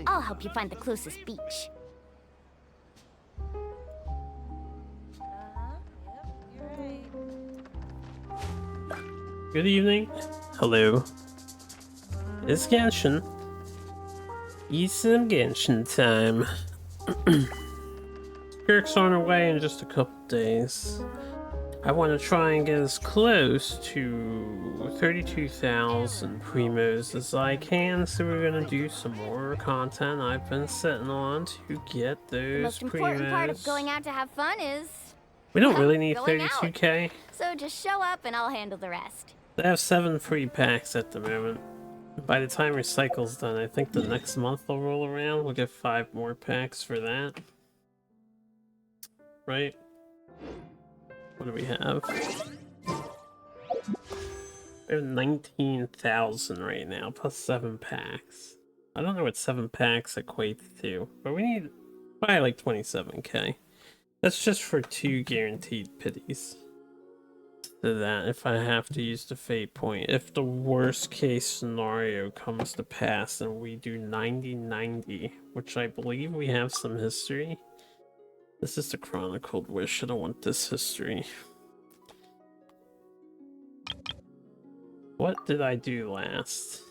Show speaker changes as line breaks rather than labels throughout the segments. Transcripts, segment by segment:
I'll help you find the closest beach.
Good evening. Hello. It's Genshin. Eat some Genshin time. Kirk's on her way in just a couple days. I want to try and get as close to 32,000 primos as I can, so we're gonna do some more content I've been sitting on to get those
The most important part of
primos.
going out to have fun is...
We don't
well,
really need
going out.
32k.
So just show up and I'll handle the rest.
They have 7 free packs at the moment. By the time Recycle's done, I think the next month they'll roll around. We'll get 5 more packs for that. Right? What do we have? We have 19,000 right now, plus 7 packs. I don't know what 7 packs equate to, but we need probably like 27k. That's just for 2 guaranteed pities. To that, if I have to use the fate point. If the worst case scenario comes to pass and we do 90-90, which I believe we have some history. This is the Chronicled Wish. I don't want this history. What did I do last?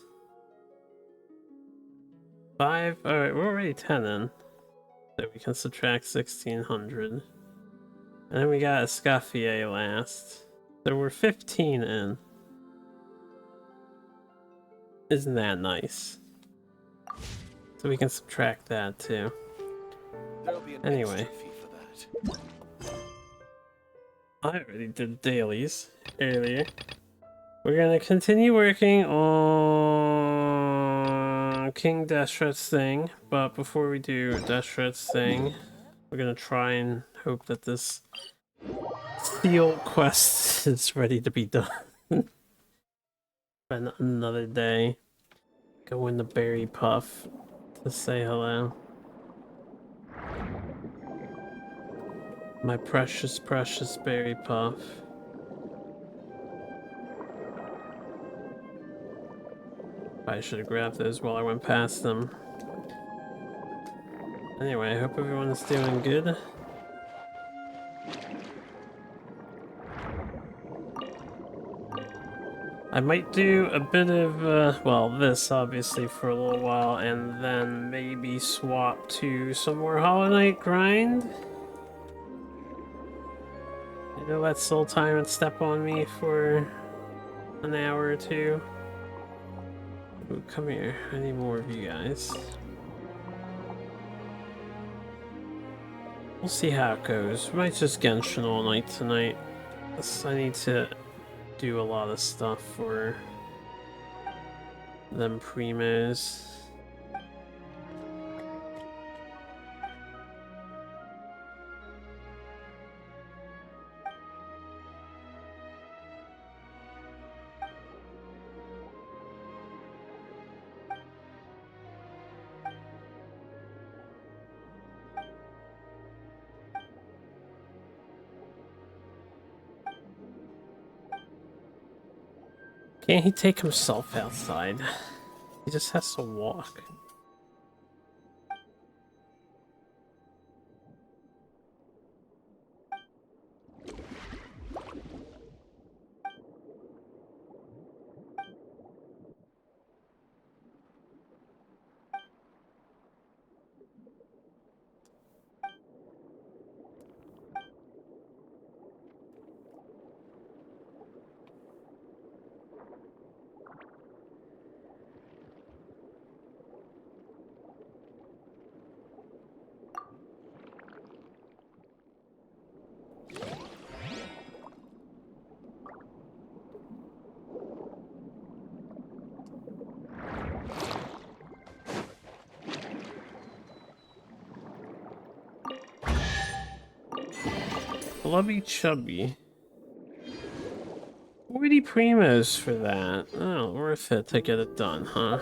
5? Alright, we're already 10 in. So we can subtract 1,600. And then we got Escoffier last. So we're 15 in. Isn't that nice? So we can subtract that too. Anyway. I already did dailies earlier. We're gonna continue working on King Deshret's thing, but before we do Deshret's thing, we're gonna try and hope that this Steel quest is ready to be done. Spend another day. Go in the berry puff to say hello. My precious, precious berry puff. I should have grabbed those while I went past them. Anyway, I hope everyone's doing good. I might do a bit of, well, this obviously for a little while, and then maybe swap to some more Hollow Knight grind. You know, let Soul Time and step on me for an hour or two. Ooh, come here. I need more of you guys. We'll see how it goes. We might just Genshin all night tonight. I need to do a lot of stuff for them primos. Can't he take himself outside? He just has to walk. Blubby Chubby. 40 primos for that. Oh, worth it to get it done, huh?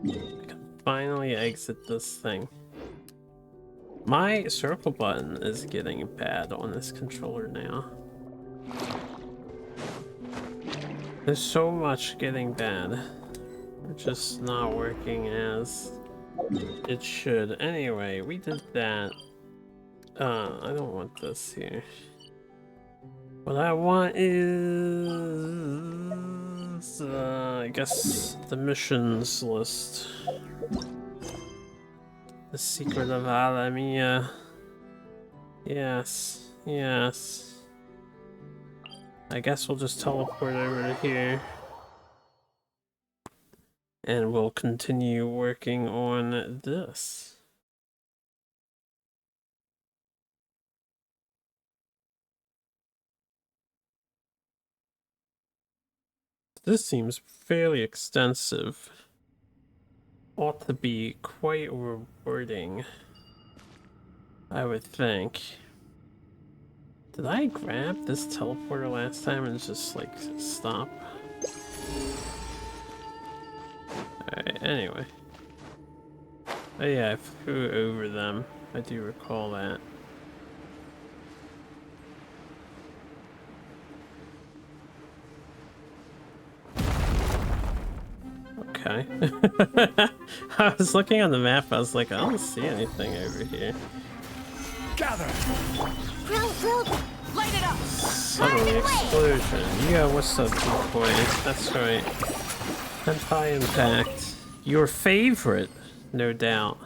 I can finally exit this thing. My circle button is getting bad on this controller now. There's so much getting bad. It's just not working as It should. Anyway, we did that. I don't want this here. What I want is... I guess the missions list. The Secret of Alamia. Yes, yes. I guess we'll just teleport over to here. And we'll continue working on this. This seems fairly extensive. Ought to be quite rewarding, I would think. Did I grab this teleporter last time and just, like, stop? Alright, anyway. Oh yeah, I flew over them. I do recall that. Okay. I was looking on the map, I was like, I don't see anything over here.
Gather!
Light it up!
Suddenly explosion. Yeah, what's up, boy? That's right. High impact. Your favorite, no doubt.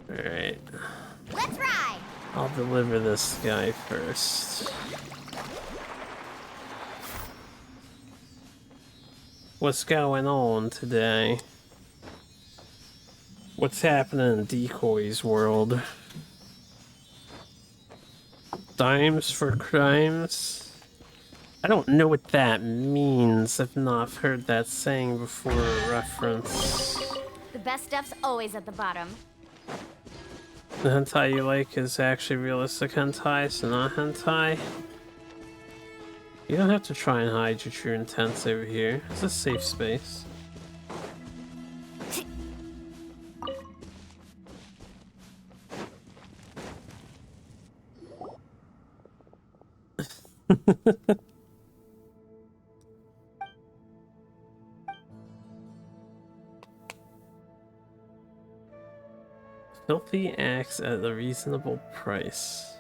Alright.
Let's ride!
I'll deliver this guy first. What's going on today? What's happening in Decoy's world? Dimes for crimes? I don't know what that means. I've not heard that saying before or reference.
The best stuff's always at the bottom.
The hentai you like is actually realistic hentai, so not hentai. You don't have to try and hide your true intents over here. It's a safe space. Filthy acts at a reasonable price.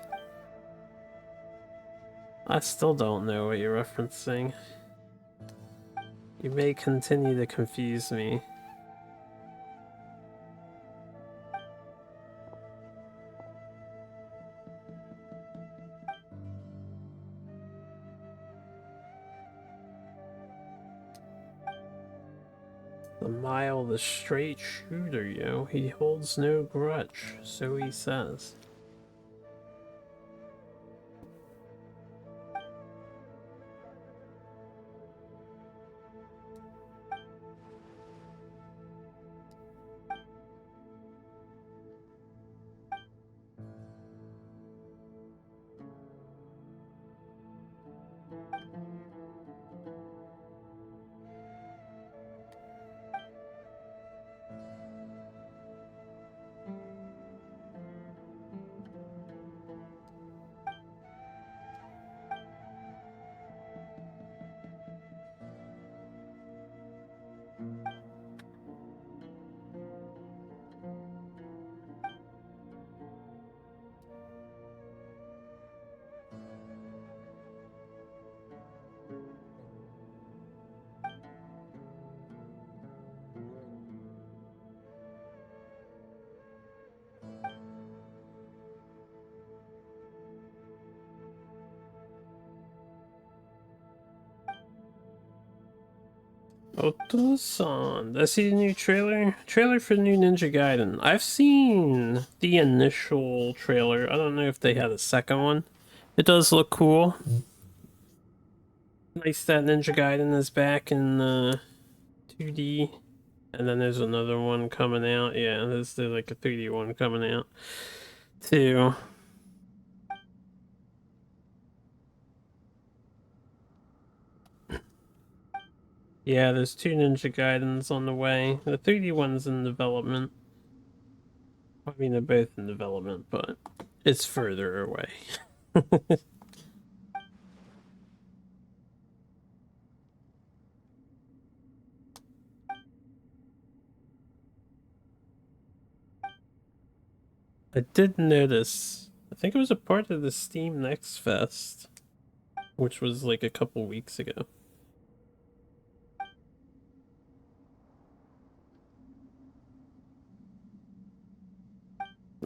I still don't know what you're referencing. You may continue to confuse me. The mile, the straight shooter, yo. He holds no grudge, so he says. Oto-san. Did I see the new trailer? Trailer for the new Ninja Gaiden. I've seen the initial trailer. I don't know if they had a second one. It does look cool. Nice that Ninja Gaiden is back in 2D. And then there's another one coming out. Yeah, there's like a 3D one coming out too. Yeah, there's two Ninja Gaidens on the way. The 3D one's in development. I mean, they're both in development, but it's further away. I did notice, I think it was a part of the Steam Next Fest, which was like a couple weeks ago.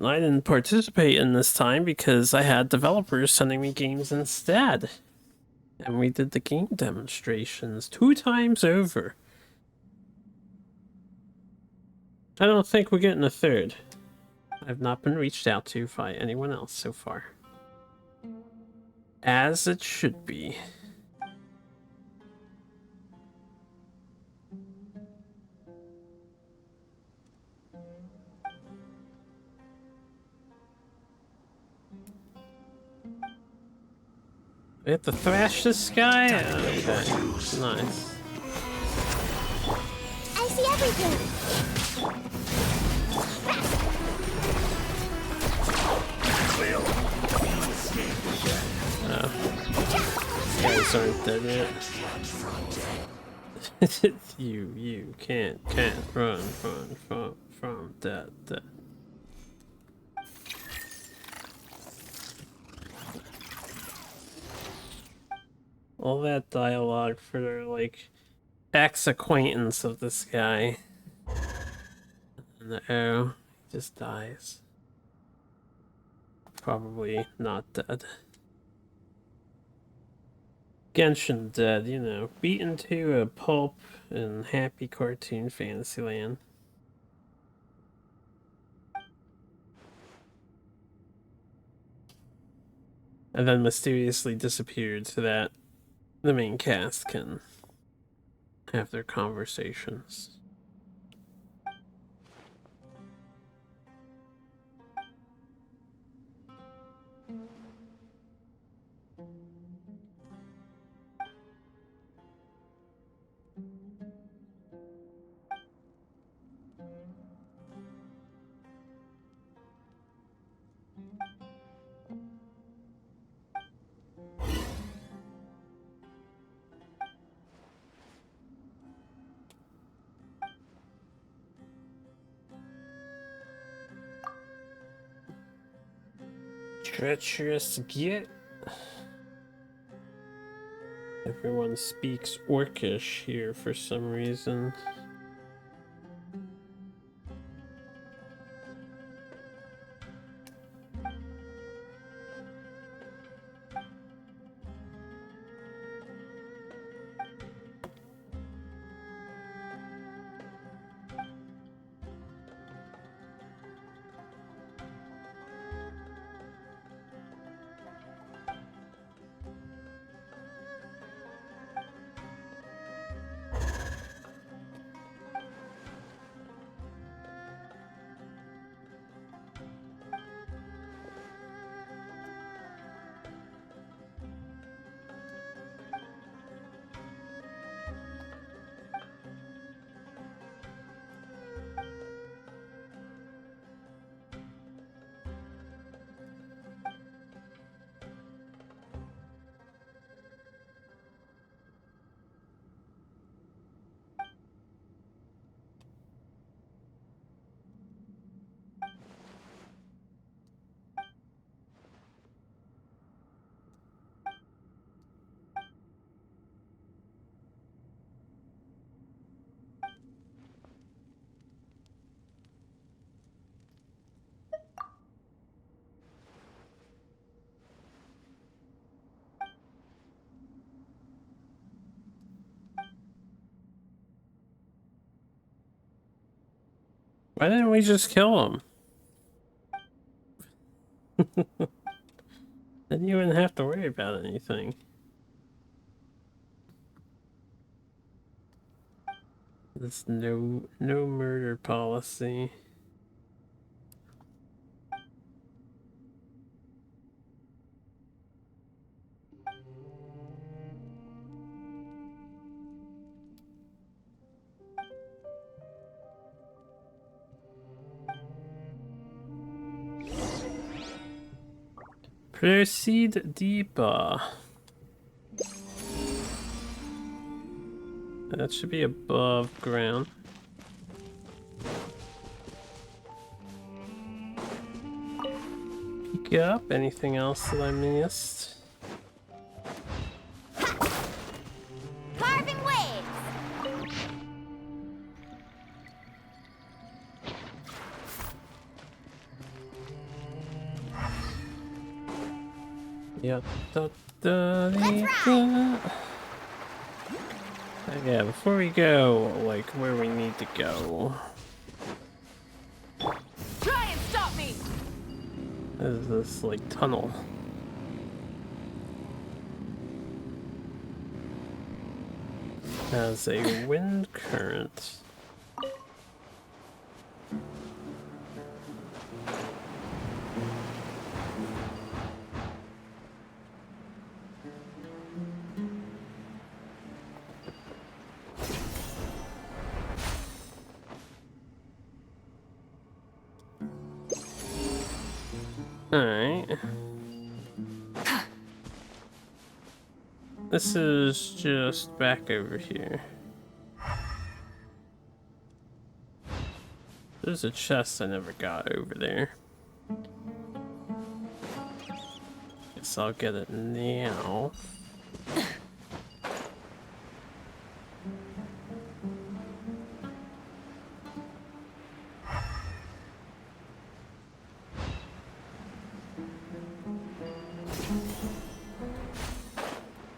I didn't participate in this time because I had developers sending me games instead. And we did the game demonstrations 2 times over. I don't think we're getting a third. I've not been reached out to by anyone else so far. As it should be. We have to thrash this guy? Okay, nice.
I see everything.
Guys aren't dead yet. you can't run from death. All that dialogue for their, like, ex-acquaintance of this guy. And the arrow just dies. Probably not dead. Genshin dead, you know, beaten to a pulp in happy cartoon Fantasyland. And then mysteriously disappeared so that the main cast can have their conversations. Treacherous git. Everyone speaks Orcish here for some reason. Why didn't we just kill him? Then you wouldn't have to worry about anything. This no murder policy. Proceed deeper. That should be above ground. up. Anything else that I missed?
Carving waves.
Yep.
Let's ride.
Yeah, before we go, like, where we need to go.
Try and stop me!
Is this, like, tunnel? Has a wind current. Alright. This is just back over here. There's a chest I never got over there. Guess I'll get it now.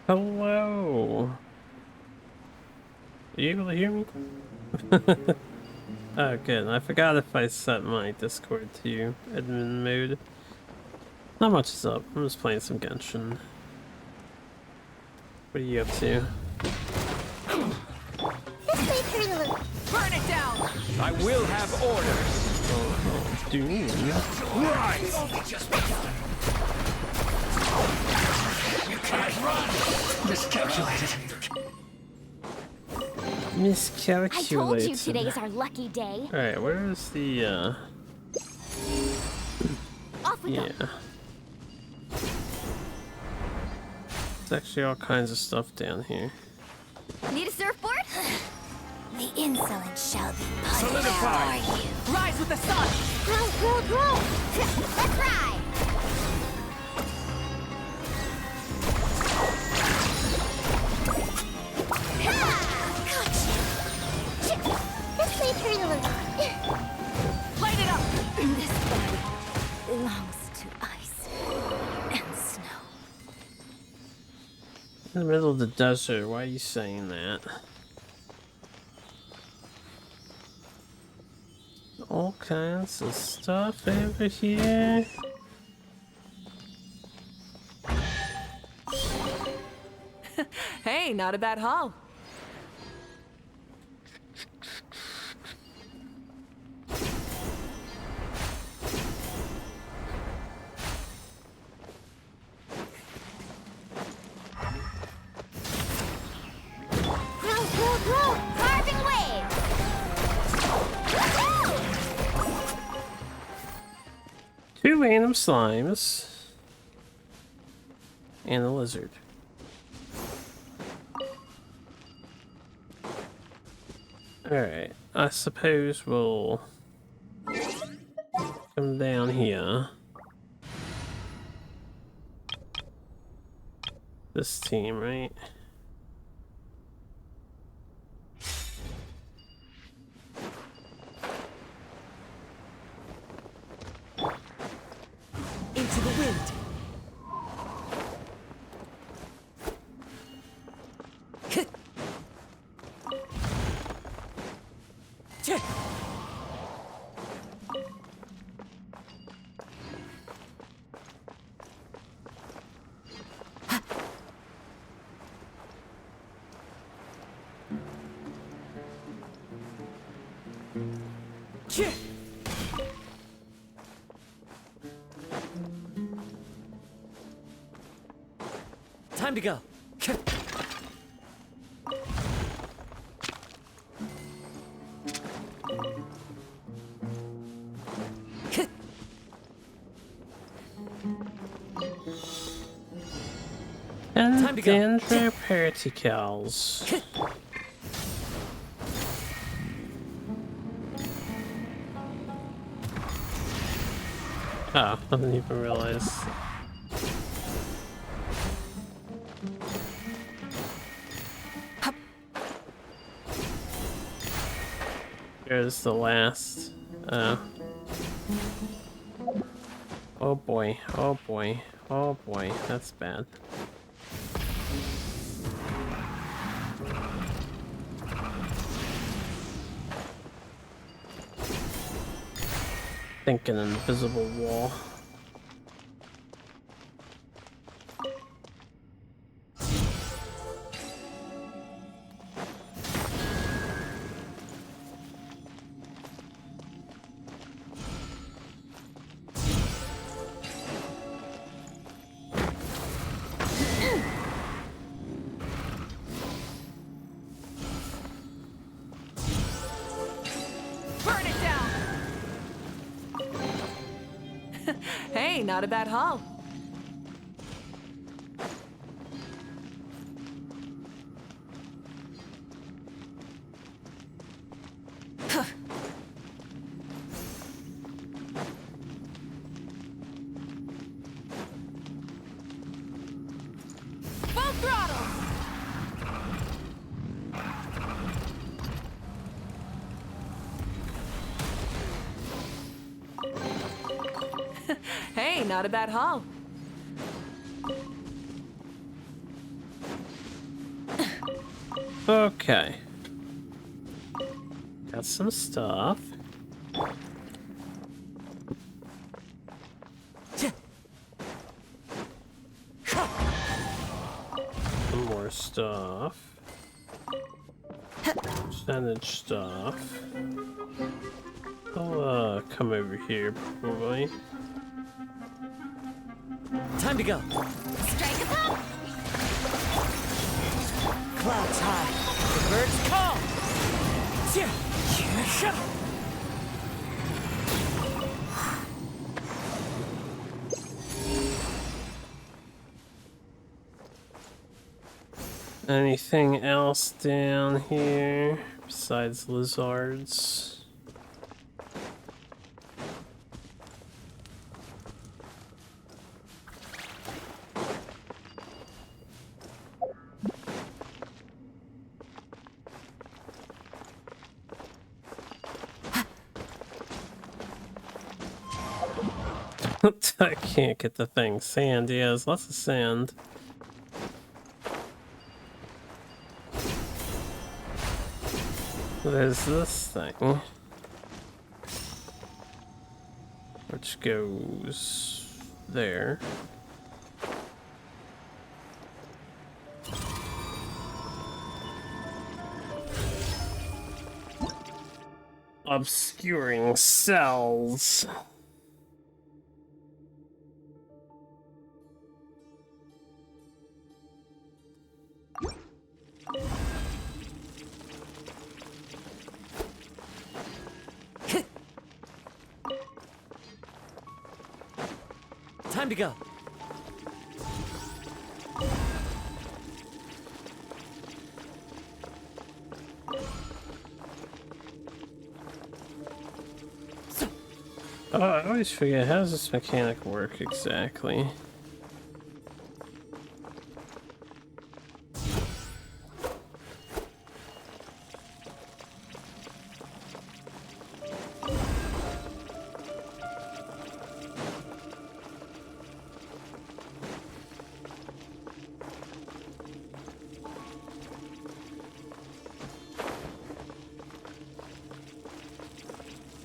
Hello. Are you able to hear me? Oh, good. I forgot if I set my Discord to admin mode. Not much is up. I'm just playing some Genshin. What are you up to?
Burn it down!
I will have order.
Oh, dude.
Rise! You can't run! Miscalculated.
Miscalculated.
I told you today's our lucky day.
Alright, where is the,
Off we go.
yeah. There's actually all kinds of stuff down here.
Need a surfboard?
The insolent shall be punished.
Solidify.
For you.
Rise with the sun!
Grow. Let's ride.
This way, Turtle.
Light it up!
This body belongs to ice and snow.
In the middle of the desert, why are you saying that? All kinds of stuff over here.
Hey, not a bad haul.
Grow. Carving waves. Woohoo!
2 random slimes. And a lizard. Alright, I suppose we'll come down here. This team, right?
Into the wind.
Time to go.
And
Time to go.
Dendro Particles. Oh, I didn't even realize. Here's the last. Oh boy, oh boy, oh boy, that's bad. Think an invisible wall.
Burn it down! Hey, not a bad haul. Full throttle! Hey, not a bad haul.
Okay. Got some stuff. Some more stuff. Percentage stuff. I'll come over here probably.
Time to go.
Strike a pop.
Clouds high. The birds call. Shut up.
Anything else down here besides lizards? I can't get the thing. Sand, yeah, there's lots of sand. There's this thing, which goes there. Obscuring cells.
Time to go.
Oh, I always forget, how does this mechanic work exactly?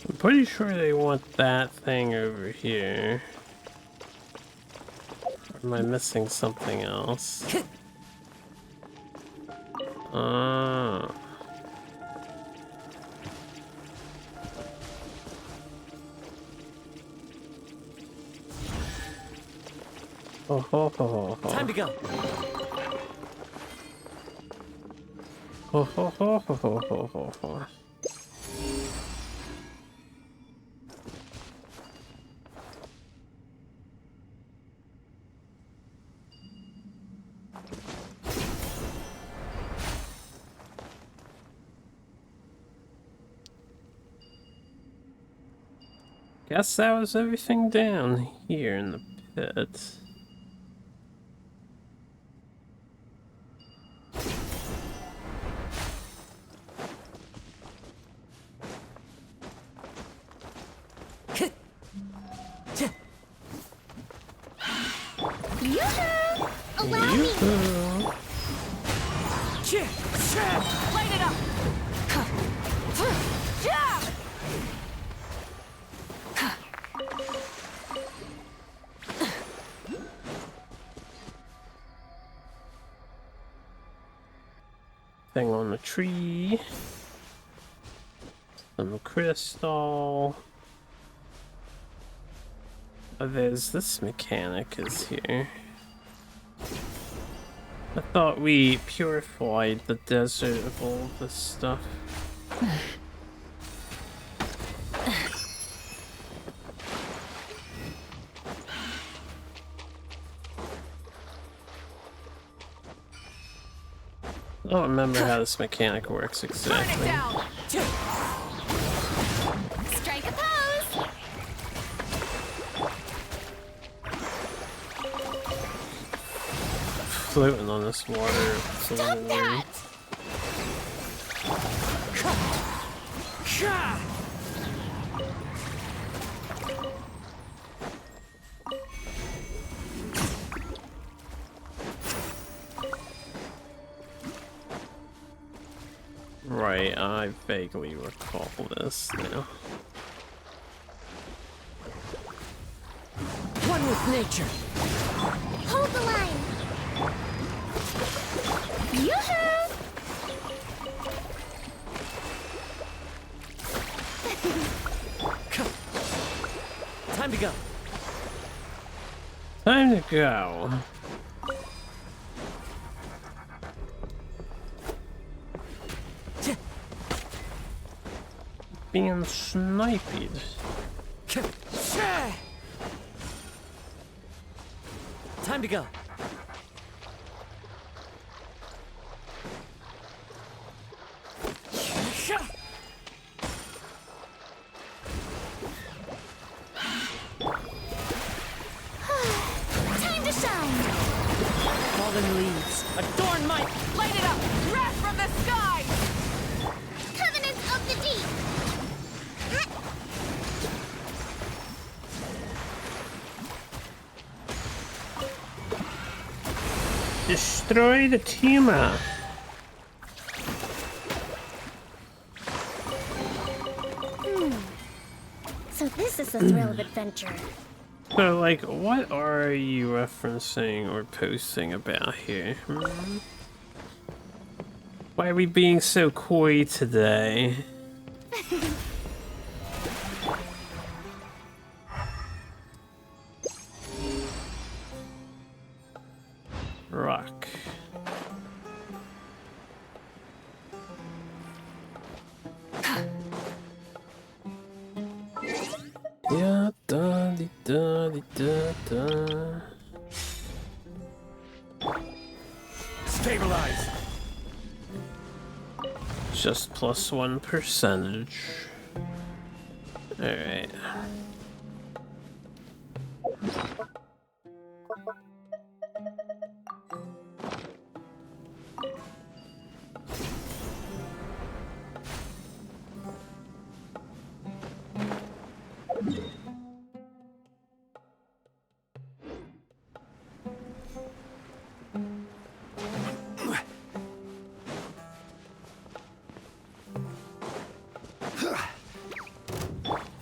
I'm pretty sure they want that thing over here. Or am I missing something else? Ah. Oh, ho, ho, ho, ho.
Time to go.
Ho, ho, ho, ho, ho, ho, ho, ho. Guess that was everything down here in the pit.
Yoo-hoo! Allow me!
Light it up!
Thing on the tree. Some crystal. Oh, there's this mechanic is here. I thought we purified the desert of all this stuff. I don't remember how this mechanic works
Burn it
exactly.
down. Strike a pose.
Floating on this water. It's a little weird. Right, I vaguely recall this now.
One with nature.
Hold the line! Yoo-hoo!
Time to go.
Time to go. Being sniped.
Time to go.
Time to shine!
Fallen leaves. Adorn my...
Light it up. Wrath from the sky.
Covenants of the deep!
Destroy the Tima.
So this is the thrill of adventure.
So, like, what are you referencing or posting about here? Why are we being so coy today? Rock. Yeah, da di da di da da.
Stabilize.
Just plus 1%. Alright.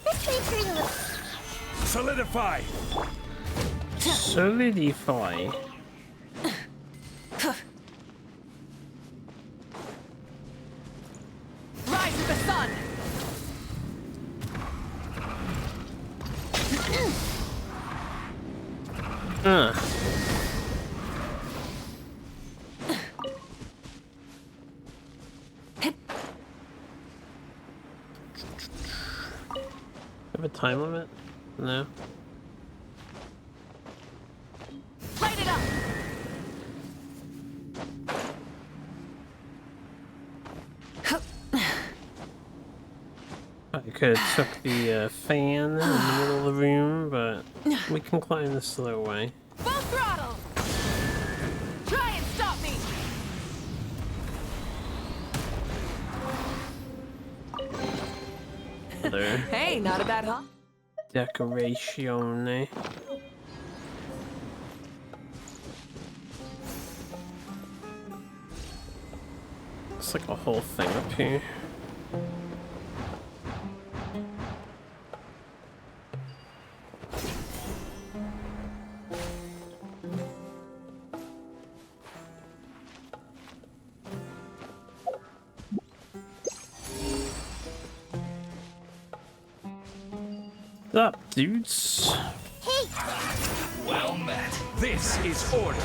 This way through the...
Solidify.
Solidify.
Rise with the sun.
Have a time limit? No.
Light it up.
I could have took the fan in the middle of the room, but we can climb the slow way.
Full throttle! Try and stop me!
There.
Hey, not a bad huh?
Decoration. It's like a whole thing up here. What's up, dudes?
Hey,
Well met. This is order.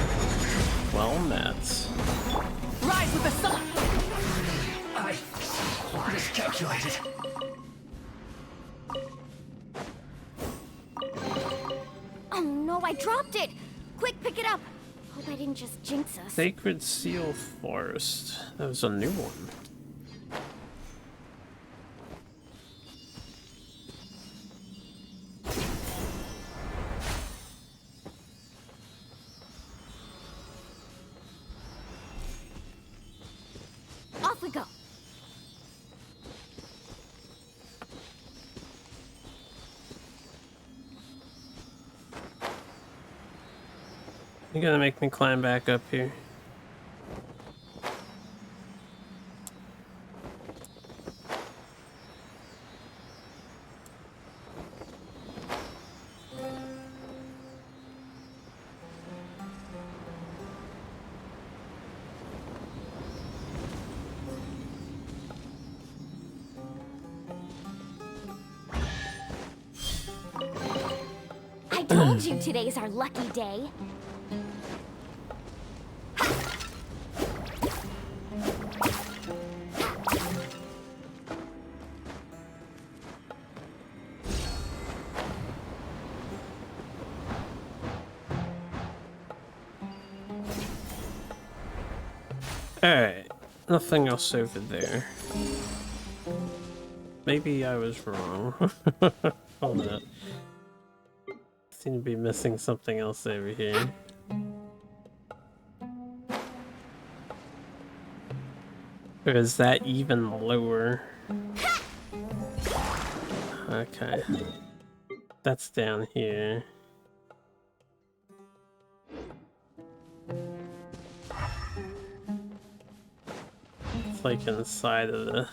Well met.
Rise with the sun!
I miscalculated.
oh no, I dropped it. Quick, pick it up. Hope I didn't just jinx us.
Sacred Seal Forest. That was a new one.
Off we go.
You're gonna make me climb back up here.
I told you today's our lucky day.
Alright, nothing else over there. Maybe I was wrong. Hold up. Seem to be missing something else over here. Or is that even lower? Okay. That's down here. It's like inside of the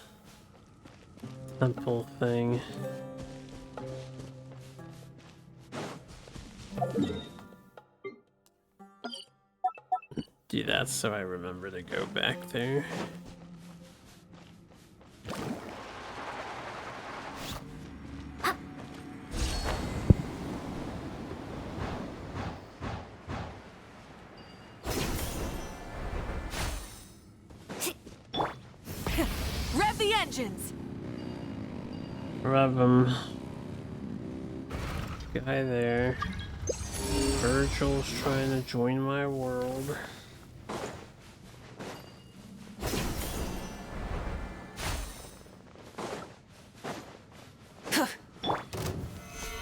temple thing. Do that so I remember to go back there.
Rev the engines!
Rev 'em. Guy there. Virgil's trying to join my world.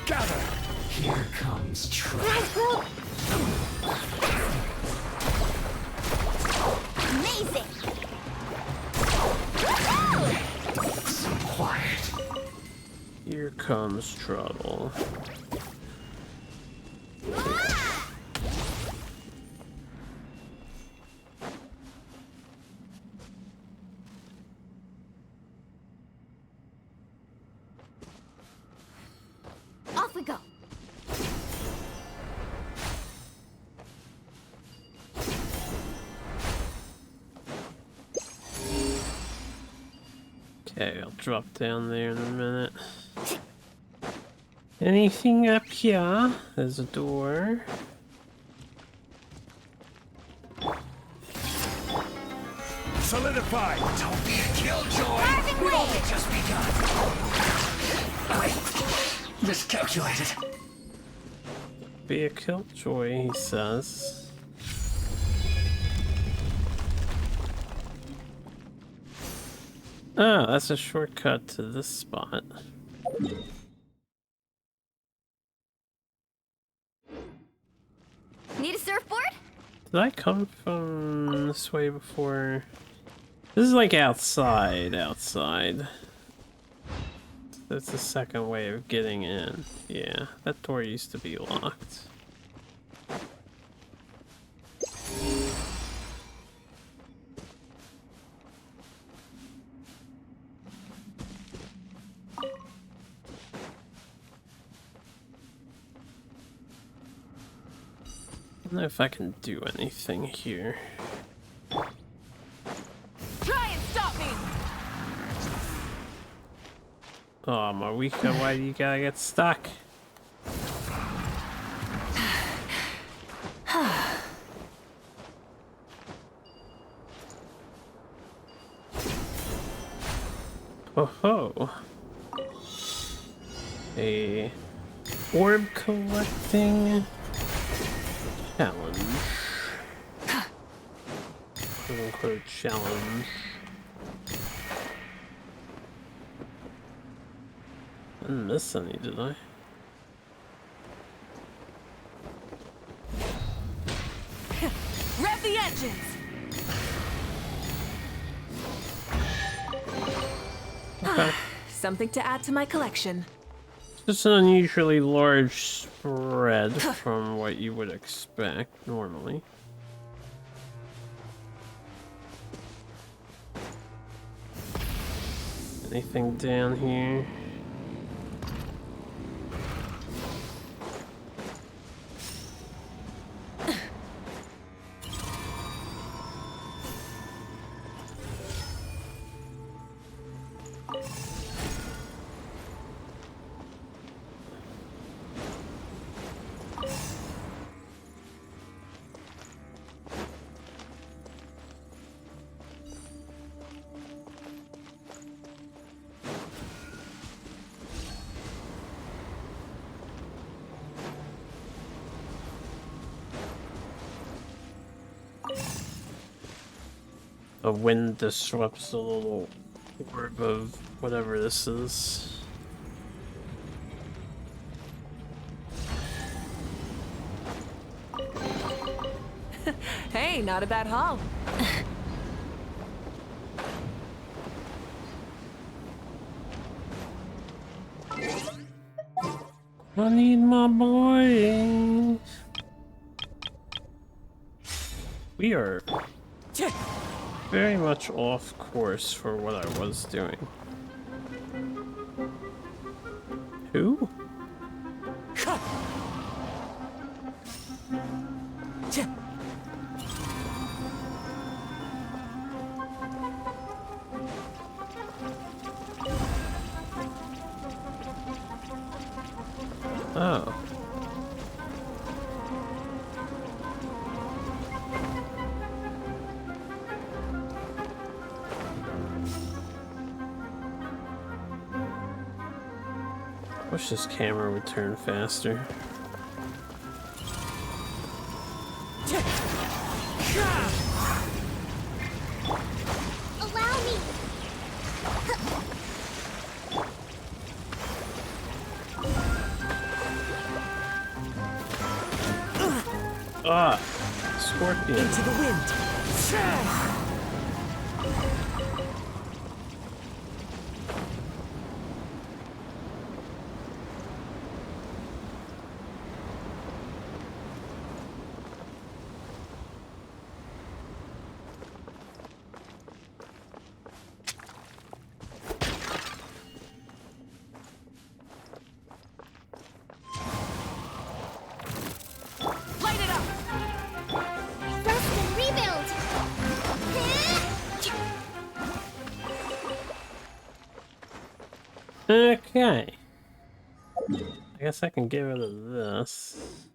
Gather. Here comes trouble.
Rise, group. Amazing.
Quiet.
Here comes trouble.
Off we go.
Okay, I'll drop down there in a minute. Anything up here? There's a door.
Solidify. Don't be a killjoy.
Driving
We've
away.
only just begun. I miscalculated.
Be a killjoy, he says. Ah, that's a shortcut to this spot.
Need a surfboard?
Did I come from this way before? This is like outside. That's the second way of getting in. Yeah, that door used to be locked. I don't know if I can do anything here.
Try and stop me!
Oh, Marika, why do you gotta get stuck? Oh ho! A orb collecting challenge. Quote unquote challenge. I didn't miss any, did I?
Rev the engines!
Okay.
Something to add to my collection.
Just an unusually large spread from what you would expect normally. Anything down here? The wind disrupts the little orb of whatever this is.
Hey, not a bad haul.
I need my boy. We are very much off course for what I was doing. Who? Oh. Wish this camera would turn faster.
Allow me.
Ah! Scorpion.
Into the wind.
Light it up!
Rest and rebuild.
Okay. I guess I can get rid of this.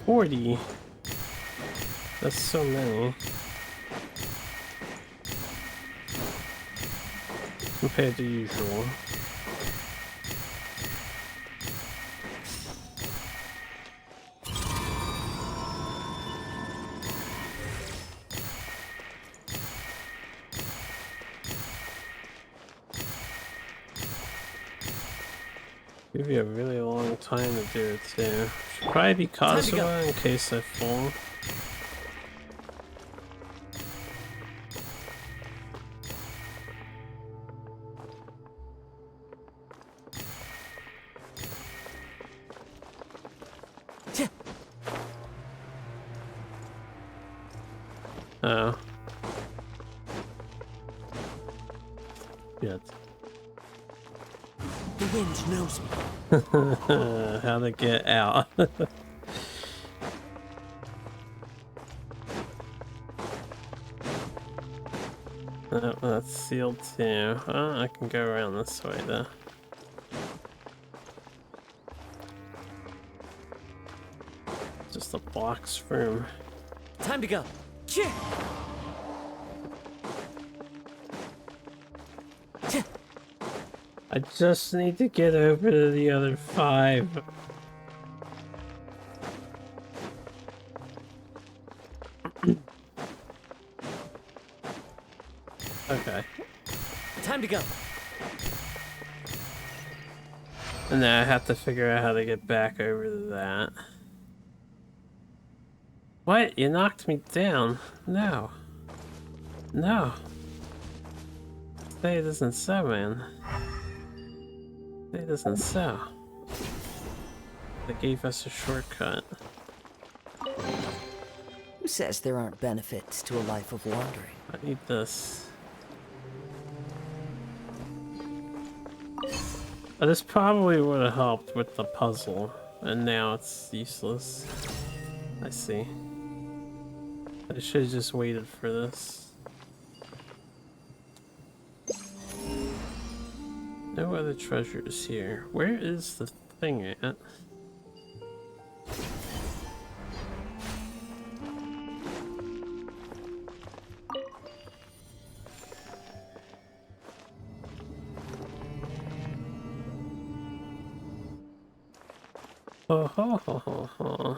$40. That's so many. Compared to usual. Give you a really long time to do it too. Should probably be Kazuha in case I fall. Oh. Shit.
The wind knows me.
How to get out. Oh, that's sealed too. Oh, I can go around this way though. Just a box room.
Time to go. Cheer.
I just need to get over to the other 5. Okay.
Time to go.
And now I have to figure out how to get back over to that. What? You knocked me down? No. No. Say it isn't so, man. Say it isn't so. They gave us a shortcut.
Who says there aren't benefits to a life of wandering?
I need this. Oh, this probably would have helped with the puzzle, and now it's useless. I see. I should have just waited for this. No other treasures here. Where is the thing at? Oh ho ho ho ho.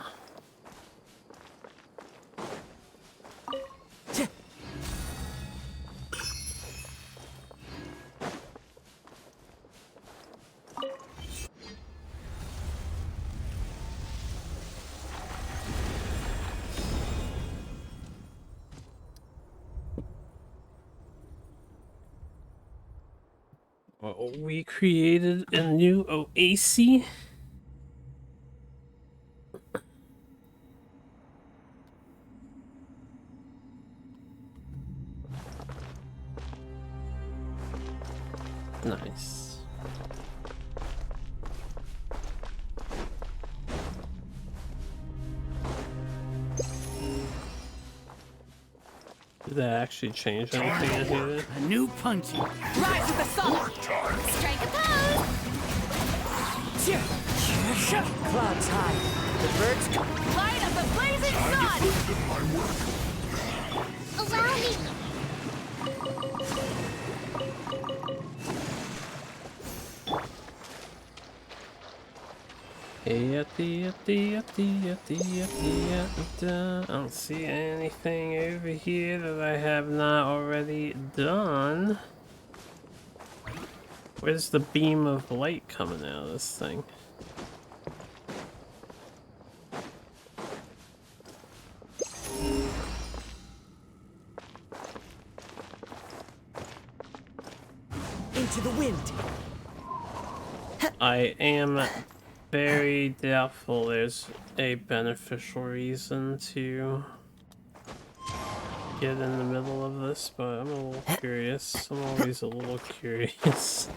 Oh, we created a new oasis. Nice. Did that actually change anything in here?
A new punching.
Rise with the sun.
Strike a pose!
Cheer. Clouds high. The birds come.
Light of the blazing sun.
Allow me! I don't see anything over here that I have not already done. Where's the beam of light coming out of this thing?
Into the wind.
I am very doubtful there's a beneficial reason to get in the middle of this, but I'm a little curious. I'm always a little curious.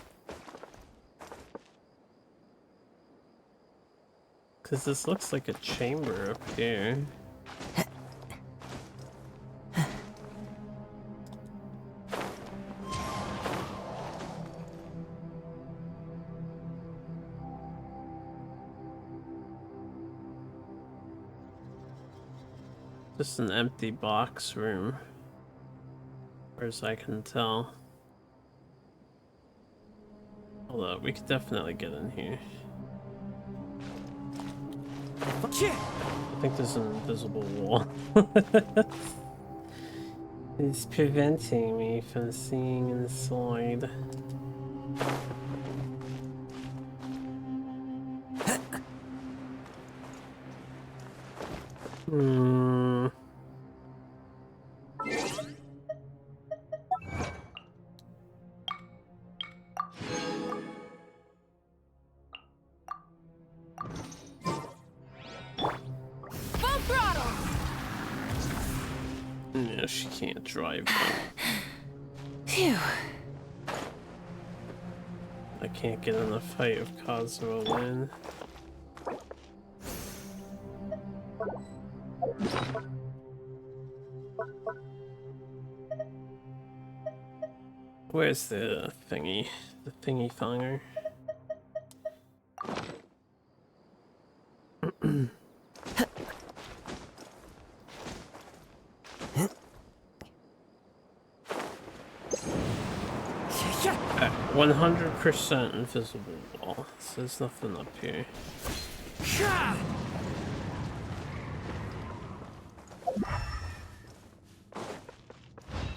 Because this looks like a chamber up here. Just an empty box room, far as I can tell. Although, we could definitely get in here. I think there's an invisible wall. It's preventing me from seeing inside. Hmm.
Full throttle!
Yeah, she can't drive though.
Phew.
I can't get in a fight with Kazuo Lin. Where's the thingy? The thingy thonger? At 100% invisible wall. So there's nothing up here.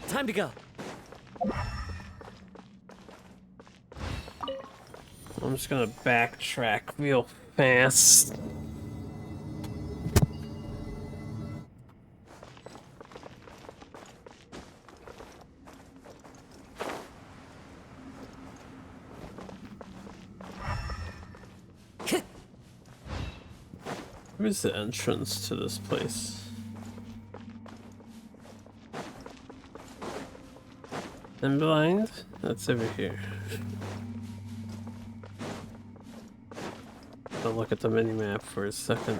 Time to go.
I'm just gonna backtrack real fast. Where's the entrance to this place? I'm blind? That's over here. I'll look at the mini-map for a second.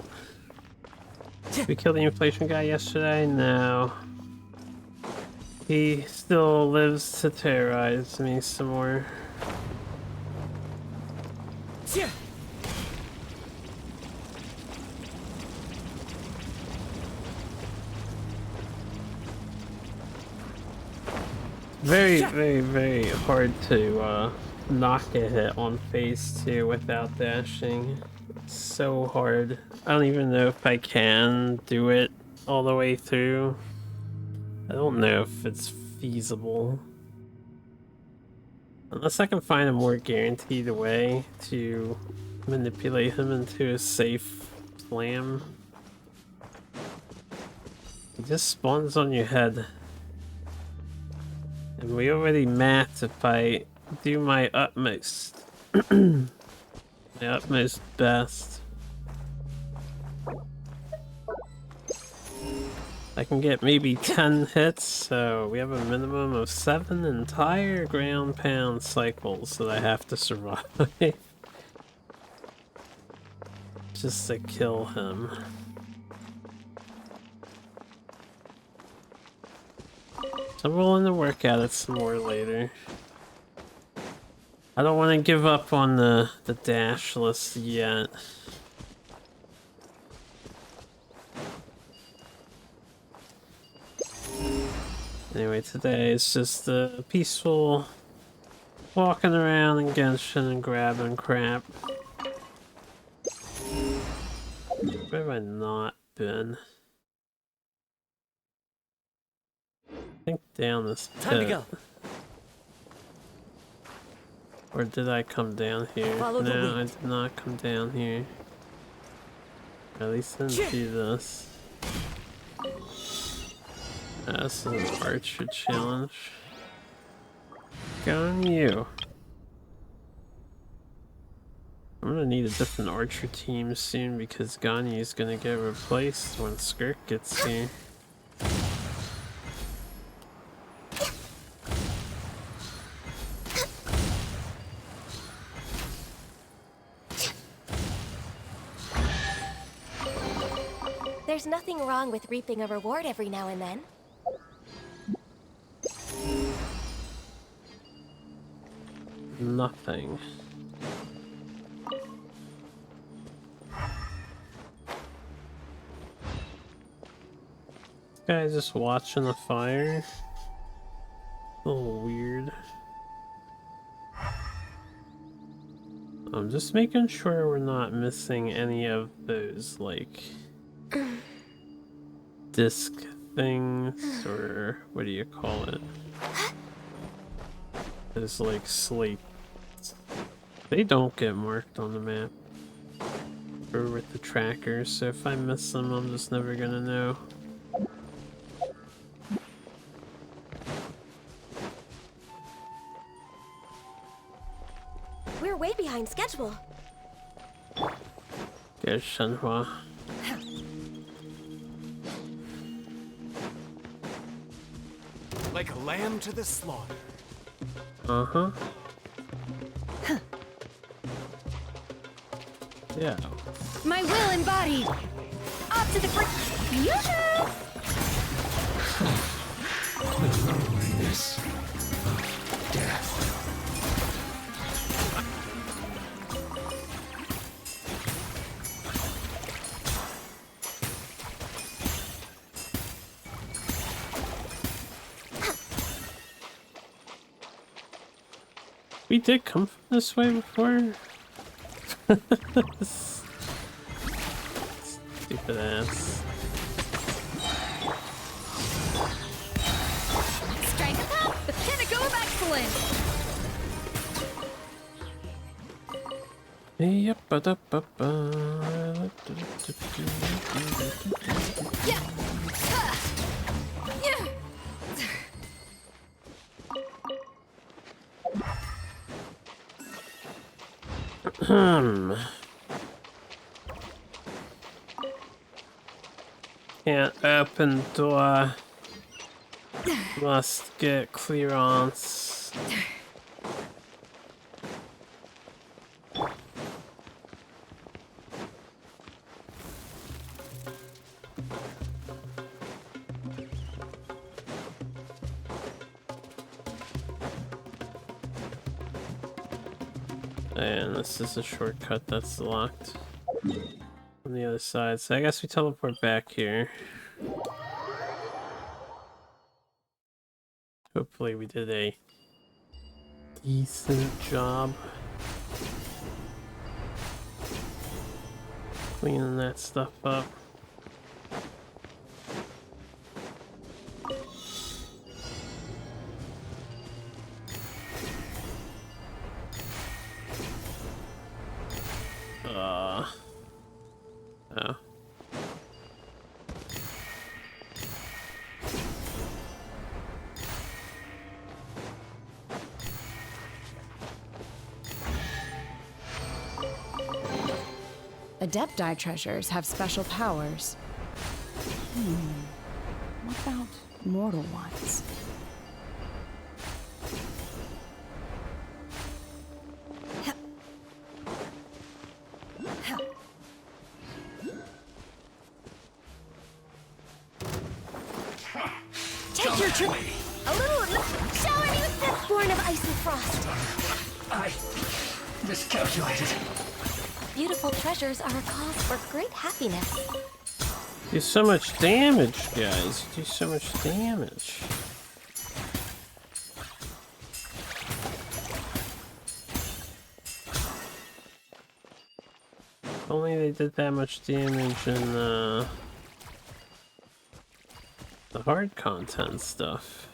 We killed the inflation guy yesterday? No. He still lives to terrorize me some more. Very, very, very hard to knock a hit on phase 2 without dashing. It's so hard. I don't even know if I can do it all the way through. I don't know if it's feasible. Unless I can find a more guaranteed way to manipulate him into a safe slam. He just spawns on your head. And we already mapped if I do my utmost. My utmost best. I can get maybe 10 hits, so we have a minimum of 7 entire ground pound cycles that I have to survive. Just to kill him. I'm willing to work at it some more later. I don't want to give up on the dash list yet. Anyway, today it's just a peaceful walking around in Genshin and grabbing crap. Where have I not been? I think down this pit.
Time to go.
Or did I come down here?
Follow the
No, I
lead.
did not come down here. At least I didn't do this. This is an archer challenge. Go on you. I'm gonna need a different archer team soon because Ganyu's gonna get replaced when Skirk gets here.
There's nothing wrong with reaping a reward every now and then.
Nothing. This guy just watching the fire. A little weird. I'm just making sure we're not missing any of those, like, disc things, or what do you call it? Those, like, slates. They don't get marked on the map. Or with with the trackers, so if I miss them, I'm just never gonna know.
We're way behind schedule.
There's Shenhua.
Like a lamb to the slaughter.
Uh-huh. Yeah.
My will embodied. Up to the frick. Yoo-hoo!
The loneliness of death.
We did come from this way before? Stupid ass.
Strength attack, the pinnacle of excellence.
Yep,
Yeah. Ha. Yeah.
Can't open door. Must get clearance. And this is a shortcut that's locked on the other side, so I guess we teleport back here. Hopefully we did a decent job cleaning that stuff up. Oh.
Adepti treasures have special powers. What about mortal ones?
Take your trip. A little shower me with death born of ice and frost.
I miscalculated.
Beautiful treasures are a cause for great happiness.
Do so much damage, guys. You do so much damage. If only they did that much damage in the hard content stuff.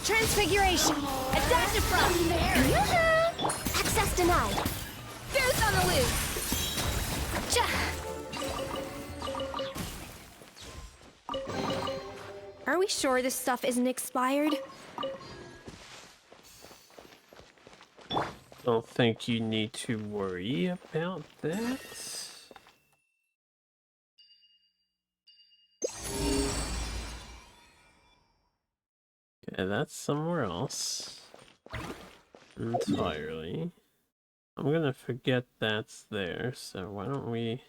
Transfiguration. Adaptive frost.
Access denied.
Goose on the loose. Are we sure this stuff isn't expired?
Don't think you need to worry about that. Okay, that's somewhere else entirely. I'm gonna forget that's there, so why don't we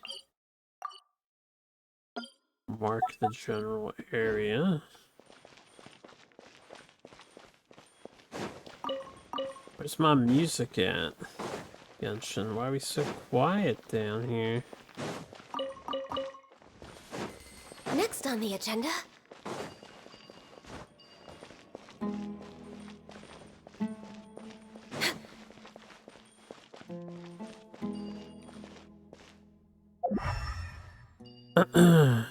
mark the general area. Where's my music at? Genshin, why are we so quiet down here?
Next on the agenda.
I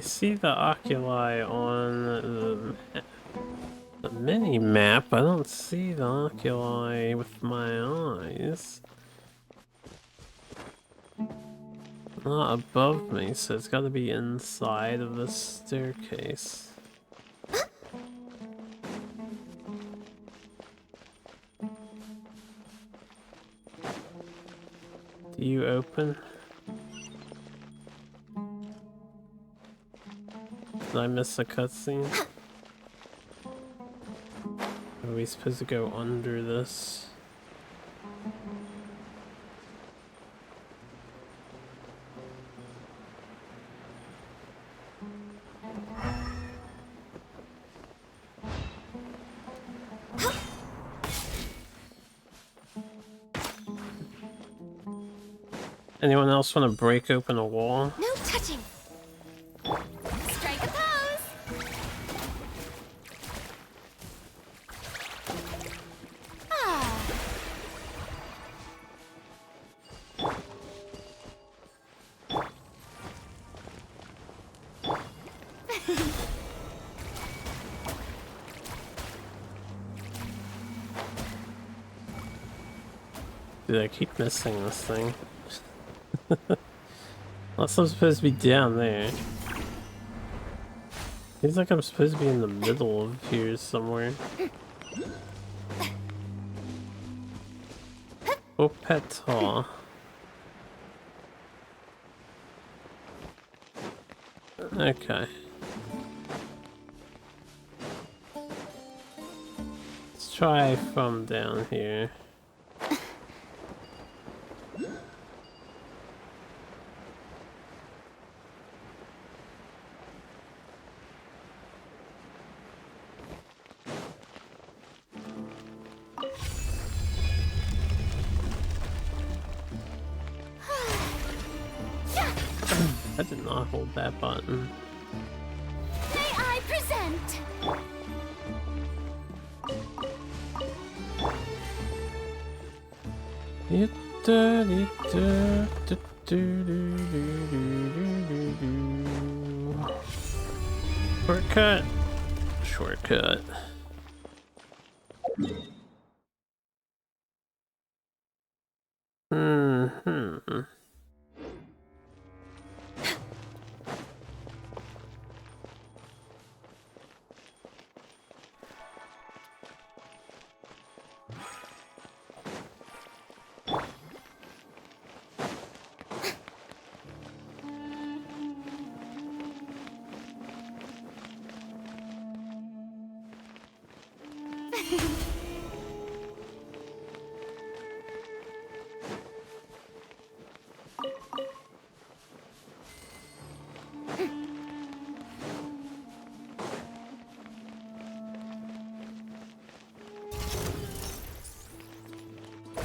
see the oculi on the mini map. I don't see the oculi with my eyes. Not above me, so it's gotta be inside of the staircase. Do you open? Did I miss a cutscene? Are we supposed to go under this? Anyone else want to break open a wall?
No touching. Strike a pose. Ah.
Dude, I keep missing this thing. Unless I'm supposed to be down there. Seems like I'm supposed to be in the middle of here somewhere. Opeta. Okay. Let's try from down here. I did not hold that button.
May I present?
Shortcut. Shortcut. Hmm.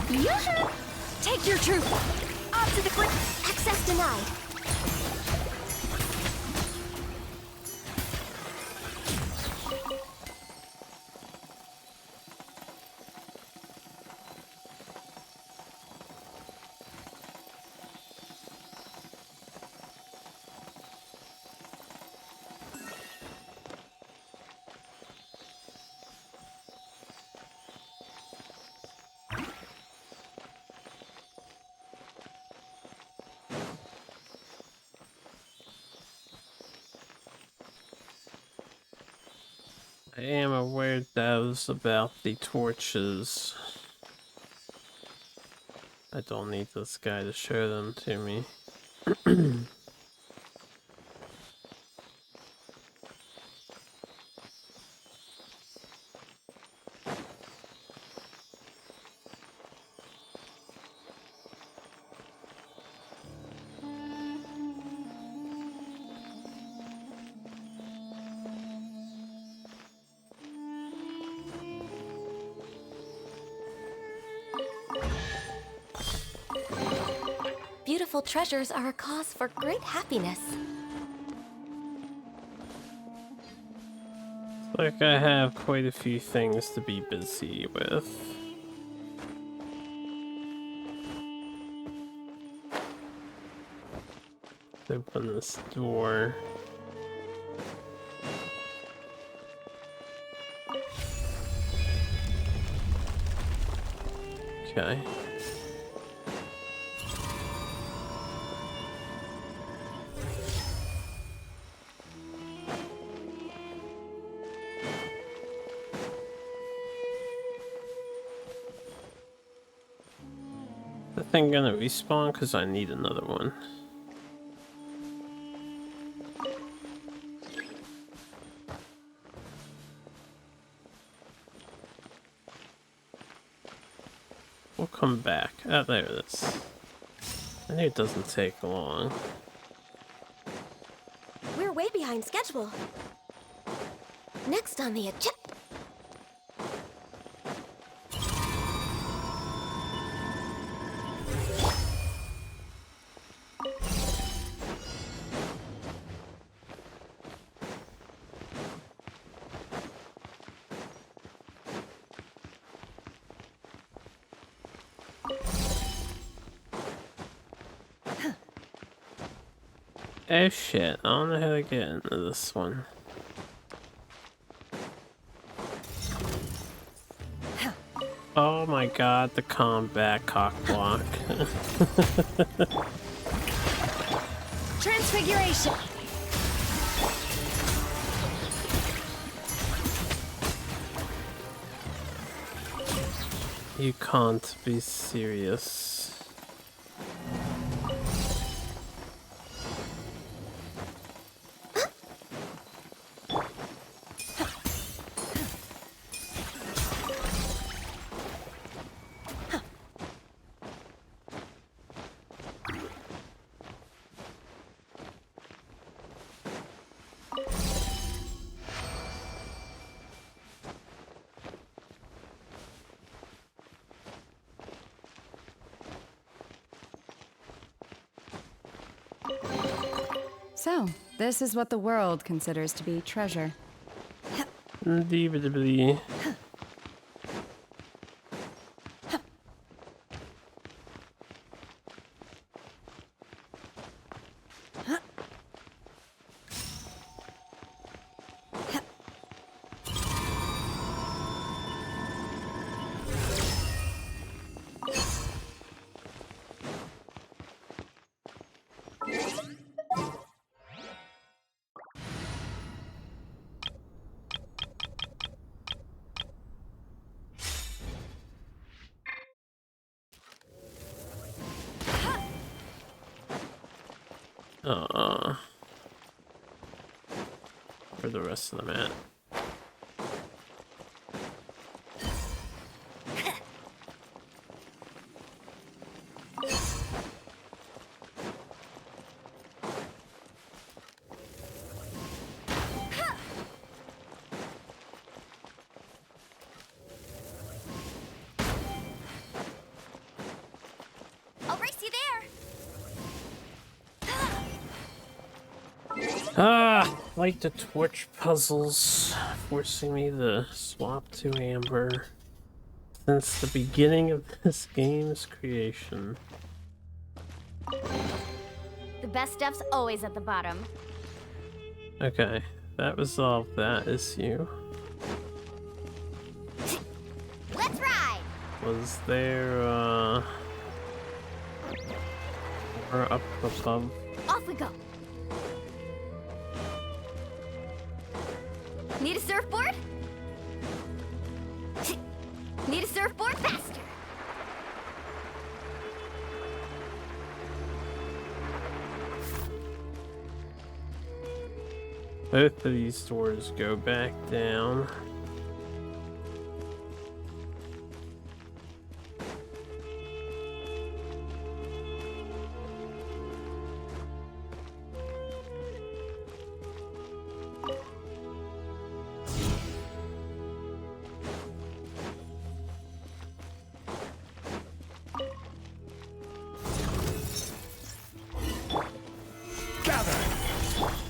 Yoo-hoo! Take your troop. Off to the quick. Access denied.
I am aware those about the torches. I don't need this guy to show them to me.
Beautiful treasures are a cause for great happiness.
Like I have quite a few things to be busy with. Open this door. Okay. The thing gonna respawn? Because I need another one. We'll come back. Oh, there it is. I knew it doesn't take long.
We're way behind schedule. Next on the agenda.
Oh shit, I don't know how to get into this one. Oh my god, the combat cock block.
Transfiguration.
You can't be serious.
So, this is what the world considers to be treasure.
Indubitably. For the rest of the map.
I'll race you there.
Ah, like the torch puzzles, forcing me to swap to Amber since the beginning of this game's creation.
The best stuff's always at the bottom.
Okay, that resolved that issue.
Let's ride.
Was there, more up above?
Off we go. Need a surfboard? Need a surfboard faster.
Both of these doors go back down.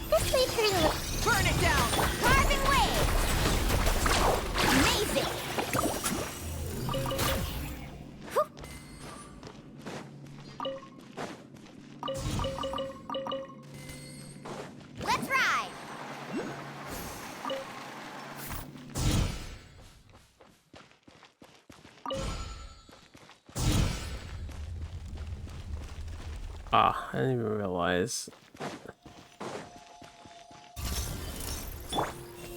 This may turn a little. Burn it down. Carving waves.
Ah, I didn't even realize.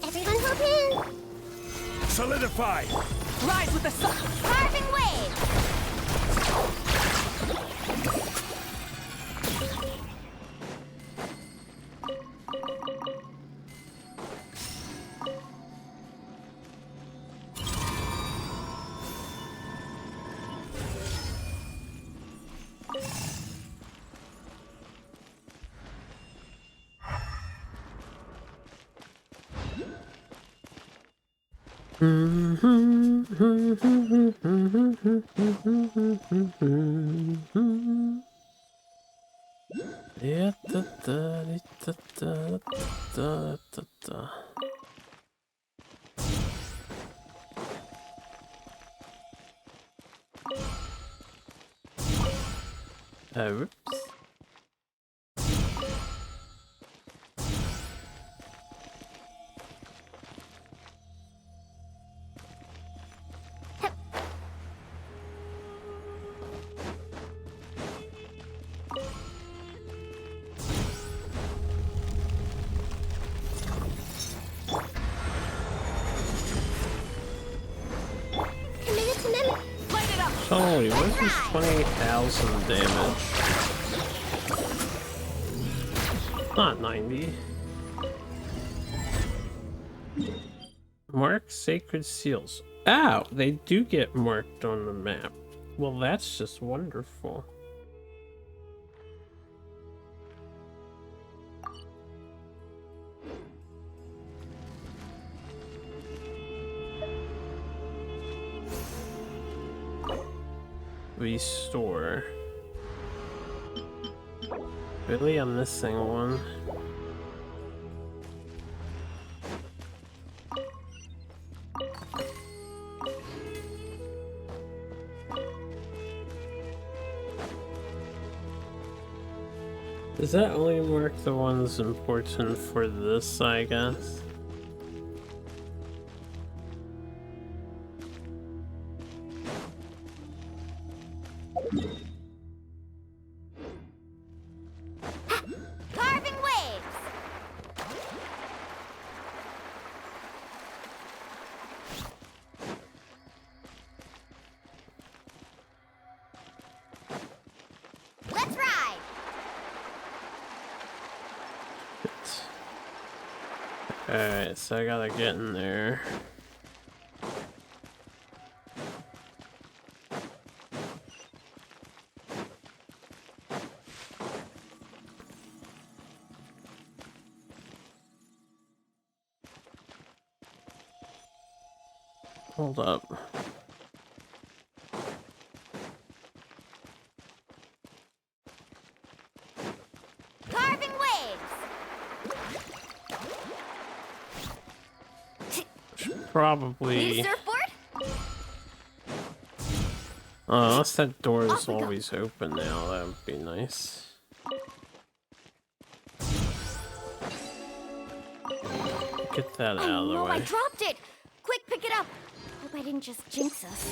Everyone hop in.
Solidify!
Rise with the sun.
Carving waves.
Yeah, da, da, da, da, da, da, da. Oops.
Light it up.
Holy, what is this 20,000 damage? Not 90. Mark sacred seals. Ow! They do get marked on the map. Well, that's just wonderful. Restore. Really? I'm missing one. Does that only mark the ones important for this, I guess?
Carving waves. Let's ride.
Alright, so I gotta get in there. Hold up.
Carving waves.
Probably.
Need a surfboard?
Unless that door is
Off we go.
always open now, that would be nice. Get that out of the
No, I
way.
dropped it. Quick, pick it up. Hope I didn't just jinx us.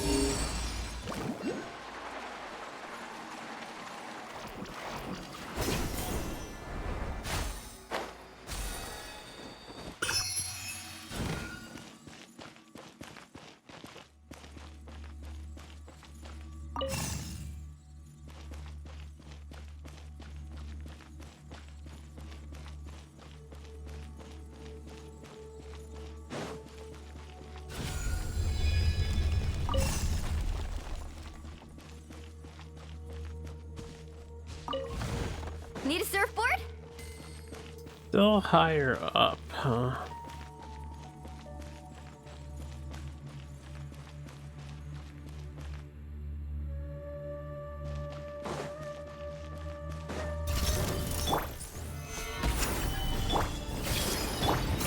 Need a surfboard?
Still higher up, huh?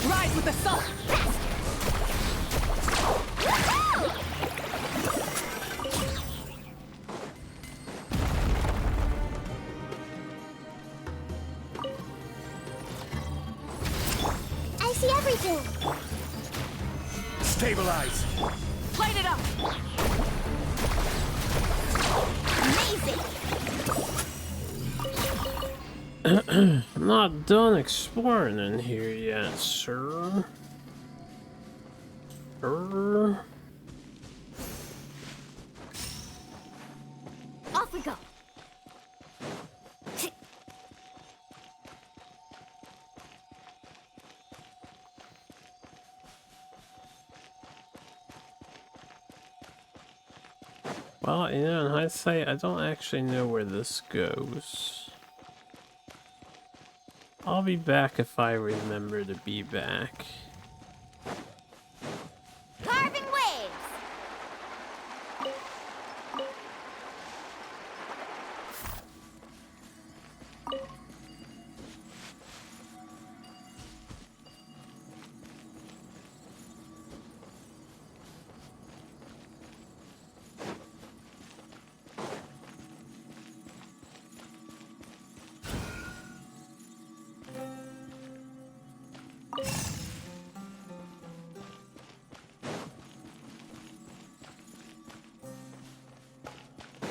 Rise with the sun.
I see everything.
Stabilize!
Light it up.
Amazing.
I'm not done exploring in here yet, sir.
Off we go.
Well, you know, in hindsight, I don't actually know where this goes. I'll be back if I remember to be back.
Carving waves.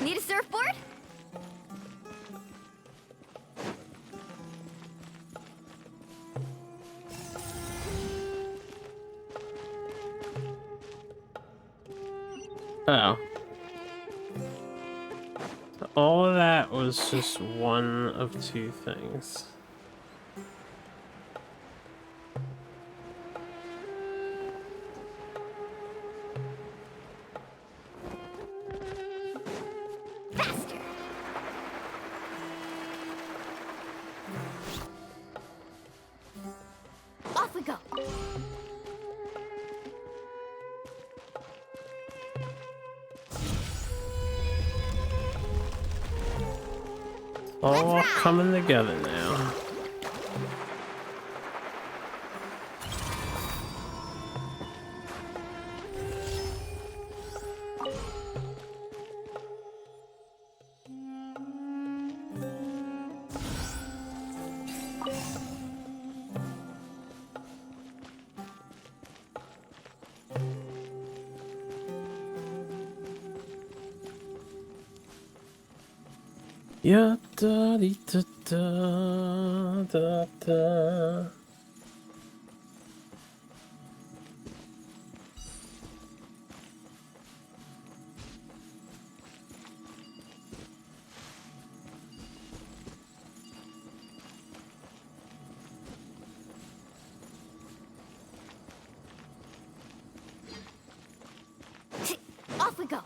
Need a surfboard?
Oh. All of that was just one of two things.
Faster. Off we go.
All coming together now. Yeah, da dee da da da da.
Off we go.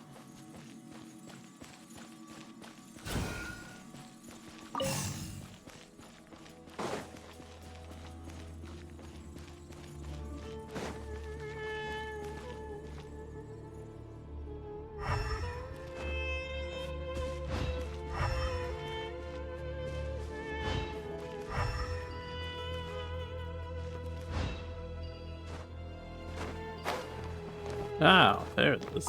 Oh, there it is.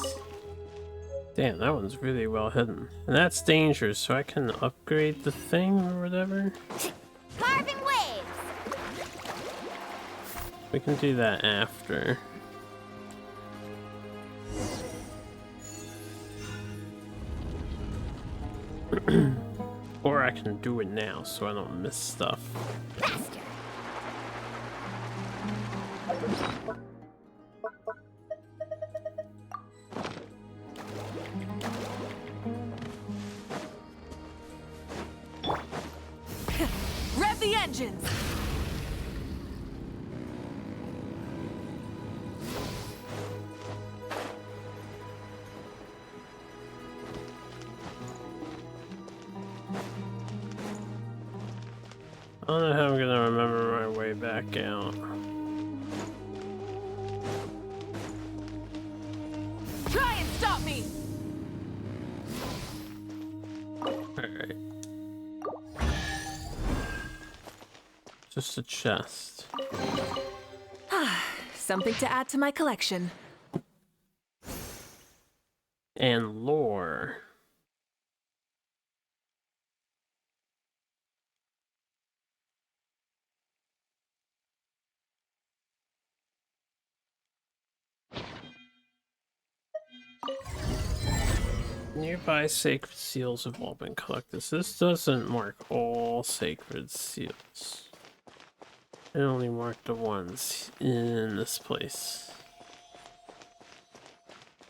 Damn, that one's really well hidden. And that's dangerous, so I can upgrade the thing or whatever.
Carving waves.
We can do that after. Or I can do it now so I don't miss stuff.
Faster.
Rev the engines!
I don't know how I'm gonna remember my way back out.
Try and stop me!
Alright. Just a chest.
Something to add to my collection.
And lore. Nearby sacred seals have all been collected. So this doesn't mark all sacred seals. It only marked the ones in this place.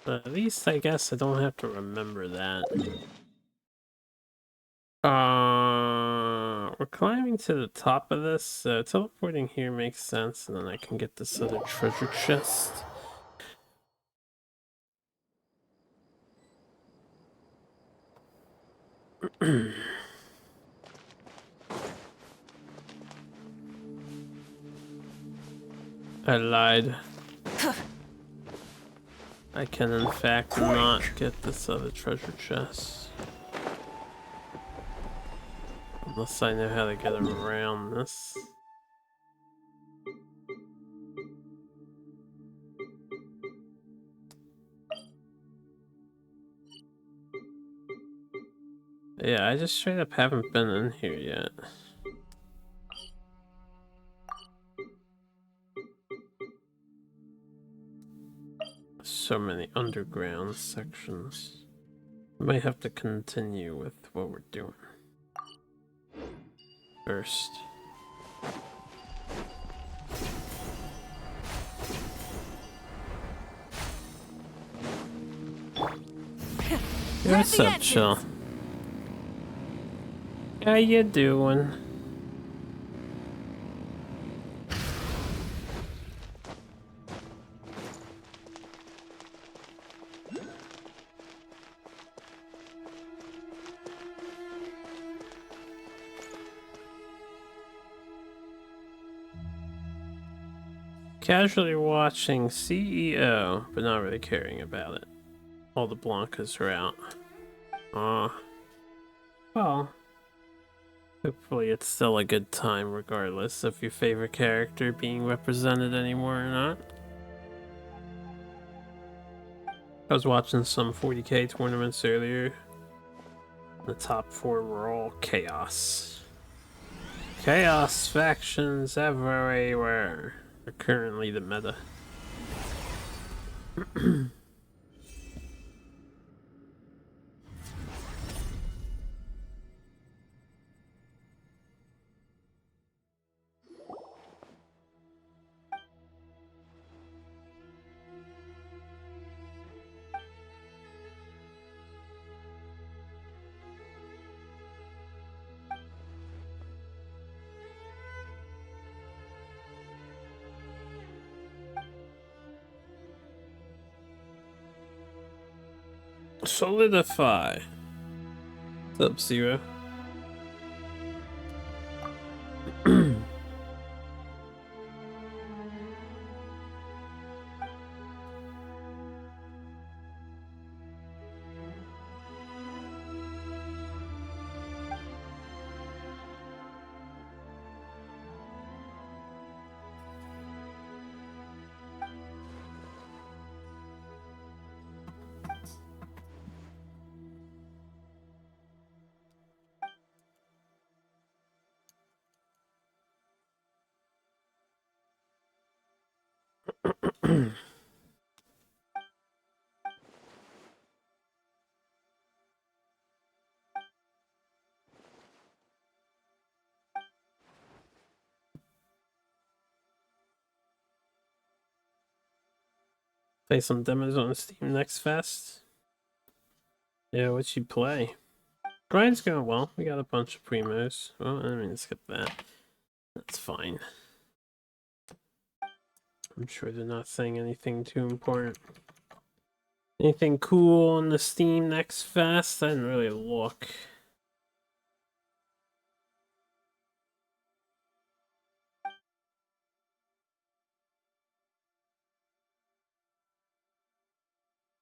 But at least I guess I don't have to remember that. We're climbing to the top of this, so teleporting here makes sense, and then I can get this other treasure chest. I lied. I can in fact not get this other treasure chest. Unless I know how to get around this. Yeah, I just straight up haven't been in here yet. So many underground sections. I might have to continue with what we're doing first. What's up, Chill? How you doing? Casually watching CEO, but not really caring about it. All the Blancas are out. Well, hopefully it's still a good time regardless of your favorite character being represented anymore or not. I was watching some 40k tournaments earlier. The top 4 were all chaos. Chaos factions everywhere are currently the meta. Solidify. Sub-Zero. Play some demos on Steam next fest. Yeah, what you play? Grind's going well. We got a bunch of primos. Well, I mean, skip that. That's fine. I'm sure they're not saying anything too important. Anything cool on the Steam next fest? I didn't really look.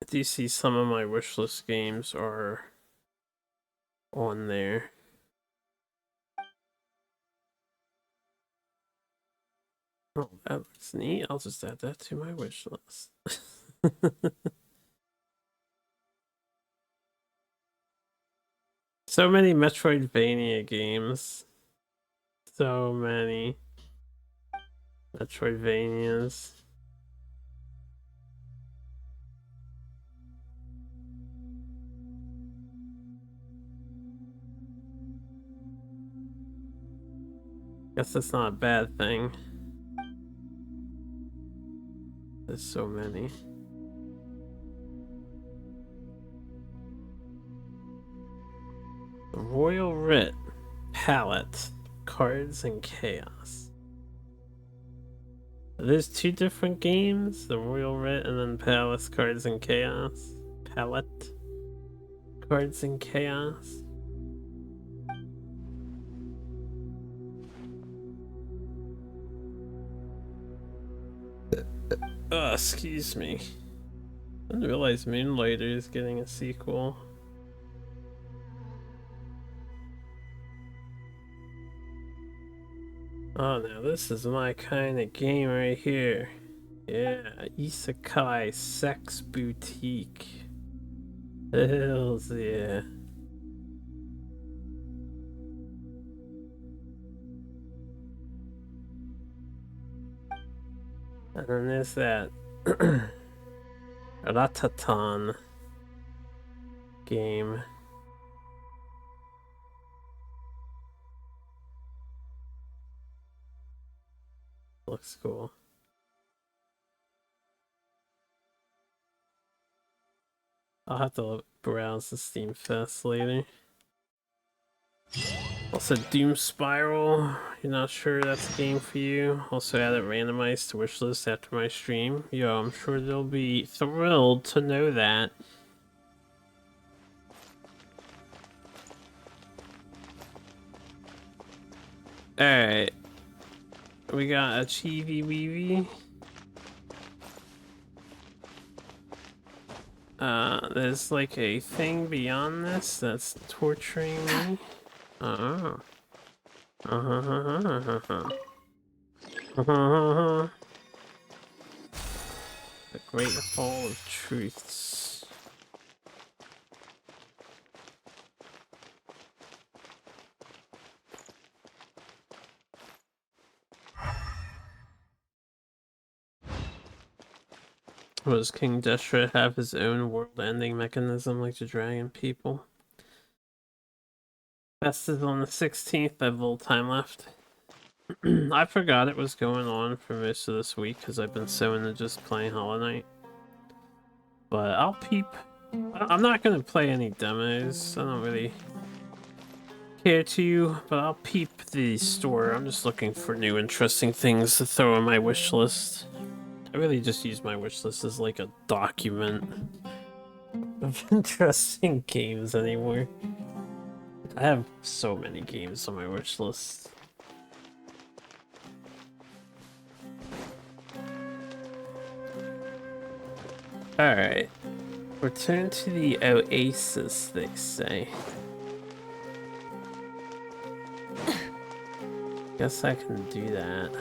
I do see some of my wishlist games are on there. Oh, that looks neat. I'll just add that to my wish list. So many Metroidvania games. So many Metroidvanias. Guess that's not a bad thing. There's so many. The Royal Writ, Palette, Cards and Chaos. There's two different games, the Royal Writ and then Palace, Cards and Chaos. Palette, Cards and Chaos. Excuse me. I didn't realize Moonlighter is getting a sequel. Oh, now this is my kind of game right here. Yeah, Isekai Sex Boutique. Hells yeah. And then there's that Ratatan game. Looks cool. I'll have to browse the Steam Fest later. Also, Doom Spiral. You're not sure that's a game for you. Also added randomized to wishlist after my stream. Yo, I'm sure they'll be thrilled to know that. Alright. We got a Cheevy Weevy. There's like a thing beyond this that's torturing me. The Great Hall of Truths. Does King Deshret have his own world-ending mechanism like the Dragon People? Fest is on the 16th. I have a little time left. I forgot it was going on for most of this week because I've been so into just playing Hollow Knight. But I'll peep. I'm not going to play any demos. I don't really care to, but I'll peep the store. I'm just looking for new interesting things to throw on my wish list. I really just use my wish list as like a document of interesting games anymore. I have so many games on my wish list. Alright. Return to the oasis, they say. Guess I can do that.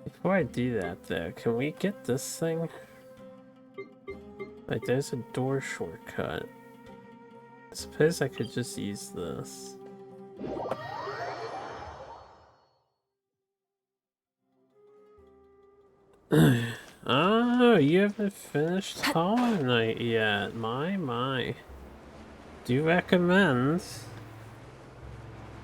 Before I do that though, can we get this thing? Like, there's a door shortcut. I suppose I could just use this. Oh, you haven't finished Hollow Knight yet. My. Do recommend.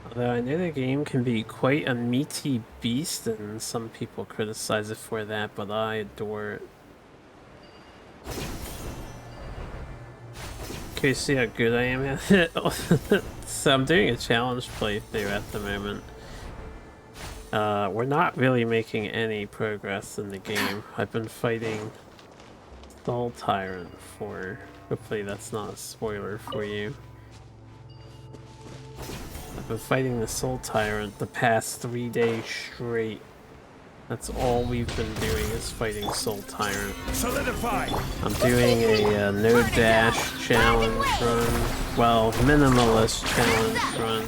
Although I know the game can be quite a meaty beast, and some people criticize it for that, but I adore it. Okay, see how good I am at it? So I'm doing a challenge playthrough at the moment. We're not really making any progress in the game. I've been fighting Soul Tyrant for... Hopefully that's not a spoiler for you. I've been fighting the Soul Tyrant the past 3 days straight. That's all we've been doing is fighting Soul Tyrant.
Solidify!
I'm doing a no dash challenge run. Well, minimalist challenge run.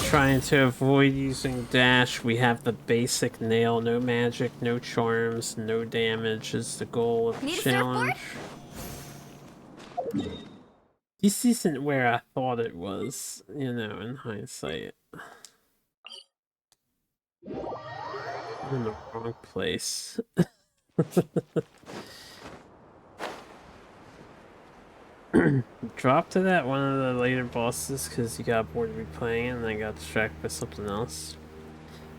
Trying to avoid using dash. We have the basic nail, no magic, no charms, no damage is the goal of the challenge. This isn't where I thought it was, you know, in hindsight. I'm in the wrong place. Drop to that one of the later bosses because you got bored replaying and then got distracted by something else.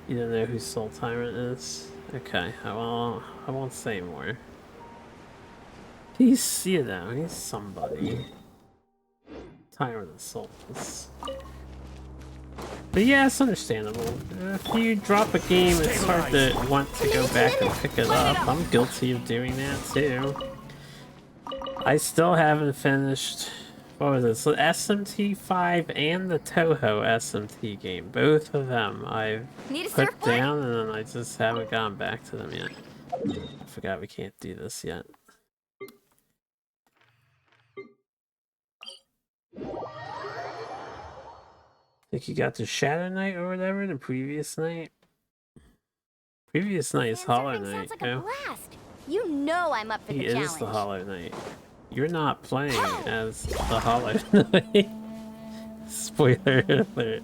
You don't know who Soul Tyrant is? Okay, I won't say more. He's, you know, he's somebody. Tyrant of Souls. But yeah, it's understandable. If you drop a game, it's hard to want to go back and pick it up. I'm guilty of doing that too. I still haven't finished, what was it, so SMT5 and the Toho SMT game. Both of them I've
Need a
put
surfboard?
down and then I just haven't gone back to them yet. I forgot we can't do this yet. Think you got the Shadow Knight or whatever the previous night? Previous night is Hollow
Surfing
Knight.
sounds like a blast. You know I'm up for
He
the
is
challenge.
the Hollow Knight. You're not playing as the Hollow Knight. Spoiler alert.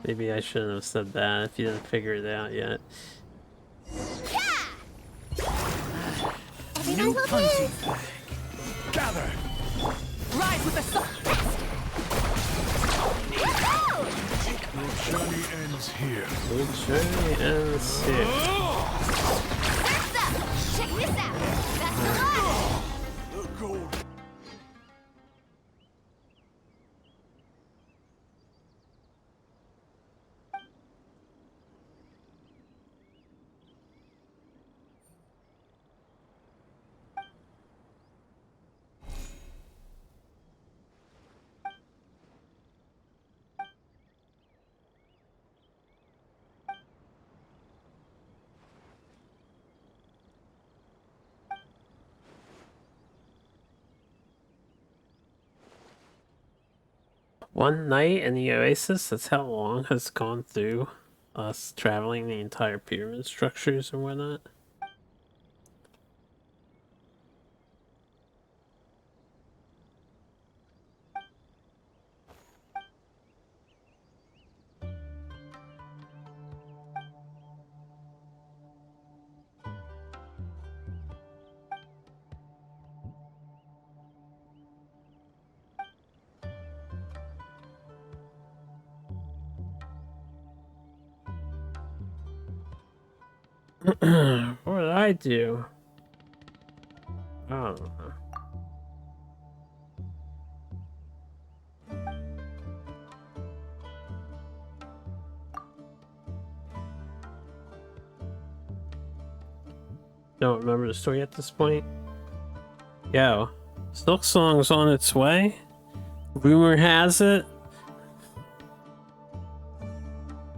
Maybe I shouldn't have said that if you didn't figure it out yet.
Everyone will do.
Gather!
Rise with the sun.
The journey ends here.
The journey ends here.
Surf's up. Check this out. That's the line.
The gold.
One night in the Oasis, that's how long has gone through us traveling the entire pyramid structures and whatnot. What did I do? I don't know. Don't remember the story at this point. Yo, Silk Song's on its way. Rumor has it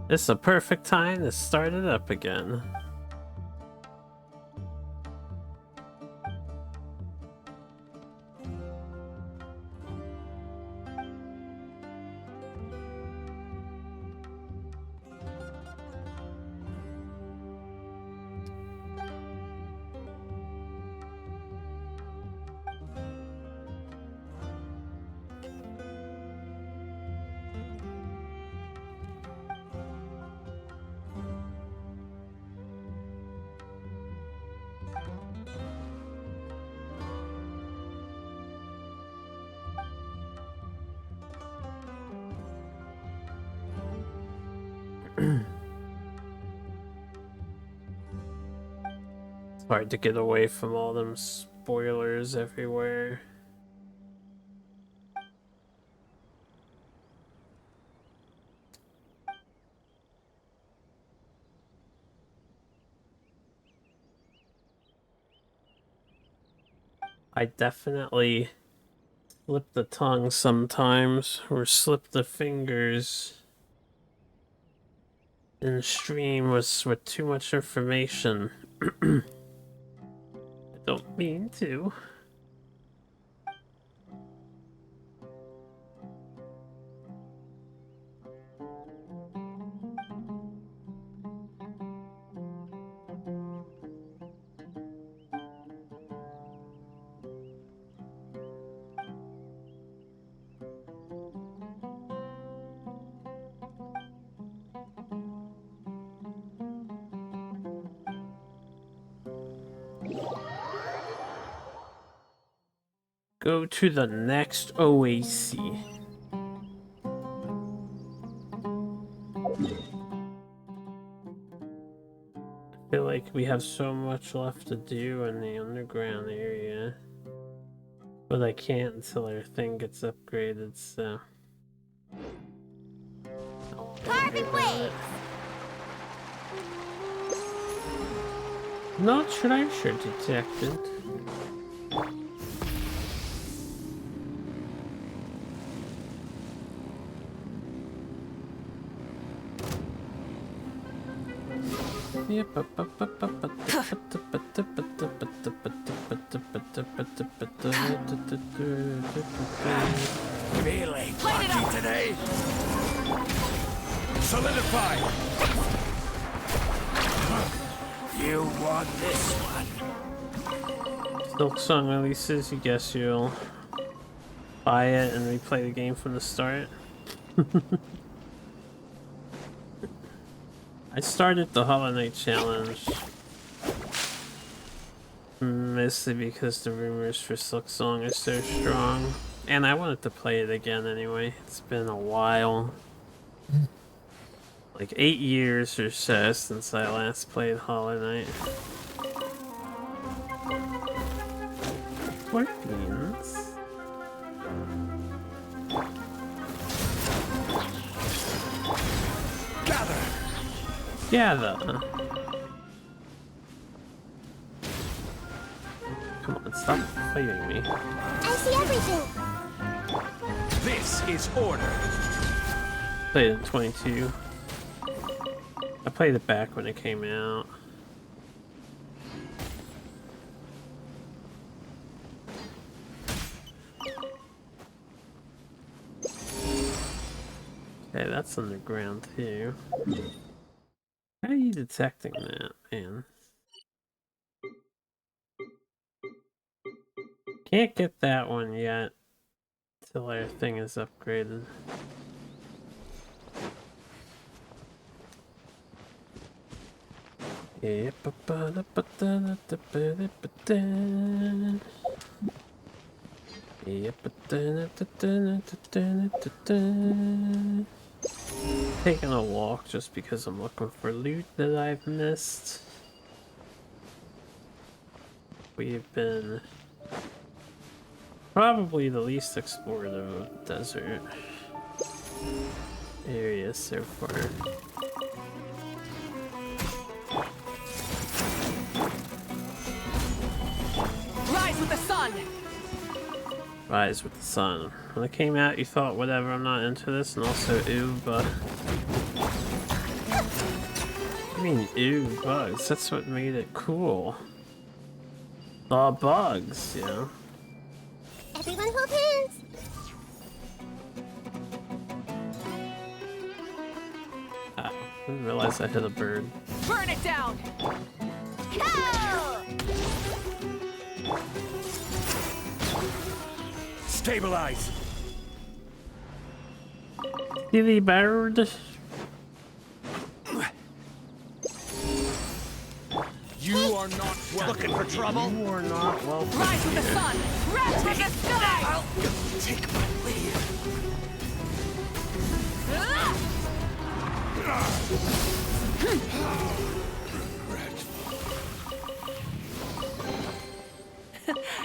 it's a perfect time to start it up again. It's hard to get away from all them spoilers everywhere. I definitely slip the tongue sometimes, or slip the fingers in stream with too much information. I don't mean to. go to the next OAC. I feel like we have so much left to do in the underground area. But I can't until our thing gets upgraded, so...
Carving waves!
Not treasure detected.
Feeling lucky today. Solidify. You want this one?
Silk Song releases, you guess you'll buy it and replay the game from the start. I started the Hollow Knight challenge mostly because the rumors for Silk Song are so strong, and I wanted to play it again anyway. It's been a while, like 8 years or so since I last played Hollow Knight. Scorpions. Gather. Come on, stop fighting me.
I see everything.
This is order.
Played it in 22. I played it back when it came out. Okay, that's underground too. How are you detecting that, man? Can't get that one yet till our thing is upgraded. Taking a walk just because I'm looking for loot that I've missed. We've been probably the least explored of the desert area so far.
Rise with the sun!
Rise with the sun. When it came out, you thought, whatever, I'm not into this, and also, ew, but... I mean, ew, bugs. That's what made it cool. The bugs, you know?
Everyone hold hands.
I didn't realize I hit a bird.
Burn it down!
Go!
Stabilize.
Silly bird.
You are not looking for trouble.
You are not welcome.
Rise with the sun! Rise with the sky!
I'll take my leave.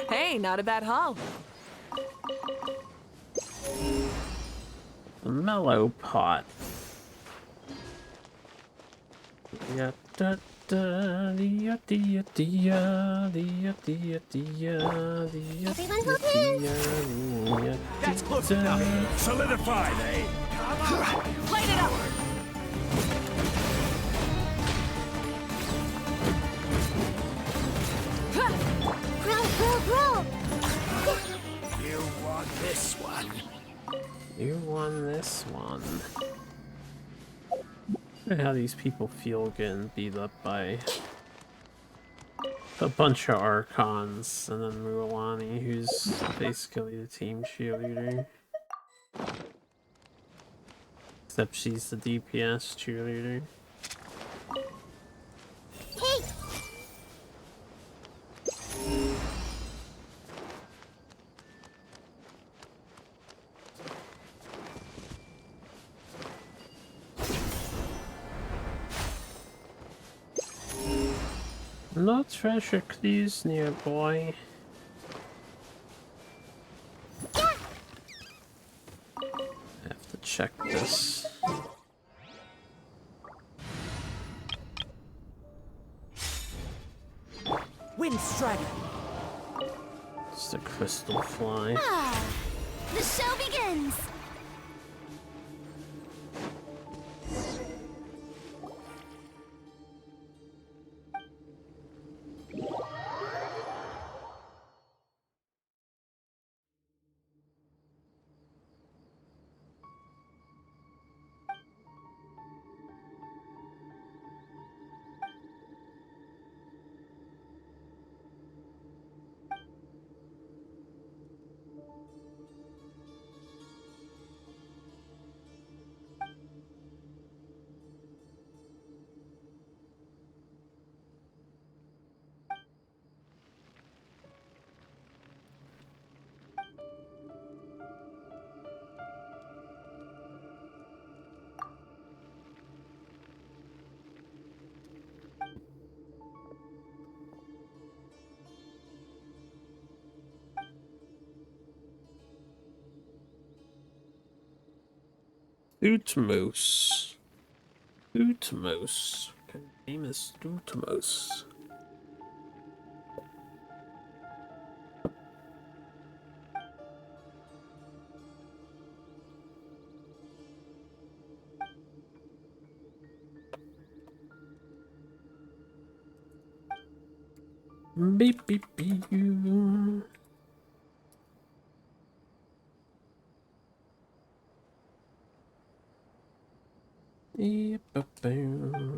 Hey, not a bad haul.
The mellow pot. Yeah, da, da, dia, dia, dia, dia, dia, dia, dia,
Everyone hold hands.
dia,
That's close enough. Solidify.
Light it up!
Grow, grow, grow.
You want this one?
You won this one. I wonder how these people feel getting beat up by a bunch of Archons and then Mualani, who's basically the team cheerleader. Except she's the DPS cheerleader.
Hey,
no treasure clues nearby. I have to check this.
Wind strider.
It's the crystal fly.
Ah, the show begins.
Utmos. Utmos. Her name is Utmos. Beep beep beep.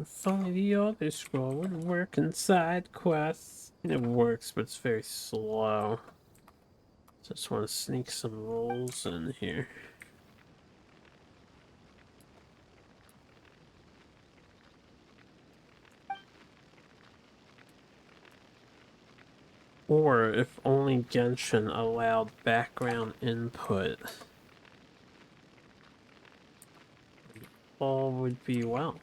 Find the other scroll would work in side quests. It works, but it's very slow. Just want to sneak some rolls in here. Or if only Genshin allowed background input, all would be well.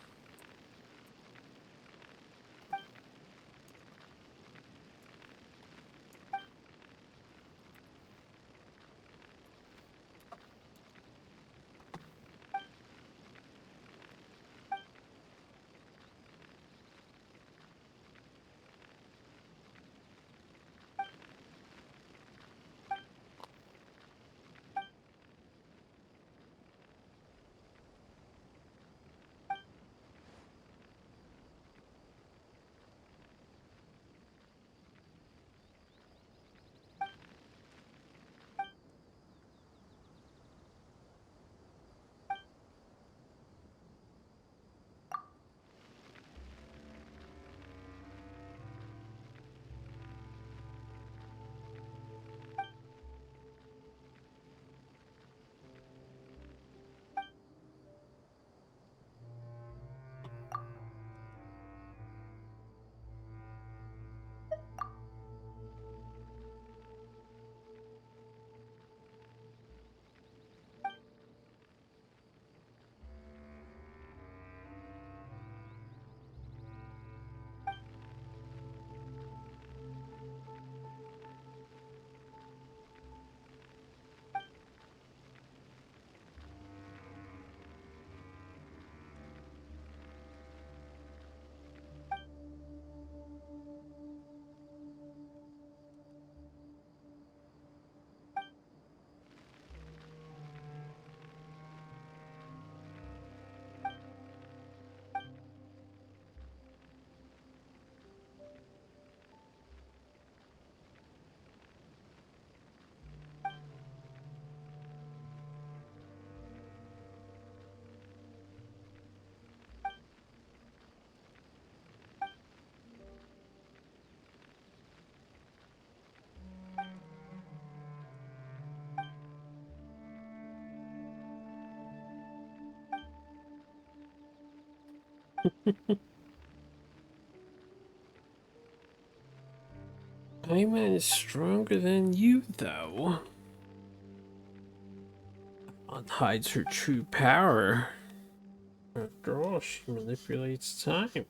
Payman is stronger than you, though. One hides her true power. After all, she manipulates time.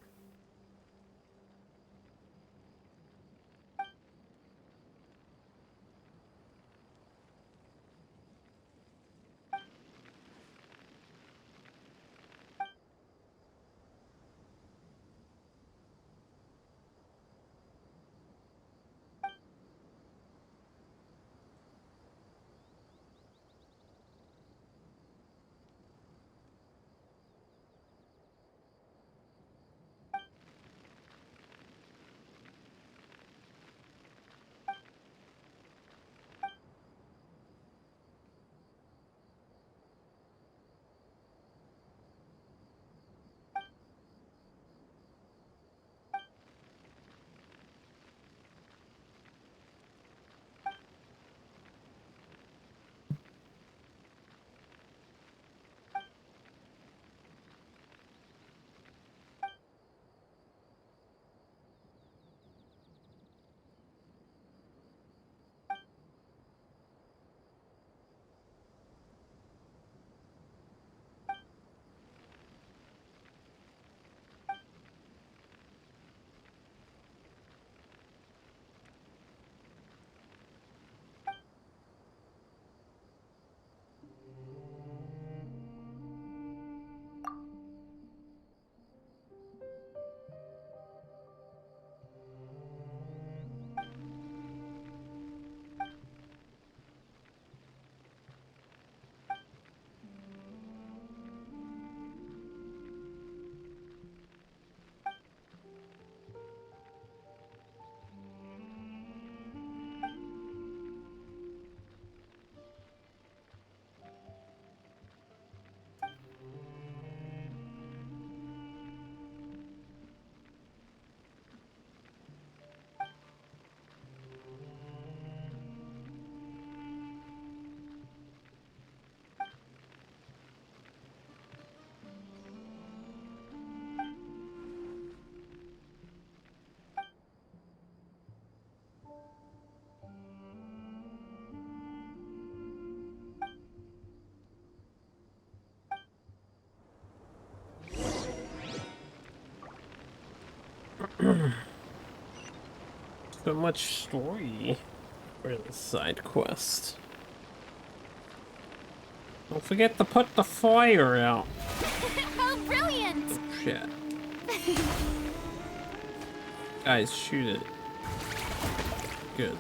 So much story for the side quest. Don't forget to put the fire out.
Oh, brilliant!
Oh, shit. Guys, shoot it. Good.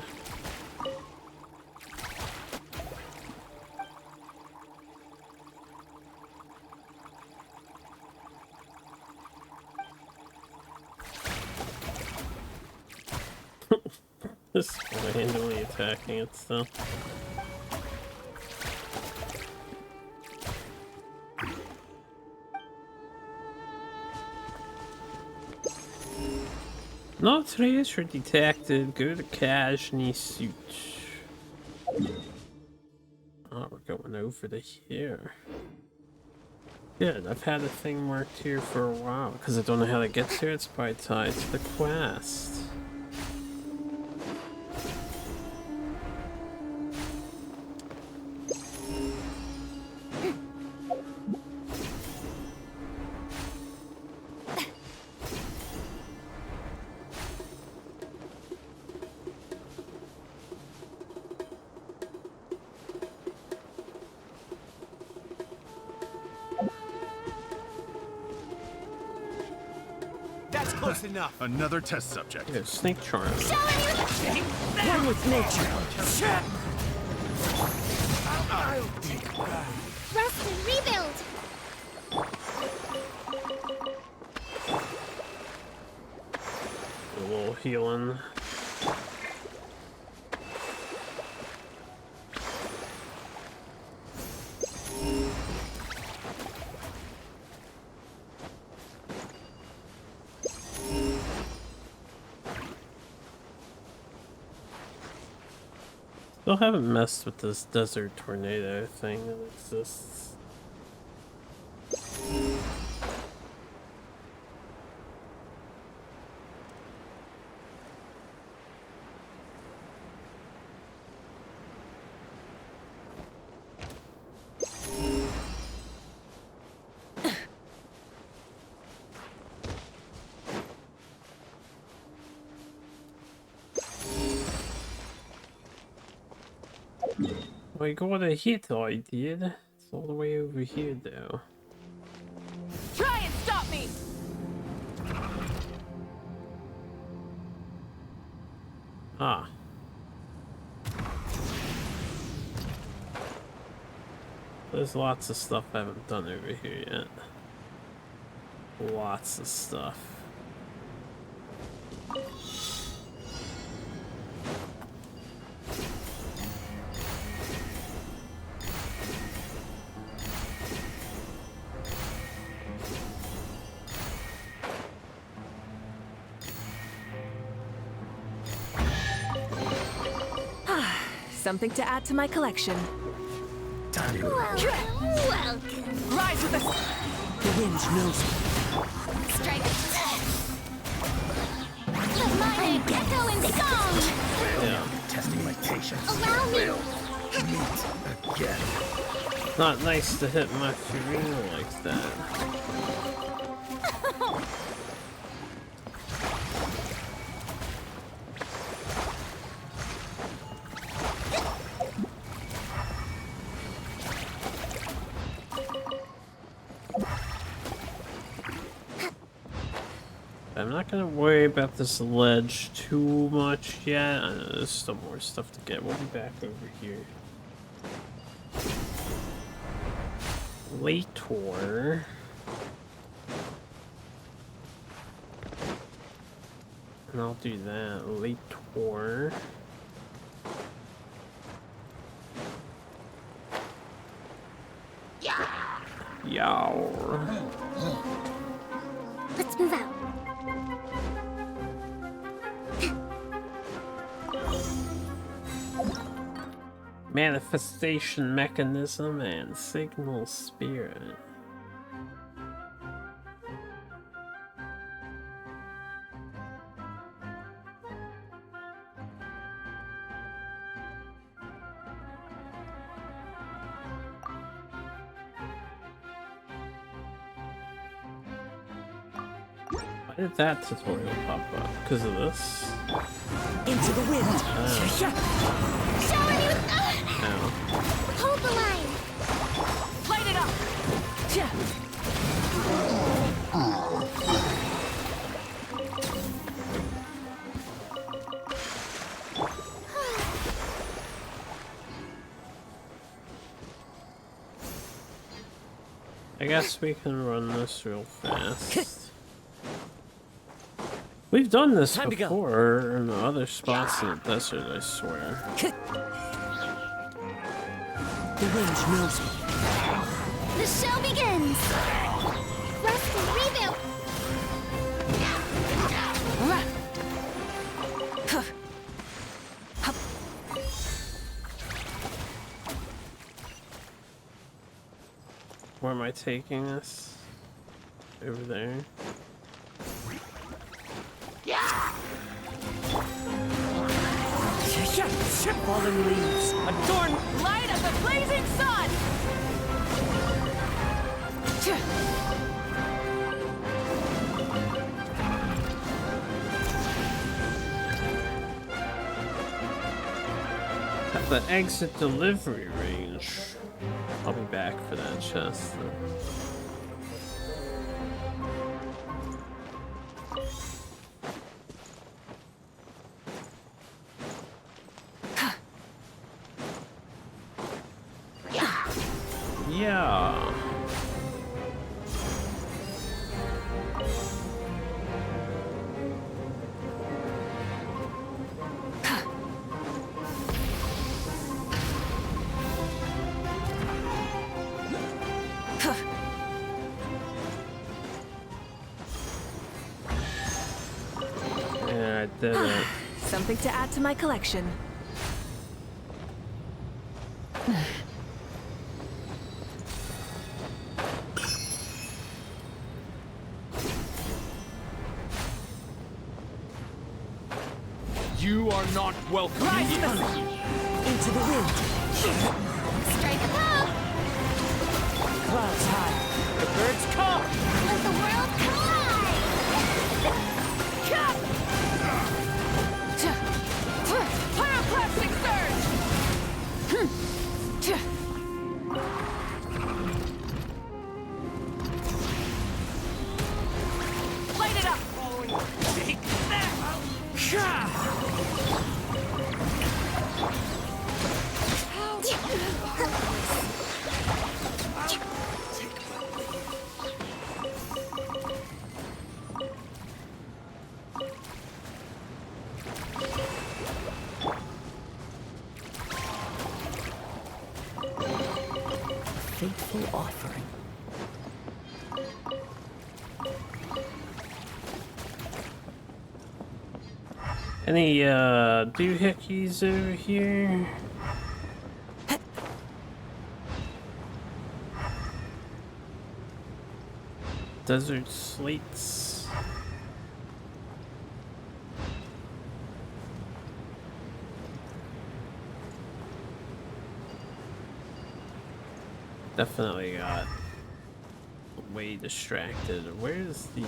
Just randomly attacking it still. No trace are detected. Go to Kashni suit. Oh, we're going over to here. Good, I've had a thing marked here for a while. Because I don't know how to get to it, it's probably tied to the quest.
That's close enough.
Another test subject.
Yeah, snake charm.
One with nature.
Rest and rebuild!
A little healing. Still haven't messed with this desert tornado thing that exists. We got a hit, I did. It's all the way over here, though.
Try and stop me!
Ah. There's lots of stuff I haven't done over here yet. Lots of stuff.
Something to add to my collection.
Welcome!
Rise with us!
The wind knows me.
Strike! The mighty gecko and song!
Yeah.
Testing my patience.
Allow me!
Meet again.
Not nice to hit my Furina like that. I'm not gonna worry about this ledge too much yet. I know there's still more stuff to get. We'll be back over here. Later. And I'll do that later. Yow.
Let's move out.
Manifestation mechanism and signal spirit. Why did that tutorial pop up? Because of this?
Into the wind.
Showing you.
No.
Hold the line.
Light it up!
I guess we can run this real fast. We've done this before in the other spots in the desert, I swear.
The wind knows me.
The show begins. Rest and rebuild.
Where am I taking this? Over there.
Fallen leaves.
Adorn light of the blazing sun!
At the exit delivery range. I'll be back for that chest. Yeah. Yeah, I did it.
Something to add to my collection.
You are not welcome
Rise to
here.
the sun!
Into the wind.
Strike a pose.
Clouds high.
The birds come.
Let the world collide.
Pyroclastic surge! Light it up!
Take that.
Faithful offering.
Any doohickeys over here? Desert slates. Definitely got way distracted. Where's the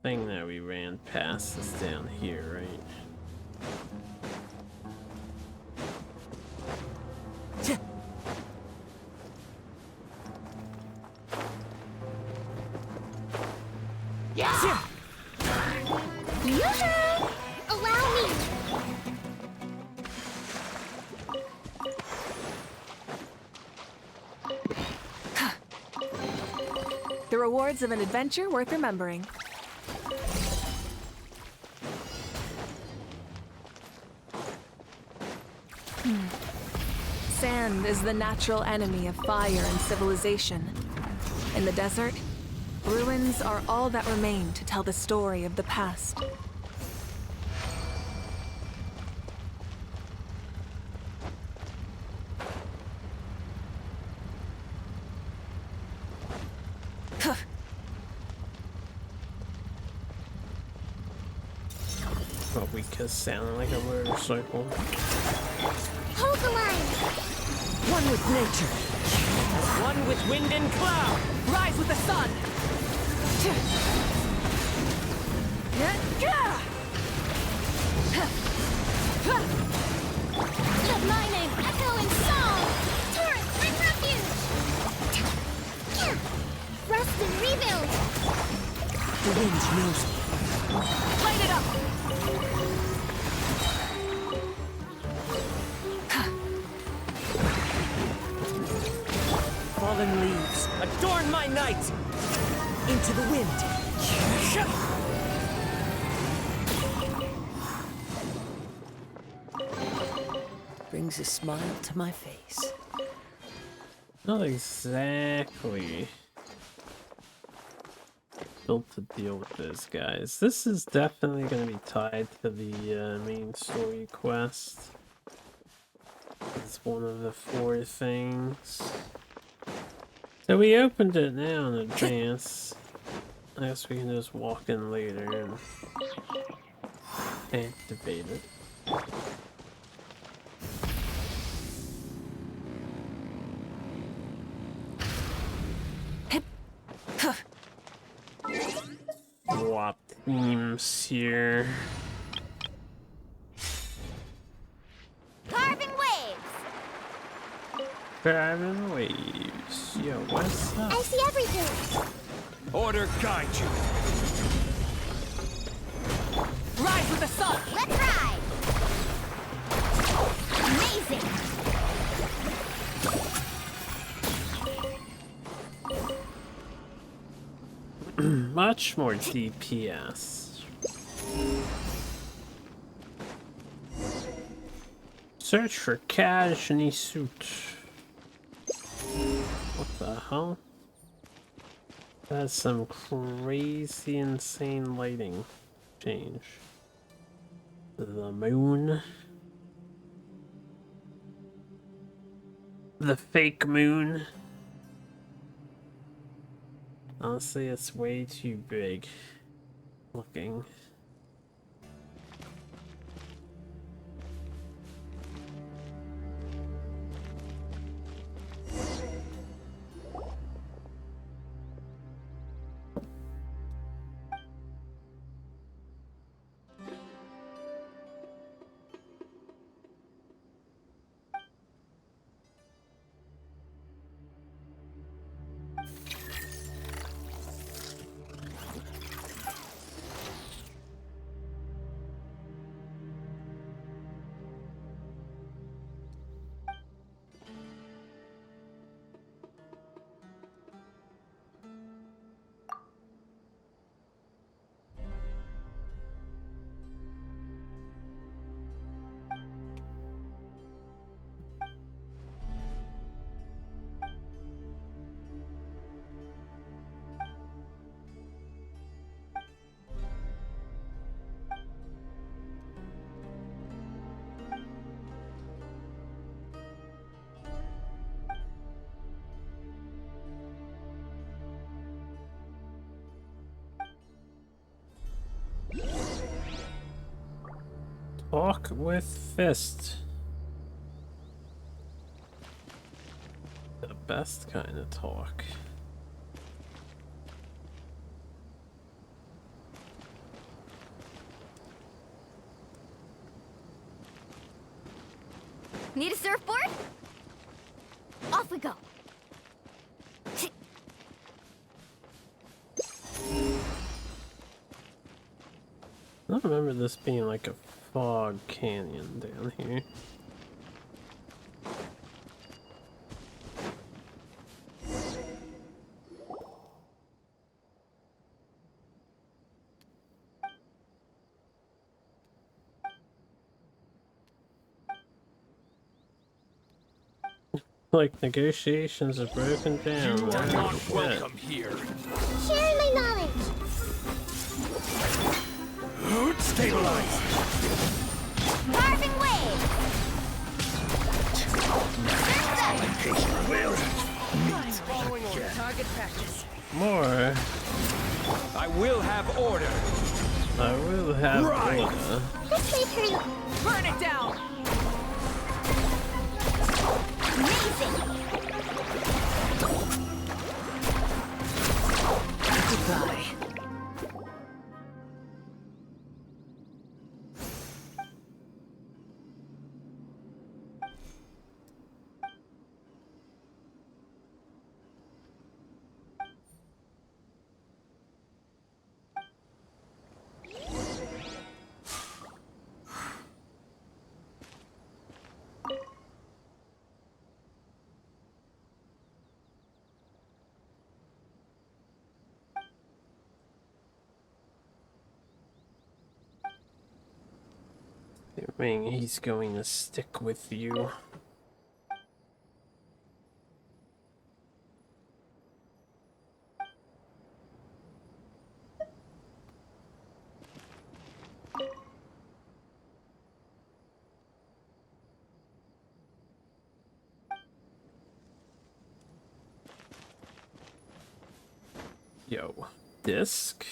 thing that we ran past is down here, right?
Yoo-hoo! Allow me.
The rewards of an adventure worth remembering. Sand is the natural enemy of fire and civilization. In the desert, ruins are all that remain to tell the story of the past.
But we could sound like a motorcycle.
Hold the line.
One with nature.
One with wind and cloud.
Rise with the sun!
Let my name echo in song! Torrent, bring refuge! Rest and rebuild!
The wind knows me.
Light it up!
Fallen leaves, adorn my night! Into the wind!
Brings a smile to my face.
Not exactly built to deal with this, guys. This is definitely going to be tied to the main story quest. It's one of the 4 things. So we opened it now in advance. I guess we can just walk in later and activate it. What themes here?
Carving waves!
Driving waves. Yo, what's up?
I see everything!
Order guide you.
Rise with the sun!
Let's ride! Amazing!
Much more DPS. Search for Kajni suit. What the hell? That's some crazy insane lighting change. The moon. The fake moon. Honestly, it's way too big looking. Talk with Fist. The best kind of talk.
Need a surfboard? Off we go.
I don't remember this being like a fog canyon down here. Like negotiations are broken down.
You are
Oh,
not
shit.
welcome here.
Sharing my knowledge.
Stabilize.
Carving waves.
Following order. Target practice.
More.
I will have order.
I will have
Right.
order.
This may hurry.
Burn it down!
Amazing.
mean, he's going to stick with you. Yo, disc.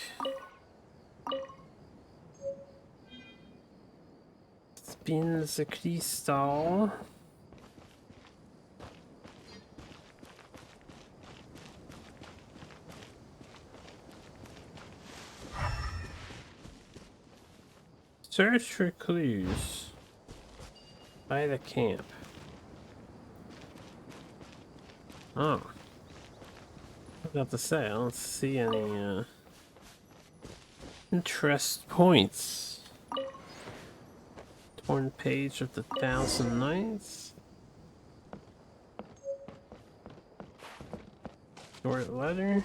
Spin the crystal. Search for clues by the camp. Oh. I was about to say, I don't see any interest points. Torn page of the Thousand Nights. Short letter.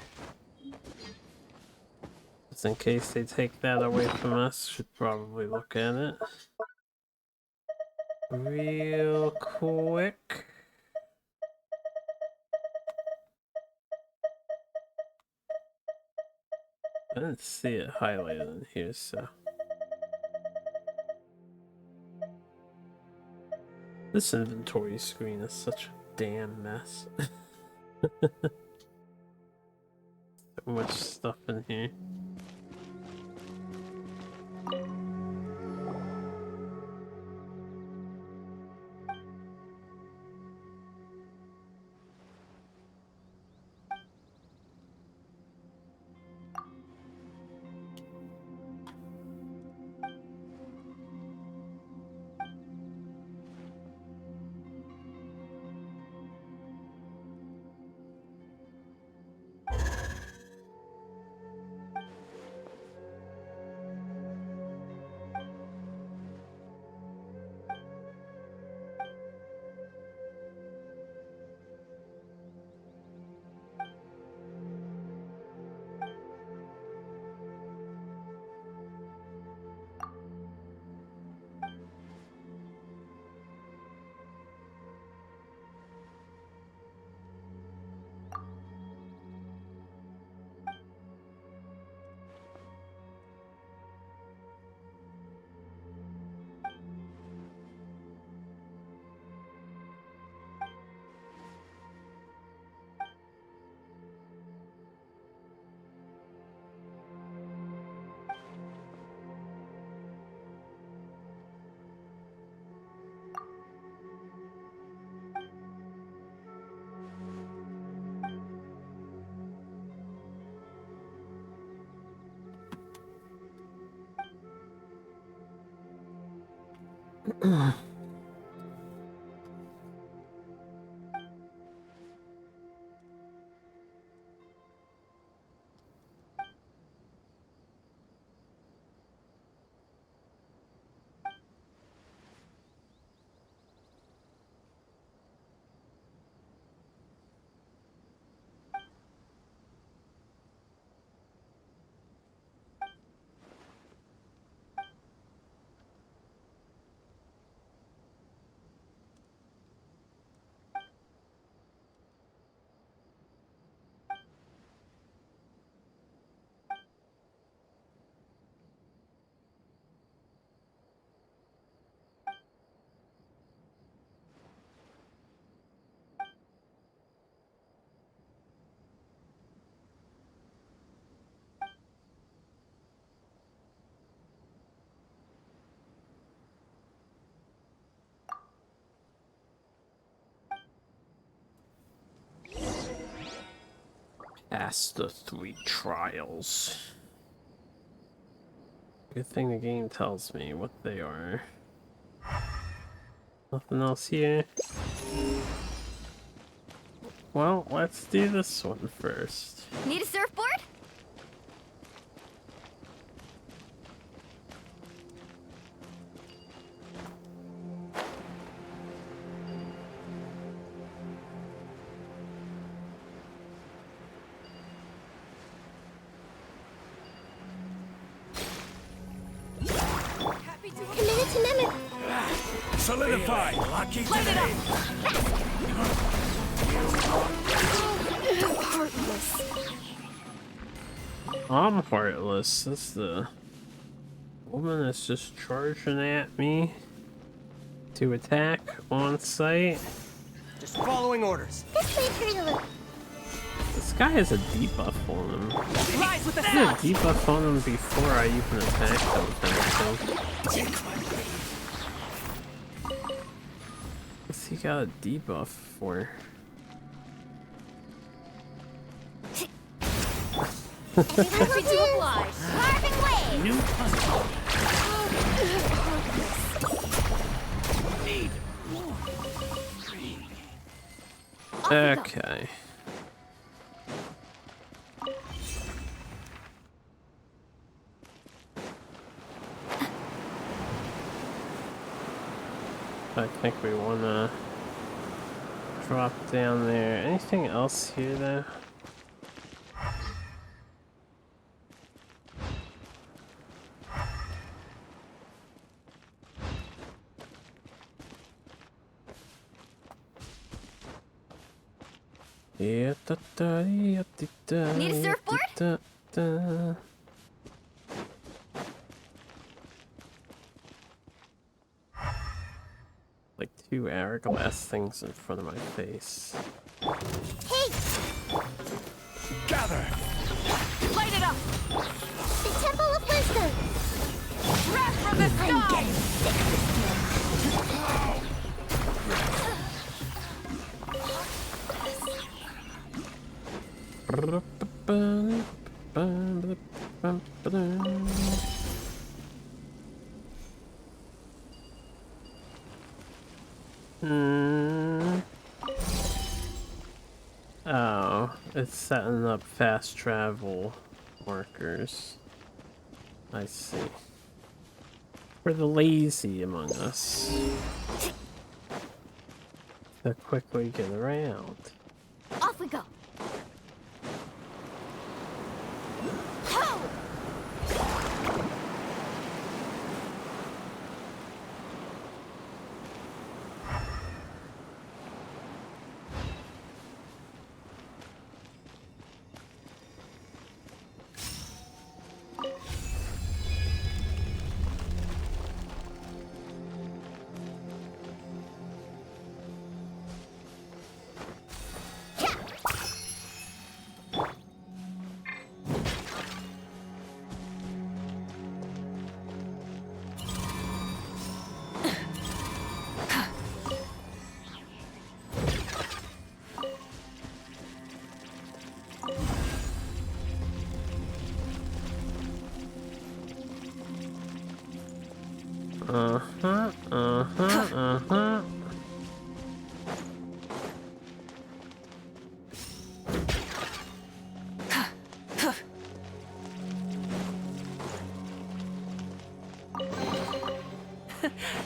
Just in case they take that away from us, should probably look at it. Real quick. I didn't see it highlighted in here, so. This inventory screen is such a damn mess. So much stuff in here. Past the 3 trials. Good thing the game tells me what they are. Nothing else here. Well, let's do this one first.
Need a surfboard? Committed to memory.
Solidify!
Lucky
Light it up!
Heartless.
I'm heartless. That's the woman that's just charging at me to attack on site.
Just following orders.
This way through.
This guy has a debuff on him.
Rise with the
I had a
sun.
debuff on him before I even attacked him. What's he got a debuff for?
Ready to oblige. Carving waves.
New punch. Need more.
Okay. I think we wanna drop down there. Anything else here though?
Need a surfboard?
Like two hourglass things in front of my face.
Hey,
Gather!
Light it up!
the Temple of Wisdom.
Wrath from the
I'm
sky!
getting sick of this
Oh, it's setting up fast travel markers. I see. For the lazy among us. To quickly get around.
Off we go. Ho!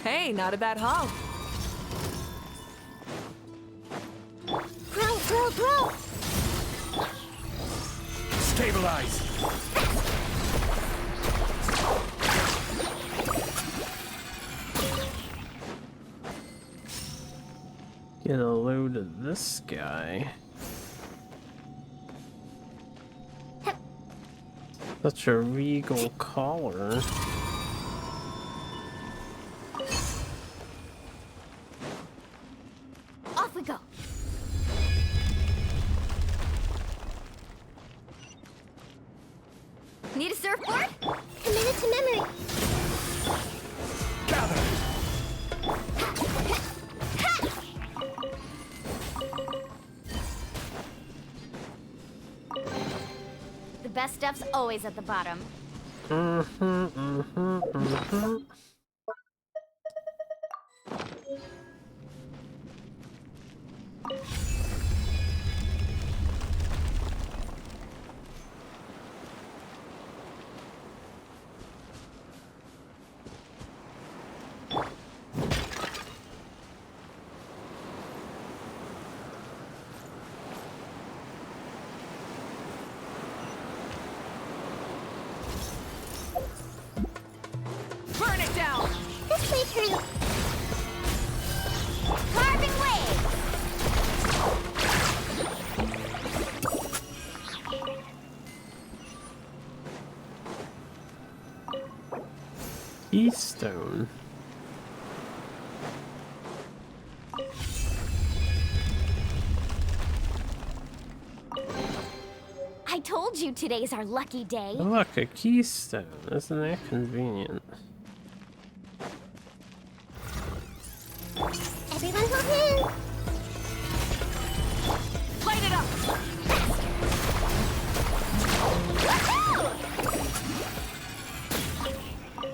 Hey, not a bad haul.
Grow.
Stabilize!
Get a load of this guy. Such a regal collar.
Off we go. Need a surfboard? Committed to memory.
Gather!
The best stuff's always at the bottom.
Burn it down!
This way through.
keystone.
I told you today's our lucky day.
Oh, look, a keystone. Isn't that convenient?
Everyone come in.
Light it up!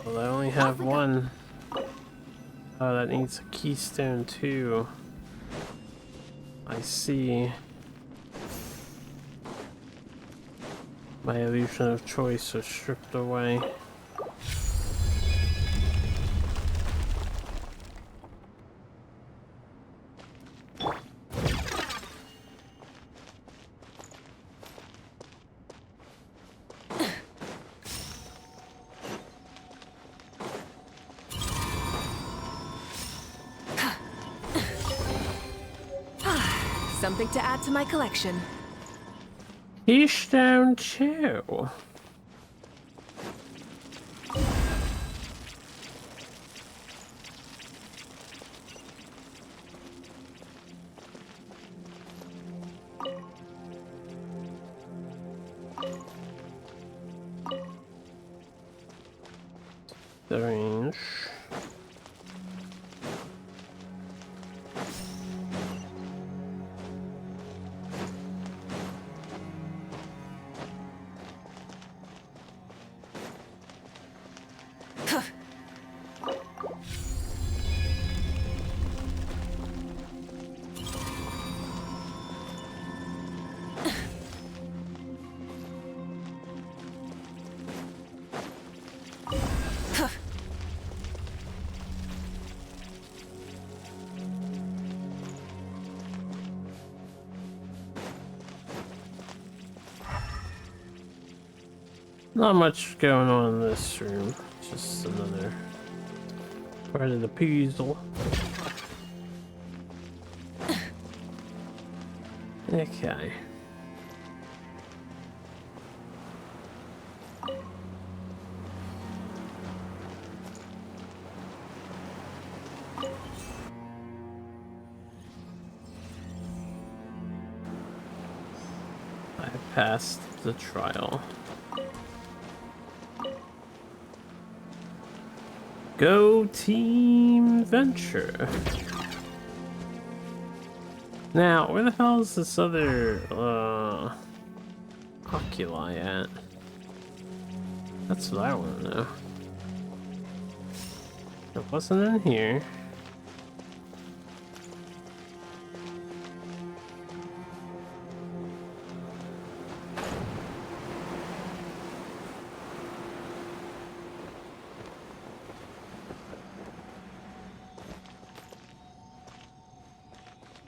Well, I only have one. Oh, that needs a keystone too. I see. My illusion of choice was stripped away.
Something to add to my collection.
Keystone 2. Strange. Not much going on in this room. Just another part of the puzzle. Okay. I passed the trial. Go Team Venture. Now, where the hell is this other oculi at? That's what I want to know. It wasn't in here.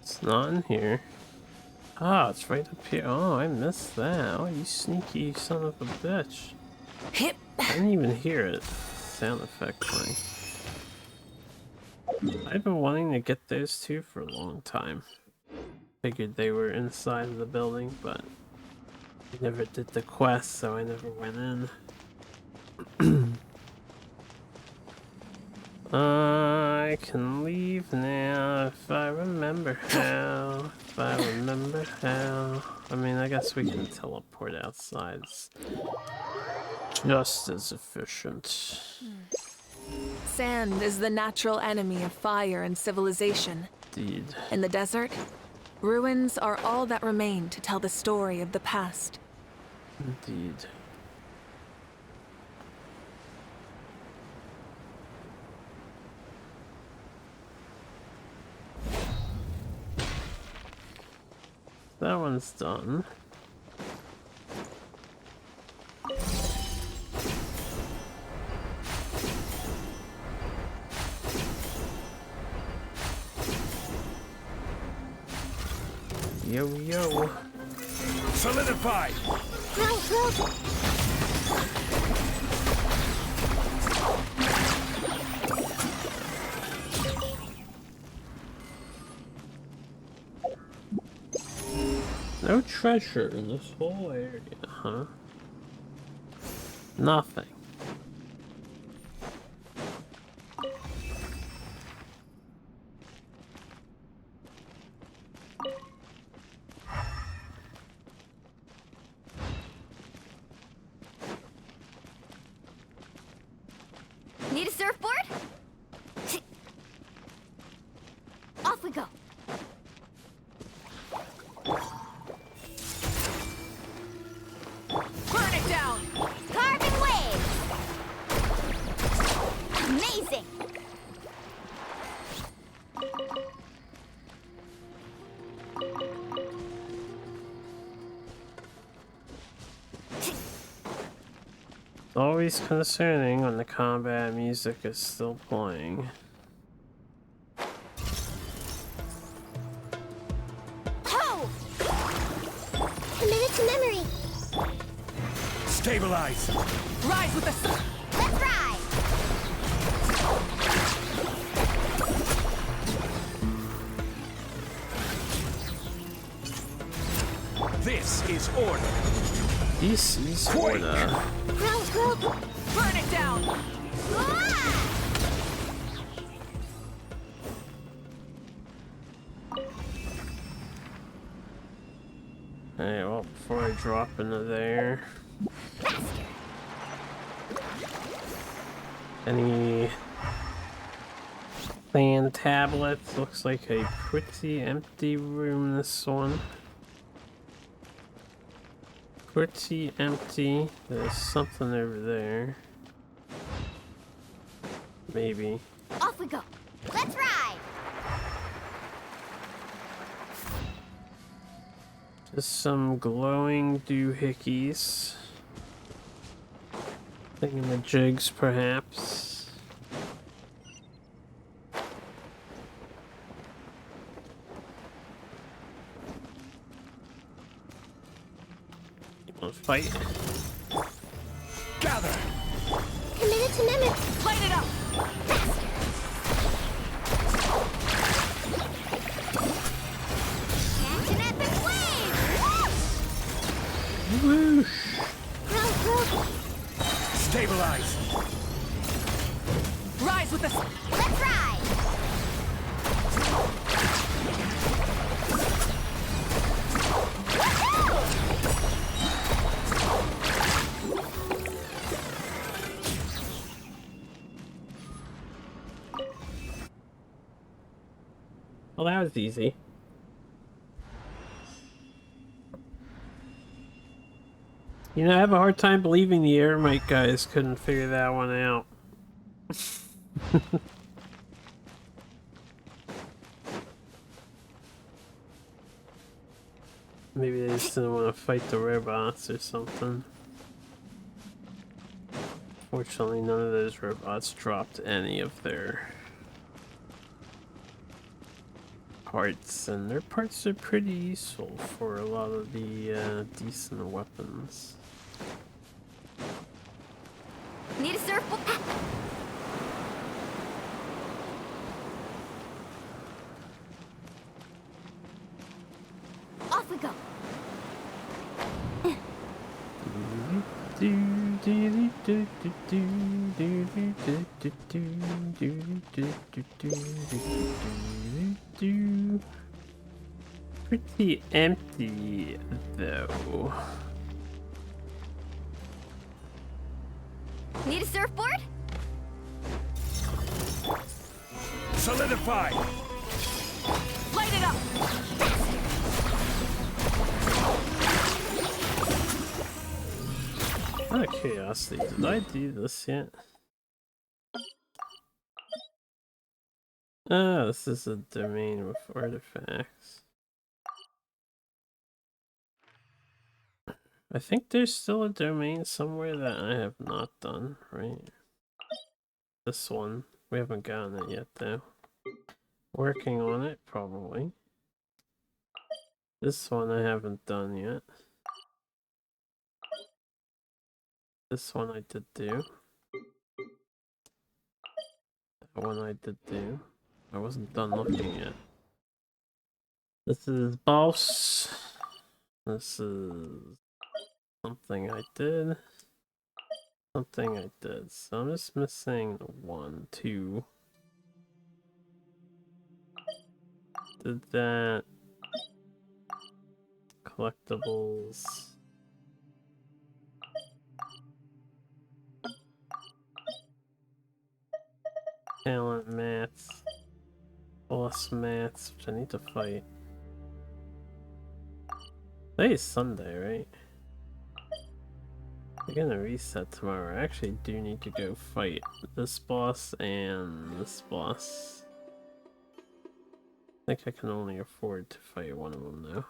It's not in here. Ah, it's right up here. Oh, I missed that. Oh, you sneaky son of a bitch.
Hip.
I didn't even hear it. Sound effect playing. I've been wanting to get those two for a long time. Figured they were inside of the building, but I never did the quest, so I never went in. I can leave now if I remember how. If I remember how. I mean, I guess we can teleport outside. It's just as efficient.
Sand is the natural enemy of fire and civilization.
Indeed.
In the desert, ruins are all that remain to tell the story of the past.
Indeed. That one's done. Yo, yo.
Solidify!
No treasure in this whole area, huh? Nothing.
surfboard? Off we go.
Burn it down!
Carving waves! Amazing!
It's always concerning when the combat music is still playing.
Ho! Committed to memory.
Stabilize.
Rise with the sun!
Let's ride!
This is order.
This is order.
Growl.
Burn it down!
Ah!
Hey, well, before I drop into there. Any fan tablets? Looks like a pretty empty room, this one. Pretty empty. There's something over there. Maybe.
Off we go. Let's ride!
Just some glowing doohickeys. Thingamajigs, perhaps. You wanna fight?
Gather.
Committed to memory.
Light it up!
Catch an epic wave!
Whoosh!
Growl.
Stabilize.
Rise with the sun!
Let's ride!
Well, that was easy. You know, I have a hard time believing the Airmite guys couldn't figure that one out. Maybe they just didn't want to fight the robots or something. Fortunately, none of those robots dropped any of their parts, and their parts are pretty useful for a lot of the decent weapons.
Need a surfboard? Off we go.
Pretty empty, though.
Need a surfboard?
Solidify.
Light it up!
Out of curiosity, did I do this yet? Ah, this is a domain with artifacts. I think there's still a domain somewhere that I have not done, right? This one. We haven't gotten it yet, though. Working on it, probably. This one I haven't done yet. This one I did do. That one I did do. I wasn't done looking yet. This is boss. This is something I did. Something I did. So I'm just missing 1, 2. Did that. Collectibles. Talent mats. Boss mats, which I need to fight. Today is Sunday, right? They're gonna reset tomorrow. I actually do need to go fight this boss and this boss. I think I can only afford to fight one of them though.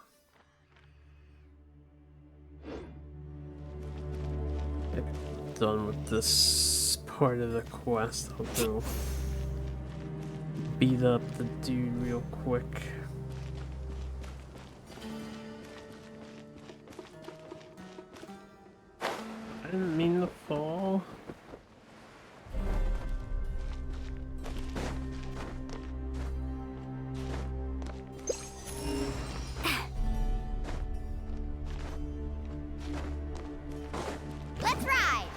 Get done with this part of the quest. I'll go beat up the dude real quick. I didn't mean to fall.
Let's ride!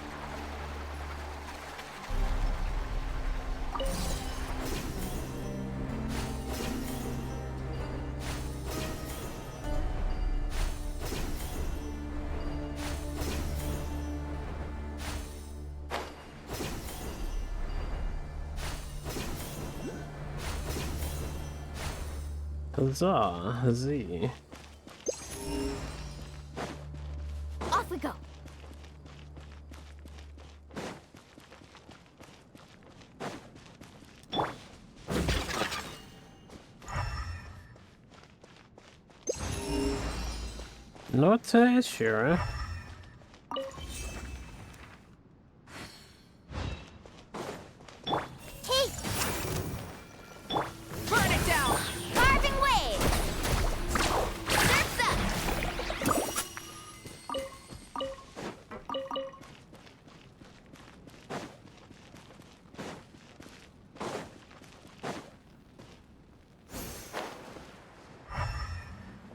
Huzzah, huzzah.
Off we go!
Not sure.
Hey! Burn it down! Carving waves! Surf's up!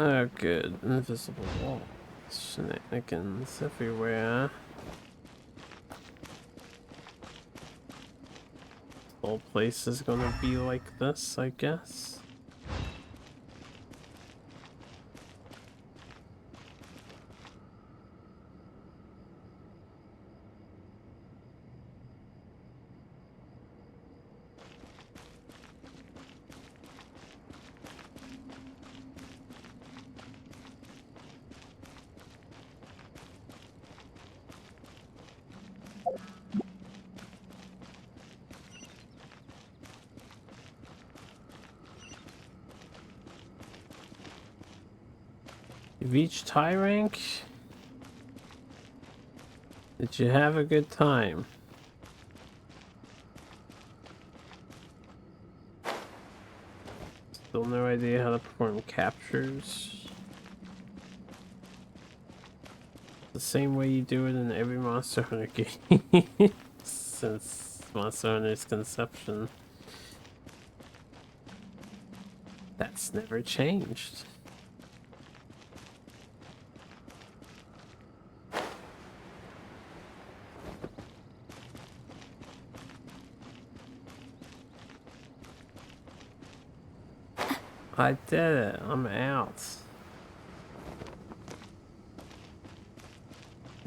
Oh good, invisible walls. Shenanigans everywhere. The whole place is gonna be like this, I guess. You've reached high rank? Did you have a good time? Still no idea how to perform captures. The same way you do it in every Monster Hunter game since Monster Hunter's conception. That's never changed. I did it. I'm out.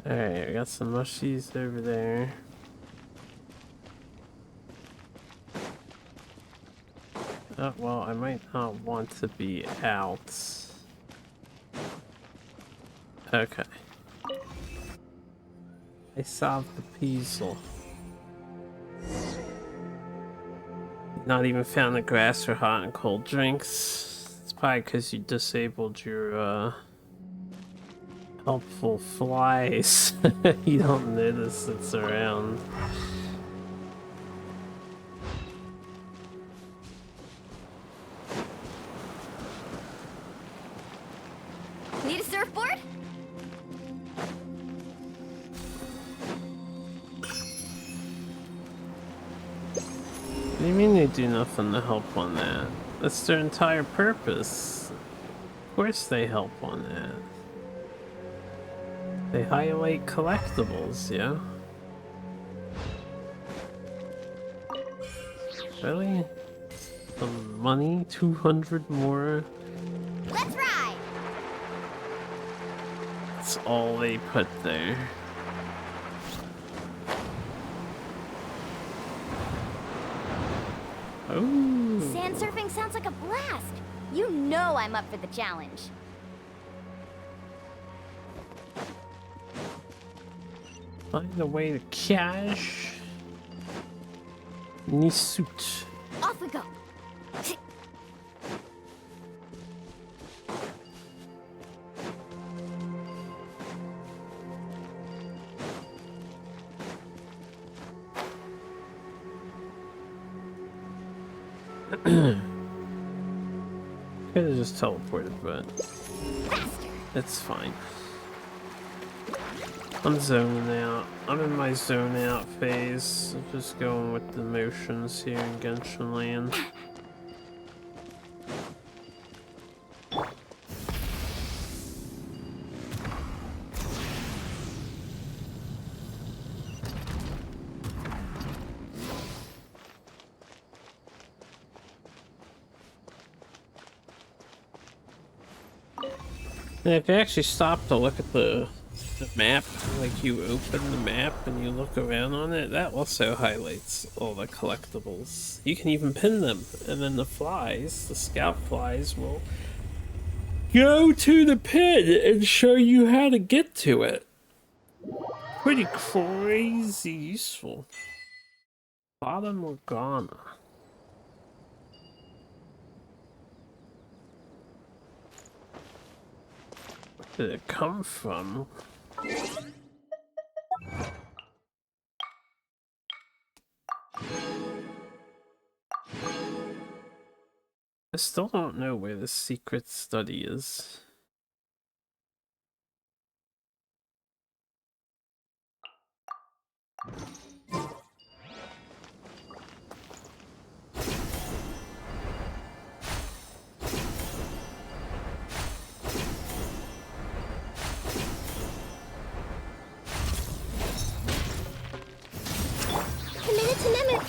Alright, I got some mushies over there. Oh, well, I might not want to be out. Okay. I solved the puzzle. Not even found the grass for hot and cold drinks. It's probably because you disabled your helpful flies. You don't notice it's around.
Need a surfboard?
What do you mean they do nothing to help on that? That's their entire purpose. Of course they help on that. They highlight collectibles, yeah? Really? Some money? 200 more?
Let's ride!
That's all they put there. Ooh.
Sand surfing sounds like a blast. You know I'm up for the challenge.
Find a way to cash. Knee suit.
Off we go.
Could have just teleported, but
Faster.
it's fine. I'm zoning out. I'm in my zone out phase. I'm just going with the motions here in Genshin Land. And if you actually stop to look at the map, like you open the map and you look around on it, that also highlights all the collectibles. You can even pin them, and then the flies, the scout flies, will go to the pin and show you how to get to it. Pretty crazy useful. Fata Morgana. Where did it come from? I still don't know where the secret study is.
Committed to limit.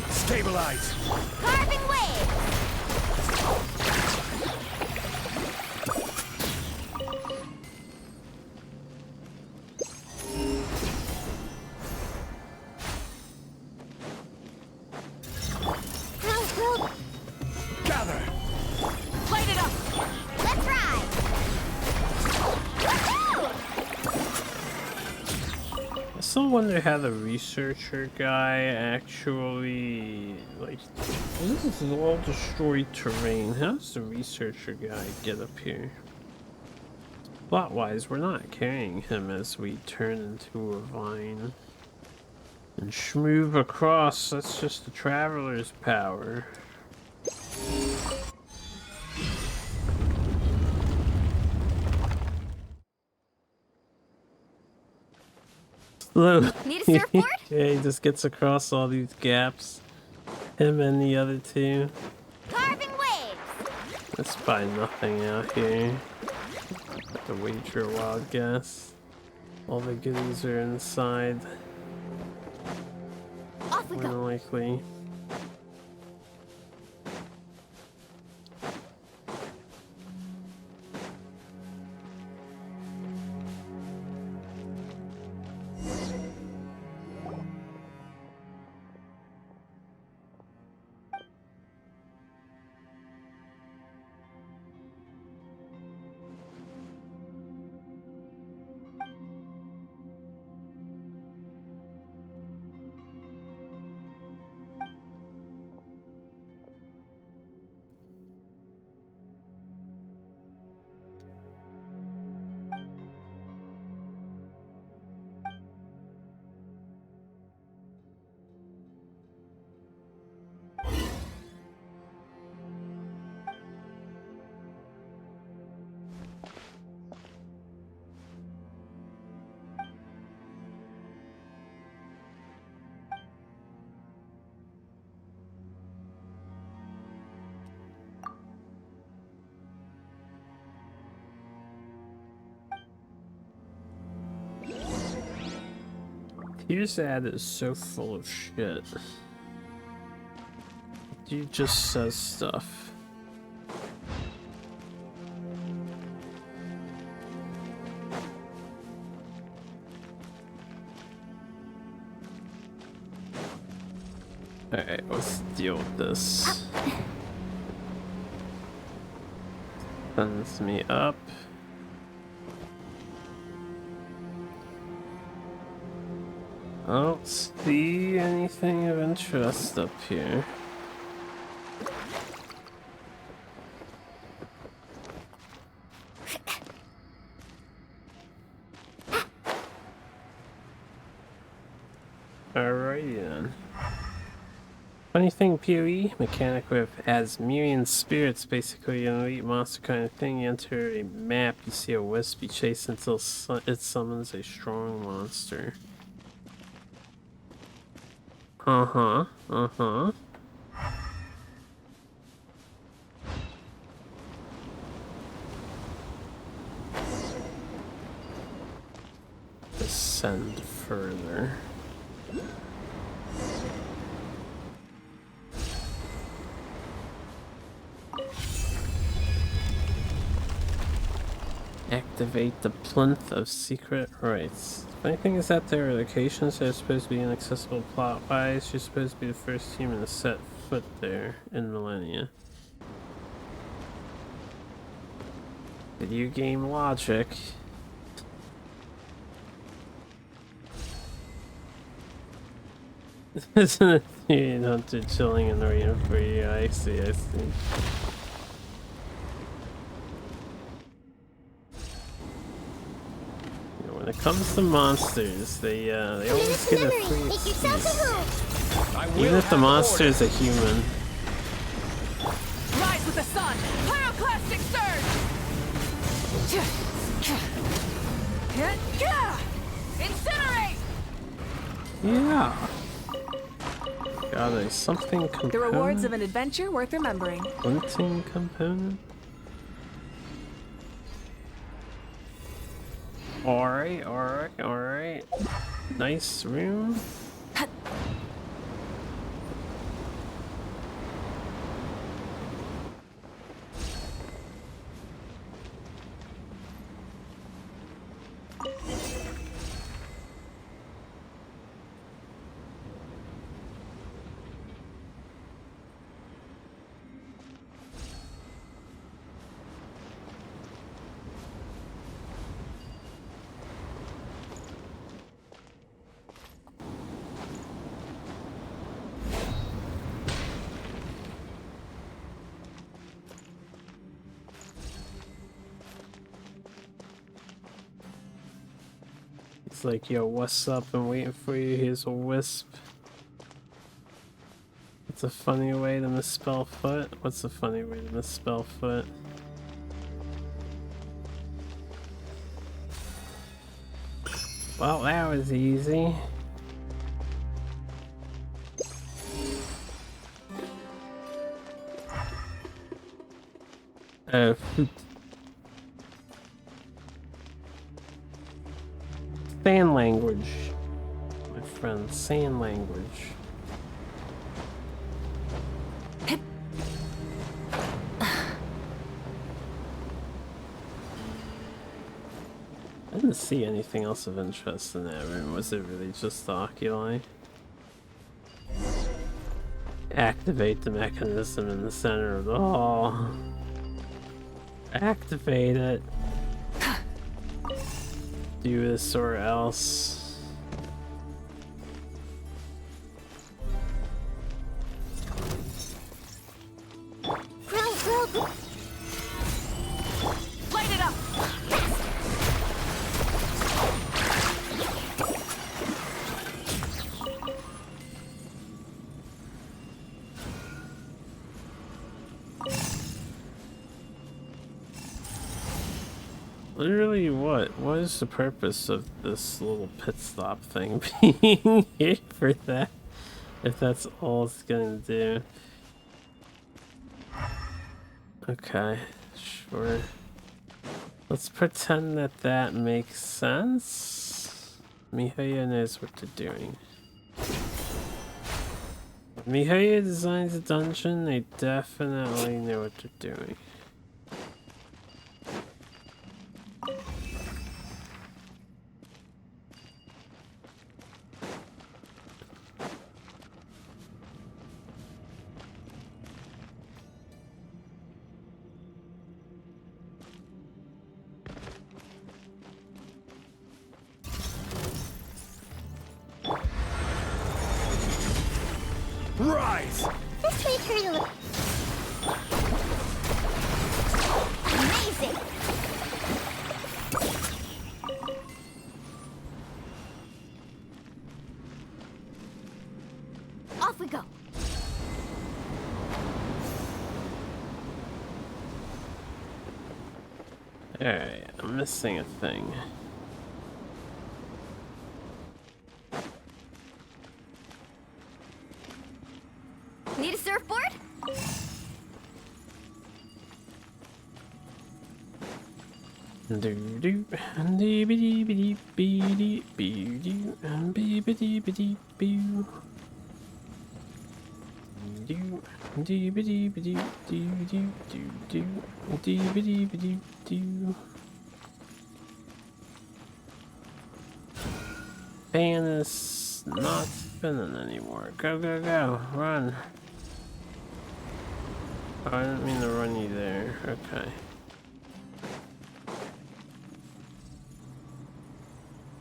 Stabilize.
Carving wave. How
Gather.
light it up. Let's ride. Woohoo!
I still wonder how the researcher guy actually, like, this is all destroyed terrain. How does the researcher guy get up here? Plot-wise, we're not carrying him as we turn into a vine and schmoove across. That's just the traveler's power. Look.
Need a surfboard?
Yeah, he just gets across all these gaps. Him and the other two.
Carving waves.
Let's buy nothing out here. Have to wager a wild guess. All the goodies are inside.
Off we
More
go.
than likely. Tears ad is so full of shit. Dude just says stuff. Alright, let's deal with this. Sends me up. I don't see anything of interest up here. Alrighty then. Funny thing, PoE mechanic with Asmirian spirits, basically an elite monster kind of thing. You enter a map, you see a wisp, you chase until it summons a strong monster. Descend further. Activate the plinth of secret rites. Funny thing is that there are locations that are supposed to be inaccessible plot-wise. You're supposed to be the first human to set foot there in millennia. Video game logic. Isn't it the hunter chilling in the arena for you? I see, I see. When it comes to monsters, they always get a free piece. Even if the monster is a human.
Rise with the sun! Pyroclastic surge! Incinerate!
Yeah. Got a something component.
The rewards of an adventure worth remembering.
Hunting component. Alright. Nice room. It's like, yo, what's up? I'm waiting for you. Here's a wisp. It's a funny way to misspell foot. What's a funny way to misspell foot? Well, that was easy. Oh, Sand language, my friend. Sand language. I didn't see anything else of interest in that room. Was it really just the oculi? Activate the mechanism in the center of the hall. Activate it. Do this or else.
Light it up!
Literally, what is the purpose of this little pit stop thing being here for that? If that's all it's gonna do. Okay, sure. Let's pretend that that makes sense. Mihoyo knows what they're doing. If Mihoyo designs a dungeon, they definitely know what they're doing.
Thanks. This way turn a little. Amazing! Off we go.
Alright, I'm missing a thing.
Need a surfboard?
Do do dee dee dee dee dee doo dee dee dee boo. Do dee dee dee doo doo doo doo dee dee dee doo. Fan is not spinning anymore. Go go go! Run! Oh, I didn't mean to run you there. Okay.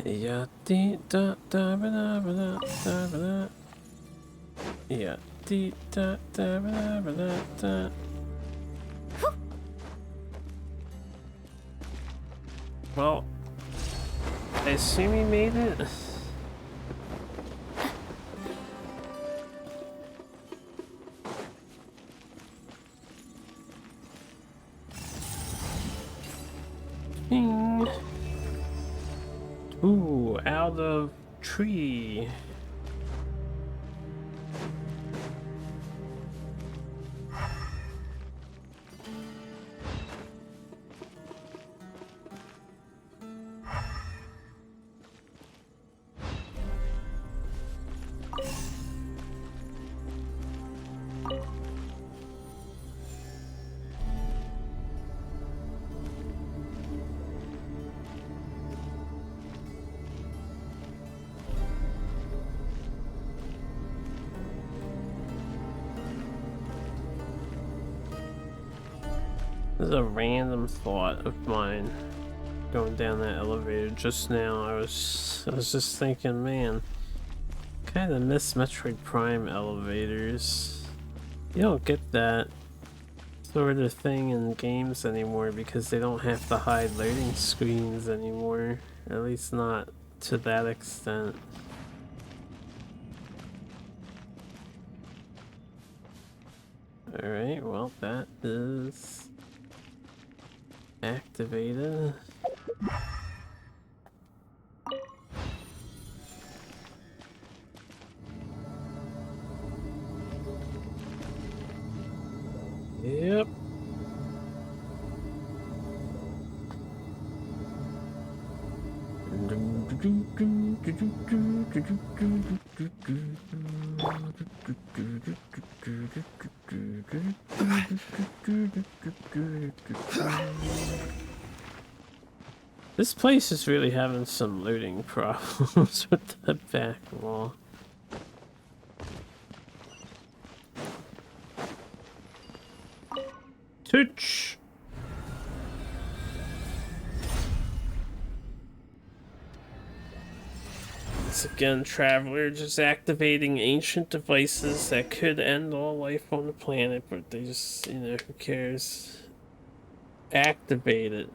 Yeah, dee da da ba da ba da da ba da. Yeah, dee da da ba da ba da da. Well, I assume you made it. Ding. Ooh, out of tree. This is a random thought of mine going down that elevator just now. I was just thinking, man, kind of miss Metroid Prime elevators. You don't get that sort of thing in games anymore because they don't have to hide loading screens anymore, at least not to that extent. Alright, well that is activated. Yep. This place is really having some looting problems with the back wall. Touch! Once again, Traveler just activating ancient devices that could end all life on the planet, but they just, you know, who cares? Activate it.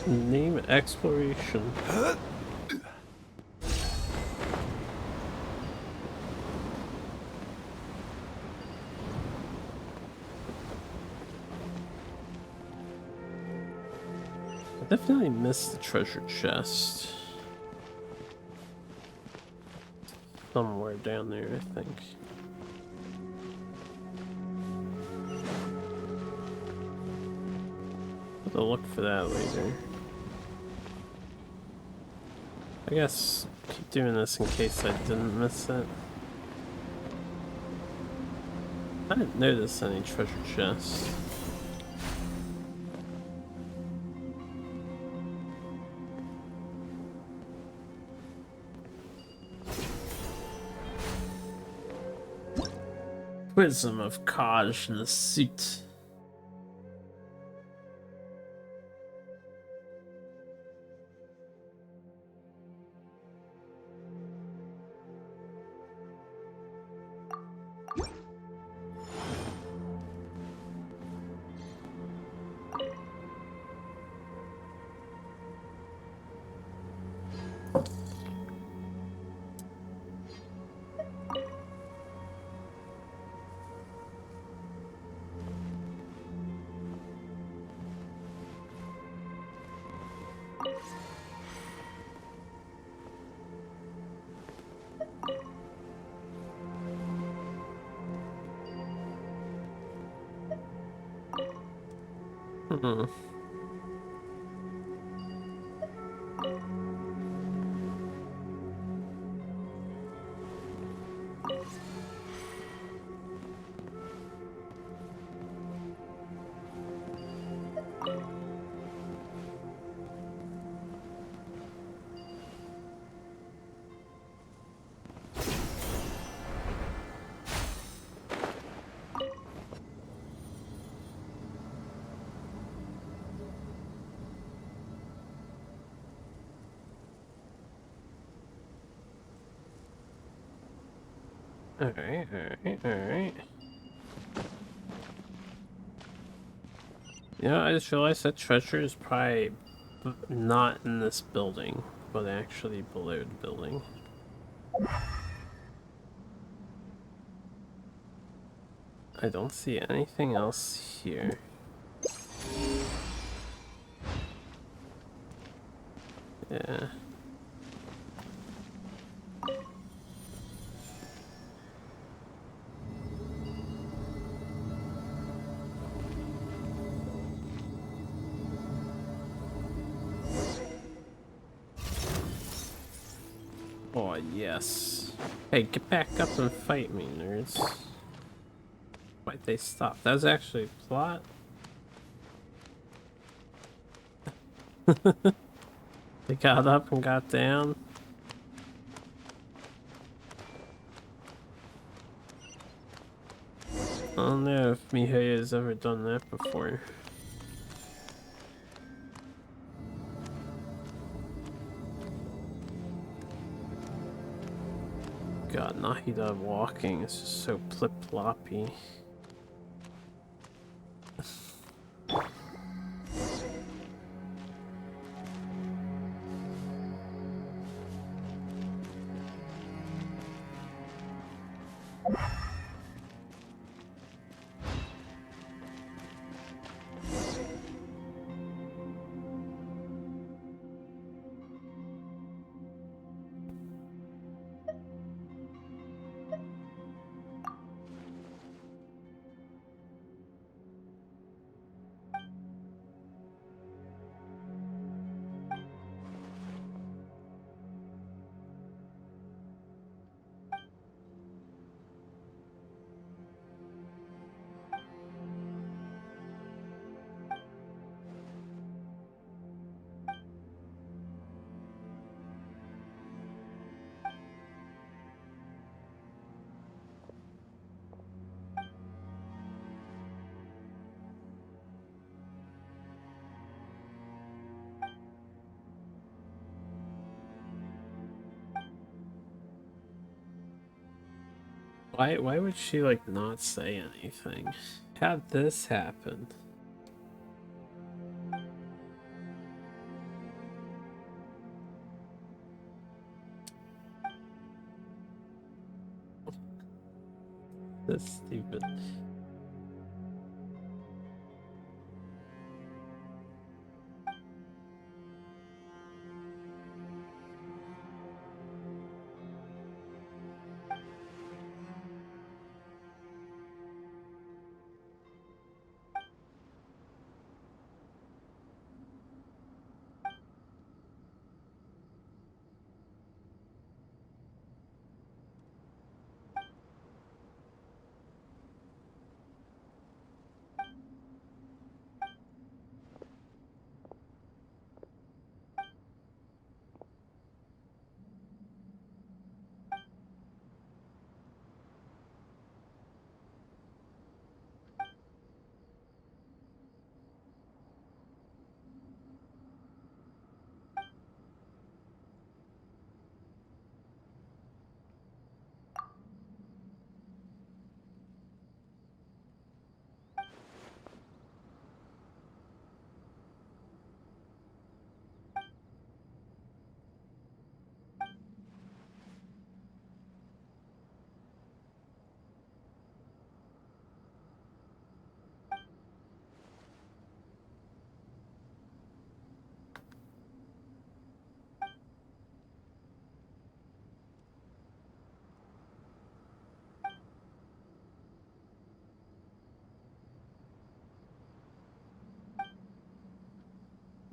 Name exploration. I definitely missed the treasure chest. Somewhere down there, I think. I'll look for that later. I guess keep doing this in case I didn't miss it. I didn't notice any treasure chests. Prism of Kaj in the suit. Hmm. Alright, alright, alright. Yeah, I just realized that treasure is probably not in this building, but actually below the building. I don't see anything else here. Yeah. Oh, yes. Hey, get back up and fight me, nerds. Why'd they stop? That was actually a plot. They got up and got down. I don't know if Mihoyo has ever done that before. God, Nahida walking is just so flip-floppy. Why would she like not say anything? How'd this happen? That's stupid.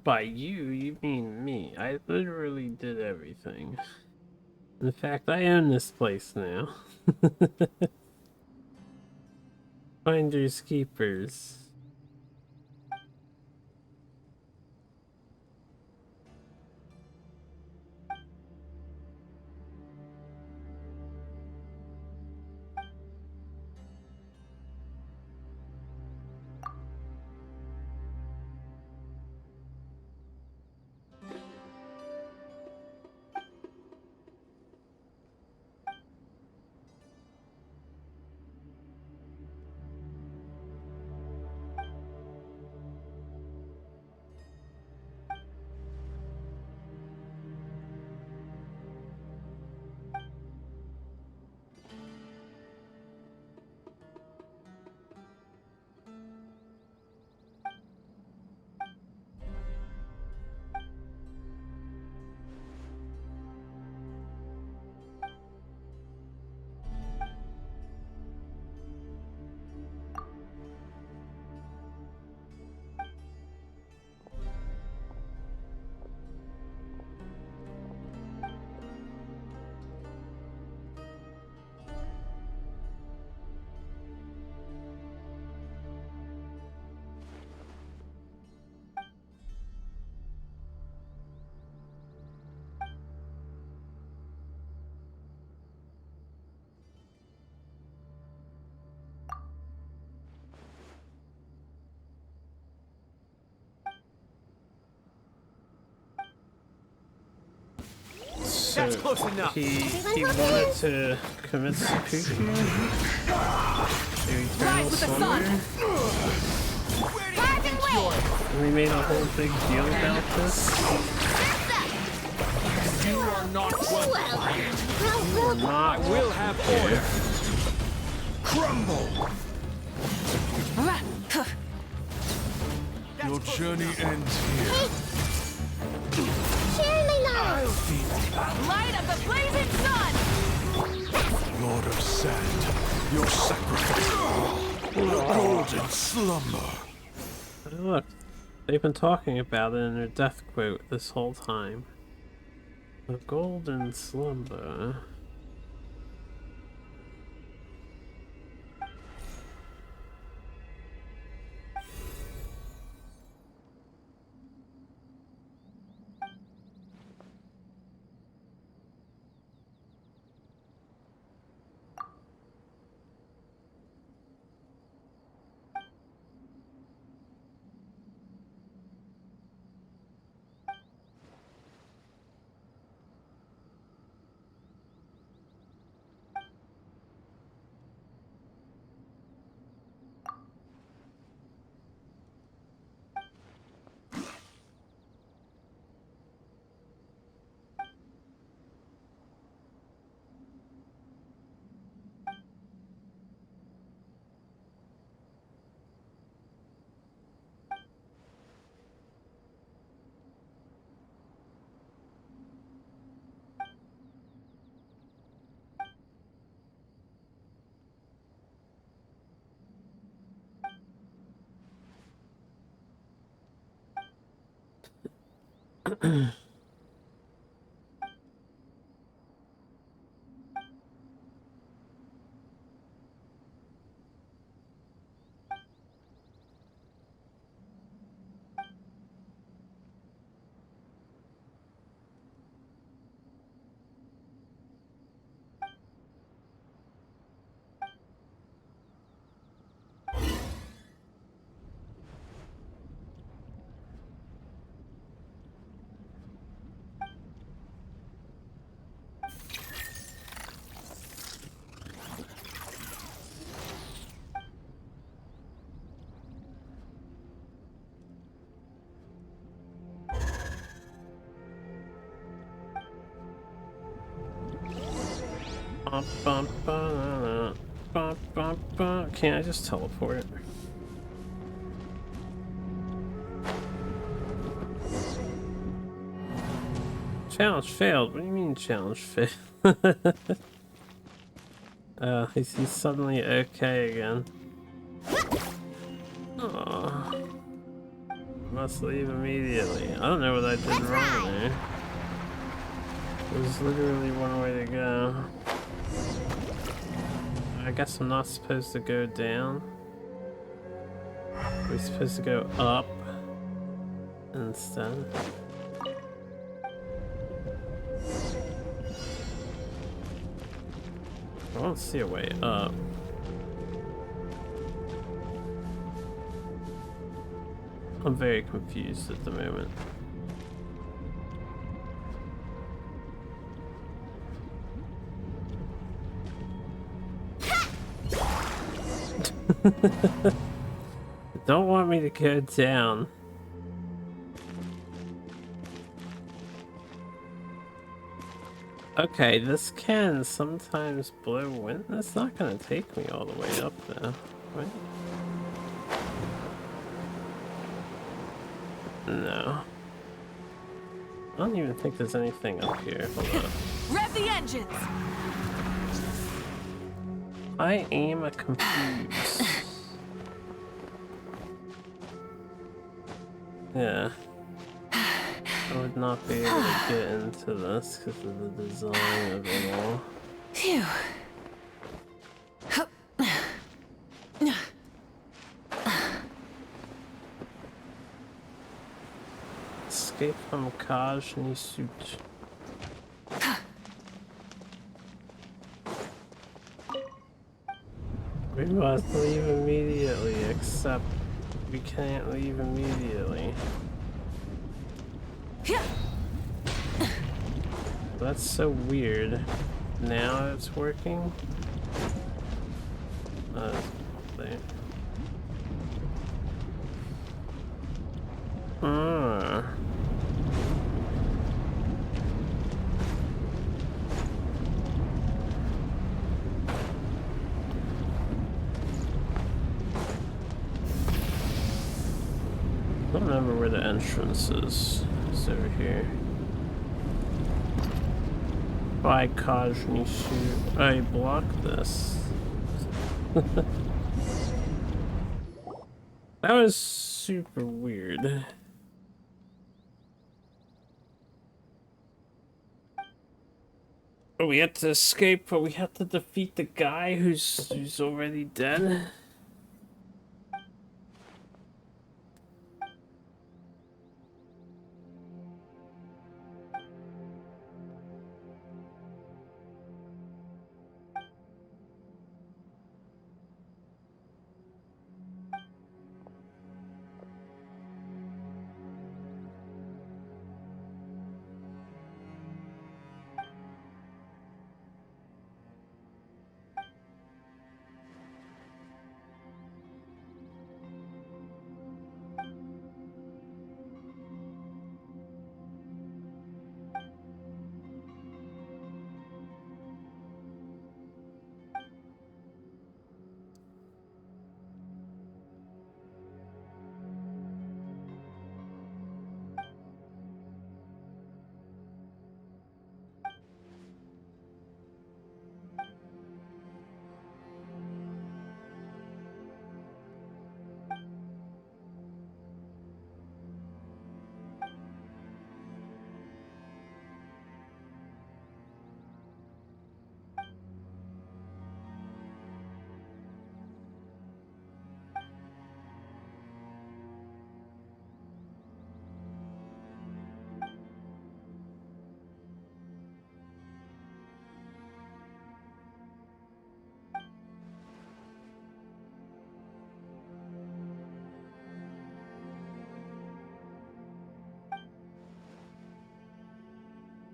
By you mean me. I literally did everything. In fact, I own this place now. Finders keepers.
That's close enough.
He wanted to commit seppuku to eternal slumber. And we made a whole big deal about this.
You are not welcome.
Not
I will have order.
Crumble! Your journey ends here. I'll feed you.
Light of the blazing sun!
Lord of Sand, your sacrifice. The golden slumber.
Look, they've been talking about it in their death quote this whole time. The golden slumber. Can't I just teleport? Challenge failed. What do you mean challenge failed? He's suddenly okay again. Aww. must leave immediately. I don't know what I did wrong there. There's literally one way to go. I guess I'm not supposed to go down. We're supposed to go up instead. I don't see a way up. I'm very confused at the moment. Don't want me to go down. Okay, this can sometimes blow wind. That's not gonna take me all the way up there, right? No. I don't even think there's anything up here. Hold on.
Rev the engines!
I am confused. Yeah. I would not be able to get into this because of the design of it all.
Phew.
Escape from Kajni suit. We must leave immediately, except we can't leave immediately. That's so weird. Now it's working? There. I don't remember where the entrance is. It's over here. By Kajni shoot. I blocked this. That was super weird. Oh, we had to escape, but we had to defeat the guy who's already dead.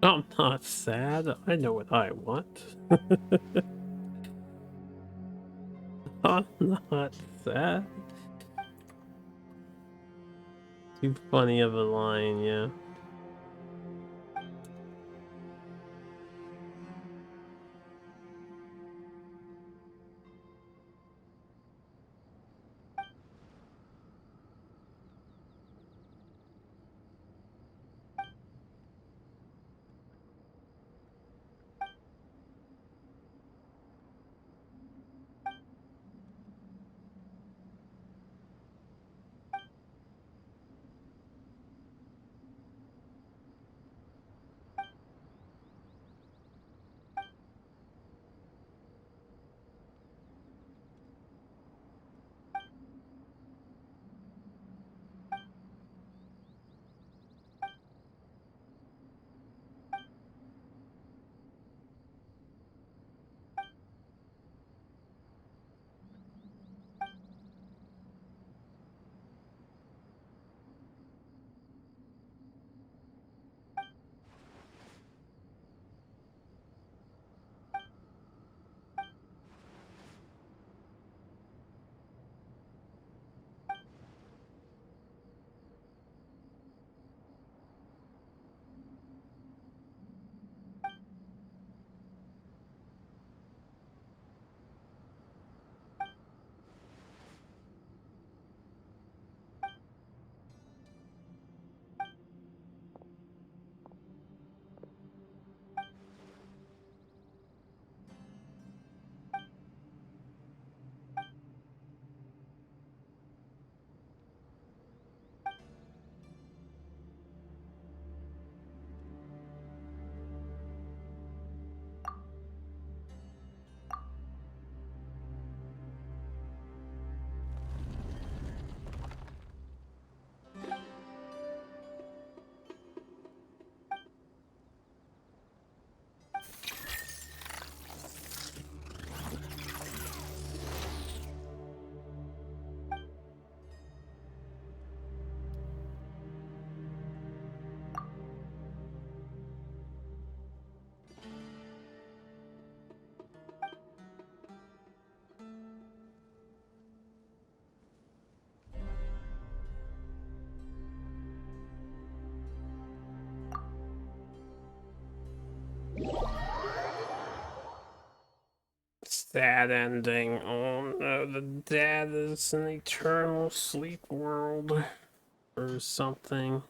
I'm not sad. I know what I want. I'm not sad. Too funny of a line, yeah. Sad ending. Oh no, the dad is in the eternal sleep world or something.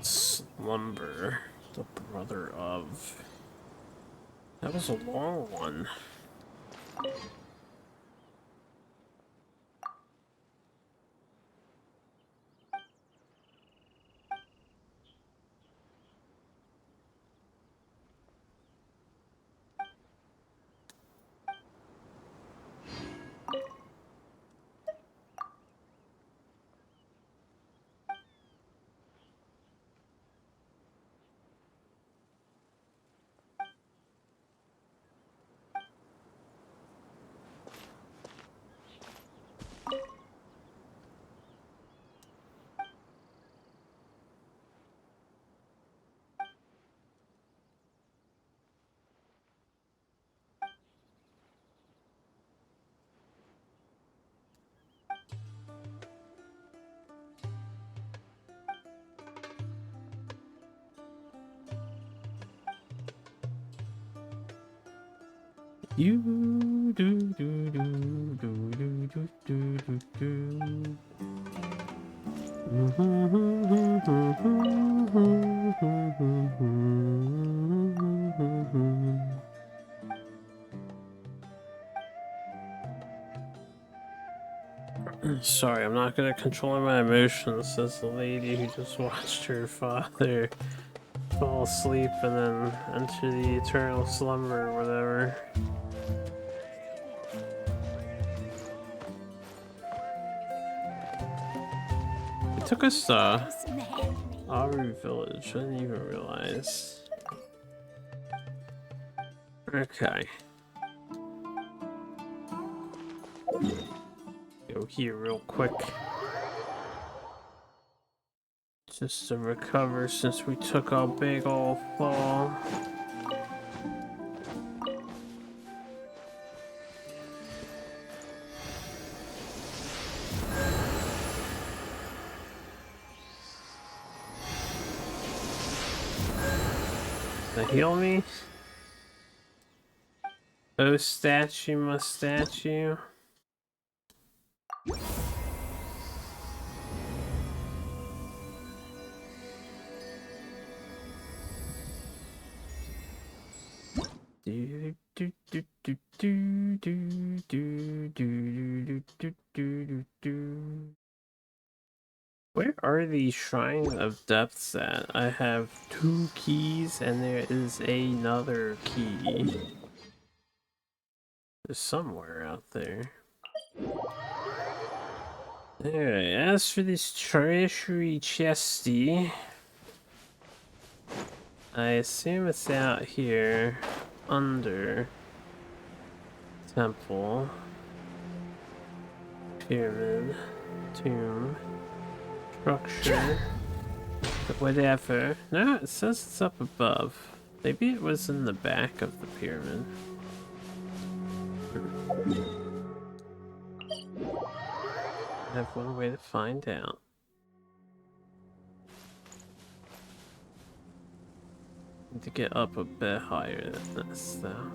Slumber, the brother of. That was a long one. You do do do do do do do do. Sorry, I'm not good at controlling my emotions, says the lady who just watched her father fall asleep and then enter the eternal slumber or whatever. It took us to Aru Village, I didn't even realize. Okay. Go here real quick. Just to recover since we took a big ol' fall. That heal me? Oh, statue, my statue. Do do do do do do do do do do do do do. Where are the Shrine of Depths at? I have 2 keys and there is another key. There's somewhere out there. Alright, as for this treasury chesty, I assume it's out here under temple, pyramid, tomb, structure, whatever. No, it says it's up above. Maybe it was in the back of the pyramid. I have one way to find out. Need to get up a bit higher than this, though.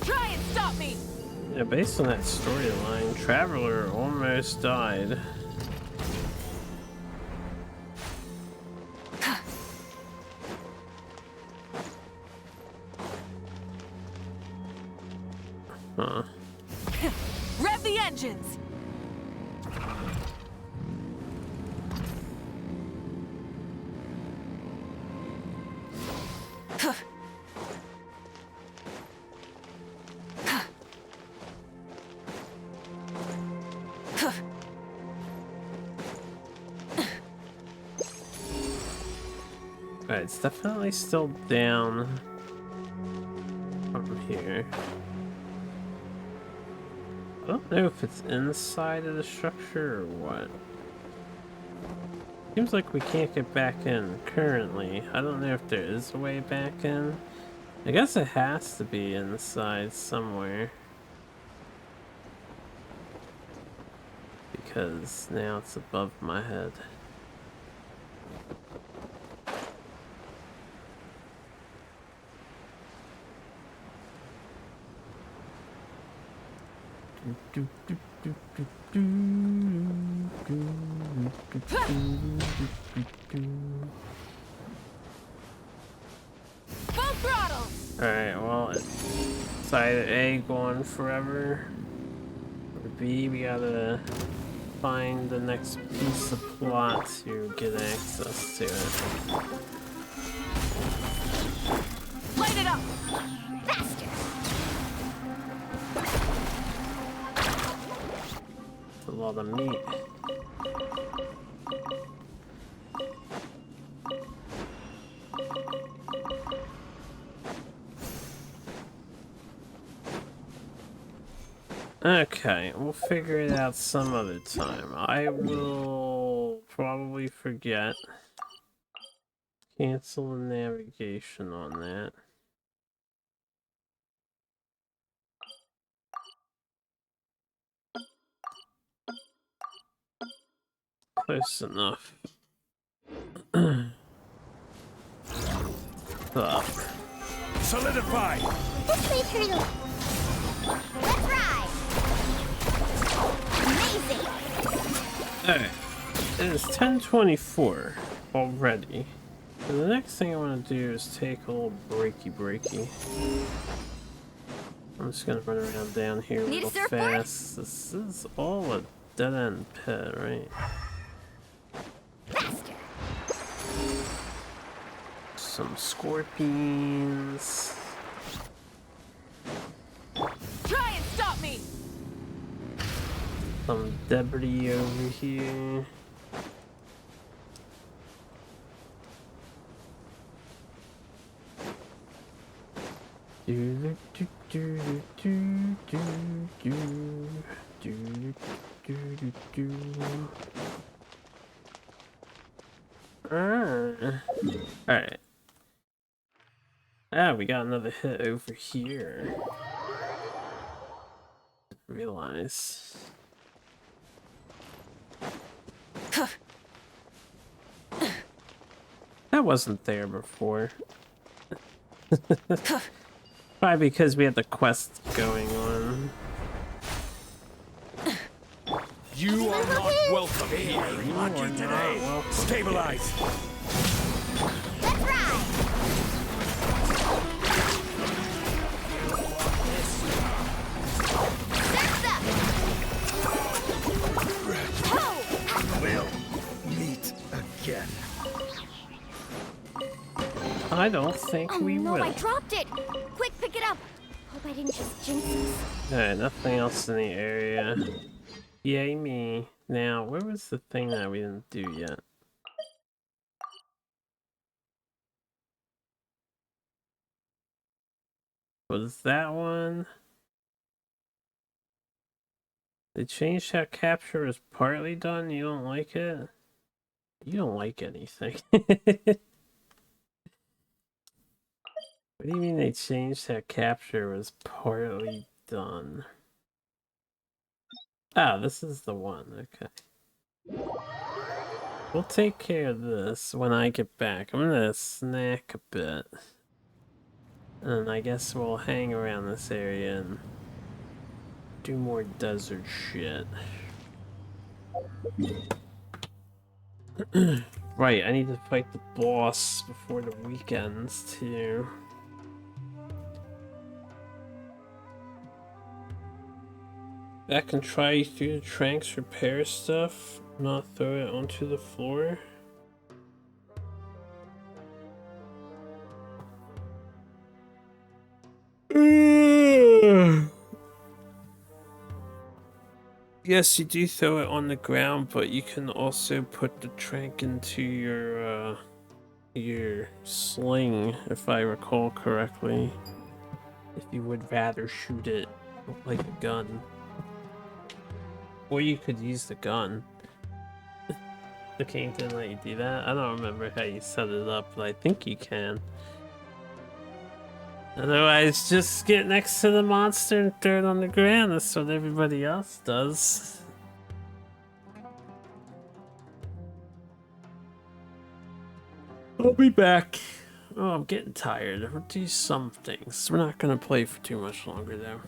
Try and stop me!
Yeah, based on that storyline, Traveler almost died. Huh.
Rev the engines!
Alright, it's definitely still down from here. I don't know if it's inside of the structure or what. Seems like we can't get back in currently. I don't know if there is a way back in. I guess it has to be inside somewhere. Because now it's above my head.
Full throttle!
Alright, well, it's either A, going forever, or B, we gotta find the next piece of plot to get access to it.
Light it up!
Faster!
It's a lot of meat. Okay, we'll figure it out some other time. I will probably forget. Cancel the navigation on that. Close enough. Up.
Solidify!
This way through. Let's ride! Amazing!
Alright. It is 10:24 already. And the next thing I want to do is take a little breaky. I'm just gonna run around down here
Need a
real
surfboard?
fast. This is all a dead-end pit, right?
Faster!
Some scorpions.
Try and stop me!
Some debris over here. Alright. Ah, we got another hit over here. Didn't realize. That wasn't there before. Probably because we had the quest going on.
You are not welcome here.
Lucky today.
Stabilize.
Let's ride! Surf's up! Ho!
We'll meet again.
I don't think
Oh
we
no,
will.
I dropped it! Quick, pick it up! Hope I didn't just jinx us.
Alright, nothing else in the area. Yay me. Now, where was the thing that we didn't do yet? Was that one? They changed how capture is partly done? You don't like it? You don't like anything. What do you mean they changed how capture was partly done? Ah, this is the one, okay. We'll take care of this when I get back. I'm gonna snack a bit. And I guess we'll hang around this area and do more desert shit. Right, I need to fight the boss before the weekends too. Back and try through the tranks, repair stuff, not throw it onto the floor. Yes, you do throw it on the ground, but you can also put the trank into your sling, if I recall correctly. If you would rather shoot it like a gun. Or you could use the gun. The game didn't let you do that. I don't remember how you set it up, but I think you can. Otherwise, just get next to the monster and throw it on the ground. That's what everybody else does. I'll be back. Oh, I'm getting tired. We'll do some things. We're not gonna play for too much longer, though.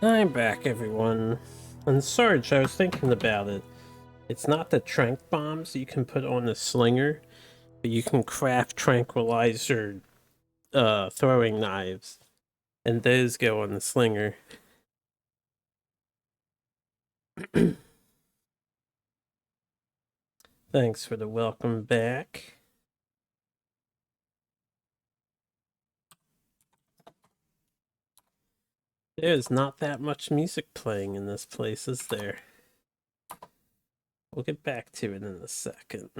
I'm back, everyone. And Sarge, I was thinking about it. It's not the tranq bombs you can put on the slinger, but you can craft tranquilizer throwing knives, and those go on the slinger. Thanks for the welcome back. There's not that much music playing in this place, is there? We'll get back to it in a second.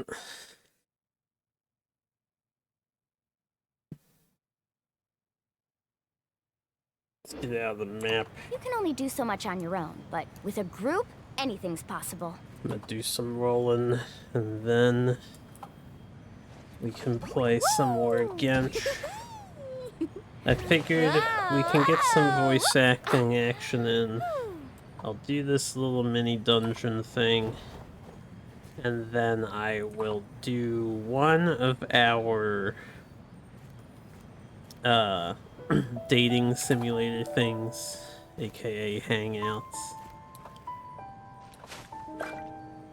Let's get out of the map.
You can only do so much on your own, but with a group, anything's possible.
I'm gonna do some rolling, and then we can play some more Genshin. I figured we can get some voice acting action in. I'll do this little mini dungeon thing, and then I will do one of our dating simulator things, aka Hangouts.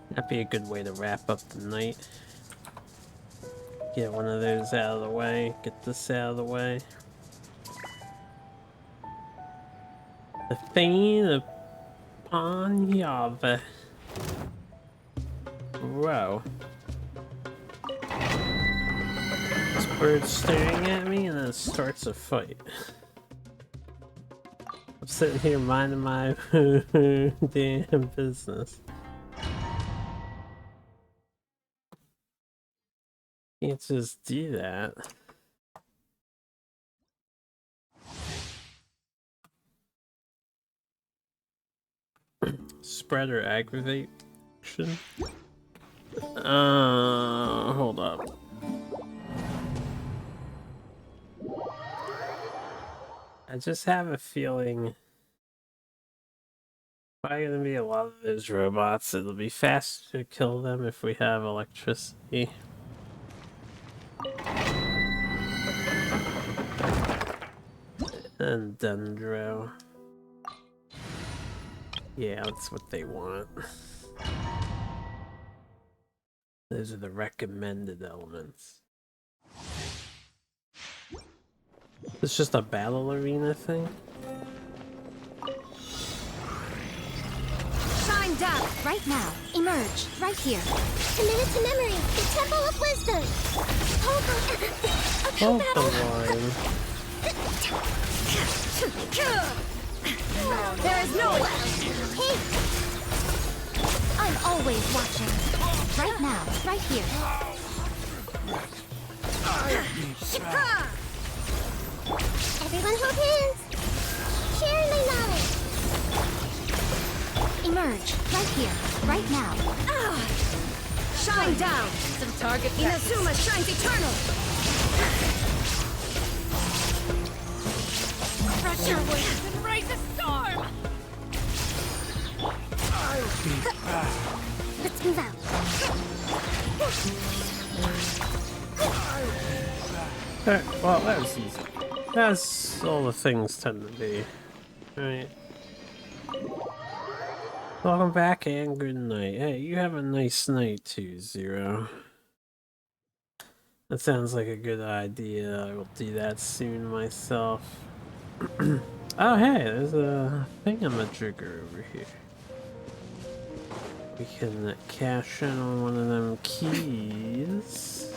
That'd be a good way to wrap up the night. Get one of those out of the way, get this out of the way. The Thane of Panyava. Bro. This bird's staring at me and then it starts a fight. I'm sitting here minding my damn business. Can't just do that. Spread or aggravation? Hold up. I just have a feeling probably gonna be a lot of those robots. It'll be faster to kill them if we have electricity. And Dendro. Yeah, that's what they want. Those are the recommended elements. It's just a battle arena thing?
Shine down, right now. Emerge, right here. Committed to memory, the Temple of Wisdom. Hold the
line.
There is no way. Hey! I'm always watching. Right now, right here. Everyone hold hands. Share my knowledge. Emerge, right here, right now.
Shine down! Some target Inazuma shines eternal!
Pressure waves and raise a storm!
I'll be back.
Let's move out.
Alright, well, that was easy. That's all the things tend to be. Alright. Welcome back and good night. Hey, you have a nice night too, Zero. That sounds like a good idea. I will do that soon myself. Oh hey, there's a thingamajigger over here. We can cash in on one of them keys.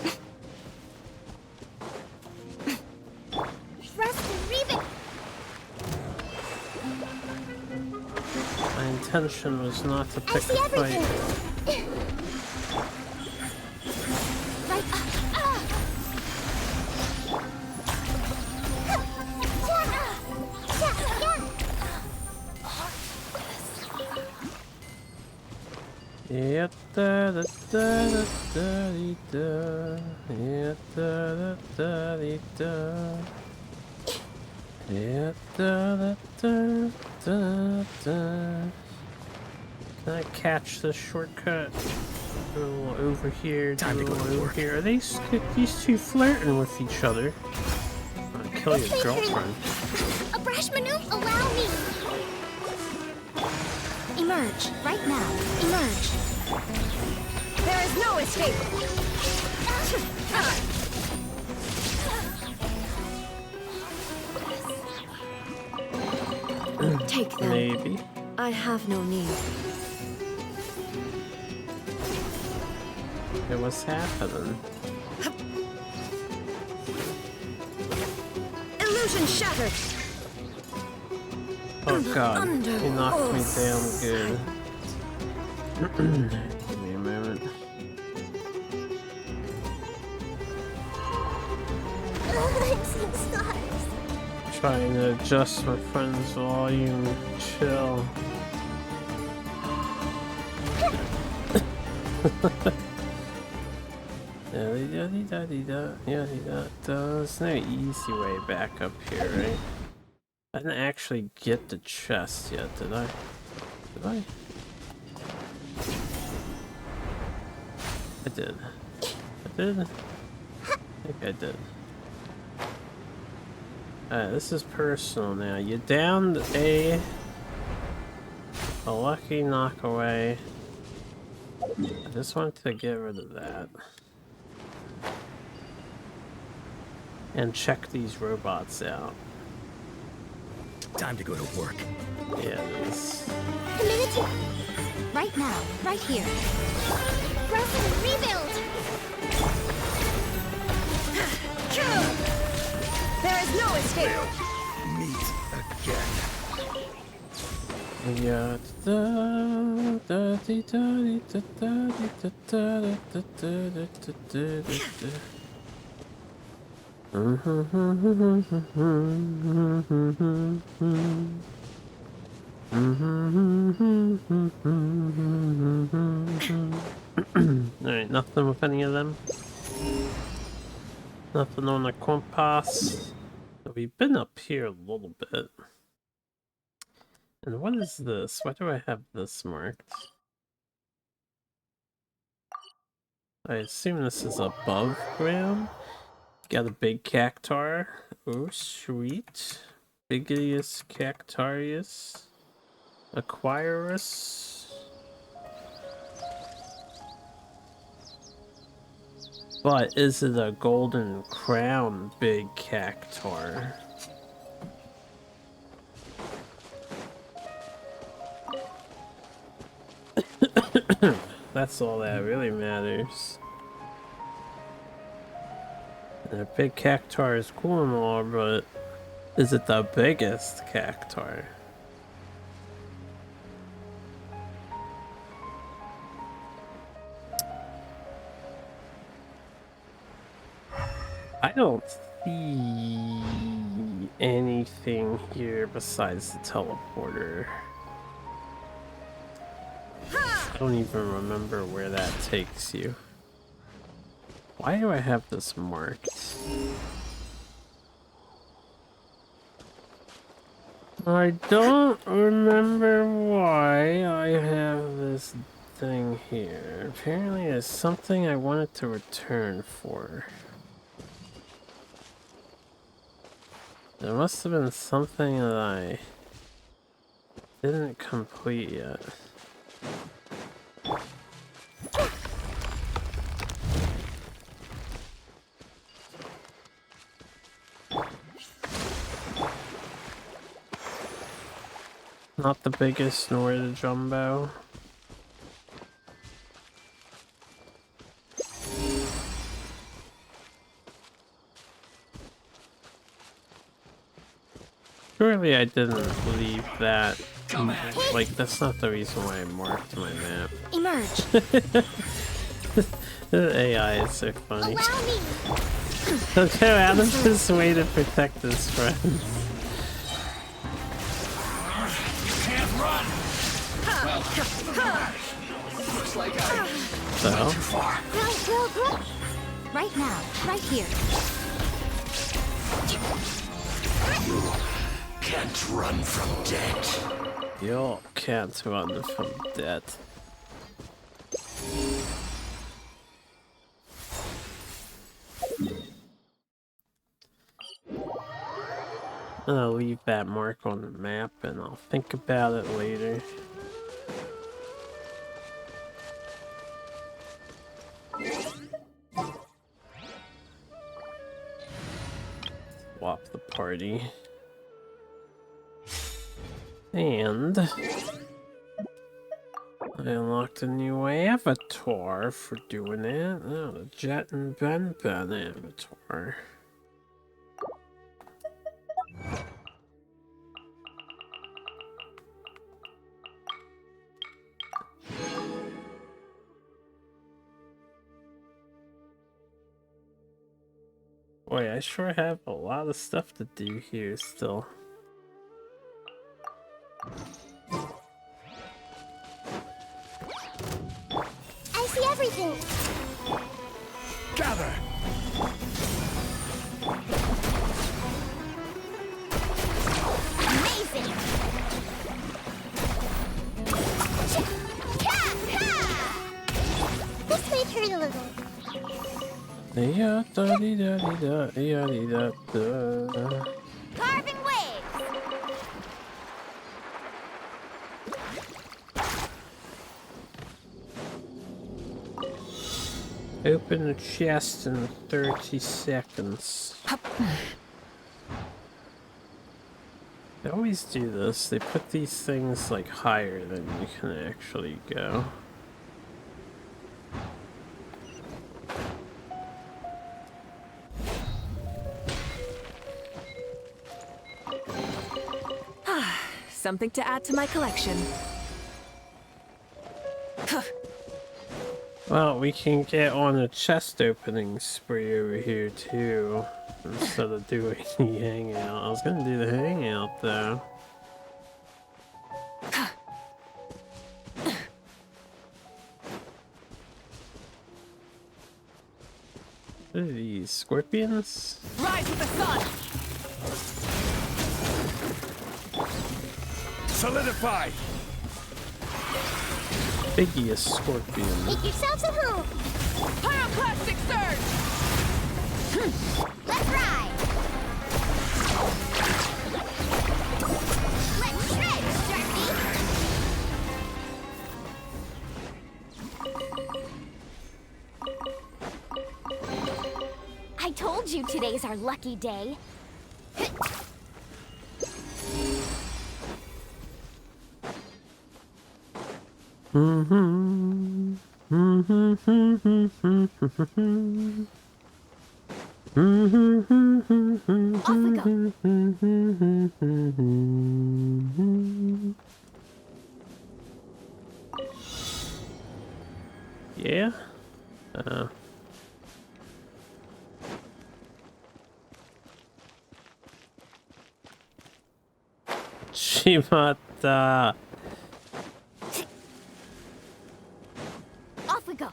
Trust and Reeve.
My intention was not to
I
pick
see
a fight.
everything. Right up.
Yeah, da da da da da da. Yeah, da da da da. Yeah, da da da da da. Can I catch the shortcut? A little over here,
Time to go to
over
work.
here. Are these two flirting with each other? I'm gonna kill your girlfriend.
A brash maneuver, allow me. Emerge, right now. Emerge.
There is no escape! Take them.
Maybe.
I have no need.
It was happening.
Illusion shattered!
Oh god,
Under
he knocked me down
sight.
good. Give me a moment.
I'm seeing stars.
Trying to adjust my friend's volume. Chill. There's no easy way back up here, right? I didn't actually get the chest yet, did I? Did I? I did. I did? I think I did. Alright, this is personal now. You downed a lucky knockaway. I just wanted to get rid of that. And check these robots out.
Time to go to work.
Yeah, it is.
Committed to... Right now, right here. Rest and rebuild!
There is no escape!
Meet again.
Yeah. Alright, nothing with any of them. Nothing on the compass. We've been up here a little bit. And what is this? Why do I have this marked? I assume this is above ground. Got a big cactar. Oh, sweet. Biggest Cactarius. Aquarius. But is it a golden crown big cactar? That's all that really matters. And a big cactar is cool and all, but is it the biggest cactar? I don't see anything here besides the teleporter. I don't even remember where that takes you. Why do I have this marked? I don't remember why I have this thing here. Apparently it's something I wanted to return for. There must have been something that I didn't complete yet. Not the biggest nor the jumbo. Surely I didn't leave that. Like, that's not the reason why I marked my map.
Emerge.
The AI is so funny.
Allow me.
He'll go out of his way to protect his friends.
Can't run! Looks like
So,
Grow. Right now, right here.
can't run from death.
you can't run from death. I'll leave that mark on the map and I'll think about it later. party. And I unlocked a new avatar for doing it. Oh, the Jet and Ben avatar. Boy, I sure have a lot of stuff to do here still.
I see everything.
Gather!
Amazing. This might hurt a little.
Yeah, da dee da dee da yeah, dee da da.
Carving waves.
Open the chest in 30 seconds. They always do this. They put these things like higher than you can actually go.
Something to add to my collection.
Well, we can get on a chest opening spree over here too, instead of doing the hangout. I was gonna do the hangout though. What are these? Scorpions?
Rise with the sun!
Solidify!
Biggest scorpion.
Make yourselves at home.
Pyroclastic surge!
Let's ride. Let's shred, Sharpie. I told you today's our lucky day.
Off
we go.
Yeah? Shimata.
Off we go.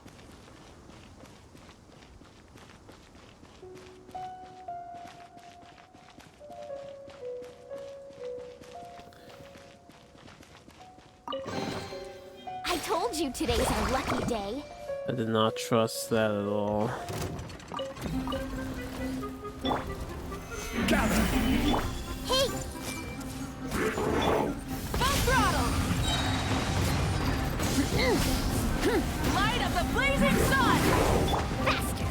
I told you today's our lucky day.
I did not trust that at all.
Gather!
Hey!
Full throttle! Light of the blazing sun!
Faster!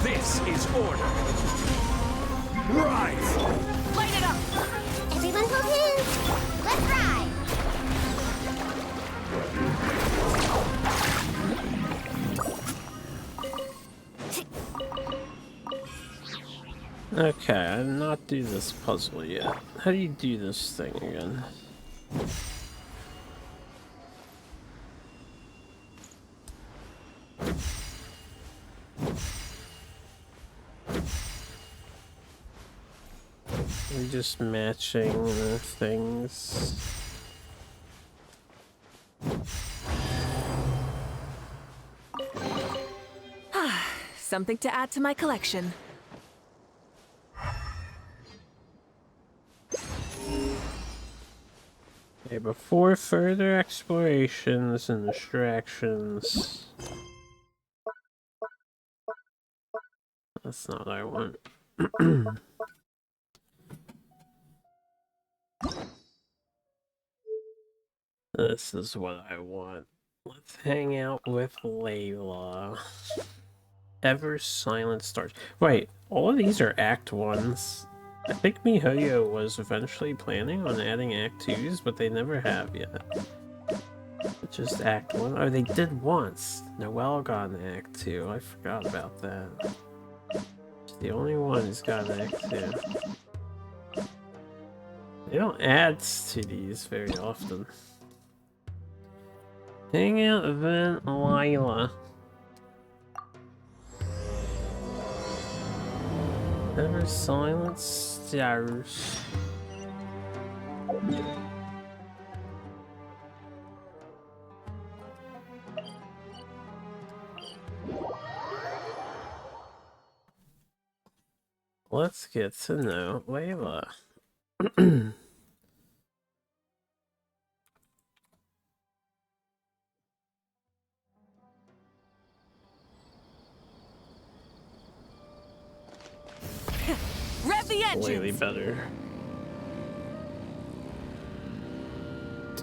This is order! Rise!
Light it up!
Everyone hold hands! Let's ride!
Okay, I did not do this puzzle yet. How do you do this thing again? We're just matching the things.
Something to add to my collection.
Okay, before further explorations and distractions. That's not what I want. This is what I want. Let's hang out with Layla. Ever Silent Stars. Wait, all of these are Act 1s. I think MiHoYo was eventually planning on adding Act 2s, but they never have yet. Just Act 1. Oh, they did once. Noelle got an Act 2. I forgot about that. She's the only one who's got an Act 2. They don't add to these very often. Hangout event Layla. Ever Silent Stars. Let's get to know Layla.
Rev the engines!
Slightly better.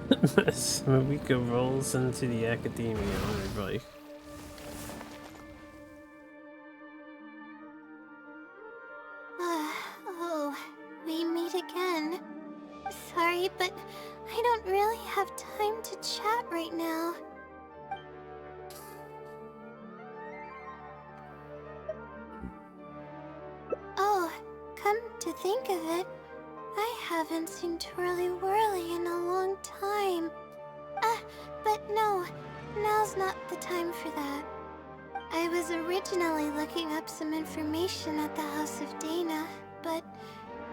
Mimika rolls into the academia on her bike.
Oh, we meet again. Sorry, but I don't really have time to chat right now. Oh, come to think of it, I haven't seen Twirly Whirly in a long time. But no, now's not the time for that. I was originally looking up some information at the House of Dana, but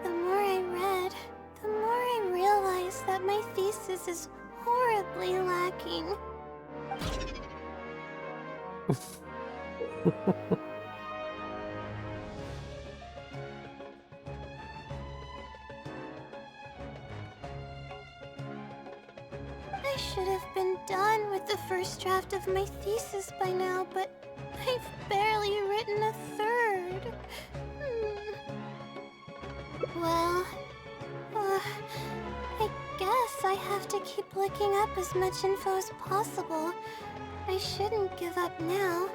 the more I read, the more I realized that my thesis is horribly lacking. I should have been done with the first draft of my thesis by now, but I've barely written a third. Well, I guess I have to keep looking up as much info as possible. I shouldn't give up now.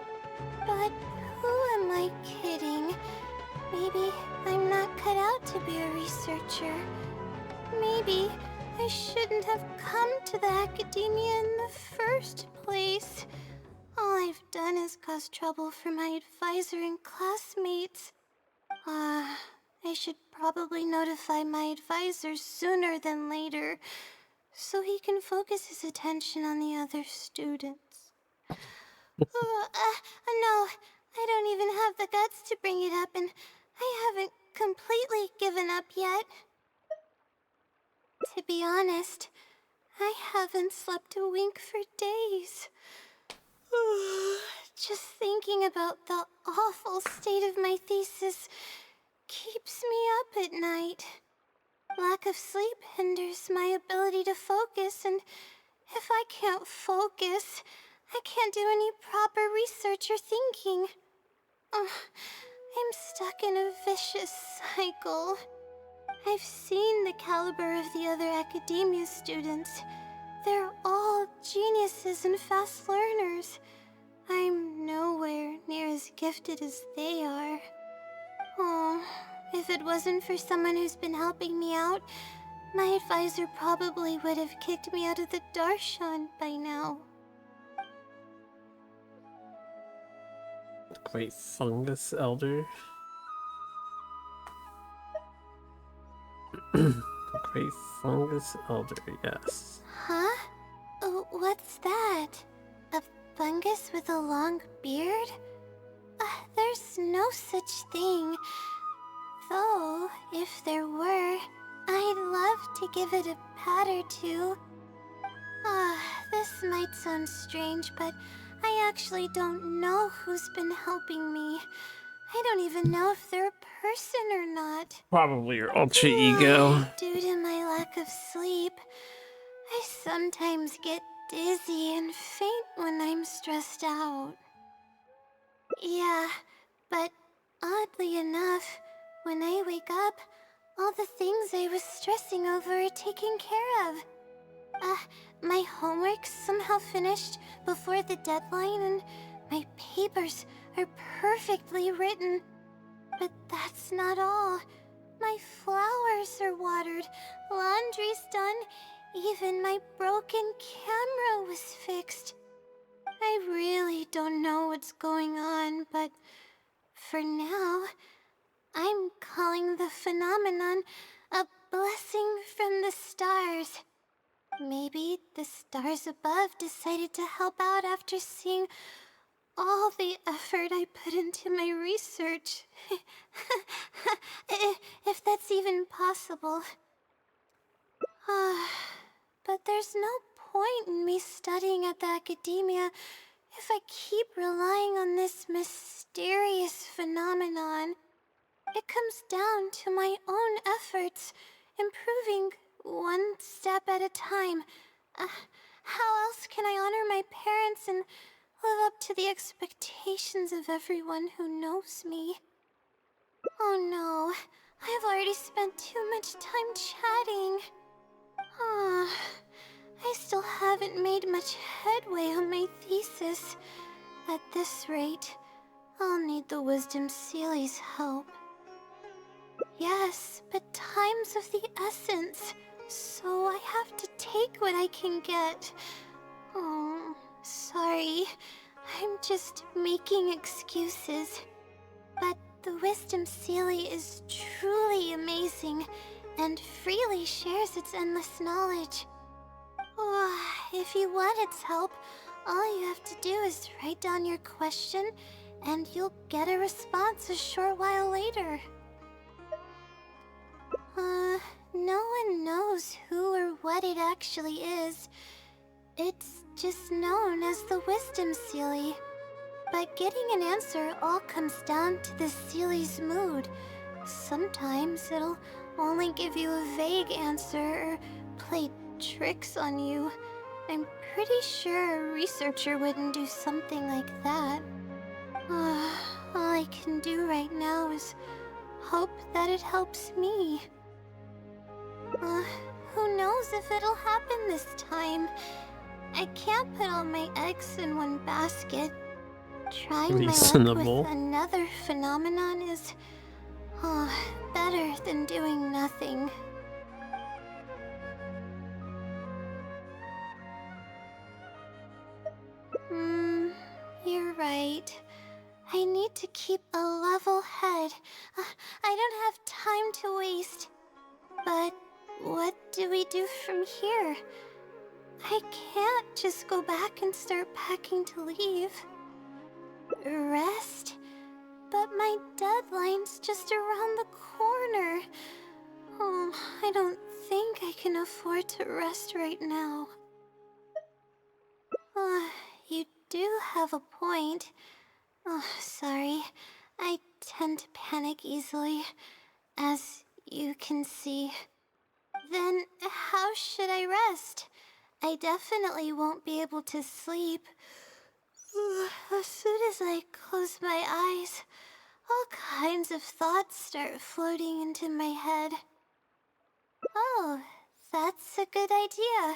But who am I kidding? Maybe I'm not cut out to be a researcher. Maybe I shouldn't have come to the academia in the first place. All I've done is cause trouble for my advisor and classmates. I should probably notify my advisor sooner than later, so he can focus his attention on the other students. No, I don't even have the guts to bring it up, and I haven't completely given up yet. To be honest, I haven't slept a wink for days. Just thinking about the awful state of my thesis keeps me up at night. Lack of sleep hinders my ability to focus, and if I can't focus, I can't do any proper research or thinking. I'm stuck in a vicious cycle. I've seen the caliber of the other academia students. They're all geniuses and fast learners. I'm nowhere near as gifted as they are. Oh, if it wasn't for someone who's been helping me out, my advisor probably would have kicked me out of the Darshan by now.
Great fungus elder. Great fungus elder, yes.
Huh? Oh, what's that? A fungus with a long beard? There's no such thing. Though, if there were, I'd love to give it a pat or two. This might sound strange, but I actually don't know who's been helping me. I don't even know if they're a person or not.
Probably your ultra ego.
Due to my lack of sleep, I sometimes get dizzy and faint when I'm stressed out. Yeah, but oddly enough, when I wake up, all the things I was stressing over are taken care of. My homework's somehow finished before the deadline, and my papers are perfectly written. But that's not all. My flowers are watered, laundry's done, even my broken camera was fixed. I really don't know what's going on, but for now, I'm calling the phenomenon a blessing from the stars. Maybe the stars above decided to help out after seeing all the effort I put into my research. If that's even possible. But there's no point in me studying at the academia if I keep relying on this mysterious phenomenon. It comes down to my own efforts, improving one step at a time. How else can I honor my parents and live up to the expectations of everyone who knows me? Oh no, I've already spent too much time chatting. I still haven't made much headway on my thesis. At this rate, I'll need the Wisdom Sealy's help. Yes, but time's of the essence, so I have to take what I can get. Oh, sorry. I'm just making excuses. But the Wisdom Sealy is truly amazing and freely shares its endless knowledge. If you want its help, all you have to do is write down your question, and you'll get a response a short while later. No one knows who or what it actually is. It's just known as the Wisdom Sealy. But getting an answer all comes down to the Sealy's mood. Sometimes it'll only give you a vague answer or play tricks on you. I'm pretty sure a researcher wouldn't do something like that. All I can do right now is hope that it helps me. Who knows if it'll happen this time? I can't put all my eggs in one basket. Trying my luck with another phenomenon is better than doing nothing. You're right. I need to keep a level head. I don't have time to waste. But what do we do from here? I can't just go back and start packing to leave. Rest? But my deadline's just around the corner. I don't think I can afford to rest right now. You do have a point. Sorry. I tend to panic easily, as you can see. Then how should I rest? I definitely won't be able to sleep. As soon as I close my eyes, all kinds of thoughts start floating into my head. Oh, that's a good idea.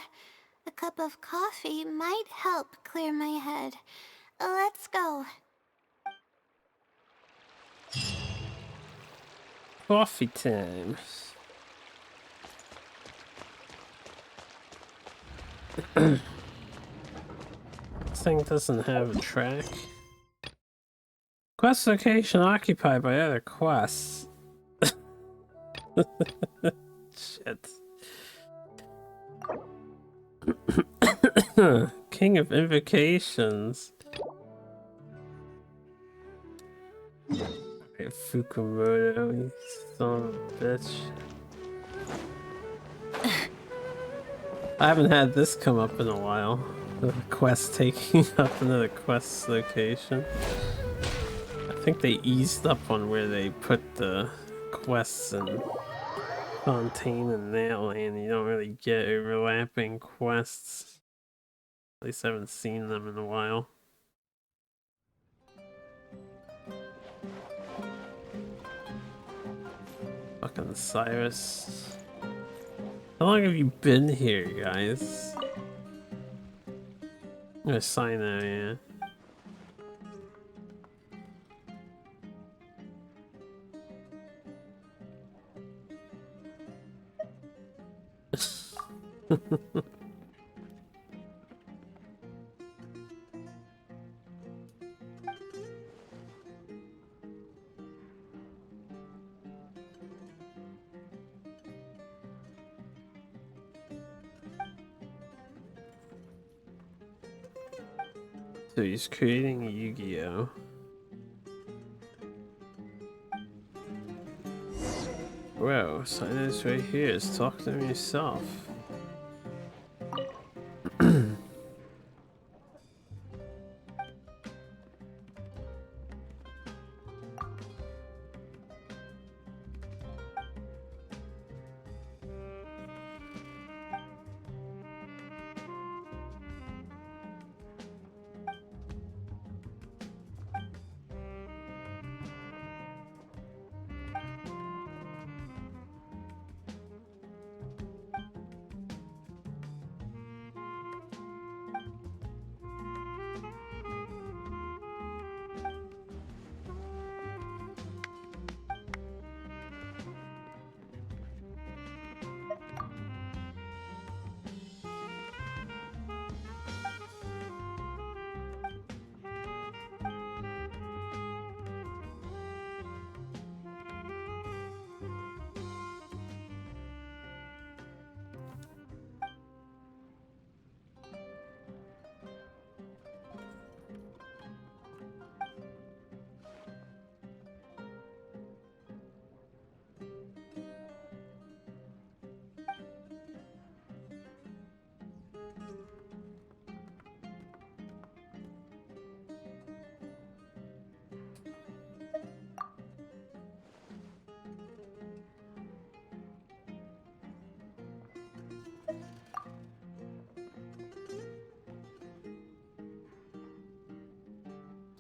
A cup of coffee might help clear my head. Let's go.
Coffee time. This thing doesn't have a track. Quest location occupied by other quests. Shit. King of Invocations. Hey, Fukumoto, you son of a bitch. I haven't had this come up in a while. The quest taking up another quest location. I think they eased up on where they put the quests in Fontaine and Nailland. You don't really get overlapping quests. At least I haven't seen them in a while. Fucking Cyrus. How long have you been here, guys? I'm gonna sign that, yeah. So he's creating a Yu-Gi-Oh! Whoa, sign this right here. Just talk to him yourself.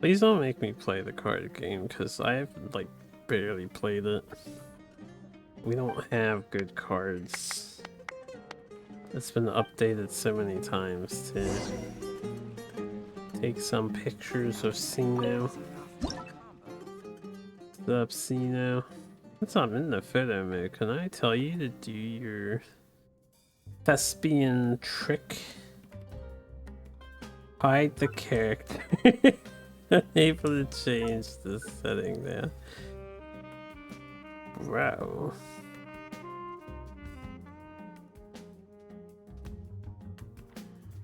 Please don't make me play the card game, because I have, like, barely played it. We don't have good cards. It's been updated so many times to take some pictures of Sino. What's up, Sino? Since I'm in the photo mode, can I tell you to do your thespian trick? Hide the character. Able to change the setting there. Bro.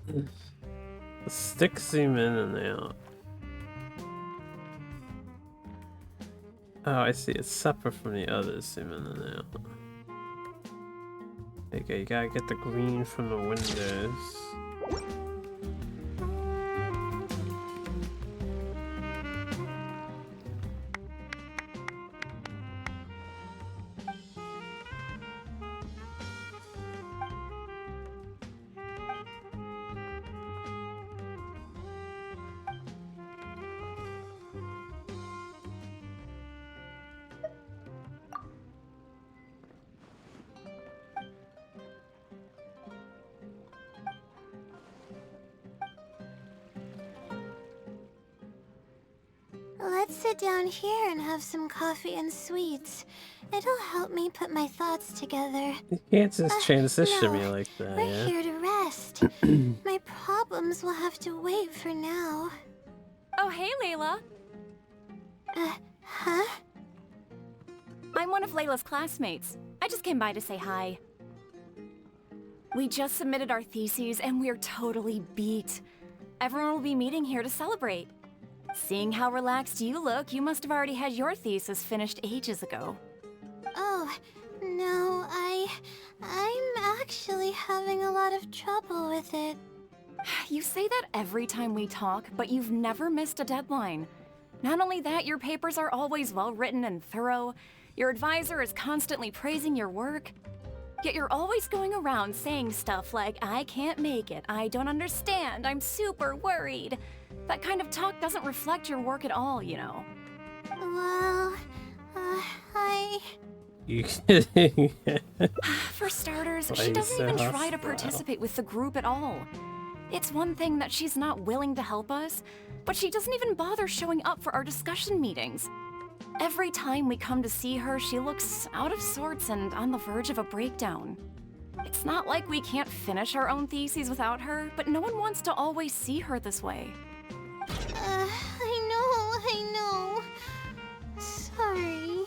The stick zoom in and out. Oh, I see. It's separate from the others zoom in and out. Okay, you gotta get the green from the windows.
Let's sit down here and have some coffee and sweets. It'll help me put my thoughts together.
You can't just transition
no,
me like that,
we're
yeah?
here to rest. My problems will have to wait for now.
Oh, hey, Layla.
Huh?
I'm one of Layla's classmates. I just came by to say hi. We just submitted our theses and we're totally beat. Everyone will be meeting here to celebrate. Seeing how relaxed you look, you must have already had your thesis finished ages ago.
Oh, no, I'm actually having a lot of trouble with it.
You say that every time we talk, but you've never missed a deadline. Not only that, your papers are always well written and thorough. Your advisor is constantly praising your work. Yet you're always going around saying stuff like, I can't make it, I don't understand, I'm super worried. That kind of talk doesn't reflect your work at all, you know.
Well,
You kidding?
For starters,
Why
she
you
doesn't
so
even try to
hostile?
participate with the group at all. It's one thing that she's not willing to help us, but she doesn't even bother showing up for our discussion meetings. Every time we come to see her, she looks out of sorts and on the verge of a breakdown. It's not like we can't finish our own theses without her, but no one wants to always see her this way.
I know. Sorry.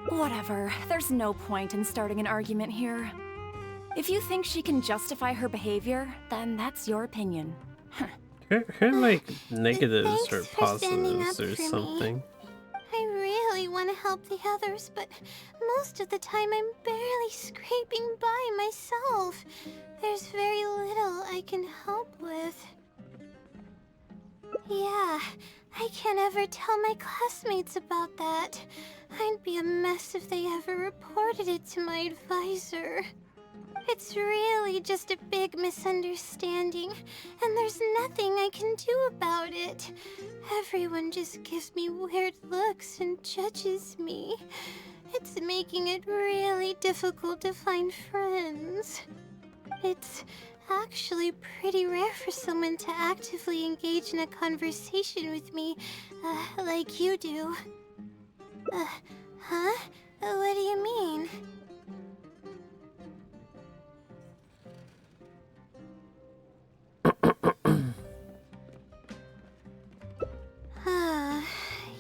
Whatever, there's no point in starting an argument here. If you think she can justify her behavior, then that's your opinion.
Her like negatives or
Thanks for standing
positives
up
or
for me.
something.
I really want to help the others, but most of the time I'm barely scraping by myself. There's very little I can help with. Yeah, I can't ever tell my classmates about that. I'd be a mess if they ever reported it to my advisor. It's really just a big misunderstanding, and there's nothing I can do about it. Everyone just gives me weird looks and judges me. It's making it really difficult to find friends. It's actually pretty rare for someone to actively engage in a conversation with me, like you do. Huh? What do you mean?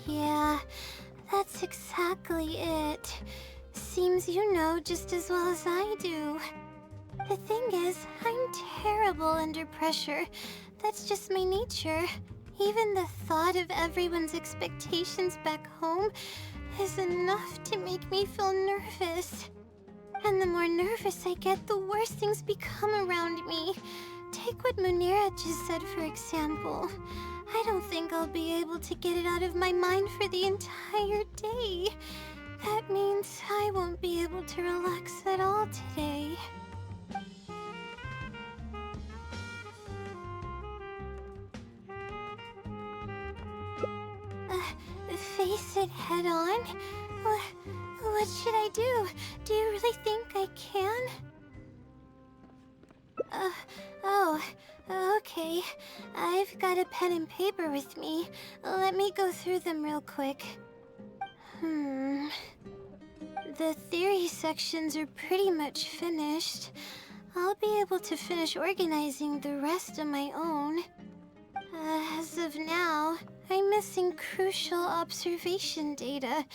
Yeah, that's exactly it. Seems you know just as well as I do. The thing is, I'm terrible under pressure. That's just my nature. Even the thought of everyone's expectations back home is enough to make me feel nervous. And the more nervous I get, the worse things become around me. Take what Munira just said, for example. I don't think I'll be able to get it out of my mind for the entire day. That means I won't be able to relax at all today. Face it head on? What should I do? Do you really think I can? Oh, okay. I've got a pen and paper with me. Let me go through them real quick. The theory sections are pretty much finished. I'll be able to finish organizing the rest on my own. As of now, I'm missing crucial observation data.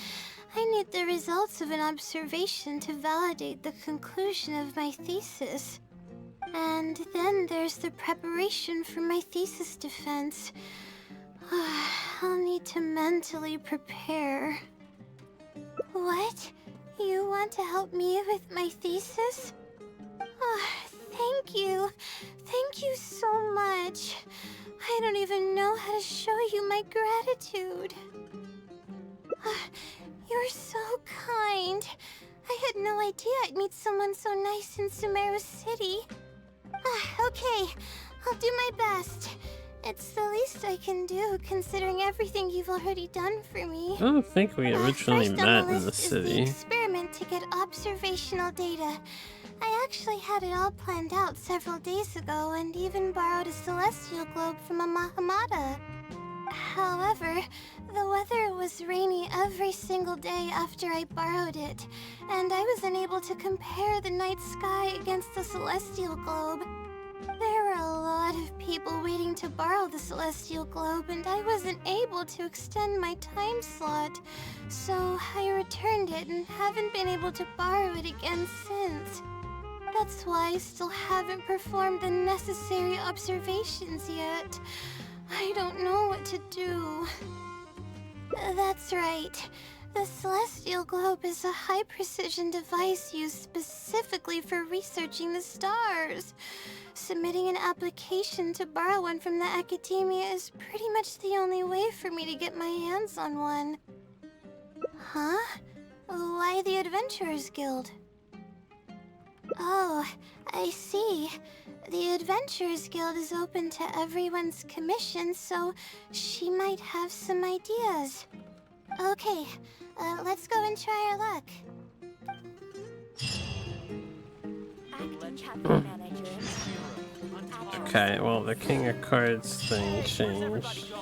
I need the results of an observation to validate the conclusion of my thesis. And then there's the preparation for my thesis defense. I'll need to mentally prepare. What? You want to help me with my thesis? Thank you. Thank you so much. I don't even know how to show you my gratitude. You're so kind. I had no idea I'd meet someone so nice in Sumeru City. Okay, I'll do my best. It's the least I can do, considering everything you've already done for me.
I don't think we originally
First on
met
the
in the
list is the
city.
experiment to get observational data. I actually had it all planned out several days ago and even borrowed a celestial globe from a Mahamada. However, the weather was rainy every single day after I borrowed it, and I was unable to compare the night sky against the celestial globe. There were a lot of people waiting to borrow the celestial globe, and I wasn't able to extend my time slot, so I returned it and haven't been able to borrow it again since. That's why I still haven't performed the necessary observations yet. I don't know what to do. That's right. The Celestial Globe is a high-precision device used specifically for researching the stars. Submitting an application to borrow one from the academia is pretty much the only way for me to get my hands on one. Huh? Why the Adventurers Guild? Oh, I see. The Adventurers Guild is open to everyone's commission, so she might have some ideas. Okay, let's go and try our luck.
Okay, well, the King of Cards thing changed.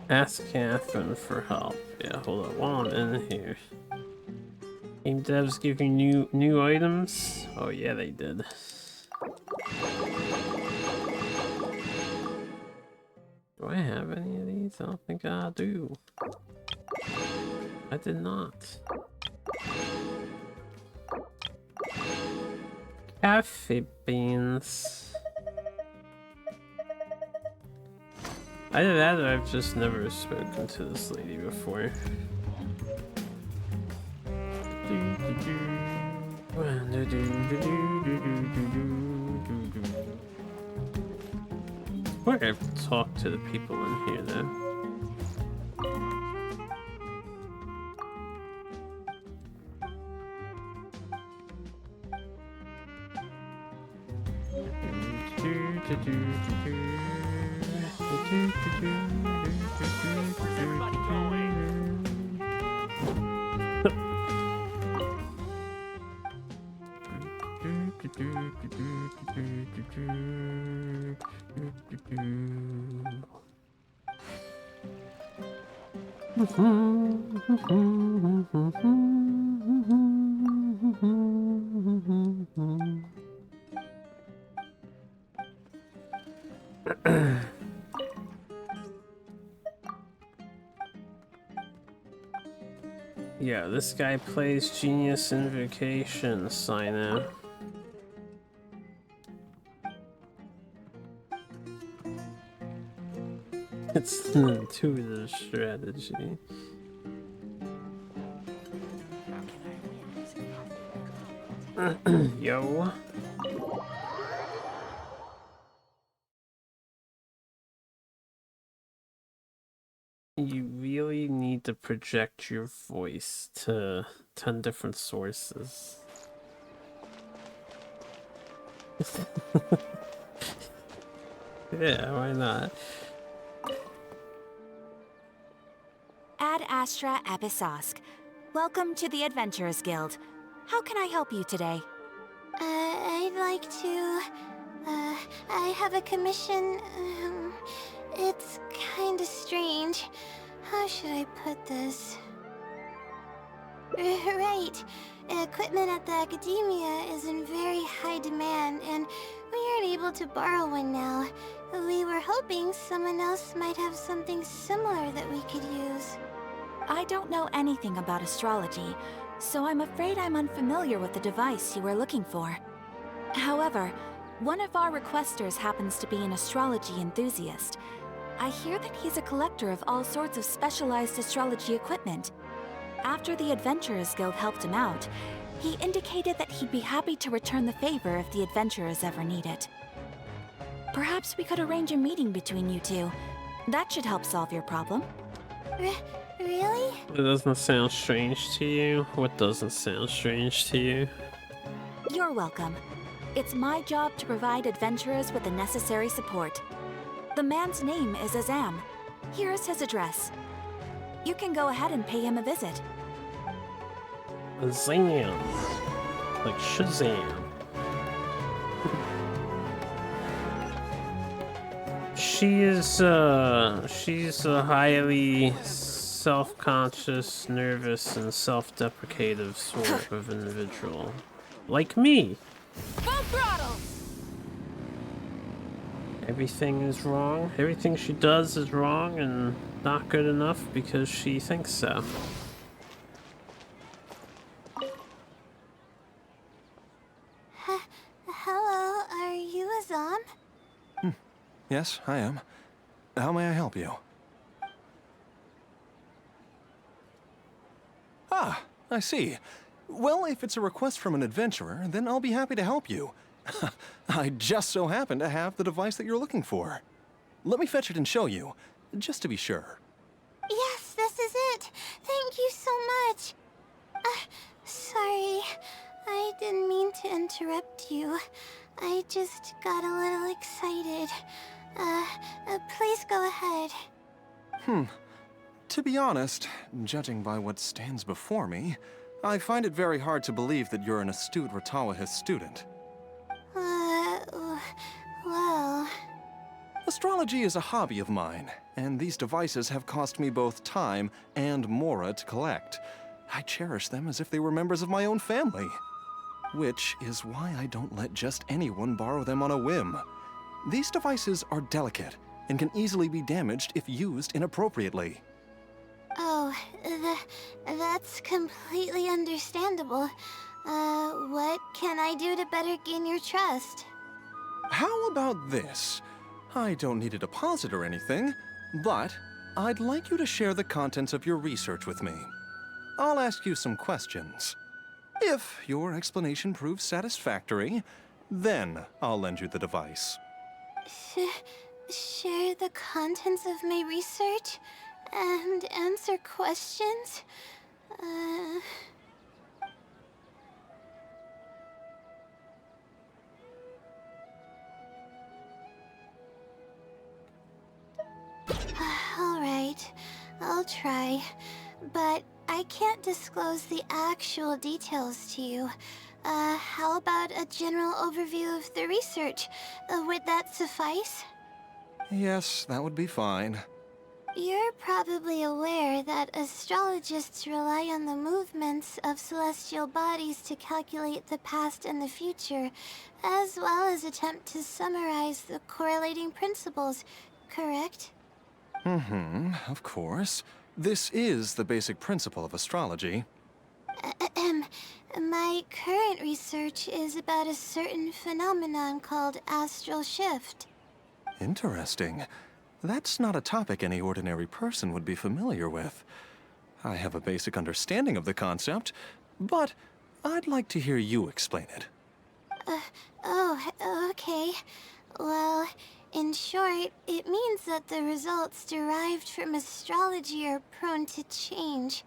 Ask Catherine for help. Yeah, hold on, while I'm in here. Game devs giving new items? Oh yeah, they did. Do I have any of these? I don't think I do. I did not. Coffee beans. Either that or I've just never spoken to this lady before. I think I've talked to the people in here though.
Everybody going?
Yeah, this guy plays Genius Invocation, Sino. It's an intuitive strategy. Yo. You really need to project your voice to 10 different sources. Yeah, why not?
Ad Astra Abyssosque. Welcome to the Adventurers Guild. How can I help you today?
I'd like to... I have a commission... it's kinda strange. How should I put this? Right. Equipment at the Academia is in very high demand, and we aren't able to borrow one now. We were hoping someone else might have something similar that we could use.
I don't know anything about astrology, so I'm afraid I'm unfamiliar with the device you were looking for. However, one of our requesters happens to be an astrology enthusiast. I hear that he's a collector of all sorts of specialized astrology equipment. After the Adventurers Guild helped him out, he indicated that he'd be happy to return the favor if the adventurers ever need it. Perhaps we could arrange a meeting between you two. That should help solve your problem.
Really?
It doesn't sound strange to you? What doesn't sound strange to you?
You're welcome. It's my job to provide adventurers with the necessary support. The man's name is Azam. Here's his address. You can go ahead and pay him a visit.
Azam. Like Shazam. She's a highly self-conscious, nervous, and self-deprecative sort of individual. Like me.
Full throttle!
Everything is wrong. Everything she does is wrong and not good enough because she thinks so.
Hello, are you Azam?
Yes, I am. How may I help you? Ah, I see. Well, if it's a request from an adventurer, then I'll be happy to help you. I just so happen to have the device that you're looking for. Let me fetch it and show you, just to be sure.
Yes, this is it. Thank you so much. Sorry. I didn't mean to interrupt you. I just got a little excited. Please go ahead.
To be honest, judging by what stands before me, I find it very hard to believe that you're an astute Ratawahist student.
Well...
Astrology is a hobby of mine, and these devices have cost me both time and mora to collect. I cherish them as if they were members of my own family. Which is why I don't let just anyone borrow them on a whim. These devices are delicate and can easily be damaged if used inappropriately.
Oh, that's completely understandable. What can I do to better gain your trust?
How about this? I don't need a deposit or anything, but I'd like you to share the contents of your research with me. I'll ask you some questions. If your explanation proves satisfactory, then I'll lend you the device.
Share the contents of my research and answer questions? All right, I'll try. But I can't disclose the actual details to you. How about a general overview of the research? Would that suffice?
Yes, that would be fine.
You're probably aware that astrologists rely on the movements of celestial bodies to calculate the past and the future, as well as attempt to summarize the correlating principles, correct?
Of course. This is the basic principle of astrology.
My current research is about a certain phenomenon called astral shift.
Interesting. That's not a topic any ordinary person would be familiar with. I have a basic understanding of the concept, but I'd like to hear you explain it.
Okay. Well, in short, it means that the results derived from astrology are prone to change.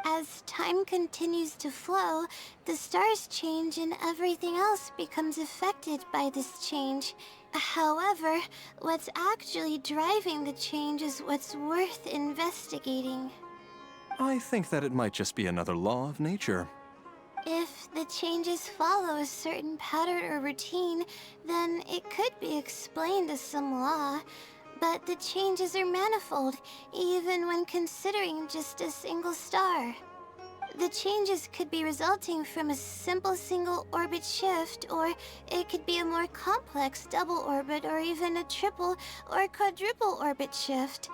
As time continues to flow, the stars change and everything else becomes affected by this change. However, what's actually driving the change is what's worth investigating.
I think that it might just be another law of nature.
If the changes follow a certain pattern or routine, then it could be explained as some law. But the changes are manifold, even when considering just a single star. The changes could be resulting from a simple single orbit shift, or it could be a more complex double orbit, or even a triple or quadruple orbit shift.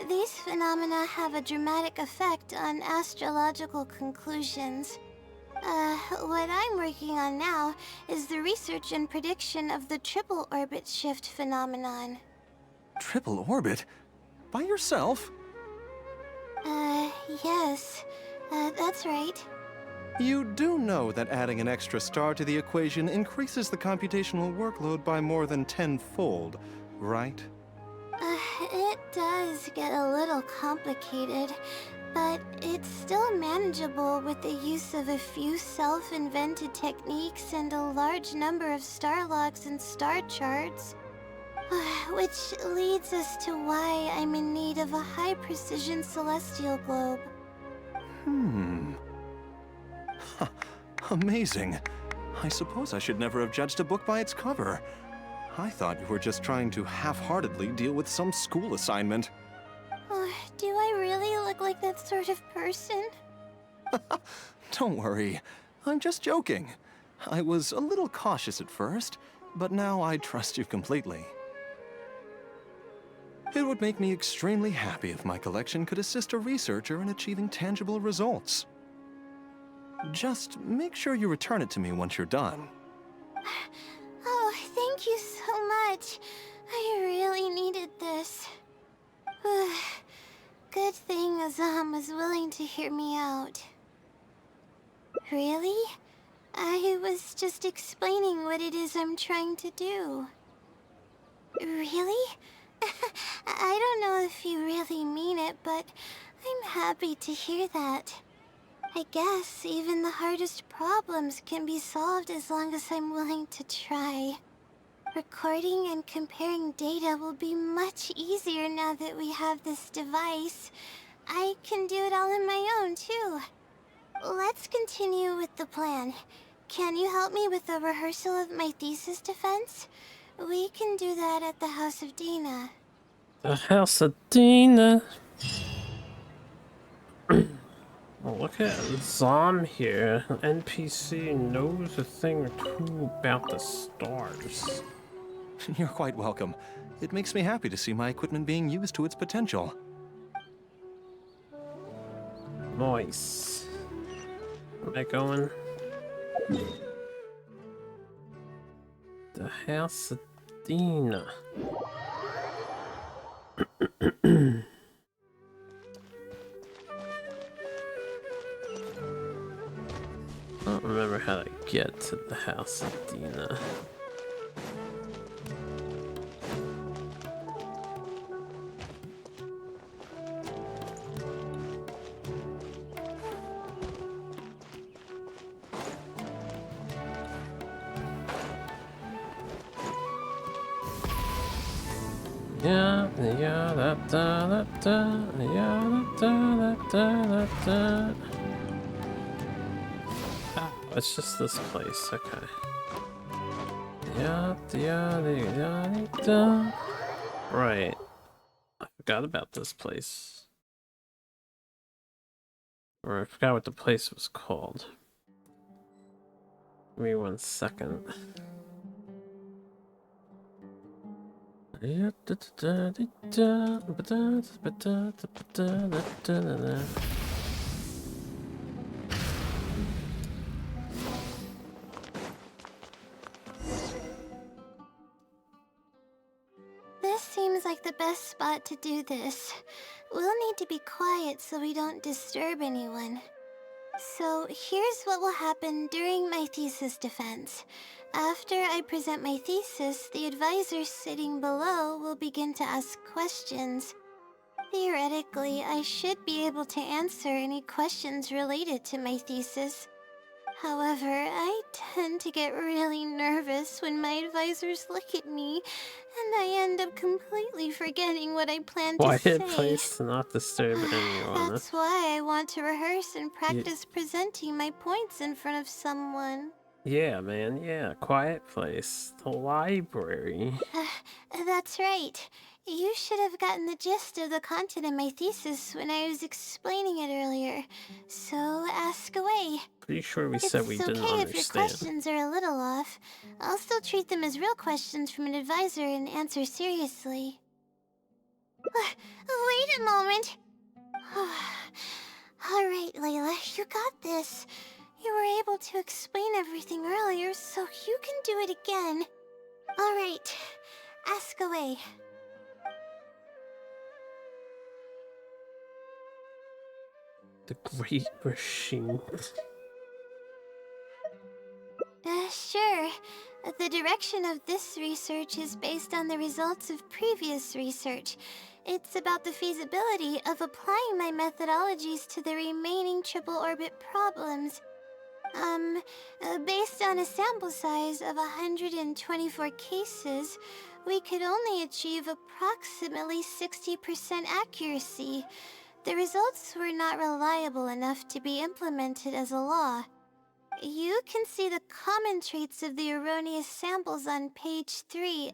These phenomena have a dramatic effect on astrological conclusions. What I'm working on now is the research and prediction of the triple orbit shift phenomenon.
Triple orbit? By yourself?
Yes. That's right.
You do know that adding an extra star to the equation increases the computational workload by more than tenfold, right?
It does get a little complicated, but it's still manageable with the use of a few self-invented techniques and a large number of star logs and star charts. Which leads us to why I'm in need of a high-precision celestial globe.
Amazing. I suppose I should never have judged a book by its cover. I thought you were just trying to half-heartedly deal with some school assignment.
Do I really look like that sort of person?
Don't worry. I'm just joking. I was a little cautious at first, but now I trust you completely. It would make me extremely happy if my collection could assist a researcher in achieving tangible results. Just make sure you return it to me once you're done.
Oh, thank you so much. I really needed this. Good thing Azam was willing to hear me out. Really? I was just explaining what it is I'm trying to do. Really? I don't know if you really mean it, but I'm happy to hear that. I guess even the hardest problems can be solved as long as I'm willing to try. Recording and comparing data will be much easier now that we have this device. I can do it all on my own, too. Let's continue with the plan. Can you help me with the rehearsal of my thesis defense? We can do that at the House of Dina.
The House of Dina. Well, look at Zom here. An NPC knows a thing or two about the stars.
You're quite welcome. It makes me happy to see my equipment being used to its potential.
Nice. Am I going? The House of Dina. I don't remember how to get to the House of Dina. Yeah, da da da, yeah, da da da. Ah, it's just this place, okay. Yeah, da. Right. I forgot about this place. Or I forgot what the place was called. Give me 1 second.
This seems like the best spot to do this. We'll need to be quiet so we don't disturb anyone. So here's what will happen during my thesis defense. After I present my thesis, the advisor sitting below will begin to ask questions. Theoretically, I should be able to answer any questions related to my thesis. However, I tend to get really nervous when my advisors look at me, and I end up completely forgetting what I plan to say.
Quiet place to not disturb anyone.
That's why I want to rehearse and practice presenting my points in front of someone.
Yeah, man, yeah. Quiet place. The library.
That's right. You should have gotten the gist of the content of my thesis when I was explaining it earlier. So ask away.
Pretty sure we said we didn't
It's okay if your
understand.
questions are a little off. I'll still treat them as real questions from an advisor and answer seriously. Wait a moment. Alright, Layla, you got this. You were able to explain everything earlier, so you can do it again. Alright, ask away.
The Great Machine.
Sure. The direction of this research is based on the results of previous research. It's about the feasibility of applying my methodologies to the remaining triple orbit problems. Based on a sample size of 124 cases, we could only achieve approximately 60% accuracy. The results were not reliable enough to be implemented as a law. You can see the common traits of the erroneous samples on page 3.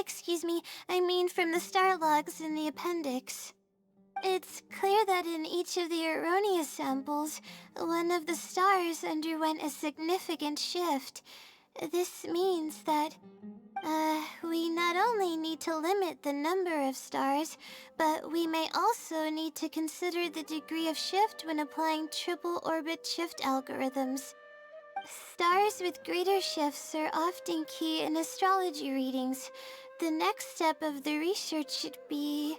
Excuse me, I mean from the star logs in the appendix. It's clear that in each of the erroneous samples, one of the stars underwent a significant shift. This means that, we not only need to limit the number of stars, but we may also need to consider the degree of shift when applying triple orbit shift algorithms. Stars with greater shifts are often key in astrology readings. The next step of the research should be...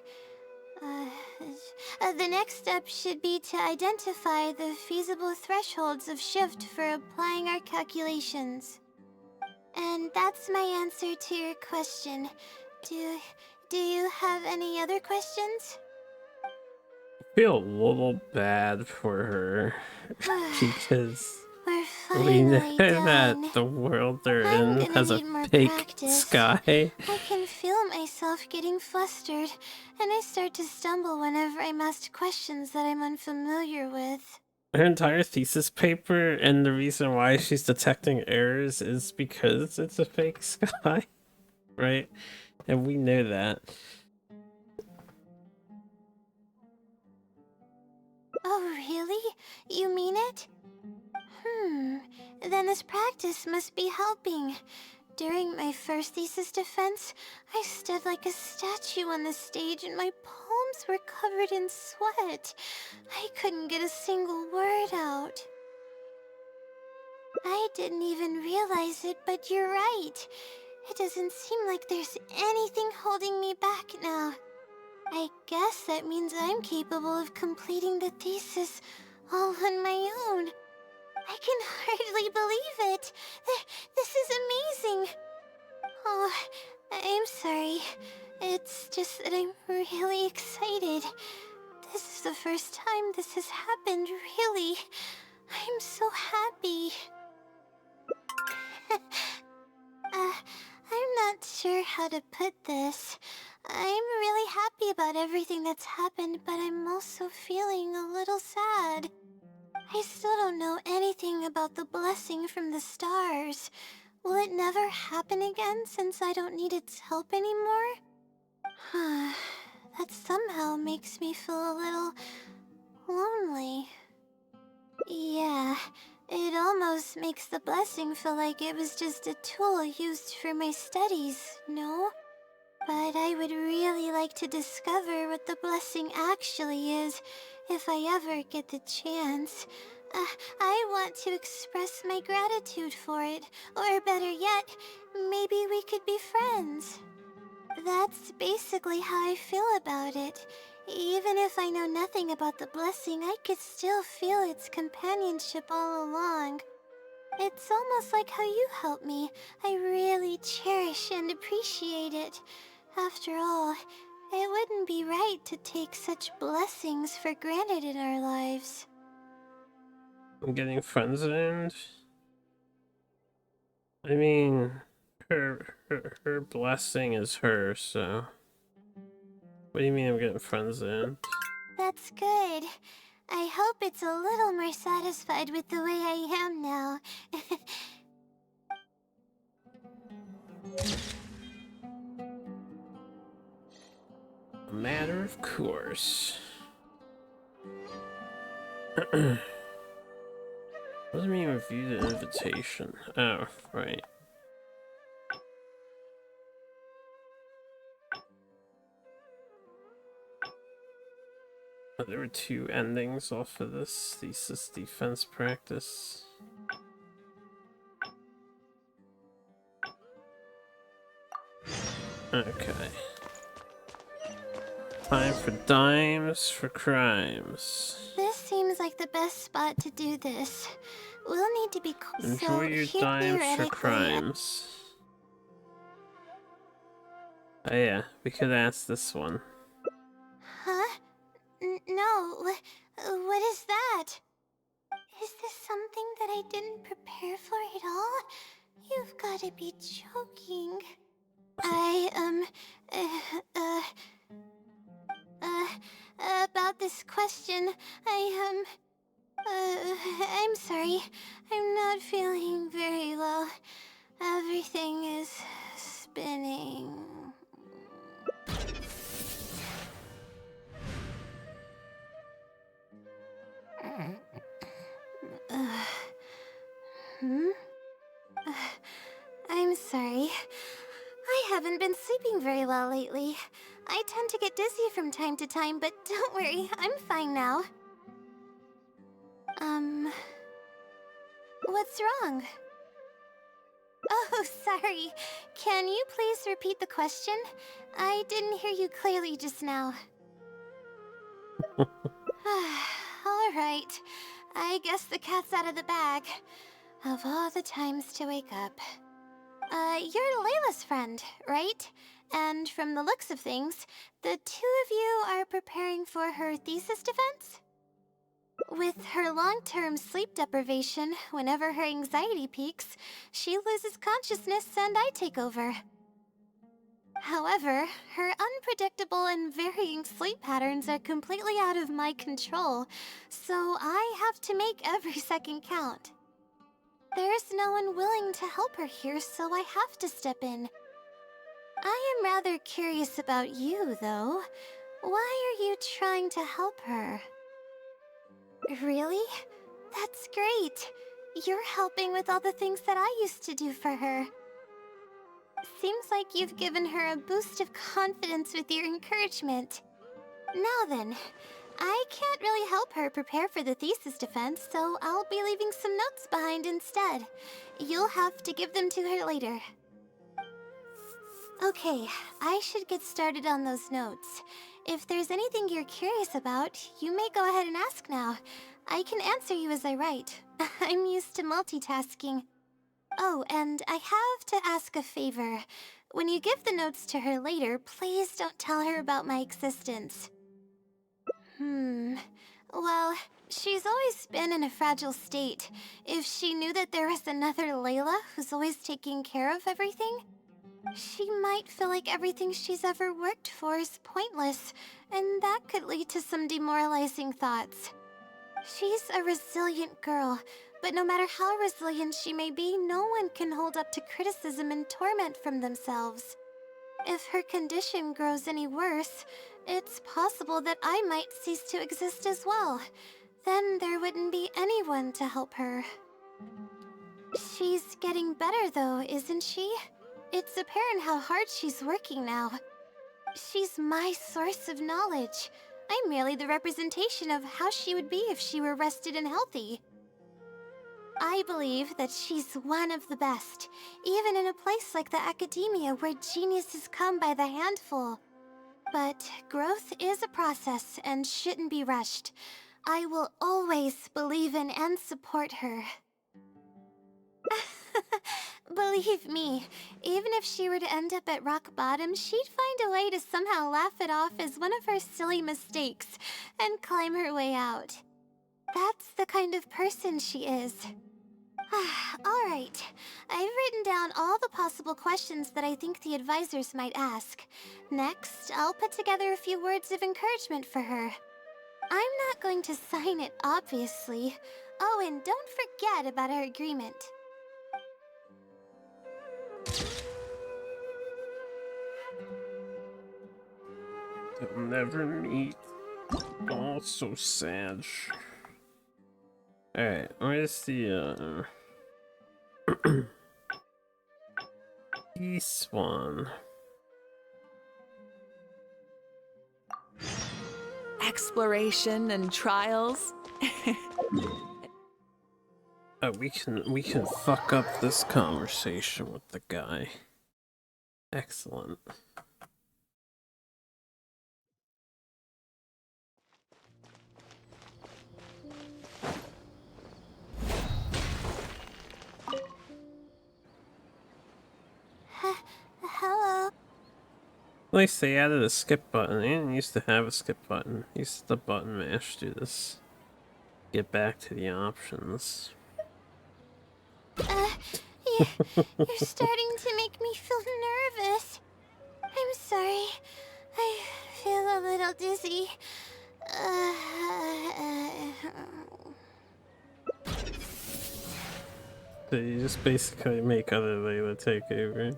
the next step should be to identify the feasible thresholds of shift for applying our calculations. And that's my answer to your question. Do you have any other questions?
I feel a little bad for her because
We're
We know
finally
that
done.
the world they're
I'm
in
gonna
has a
need more
fake
practice.
sky.
I can feel myself getting flustered, and I start to stumble whenever I'm asked questions that I'm unfamiliar with.
Her entire thesis paper and the reason why she's detecting errors is because it's a fake sky, right? And we know that.
Oh, really? You mean it? Then this practice must be helping. During my first thesis defense, I stood like a statue on the stage and my palms were covered in sweat. I couldn't get a single word out. I didn't even realize it, but you're right. It doesn't seem like there's anything holding me back now. I guess that means I'm capable of completing the thesis all on my own. I can hardly believe it. This is amazing. Oh, I'm sorry. It's just that I'm really excited. This is the first time this has happened, really. I'm so happy. I'm not sure how to put this. I'm really happy about everything that's happened, but I'm also feeling a little sad. I still don't know anything about the blessing from the stars. Will it never happen again since I don't need its help anymore? That somehow makes me feel a little lonely. Yeah, it almost makes the blessing feel like it was just a tool used for my studies, no? But I would really like to discover what the blessing actually is, if I ever get the chance. I want to express my gratitude for it, or better yet, maybe we could be friends. That's basically how I feel about it. Even if I know nothing about the blessing, I could still feel its companionship all along. It's almost like how you helped me. I really cherish and appreciate it. After all, it wouldn't be right to take such blessings for granted in our lives.
I'm getting friend-zoned. I mean, her blessing is her, so... What do you mean I'm getting friend-zoned?
That's good. I hope it's a little more satisfied with the way I am now.
A matter of course. What does it mean review the invitation? Oh, right. Oh, there were two endings off of this thesis defense practice. Okay. Time for dimes for crimes.
This seems like the best spot to do this. We'll need to be
Enjoy your dimes for crimes. Oh yeah, we could ask this one.
Huh? No. What is that? Is this something that I didn't prepare for at all? You've got to be joking. About this question, I'm sorry. I'm not feeling very well. Everything is spinning. I'm sorry. I haven't been sleeping very well lately. I tend to get dizzy from time to time, but don't worry, I'm fine now. What's wrong? Oh, sorry. Can you please repeat the question? I didn't hear you clearly just now. Alright. I guess the cat's out of the bag. Of all the times to wake up. You're Layla's friend, right? And from the looks of things, the two of you are preparing for her thesis defense? With her long-term sleep deprivation, whenever her anxiety peaks, she loses consciousness and I take over. However, her unpredictable and varying sleep patterns are completely out of my control, so I have to make every second count. There's no one willing to help her here, so I have to step in. I am rather curious about you, though. Why are you trying to help her? Really? That's great. You're helping with all the things that I used to do for her. Seems like you've given her a boost of confidence with your encouragement. Now then, I can't really help her prepare for the thesis defense, so I'll be leaving some notes behind instead. You'll have to give them to her later. Okay, I should get started on those notes. If there's anything you're curious about, you may go ahead and ask now. I can answer you as I write. I'm used to multitasking. Oh, and I have to ask a favor. When you give the notes to her later, please don't tell her about my existence. Well, she's always been in a fragile state. If she knew that there was another Layla who's always taking care of everything, she might feel like everything she's ever worked for is pointless, and that could lead to some demoralizing thoughts. She's a resilient girl, but no matter how resilient she may be, no one can hold up to criticism and torment from themselves. If her condition grows any worse, it's possible that I might cease to exist as well. Then there wouldn't be anyone to help her. She's getting better though, isn't she? It's apparent how hard she's working now. She's my source of knowledge. I'm merely the representation of how she would be if she were rested and healthy. I believe that she's one of the best, even in a place like the academia where geniuses come by the handful. But growth is a process and shouldn't be rushed. I will always believe in and support her. Believe me, even if she were to end up at rock bottom, she'd find a way to somehow laugh it off as one of her silly mistakes and climb her way out. That's the kind of person she is. Alright, I've written down all the possible questions that I think the advisors might ask. Next, I'll put together a few words of encouragement for her. I'm not going to sign it, obviously. Oh, and don't forget about our agreement.
They'll never meet. Oh, so sad. Alright, where's the, this one?
Exploration and trials.
Oh, we can fuck up this conversation with the guy. Excellent.
Hello.
At least they added a skip button. They didn't used to have a skip button. Used the button mash do this. Get back to the options.
You're starting to make me feel nervous. I'm sorry. I feel a little dizzy.
So you just basically make other Layla take over.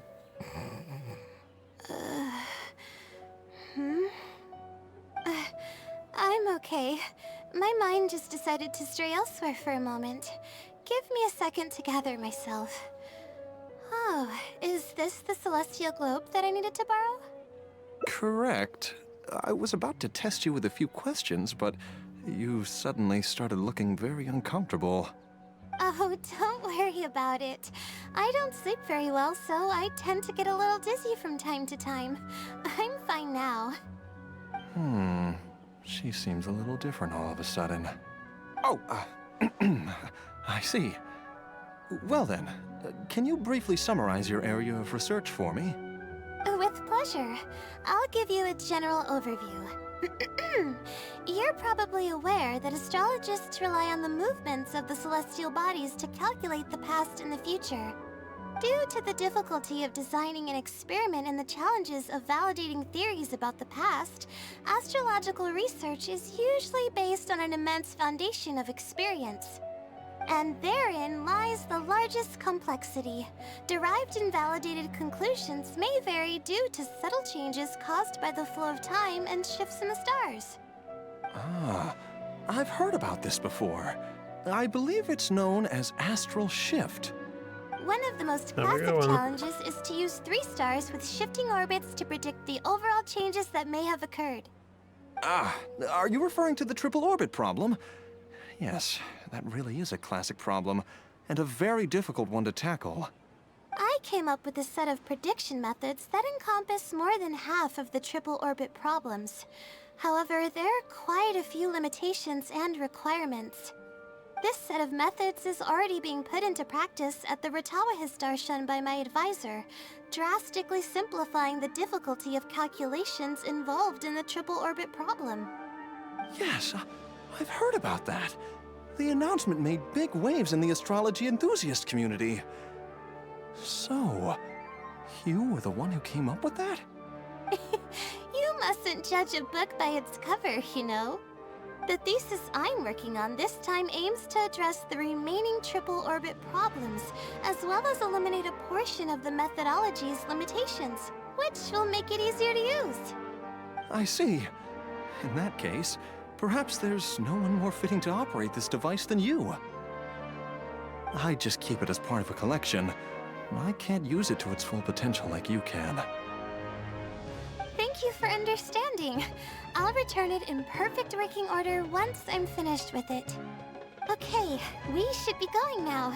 I'm okay. My mind just decided to stray elsewhere for a moment. Give me a second to gather myself. Oh, is this the celestial globe that I needed to borrow?
Correct. I was about to test you with a few questions, but you suddenly started looking very uncomfortable.
Oh, don't worry about it. I don't sleep very well, so I tend to get a little dizzy from time to time. I'm fine now.
She seems a little different all of a sudden. Oh, I see. Well then, can you briefly summarize your area of research for me?
With pleasure. I'll give you a general overview. You're probably aware that astrologists rely on the movements of the celestial bodies to calculate the past and the future. Due to the difficulty of designing an experiment and the challenges of validating theories about the past, astrological research is usually based on an immense foundation of experience. And therein lies the largest complexity. Derived and validated conclusions may vary due to subtle changes caused by the flow of time and shifts in the stars.
Ah, I've heard about this before. I believe it's known as astral shift.
One of the most
There we
classic
go.
challenges is to use 3 stars with shifting orbits to predict the overall changes that may have occurred.
Ah, are you referring to the triple orbit problem? Yes, that really is a classic problem, and a very difficult one to tackle.
I came up with a set of prediction methods that encompass more than half of the triple orbit problems. However, there are quite a few limitations and requirements. This set of methods is already being put into practice at the Ratawa Darshan by my advisor, drastically simplifying the difficulty of calculations involved in the triple orbit problem.
Yes, I've heard about that. The announcement made big waves in the astrology enthusiast community. So, you were the one who came up with that?
You mustn't judge a book by its cover, you know. The thesis I'm working on this time aims to address the remaining triple orbit problems, as well as eliminate a portion of the methodology's limitations, which will make it easier to use.
I see. In that case, perhaps there's no one more fitting to operate this device than you. I just keep it as part of a collection. I can't use it to its full potential like you can.
Thank you for understanding. I'll return it in perfect working order once I'm finished with it. Okay, we should be going now.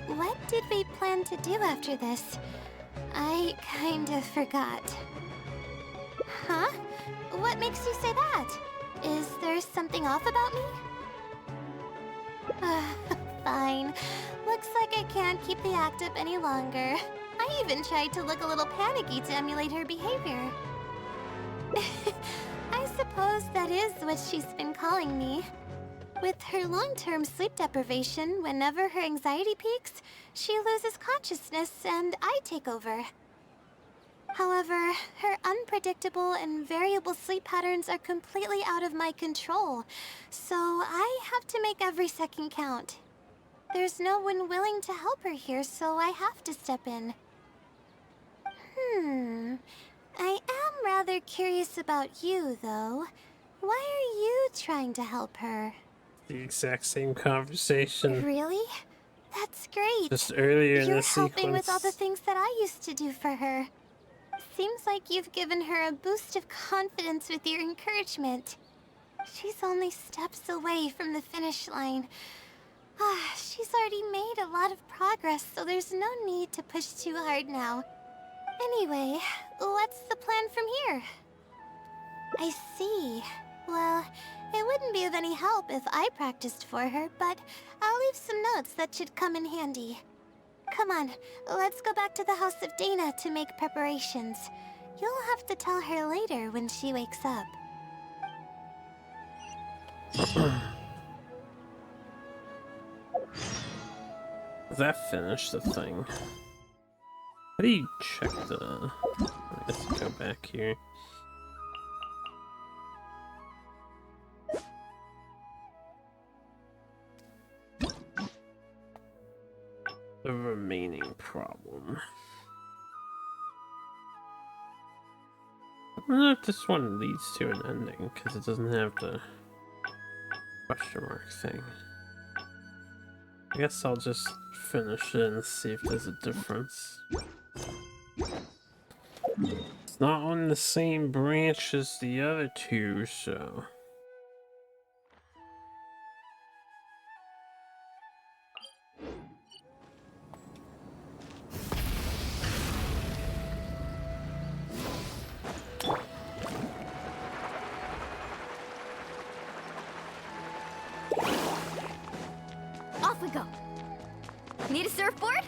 What did we plan to do after this? I kind of forgot. Huh? What makes you say that? Is there something off about me? Fine. Looks like I can't keep the act up any longer. I even tried to look a little panicky to emulate her behavior. I suppose that is what she's been calling me. With her long-term sleep deprivation, whenever her anxiety peaks, she loses consciousness and I take over. However, her unpredictable and variable sleep patterns are completely out of my control, so I have to make every second count. There's no one willing to help her here, so I have to step in. I am rather curious about you, though. Why are you trying to help her?
The exact same conversation.
Really? That's great.
Just earlier in
You're
the sequence.
helping with all the things that I used to do for her. Seems like you've given her a boost of confidence with your encouragement. She's only steps away from the finish line. She's already made a lot of progress, so there's no need to push too hard now. Anyway, what's the plan from here? I see. Well, it wouldn't be of any help if I practiced for her, but I'll leave some notes that should come in handy. Come on, let's go back to the House of Dana to make preparations. You'll have to tell her later when she wakes up.
Does that finish the thing? How do you check the... Let's go back here. The remaining problem. I don't know if this one leads to an ending, because it doesn't have the question mark thing. I guess I'll just finish it and see if there's a difference. It's not on the same branch as the other two, so...
Off we go. Need a surfboard?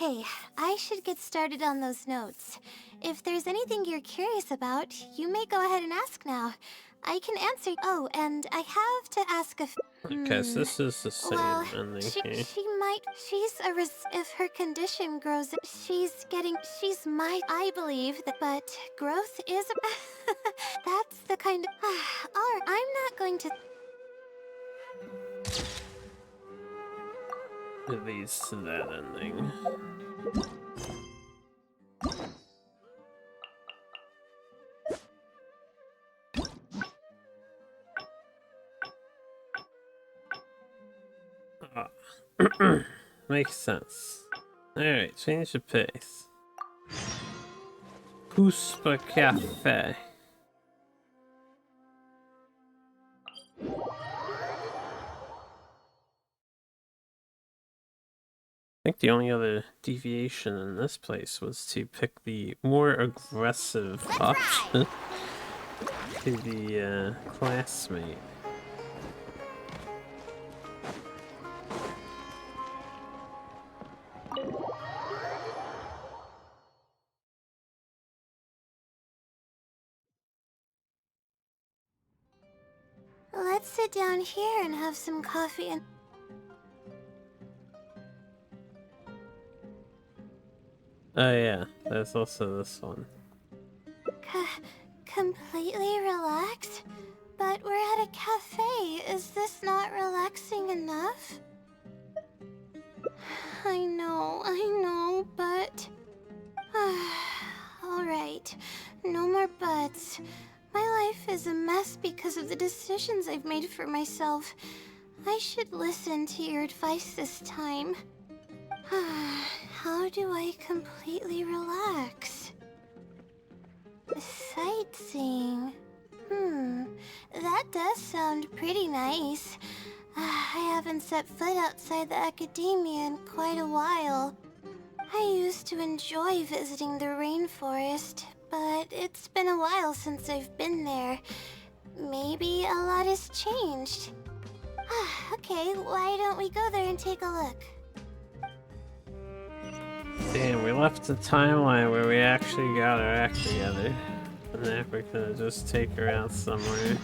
Okay, I should get started on those notes. If there's anything you're curious about, you may go ahead and ask now. I can answer. Oh, and I have to ask if.
Okay, so this is the same
Well,
ending here.
if her condition grows, she's I believe that, but growth is, that's the kind of, alright, I'm not going to.
It leads to that ending. Makes sense. Alright, change the pace. Puspa Cafe. I think the only other deviation in this place was to pick the more aggressive option to the classmate.
Let's sit down here and have some coffee and.
Oh yeah, there's also this one.
Completely relaxed? But we're at a cafe. Is this not relaxing enough? I know, but... Alright, no more buts. My life is a mess because of the decisions I've made for myself. I should listen to your advice this time. How do I completely relax? Sightseeing. That does sound pretty nice. I haven't set foot outside the academia in quite a while. I used to enjoy visiting the rainforest, but it's been a while since I've been there. Maybe a lot has changed. Okay, why don't we go there and take a look?
Damn, we left the timeline where we actually got our act together. And now we're gonna just take her out somewhere.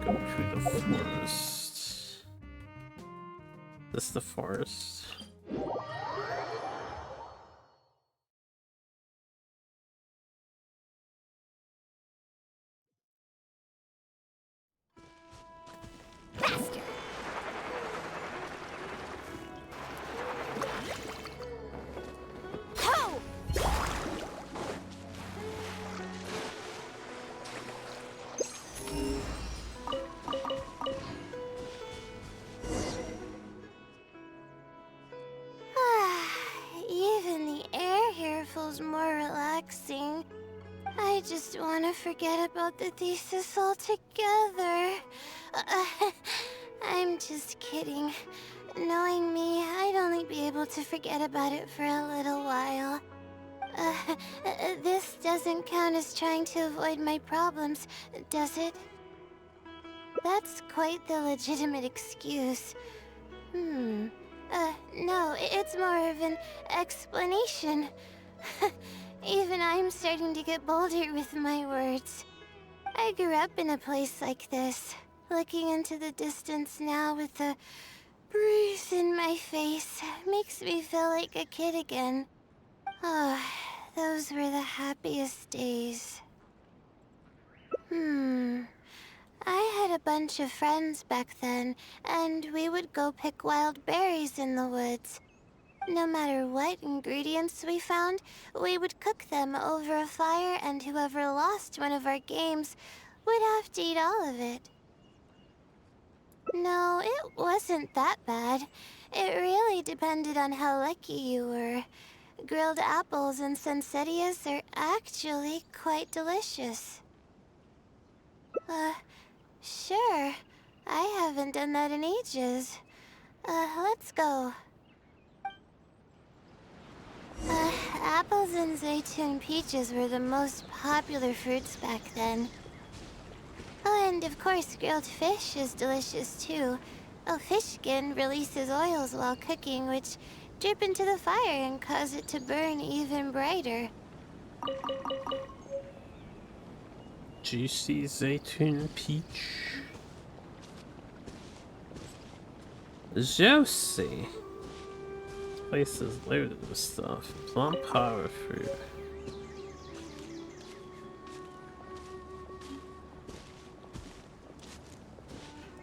Go to the forest. This is the forest.
Faster! Ho! Even the air here feels more relaxing. I just want to forget about the thesis altogether. I'm just kidding. Knowing me, I'd only be able to forget about it for a little while. This doesn't count as trying to avoid my problems, does it? That's quite the legitimate excuse. No, it's more of an explanation. Even I'm starting to get bolder with my words. I grew up in a place like this. Looking into the distance now with the breeze in my face makes me feel like a kid again. Oh, those were the happiest days. I had a bunch of friends back then, and we would go pick wild berries in the woods. No matter what ingredients we found, we would cook them over a fire, and whoever lost one of our games would have to eat all of it. No, it wasn't that bad. It really depended on how lucky you were. Grilled apples and poinsettias are actually quite delicious. Sure. I haven't done that in ages. Let's go. Apples and zaytun peaches were the most popular fruits back then. Oh, and of course grilled fish is delicious too. Oh, fish skin releases oils while cooking, which Dip into the fire and cause it to burn even brighter.
Juicy Zaytun Peach. Josie. This place is loaded with stuff. Plum power fruit.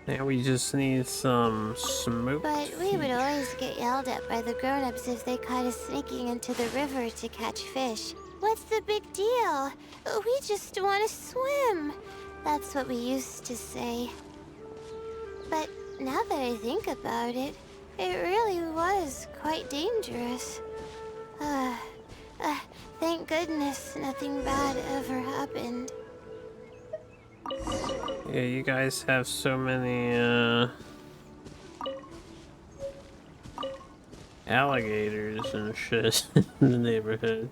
Now we just need some smoke.
But we would always get yelled at by the grown-ups if they caught us sneaking into the river to catch fish. What's the big deal? We just want to swim. That's what we used to say. But now that I think about it, it really was quite dangerous. Thank goodness nothing bad ever happened.
Yeah, you guys have so many, alligators and shit in the neighborhood.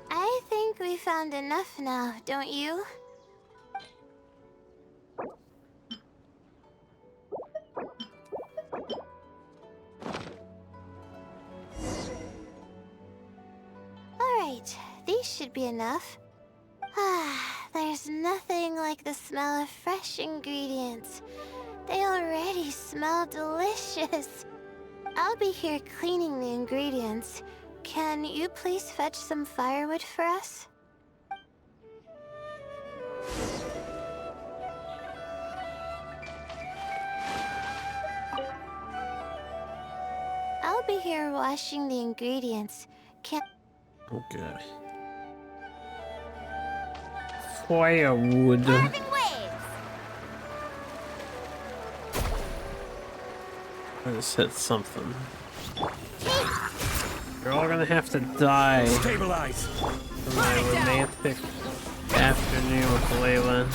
I think we found enough now, don't you? Alright, these should be enough. There's nothing like the smell of fresh ingredients. They already smell delicious. I'll be here cleaning the ingredients. Can you please fetch some firewood for us? I'll be here washing the ingredients.
Okay. Firewood. I just hit something. You're all gonna have to die.
Stabilize.
For my romantic afternoon with Layla.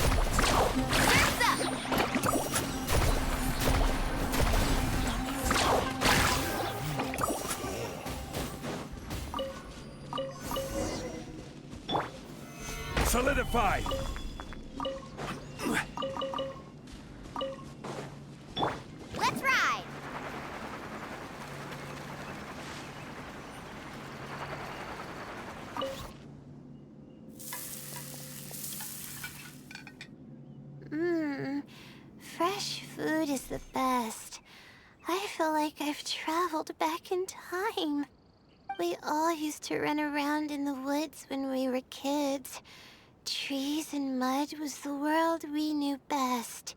Solidify.
Let's ride! Fresh food is the best. I feel like I've traveled back in time. We all used to run around in the woods when we were kids. Trees and mud was the world we knew best.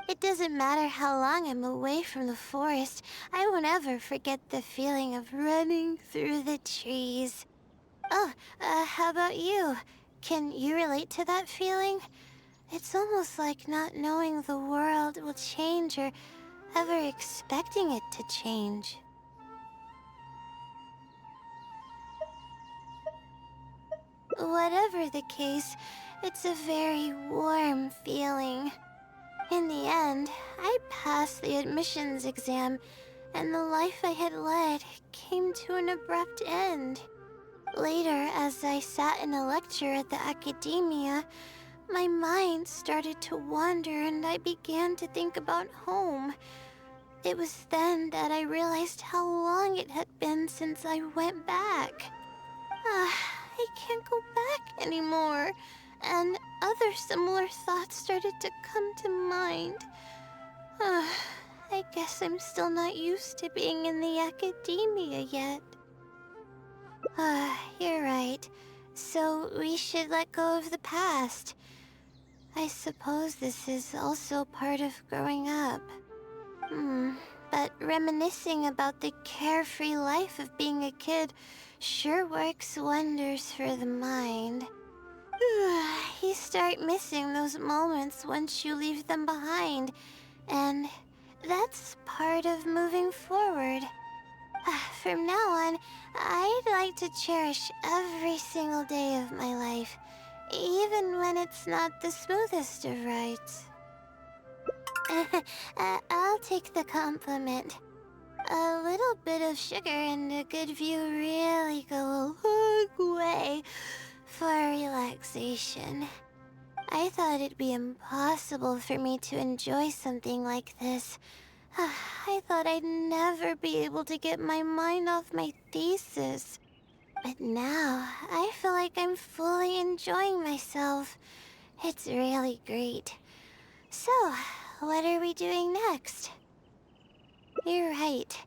It doesn't matter how long I'm away from the forest, I won't ever forget the feeling of running through the trees. Oh, how about you? Can you relate to that feeling? It's almost like not knowing the world will change or ever expecting it to change. Whatever the case, it's a very warm feeling. In the end, I passed the admissions exam, and the life I had led came to an abrupt end. Later, as I sat in a lecture at the academia, my mind started to wander and I began to think about home. It was then that I realized how long it had been since I went back. I can't go back anymore. And other similar thoughts started to come to mind. I guess I'm still not used to being in the academia yet. You're right. So we should let go of the past. I suppose this is also part of growing up. But reminiscing about the carefree life of being a kid sure works wonders for the mind. You start missing those moments once you leave them behind, and that's part of moving forward. From now on, I'd like to cherish every single day of my life, even when it's not the smoothest of rides. I'll take the compliment. A little bit of sugar and a good view really go a long way for relaxation. I thought it'd be impossible for me to enjoy something like this I thought I'd never be able to get my mind off my thesis. But now, I feel like I'm fully enjoying myself. It's really great. So, what are we doing next? You're right.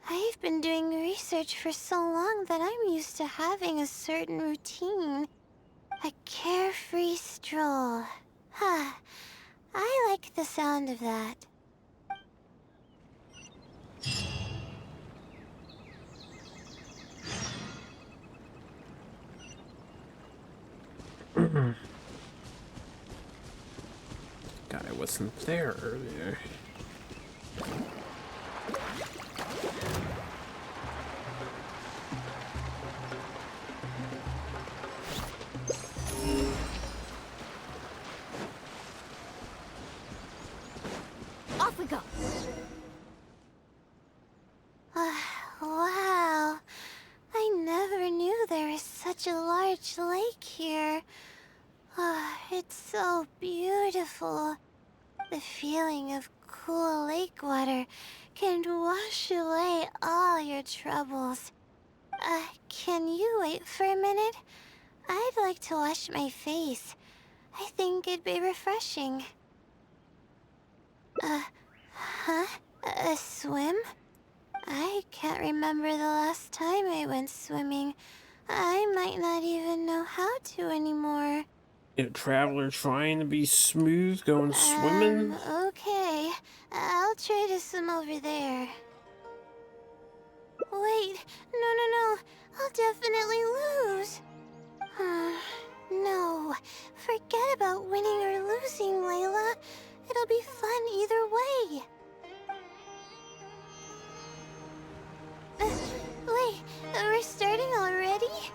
I've been doing research for so long that I'm used to having a certain routine. A carefree stroll. I like the sound of that.
Guy wasn't there earlier.
Off we go.
Wow. I never knew there was such a large lake here. It's so beautiful. The feeling of cool lake water can wash away all your troubles. Can you wait for a minute? I'd like to wash my face. I think it'd be refreshing. A swim? I can't remember the last time I went swimming. I might not even know how to anymore.
A traveler trying to be smooth going swimming?
Okay. I'll try to swim over there. Wait, no. I'll definitely lose. No. Forget about winning or losing, Layla. It'll be fun either way. Wait, we're starting already?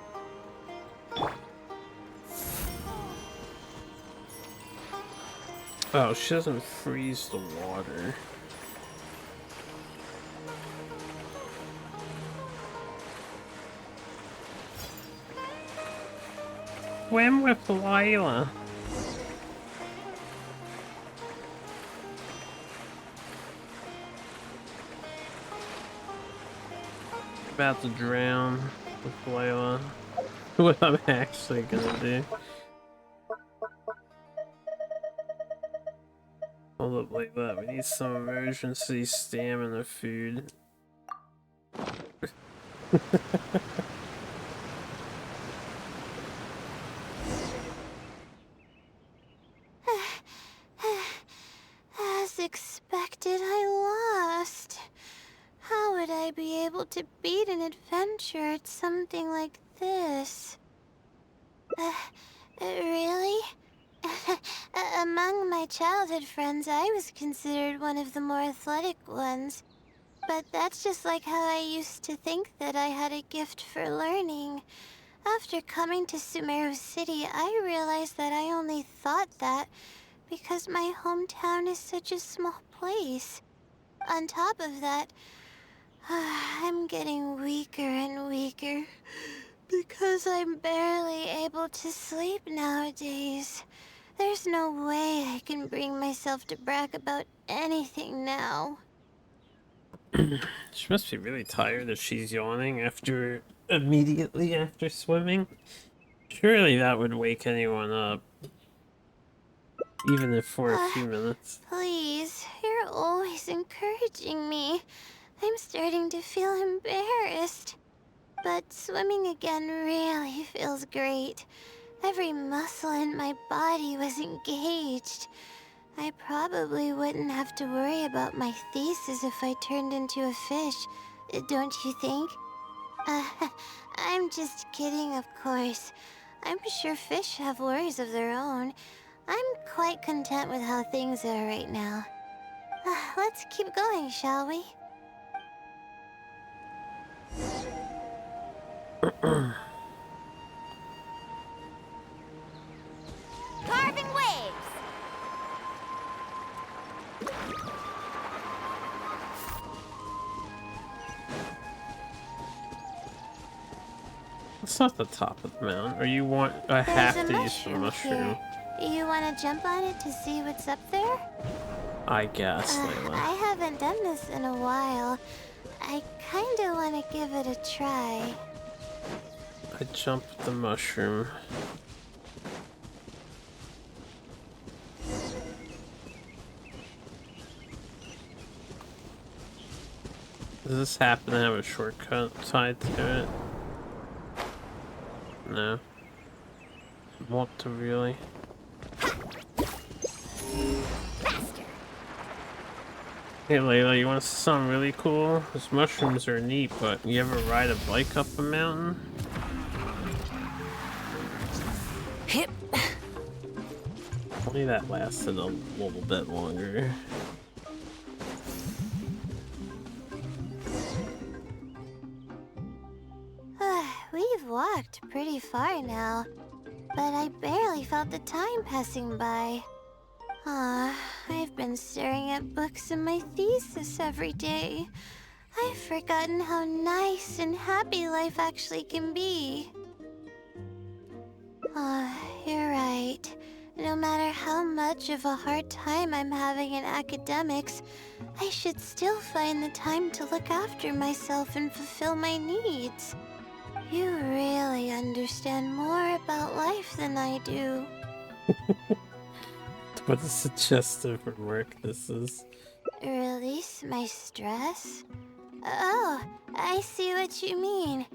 Oh, she doesn't freeze the water. Swim with Layla. About to drown with Layla. What I'm actually gonna do. Hold up, Layla. We need some emergency stamina food.
As expected, I lost. How would I be able to beat an adventure at something like this? Really? Among my childhood friends, I was considered one of the more athletic ones. But that's just like how I used to think that I had a gift for learning. After coming to Sumeru City, I realized that I only thought that because my hometown is such a small place. On top of that, I'm getting weaker and weaker because I'm barely able to sleep nowadays. There's no way I can bring myself to brag about anything now.
She must be really tired if she's yawning immediately after swimming. Surely that would wake anyone up. Even if for a few minutes.
Please, you're always encouraging me. I'm starting to feel embarrassed. But swimming again really feels great. Every muscle in my body was engaged. I probably wouldn't have to worry about my thesis if I turned into a fish, don't you think? I'm just kidding, of course. I'm sure fish have worries of their own. I'm quite content with how things are right now. Let's keep going, shall we?
Carving waves!
It's not the top of the mountain. Or you want... I have to use the mushroom.
You want to jump on it to see what's up there?
I guess, Layla.
I haven't haven't done this in a while. I kinda wanna give it a try.
I jumped the mushroom. Does this happen to have a shortcut tied to it? No. What to really? Hey Layla, you want to see something really cool? Those mushrooms are neat, but you ever ride a bike up a mountain?
Hip.
Only that lasted a little bit longer.
We've walked pretty far now, but I barely felt the time passing by. I've been staring at books in my thesis every day. I've forgotten how nice and happy life actually can be. You're right. No matter how much of a hard time I'm having in academics, I should still find the time to look after myself and fulfill my needs. You really understand more about life than I do.
What a suggestive for work this is.
Release my stress? Oh, I see what you mean.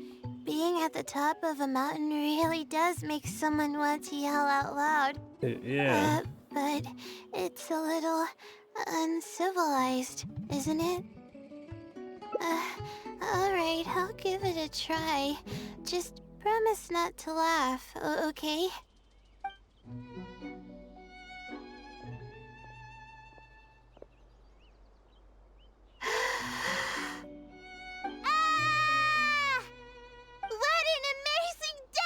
Being at the top of a mountain really does make someone want to yell out loud.
Yeah.
But it's a little uncivilized, isn't it? Alright, I'll give it a try. Just promise not to laugh, okay? Ah! What an amazing day!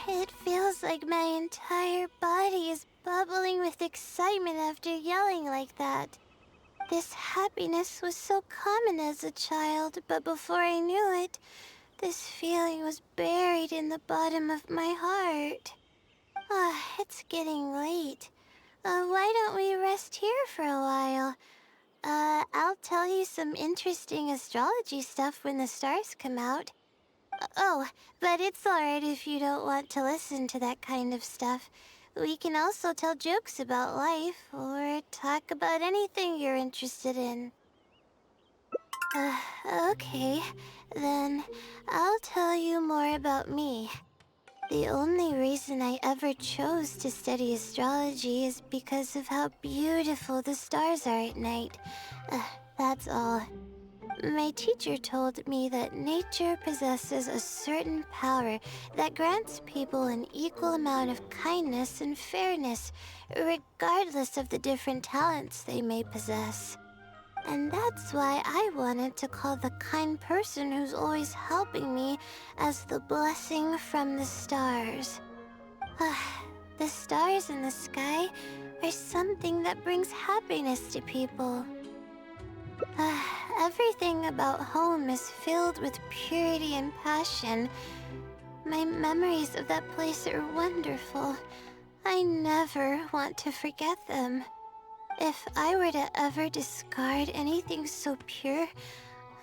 It feels like my entire body is bubbling with excitement after yelling like that. This happiness was so common as a child, but before I knew it, this feeling was buried in the bottom of my heart. It's getting late. Why don't we rest here for a while? I'll tell you some interesting astrology stuff when the stars come out. Oh, but it's alright if you don't want to listen to that kind of stuff. We can also tell jokes about life, or talk about anything you're interested in. Okay. Then I'll tell you more about me. The only reason I ever chose to study astrology is because of how beautiful the stars are at night. That's all. My teacher told me that nature possesses a certain power that grants people an equal amount of kindness and fairness, regardless of the different talents they may possess. And that's why I wanted to call the kind person who's always helping me as the blessing from the stars. The stars in the sky are something that brings happiness to people. Everything about home is filled with purity and passion. My memories of that place are wonderful. I never want to forget them. If I were to ever discard anything so pure,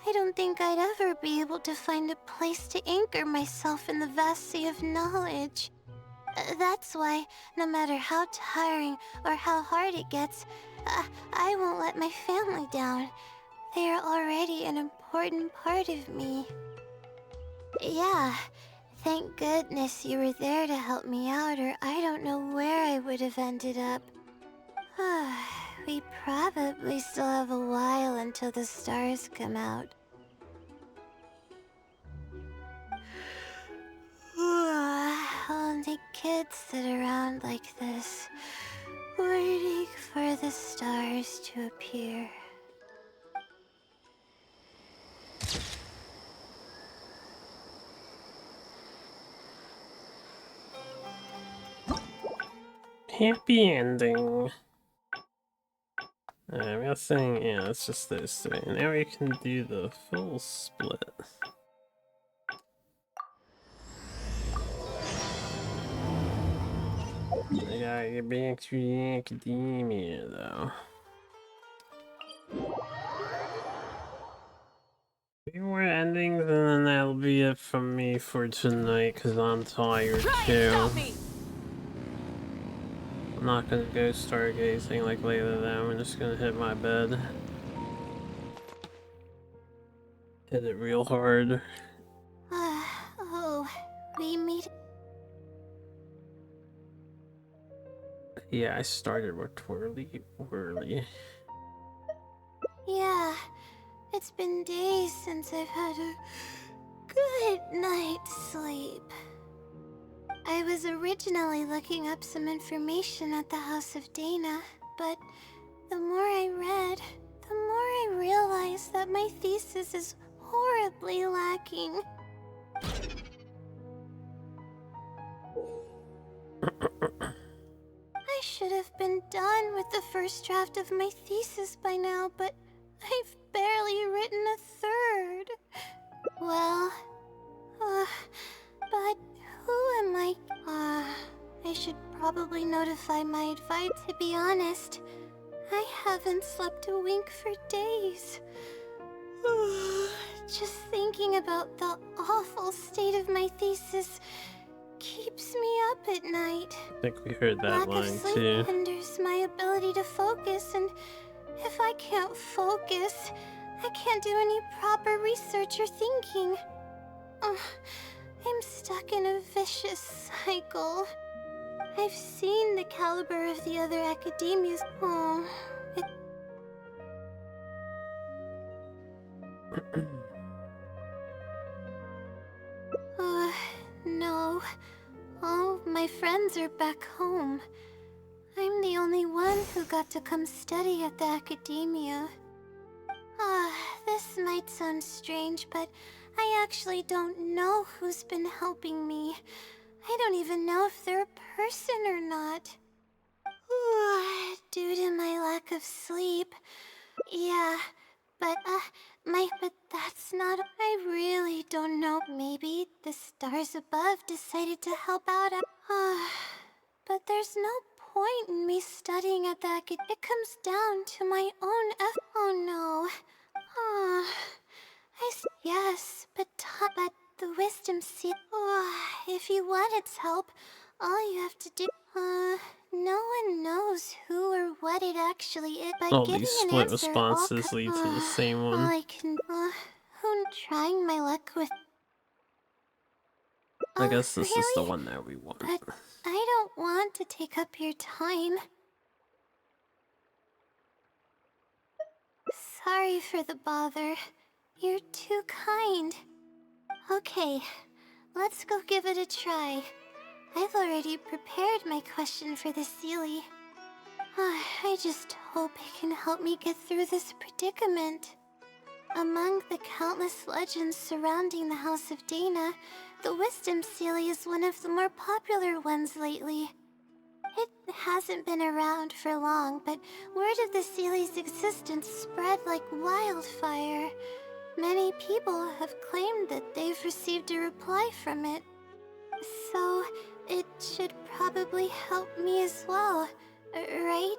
I don't think I'd ever be able to find a place to anchor myself in the vast sea of knowledge. That's why, no matter how tiring or how hard it gets, I won't let my family down. They are already an important part of me. Yeah, thank goodness you were there to help me out, or I don't know where I would have ended up. We probably still have a while until the stars come out. Only kids sit around like this, waiting for the stars to appear.
Happy ending. I'm guessing, yeah, it's just those three. Now we can do the full split. I gotta get back to the academia, though. Few more endings, and then that'll be it from me for tonight, because I'm tired too. I'm not gonna go stargazing like Layla, though. I'm just gonna hit my bed. Hit it real hard.
Oh, we made it.
Yeah, I started with Twirly Whirly.
Yeah, it's been days since I've had a good night's sleep. I was originally looking up some information at the House of Dana, but the more I read, the more I realized that my thesis is horribly lacking. I should have been done with the first draft of my thesis by now, but I've barely written a third. Well, but who am I? I should probably notify my advisor. To be honest, I haven't slept a wink for days. Just thinking about the awful state of my thesis keeps me up at night.
I think we heard that
Lack
line
of sleep
too.
hinders my ability to focus, and if I can't focus, I can't do any proper research or thinking. I'm stuck in a vicious cycle. I've seen the caliber of the other academias. No. All my friends are back home. I'm the only one who got to come study at the academia. This might sound strange, but I actually don't know who's been helping me. I don't even know if they're a person or not. Due to my lack of sleep. Yeah, but that's not. I really don't know. Maybe the stars above decided to help out. But there's no point in me studying at the It comes down to my own Oh no. Yes, but the wisdom seal. If you want its help, all you have to do. No one knows who or what it actually is. But
All
getting
these
an
split
answer
responses lead to the same
all
one.
I can. Who trying my luck with?
I guess this is the
Really?
one that we want.
But I don't want to take up your time. Sorry for the bother. You're too kind. Okay, let's go give it a try. I've already prepared my question for the Seelie. I just hope it can help me get through this predicament. Among the countless legends surrounding the House of Dana, the Wisdom Seelie is one of the more popular ones lately. It hasn't been around for long, but word of the Seelie's existence spread like wildfire. Many people have claimed that they've received a reply from it. So, it should probably help me as well, right?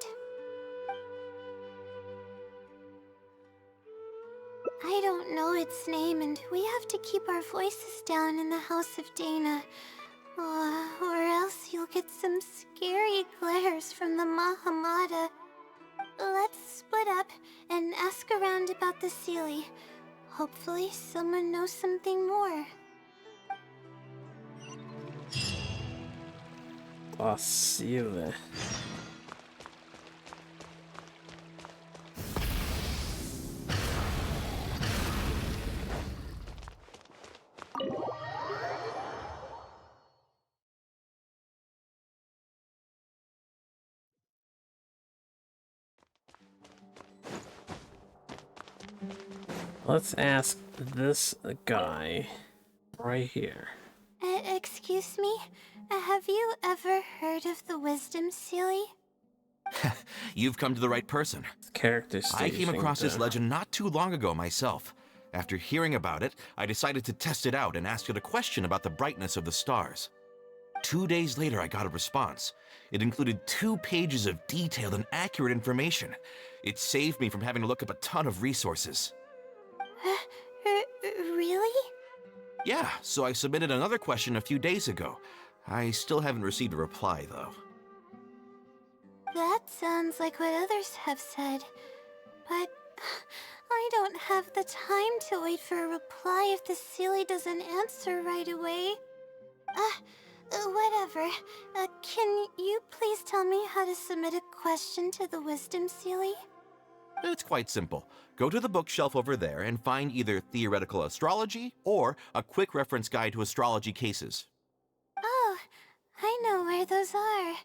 I don't know its name, and we have to keep our voices down in the House of Dana. Or else you'll get some scary glares from the Mahamada. Let's split up and ask around about the Seelie. Hopefully someone knows something more.
Seelie. Let's ask this guy right here.
Excuse me? Have you ever heard of the Wisdom Seelie?
You've come to the right person.
Character
I came across this
staging,
legend not too long ago myself. After hearing about it, I decided to test it out and asked it a question about the brightness of the stars. 2 days later, I got a response. It included 2 pages of detailed and accurate information. It saved me from having to look up a ton of resources.
Really?
Yeah, so I submitted another question a few days ago. I still haven't received a reply, though.
That sounds like what others have said. But I don't have the time to wait for a reply if the Seelie doesn't answer right away. Whatever. Can you please tell me how to submit a question to the Wisdom Seelie?
It's quite simple. Go to the bookshelf over there and find either Theoretical Astrology or a quick reference guide to astrology cases.
Oh, I know where those are.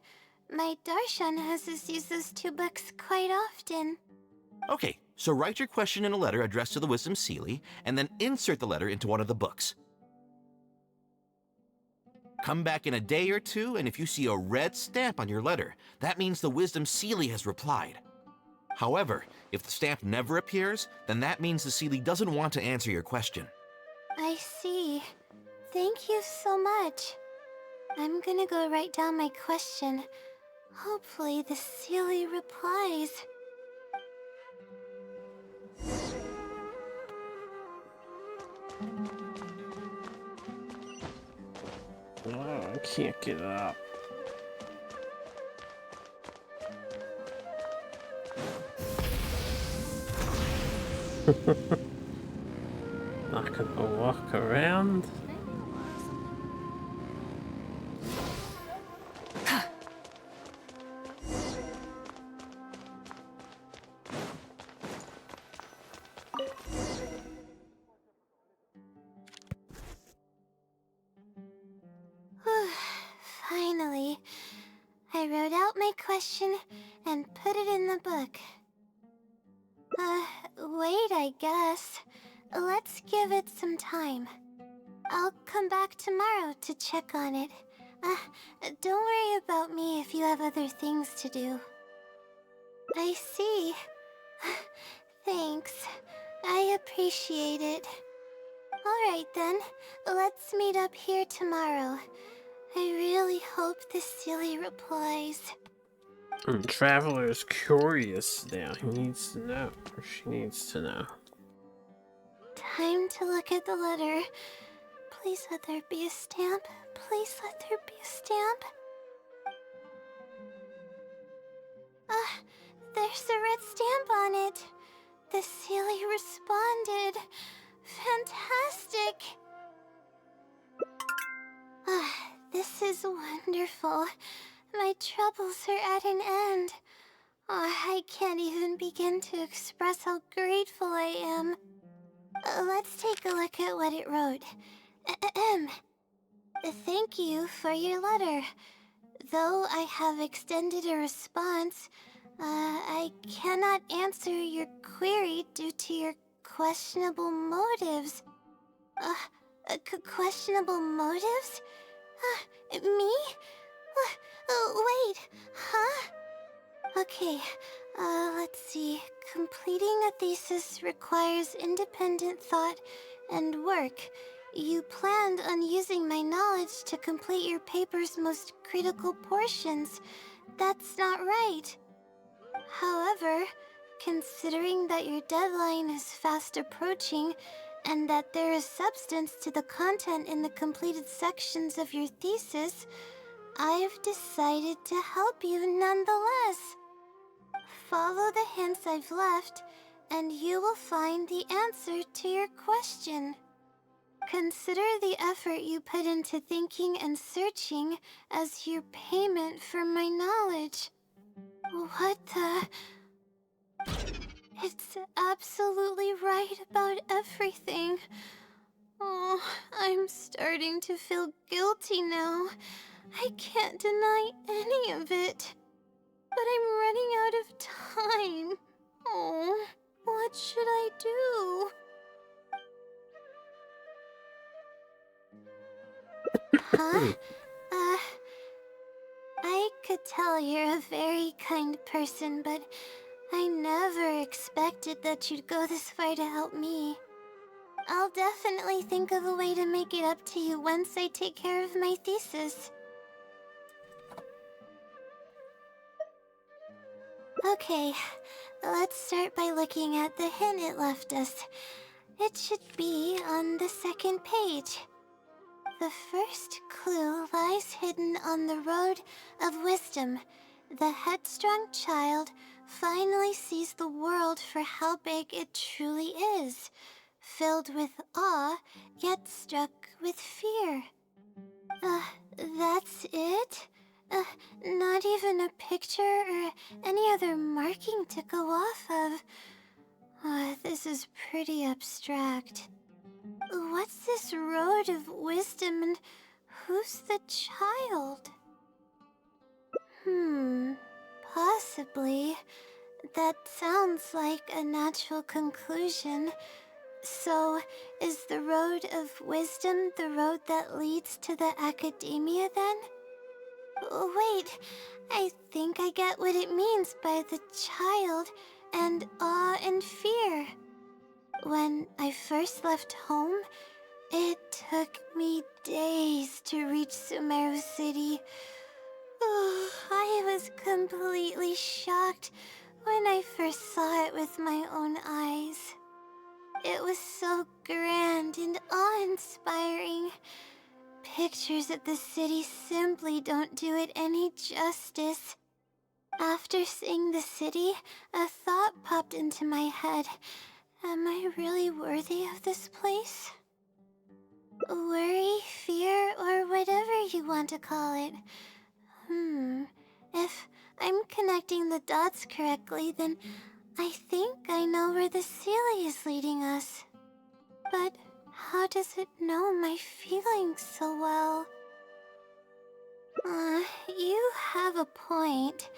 My Darshan has us use those 2 books quite often.
Okay, so write your question in a letter addressed to the Wisdom Seelie, and then insert the letter into one of the books. Come back in a day or 2, and if you see a red stamp on your letter, that means the Wisdom Seelie has replied. However, if the stamp never appears, then that means the Seelie doesn't want to answer your question.
I see. Thank you so much. I'm gonna go write down my question. Hopefully the Seelie replies.
Oh, I can't get up. Not gonna walk around.
Finally, I wrote out my question and put it in the book. Wait, I guess. Let's give it some time. I'll come back tomorrow to check on it. Don't worry about me if you have other things to do. I see. Thanks. I appreciate it. Alright then, let's meet up here tomorrow. I really hope the Seelie replies.
Traveler is curious now. He needs to know, or she needs to know.
Time to look at the letter. Please let there be a stamp. Please let there be a stamp. There's a red stamp on it. The Seelie responded. Fantastic. This is wonderful. My troubles are at an end. I can't even begin to express how grateful I am. Let's take a look at what it wrote. Thank you for your letter. Though I have extended a response, I cannot answer your query due to your questionable motives. Questionable motives? Me? Wait, huh? Okay, let's see. Completing a thesis requires independent thought and work. You planned on using my knowledge to complete your paper's most critical portions. That's not right. However, considering that your deadline is fast approaching, and that there is substance to the content in the completed sections of your thesis, I've decided to help you nonetheless. Follow the hints I've left, and you will find the answer to your question. Consider the effort you put into thinking and searching as your payment for my knowledge. What the... It's absolutely right about everything. Oh, I'm starting to feel guilty now. I can't deny any of it. But I'm running out of time. Oh, what should I do? Huh? I could tell you're a very kind person, but I never expected that you'd go this far to help me. I'll definitely think of a way to make it up to you once I take care of my thesis. Okay, let's start by looking at the hint it left us. It should be on the second page. The first clue lies hidden on the road of wisdom. The headstrong child finally sees the world for how big it truly is, filled with awe, yet struck with fear. That's it? Not even a picture or any other marking to go off of. This is pretty abstract. What's this road of wisdom and who's the child? Possibly. That sounds like a natural conclusion. So, is the road of wisdom the road that leads to the academia then? Wait, I think I get what it means by the child and awe and fear. When I first left home, it took me days to reach Sumeru City. I was completely shocked when I first saw it with my own eyes. It was so grand and awe-inspiring. Pictures of the city simply don't do it any justice. After seeing the city, a thought popped into my head. Am I really worthy of this place? Worry, fear, or whatever you want to call it. If I'm connecting the dots correctly, then I think I know where the Sealy is leading us. But how does it know my feelings so well? You have a point.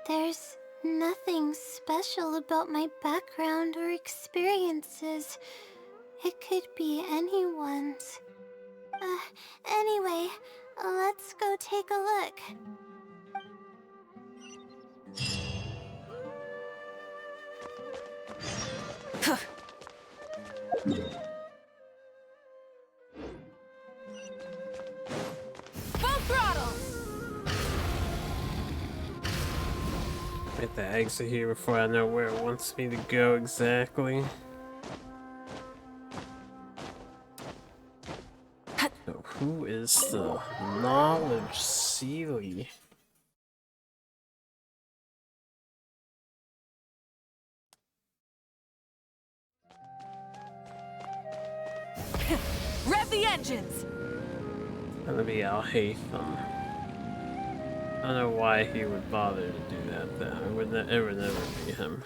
There's nothing special about my background or experiences. It could be anyone's. Anyway, let's go take a look.
Full throttle!
Get the exit here before I know where it wants me to go exactly. So who is the knowledge Sealy?
Rev the engines!
Gonna be Al Haytham. I don't know why he would bother to do that though. It would never be him.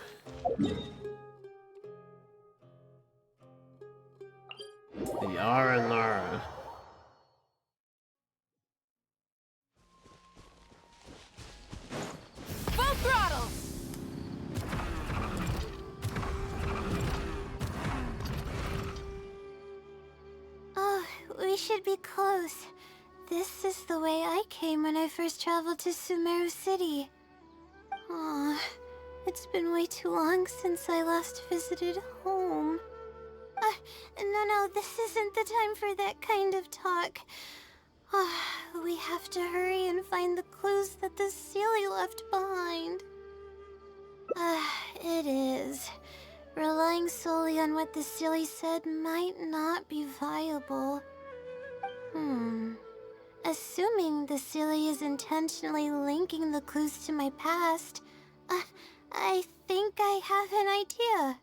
The Aranara.
Full throttle!
Oh, we should be close. This is the way I came when I first traveled to Sumeru City. Aw, it's been way too long since I last visited home. No, this isn't the time for that kind of talk. We have to hurry and find the clues that the Sealy left behind. It is. Relying solely on what the Sealy said might not be viable. Assuming the Sealy is intentionally linking the clues to my past, I think I have an idea.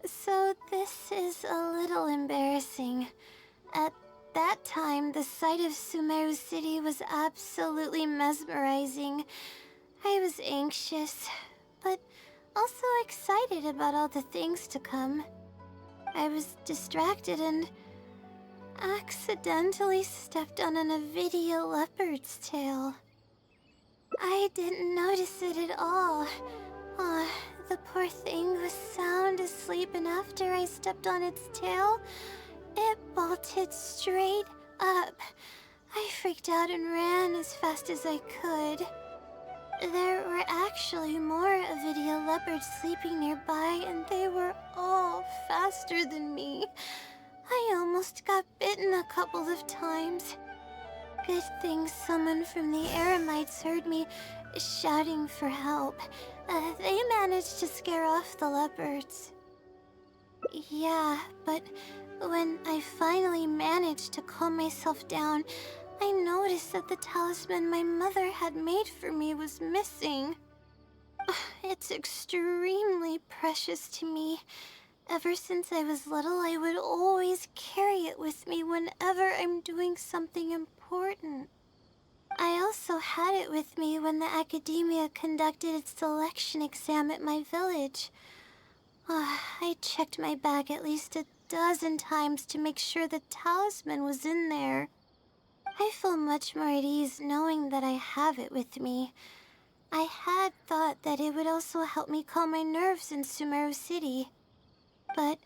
So this is a little embarrassing. At that time, the sight of Sumeru City was absolutely mesmerizing. I was anxious, but also excited about all the things to come. I was distracted and accidentally stepped on an Avidia leopard's tail. I didn't notice it at all. The poor thing was sound asleep, and after I stepped on its tail, it bolted straight up. I freaked out and ran as fast as I could. There were actually more Avidia leopards sleeping nearby, and they were all faster than me. I almost got bitten a couple of times. Good thing someone from the Eremites heard me shouting for help. They managed to scare off the leopards. Yeah, but when I finally managed to calm myself down, I noticed that the talisman my mother had made for me was missing. It's extremely precious to me. Ever since I was little, I would always carry it with me whenever I'm doing something important. I also had it with me when the academia conducted its selection exam at my village. I checked my bag at least a dozen times to make sure the talisman was in there. I feel much more at ease knowing that I have it with me. I had thought that it would also help me calm my nerves in Sumeru City. But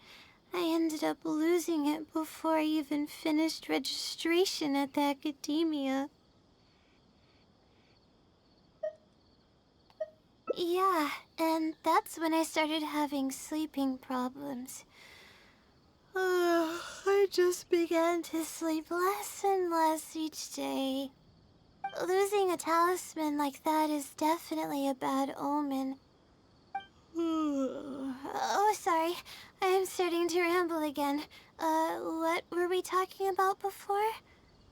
I ended up losing it before I even finished registration at the academia. Yeah, and that's when I started having sleeping problems. I just began to sleep less and less each day. Losing a talisman like that is definitely a bad omen. Oh, sorry. I'm starting to ramble again. What were we talking about before?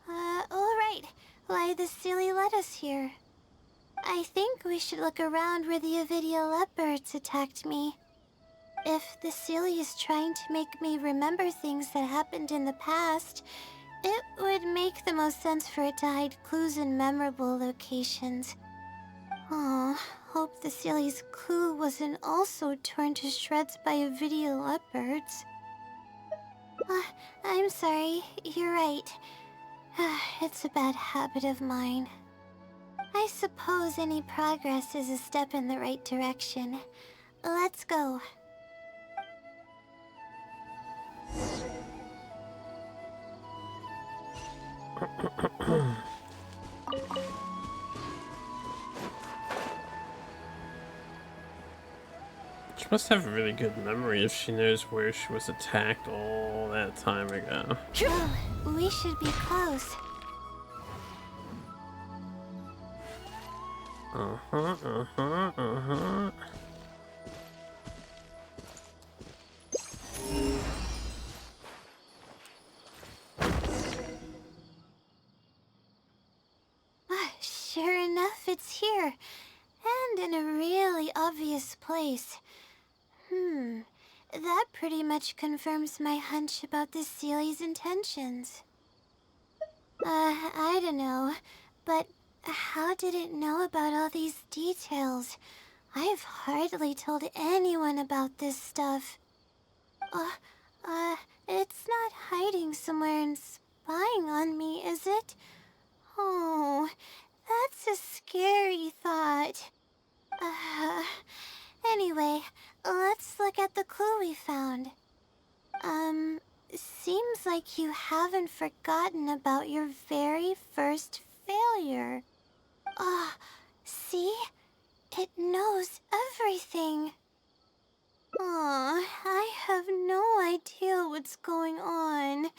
Oh, right. Why the Sealy led us here. I think we should look around where the Avidia leopards attacked me. If the Sealy is trying to make me remember things that happened in the past, it would make the most sense for it to hide clues in memorable locations. Oh, hope the Sealy's clue wasn't also torn to shreds by Avidia leopards. I'm sorry, you're right. It's a bad habit of mine. I suppose any progress is a step in the right direction. Let's go.
She must have a really good memory if she knows where she was attacked all that time ago.
Oh, we should be close. Sure enough, it's here. And in a really obvious place. That pretty much confirms my hunch about the Sealy's intentions. I don't know, but how did it know about all these details? I've hardly told anyone about this stuff. It's not hiding somewhere and spying on me, is it? Oh, that's a scary thought. Anyway, let's look at the clue we found. Seems like you haven't forgotten about your very first failure. See? It knows everything. I have no idea what's going on.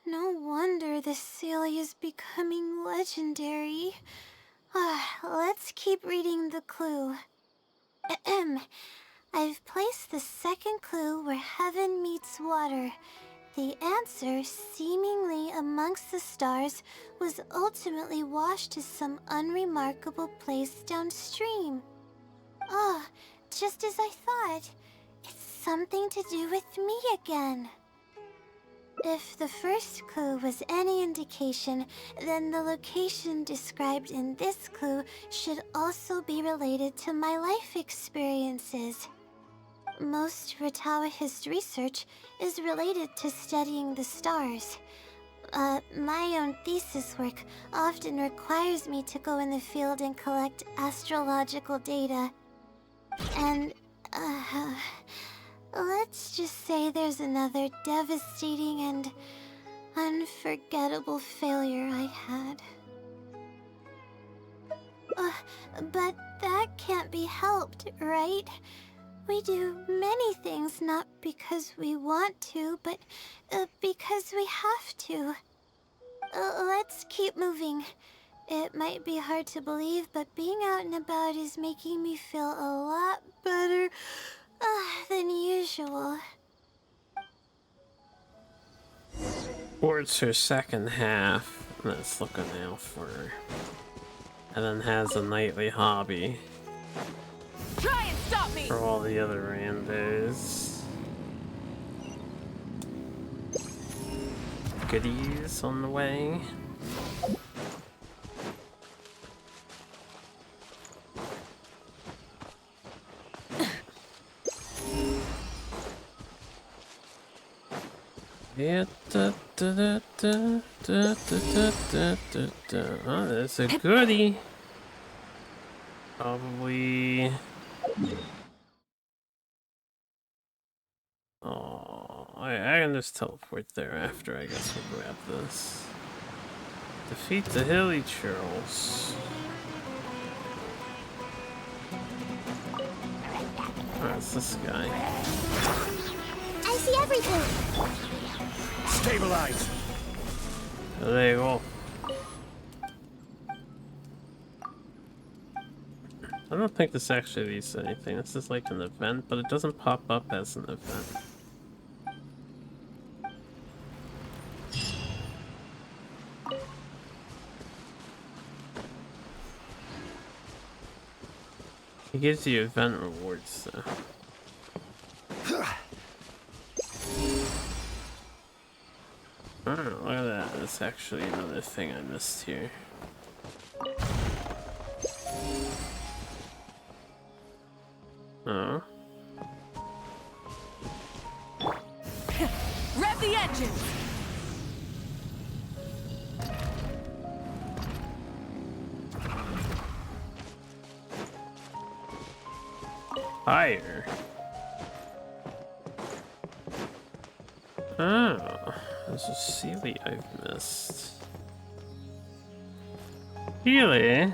No wonder the Sealy is becoming legendary. Let's keep reading the clue. I've placed the second clue where heaven meets water. The answer, seemingly amongst the stars, was ultimately washed to some unremarkable place downstream. Just as I thought. It's something to do with me again. If the first clue was any indication, then the location described in this clue should also be related to my life experiences. Most Ratawa's research is related to studying the stars. My own thesis work often requires me to go in the field and collect astrological data. And, let's just say there's another devastating and unforgettable failure I had. But that can't be helped, right? We do many things not because we want to, but because we have to. Let's keep moving. It might be hard to believe, but being out and about is making me feel a lot better than usual.
Towards her second half. Let's look out for her. And then has a nightly hobby.
Try and stop me!
For all the other randos. Goodies on the way. Yeah, oh, there's a goodie. Probably. Oh, I can just teleport there after. I guess we'll grab this. Defeat the Hilly Churls. Oh, it's this guy.
I see everything!
Stabilize!
There you go. I don't think this actually leads to anything. This is like an event, but it doesn't pop up as an event. It gives you event rewards though. Oh, look at that. That's actually another thing I missed here. Oh.
Rev the engine!
Fire. Oh, there's a Sealy I've missed. Really?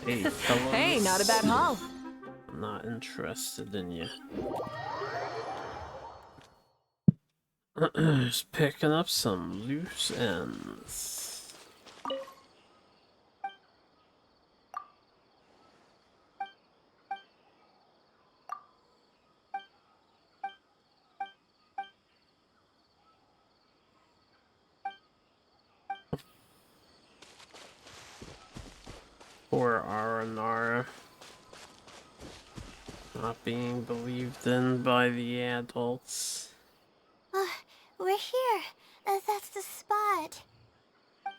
Hey, fellas.
Hey, not a bad haul.
I'm not interested in you. Just picking up some loose ends. Poor Aranara. Not being believed in by the adults.
We're here. That's the spot.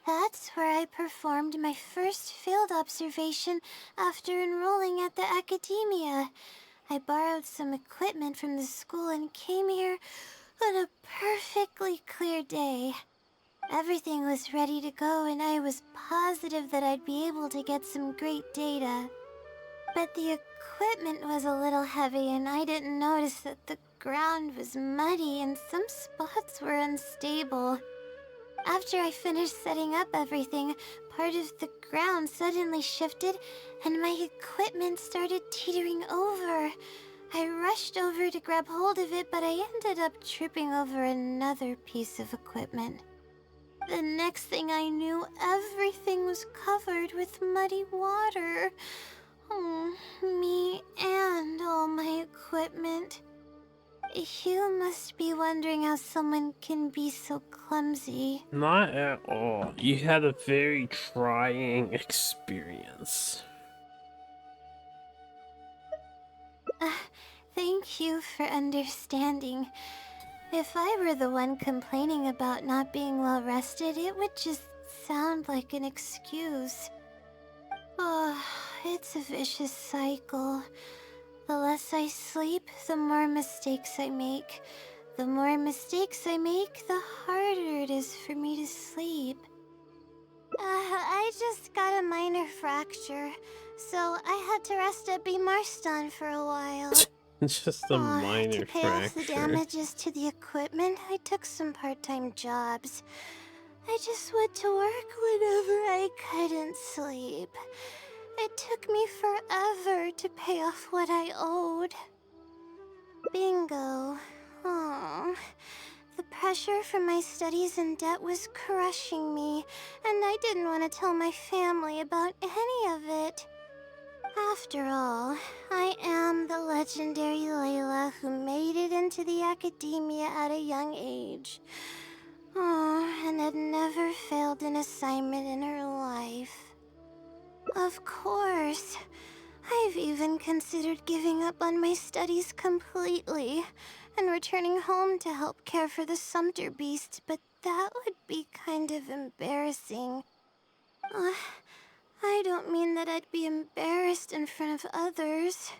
That's where I performed my first field observation after enrolling at the academia. I borrowed some equipment from the school and came here on a perfectly clear day. Everything was ready to go and I was positive that I'd be able to get some great data. But the equipment was a little heavy and I didn't notice that the ground was muddy and some spots were unstable. After I finished setting up everything, part of the ground suddenly shifted and my equipment started teetering over. I rushed over to grab hold of it, but I ended up tripping over another piece of equipment. The next thing I knew, everything was covered with muddy water. Oh, me and all my equipment. You must be wondering how someone can be so clumsy.
Not at all. You had a very trying experience.
Thank you for understanding. If I were the one complaining about not being well rested, it would just sound like an excuse. Oh, it's a vicious cycle. The less I sleep, the more mistakes I make. The more mistakes I make, the harder it is for me to sleep. I just got a minor fracture, so I had to rest at B. Marston for a while.
It's just a minor
To pay off the
fracture.
damages to the equipment, I took some part-time jobs. I just went to work whenever I couldn't sleep. It took me forever to pay off what I owed. Bingo. Oh, the pressure from my studies and debt was crushing me, and I didn't want to tell my family about any of it. After all, I am the legendary Layla who made it into the academia at a young age. Oh, and had never failed an assignment in her life. Of course, I've even considered giving up on my studies completely and returning home to help care for the Sumter beast, but that would be kind of embarrassing. I don't mean that I'd be embarrassed in front of others.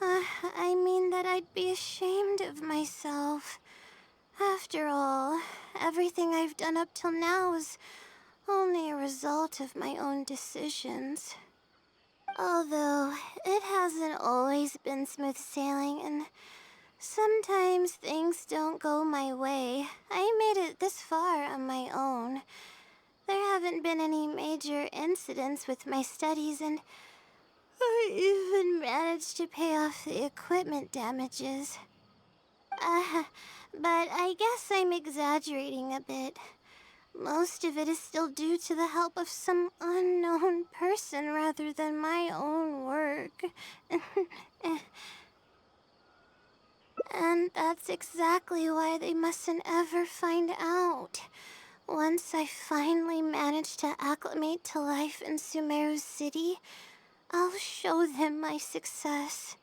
I mean that I'd be ashamed of myself. After all, everything I've done up till now is only a result of my own decisions. Although, it hasn't always been smooth sailing, and sometimes things don't go my way. I made it this far on my own. There haven't been any major incidents with my studies, and I even managed to pay off the equipment damages. But I guess I'm exaggerating a bit. Most of it is still due to the help of some unknown person rather than my own work. And that's exactly why they mustn't ever find out. Once I finally manage to acclimate to life in Sumeru City, I'll show them my success.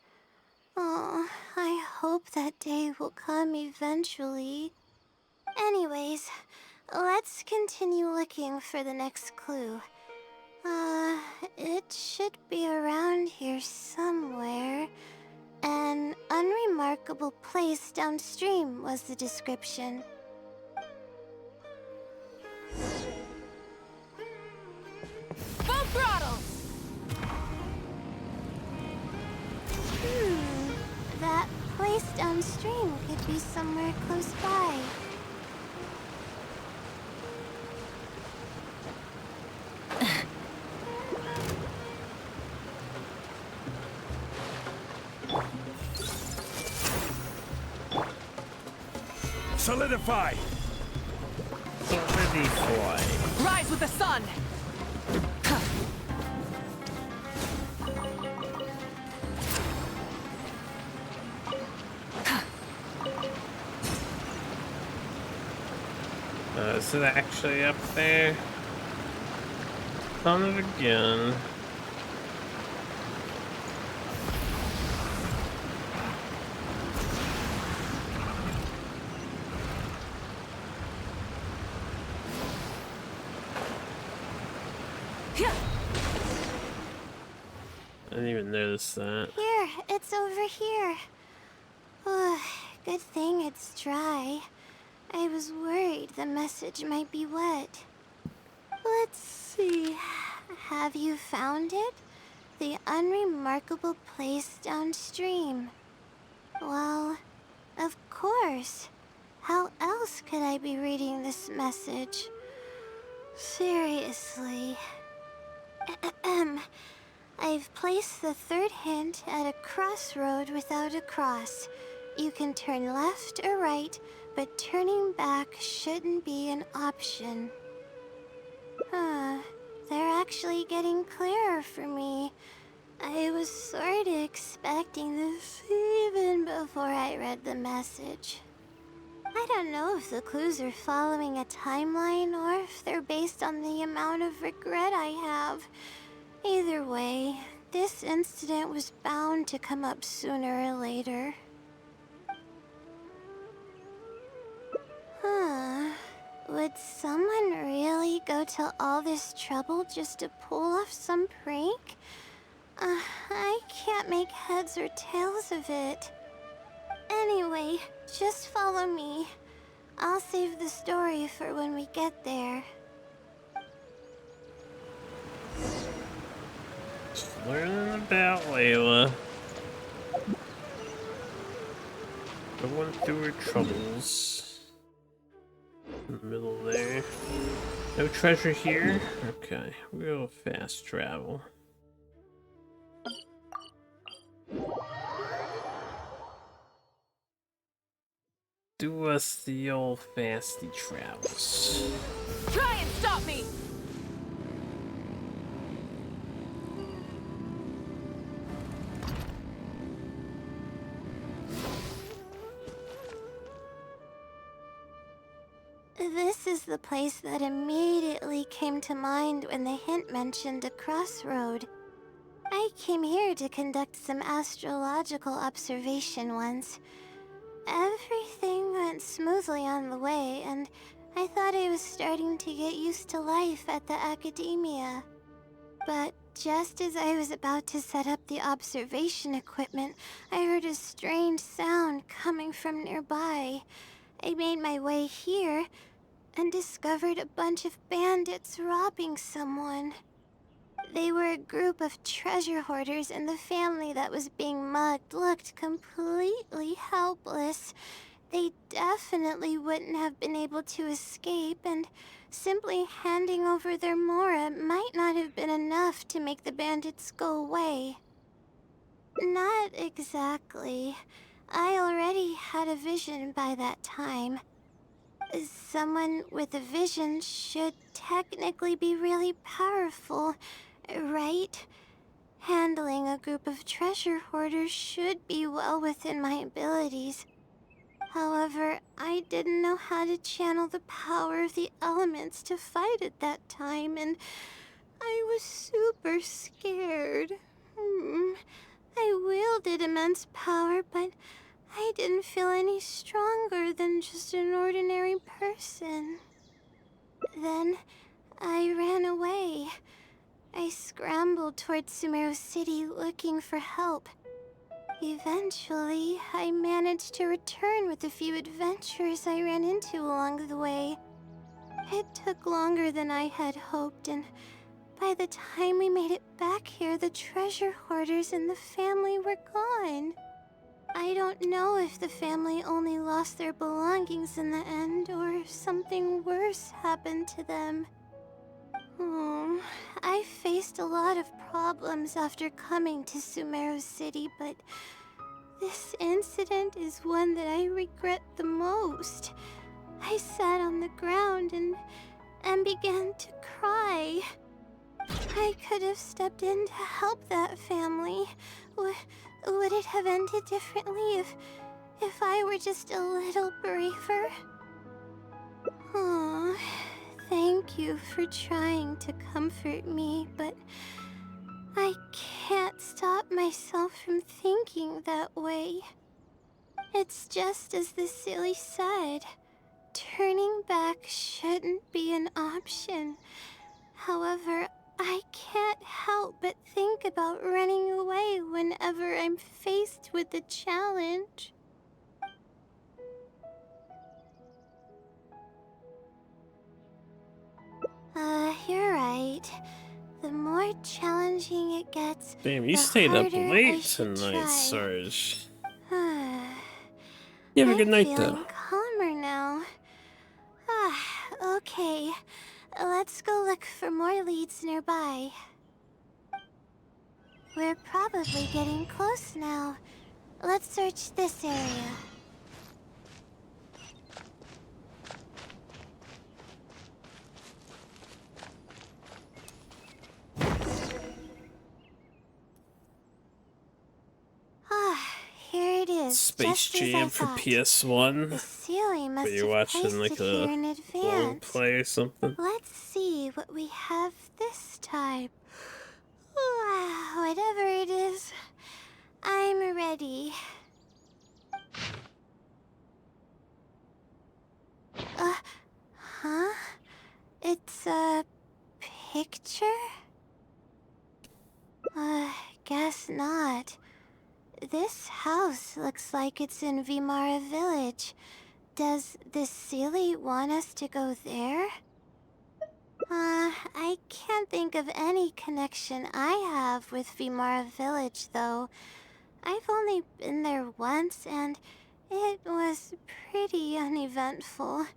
Oh, I hope that day will come eventually. Anyways, let's continue looking for the next clue. It should be around here somewhere. An unremarkable place downstream was the description.
Full throttle!
That place downstream could be somewhere close by.
Solidify!
Solidify.
Rise with the sun!
Is it actually up there? On it again. I didn't even notice that.
Here, it's over here. Oh, good thing it's dry. I was worried the message might be wet. Let's see. Have you found it? The unremarkable place downstream. Well, of course. How else could I be reading this message? Seriously. I've placed the third hint at a crossroad without a cross. You can turn left or right, but turning back shouldn't be an option. They're actually getting clearer for me. I was sort of expecting this even before I read the message. I don't know if the clues are following a timeline or if they're based on the amount of regret I have. Either way, this incident was bound to come up sooner or later. Would someone really go to all this trouble just to pull off some prank? I can't make heads or tails of it. Anyway, just follow me. I'll save the story for when we get there.
Just learning about Layla. Going through her troubles. In the middle there. No treasure here? Okay, we'll fast travel. Do us the old fasty travels.
Try and stop me!
This is the place that immediately came to mind when the hint mentioned a crossroad. I came here to conduct some astrological observation once. Everything went smoothly on the way, and I thought I was starting to get used to life at the academia. But just as I was about to set up the observation equipment, I heard a strange sound coming from nearby. I made my way here and discovered a bunch of bandits robbing someone. They were a group of treasure hoarders, and the family that was being mugged looked completely helpless. They definitely wouldn't have been able to escape, and simply handing over their Mora might not have been enough to make the bandits go away. Not exactly. I already had a vision by that time. Someone with a vision should technically be really powerful, right? Handling a group of treasure hoarders should be well within my abilities. However, I didn't know how to channel the power of the elements to fight at that time, and I was super scared. I wielded immense power, but I didn't feel any stronger than just an ordinary person. Then I ran away. I scrambled towards Sumeru City looking for help. Eventually, I managed to return with a few adventures I ran into along the way. It took longer than I had hoped, and by the time we made it back here, the treasure hoarders and the family were gone. I don't know if the family only lost their belongings in the end, or if something worse happened to them. I faced a lot of problems after coming to Sumeru City, but this incident is one that I regret the most. I sat on the ground and began to cry. I could have stepped in to help that family. Would it have ended differently if I were just a little braver? Aw, thank you for trying to comfort me, but I can't stop myself from thinking that way. It's just as the silly said. Turning back shouldn't be an option. However, I can't help but think about running away whenever I'm faced with a challenge. You're right. The more challenging it gets,
Damn, you
the
stayed up
harder I
late
should
tonight,
try.
Sarge. You have a good night,
I'm
though.
feeling calmer now. Okay. Let's go look for more leads nearby. We're probably getting close now. Let's search this area. Here it is.
Space
just as I
Jam for
thought.
PS1.
The ceiling must
Were you
have
watching
placed
like
it here in
a
advance.
play or something?
Let's see what we have this time. Whatever it is, I'm ready. Huh? It's a picture? that. This house looks like it's in Vimara Village. Does the Seelie want us to go there? I can't think of any connection I have with Vimara Village, though. I've only been there once, and it was pretty uneventful.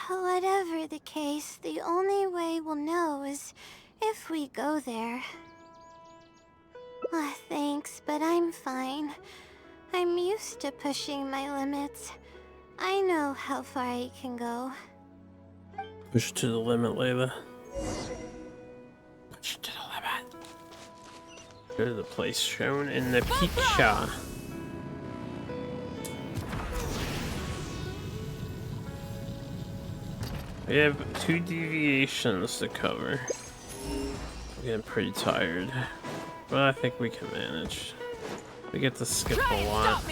Whatever the case, the only way we'll know is if we go there. Thanks, but I'm fine. I'm used to pushing my limits. I know how far I can go.
Push to the limit, Layla. Push to the limit. Go to the place shown in the picture. We have 2 deviations to cover. I'm getting pretty tired, but I think we can manage. We get to skip a lot.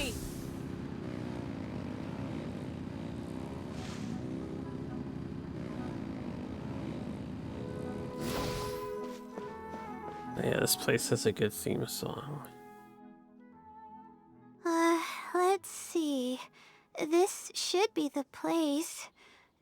Yeah, this place has a good theme song.
Let's see. This should be the place.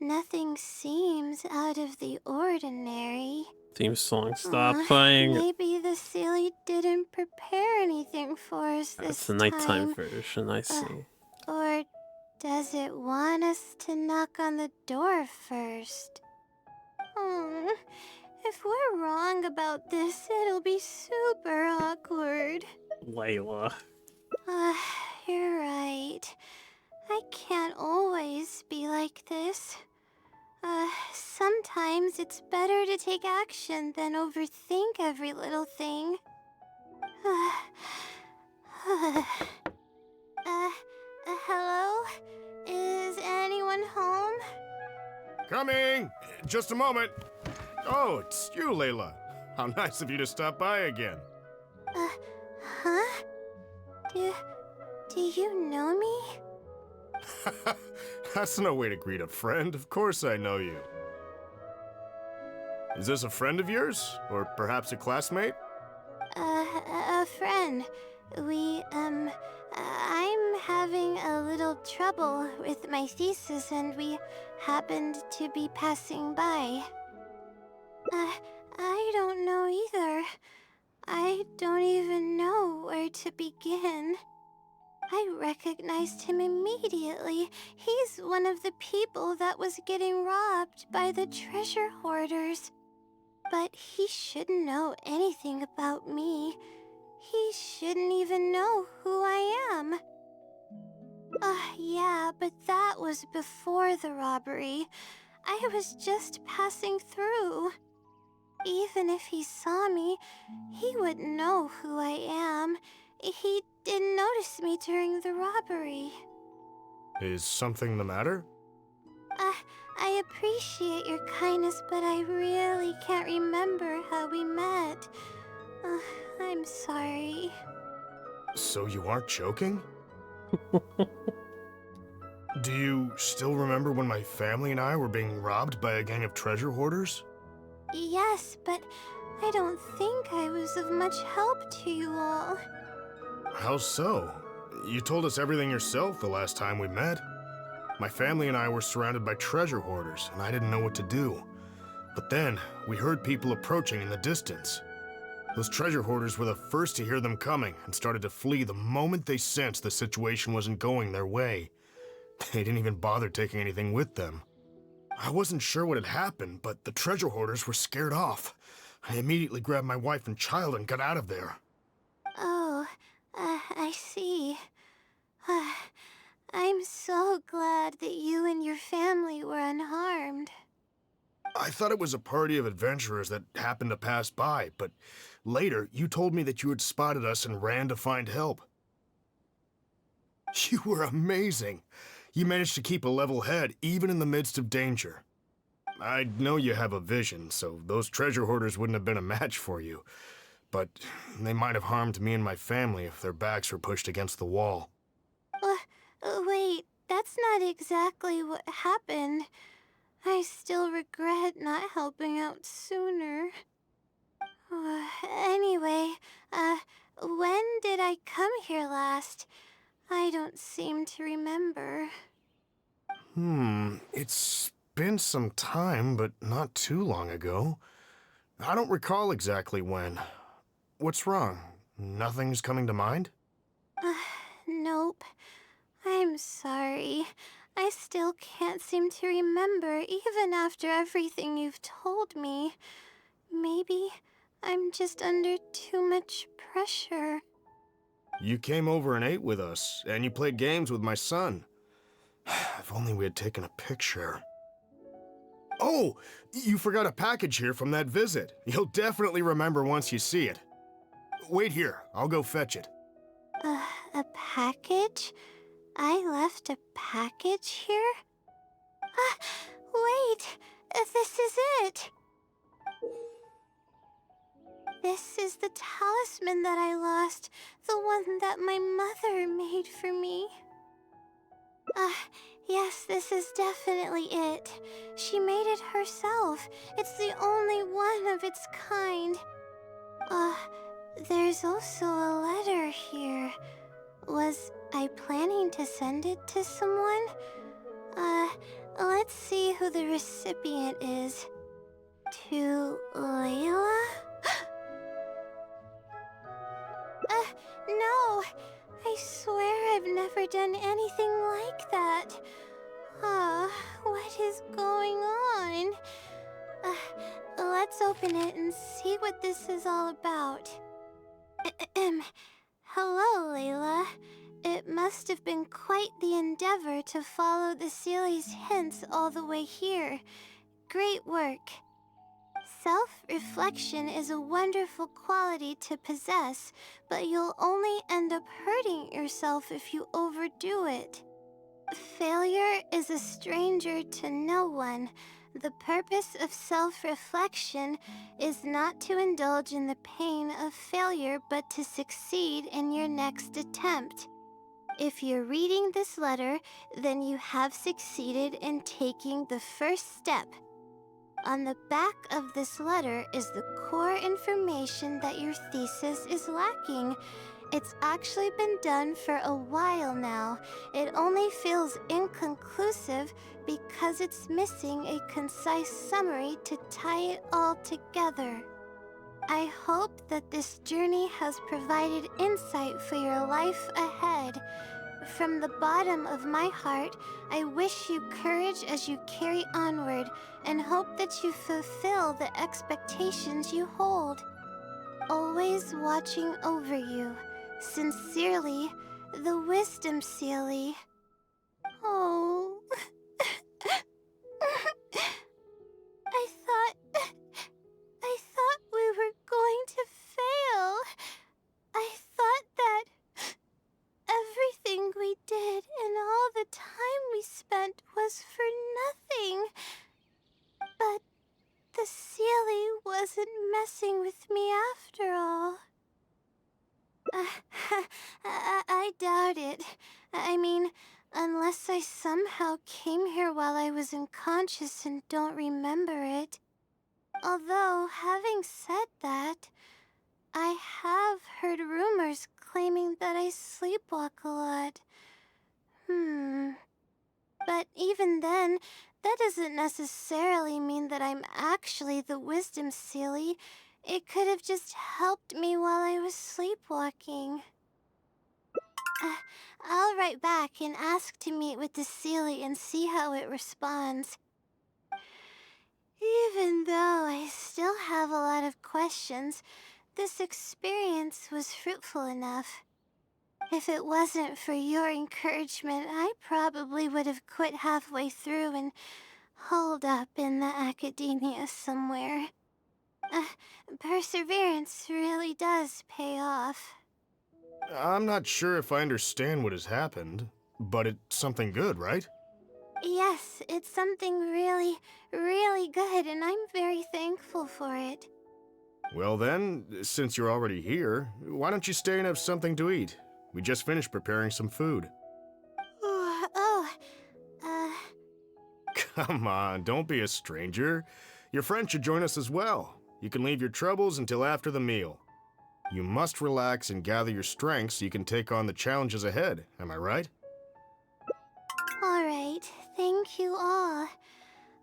Nothing seems out of the ordinary.
Theme song, stop playing.
Maybe the Seelie didn't prepare anything for us this
It's the nighttime version, I see.
Or does it want us to knock on the door first? If we're wrong about this, it'll be super awkward.
Layla.
You're right. I can't always be like this. Sometimes it's better to take action than overthink every little thing. Hello? Is anyone home?
Coming! Just a moment. Oh, it's you, Layla. How nice of you to stop by again.
Huh? Do you know me?
That's no way to greet a friend. Of course I know you. Is this a friend of yours? Or perhaps a classmate?
A friend. I'm having a little trouble with my thesis, and we happened to be passing by. I don't know either. I don't even know where to begin. I recognized him immediately. He's one of the people that was getting robbed by the treasure hoarders. But he shouldn't know anything about me. He shouldn't even know who I am. Yeah, but that was before the robbery. I was just passing through. Even if he saw me, he wouldn't know who I am. He didn't notice me during the robbery.
Is something the matter?
I appreciate your kindness, but I really can't remember how we met. I'm sorry.
So you aren't joking? Do you still remember when my family and I were being robbed by a gang of treasure hoarders?
Yes, but I don't think I was of much help to you all.
How so? You told us everything yourself the last time we met. My family and I were surrounded by treasure hoarders, and I didn't know what to do. But then, we heard people approaching in the distance. Those treasure hoarders were the first to hear them coming and started to flee the moment they sensed the situation wasn't going their way. They didn't even bother taking anything with them. I wasn't sure what had happened, but the treasure hoarders were scared off. I immediately grabbed my wife and child and got out of there.
Oh, I see. I'm so glad that you and your family were unharmed.
I thought it was a party of adventurers that happened to pass by, but later you told me that you had spotted us and ran to find help. You were amazing. You managed to keep a level head even in the midst of danger. I know you have a vision, so those treasure hoarders wouldn't have been a match for you. But they might have harmed me and my family if their backs were pushed against the wall.
Wait, that's not exactly what happened. I still regret not helping out sooner. Anyway, when did I come here last? I don't seem to remember.
It's been some time, but not too long ago. I don't recall exactly when. What's wrong? Nothing's coming to mind?
Nope. I'm sorry. I still can't seem to remember, even after everything you've told me. Maybe I'm just under too much pressure.
You came over and ate with us, and you played games with my son. If only we had taken a picture. Oh, you forgot a package here from that visit. You'll definitely remember once you see it. Wait here, I'll go fetch it.
A package? I left a package here? Wait! This is it! This is the talisman that I lost, the one that my mother made for me. Yes, this is definitely it. She made it herself. It's the only one of its kind. There's also a letter here. Was I planning to send it to someone? Let's see who the recipient is. To Layla? No! I swear I've never done anything like that. What is going on? Let's open it and see what this is all about. Hello, Layla. It must have been quite the endeavor to follow the Sealy's hints all the way here. Great work. Self-reflection is a wonderful quality to possess, but you'll only end up hurting yourself if you overdo it. Failure is a stranger to no one. The purpose of self-reflection is not to indulge in the pain of failure, but to succeed in your next attempt. If you're reading this letter, then you have succeeded in taking the first step. On the back of this letter is the core information that your thesis is lacking. It's actually been done for a while now. It only feels inconclusive because it's missing a concise summary to tie it all together. I hope that this journey has provided insight for your life ahead. From the bottom of my heart, I wish you courage as you carry onward and hope that you fulfill the expectations you hold. Always watching over you. Sincerely, the Wisdom Sealy. Oh. I thought we were going to fail. I thought that everything we did and all the time we spent was for nothing. But the Sealy wasn't messing with me after all. I doubt it. I mean, unless I somehow came here while I was unconscious and don't remember it. Although, having said that, I have heard rumors claiming that I sleepwalk a lot. But even then, that doesn't necessarily mean that I'm actually the Wisdom Sealy. It could have just helped me while I was sleepwalking. I'll write back and ask to meet with the Sealy and see how it responds. Even though I still have a lot of questions, this experience was fruitful enough. If it wasn't for your encouragement, I probably would have quit halfway through and holed up in the academia somewhere. Perseverance really does pay off.
I'm not sure if I understand what has happened, but it's something good, right?
Yes, it's something really, really good, and I'm very thankful for it.
Well then, since you're already here, why don't you stay and have something to eat? We just finished preparing some food. Come on, don't be a stranger. Your friend should join us as well. You can leave your troubles until after the meal. You must relax and gather your strength so you can take on the challenges ahead, am I right?
Alright, thank you all.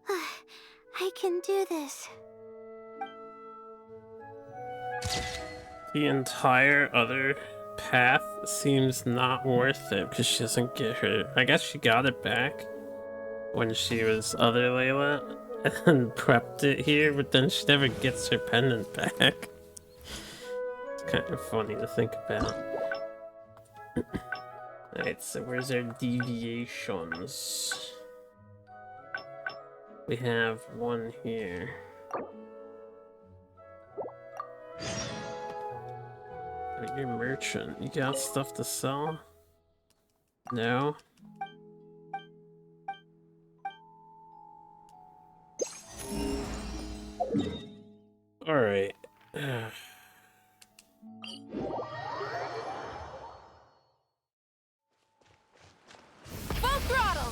I can do this.
The entire other path seems not worth it because she doesn't get her. I guess she got it back when she was other Layla and prepped it here, but then she never gets her pendant back. It's kind of funny to think about. Alright, so where's our deviations? We have one here. Oh, you're a merchant. You got stuff to sell? No? Alright.
Full throttle!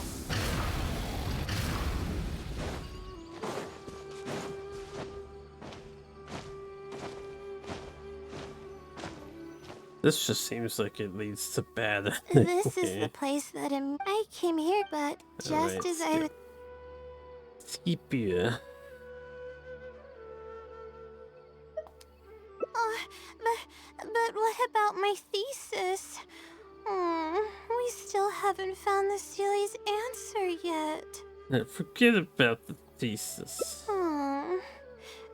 This just seems like it leads to bad.
This is the place that I came here, but just as I would.
Sepia.
But what about my thesis? We still haven't found the Sealy's answer yet.
Forget about the thesis.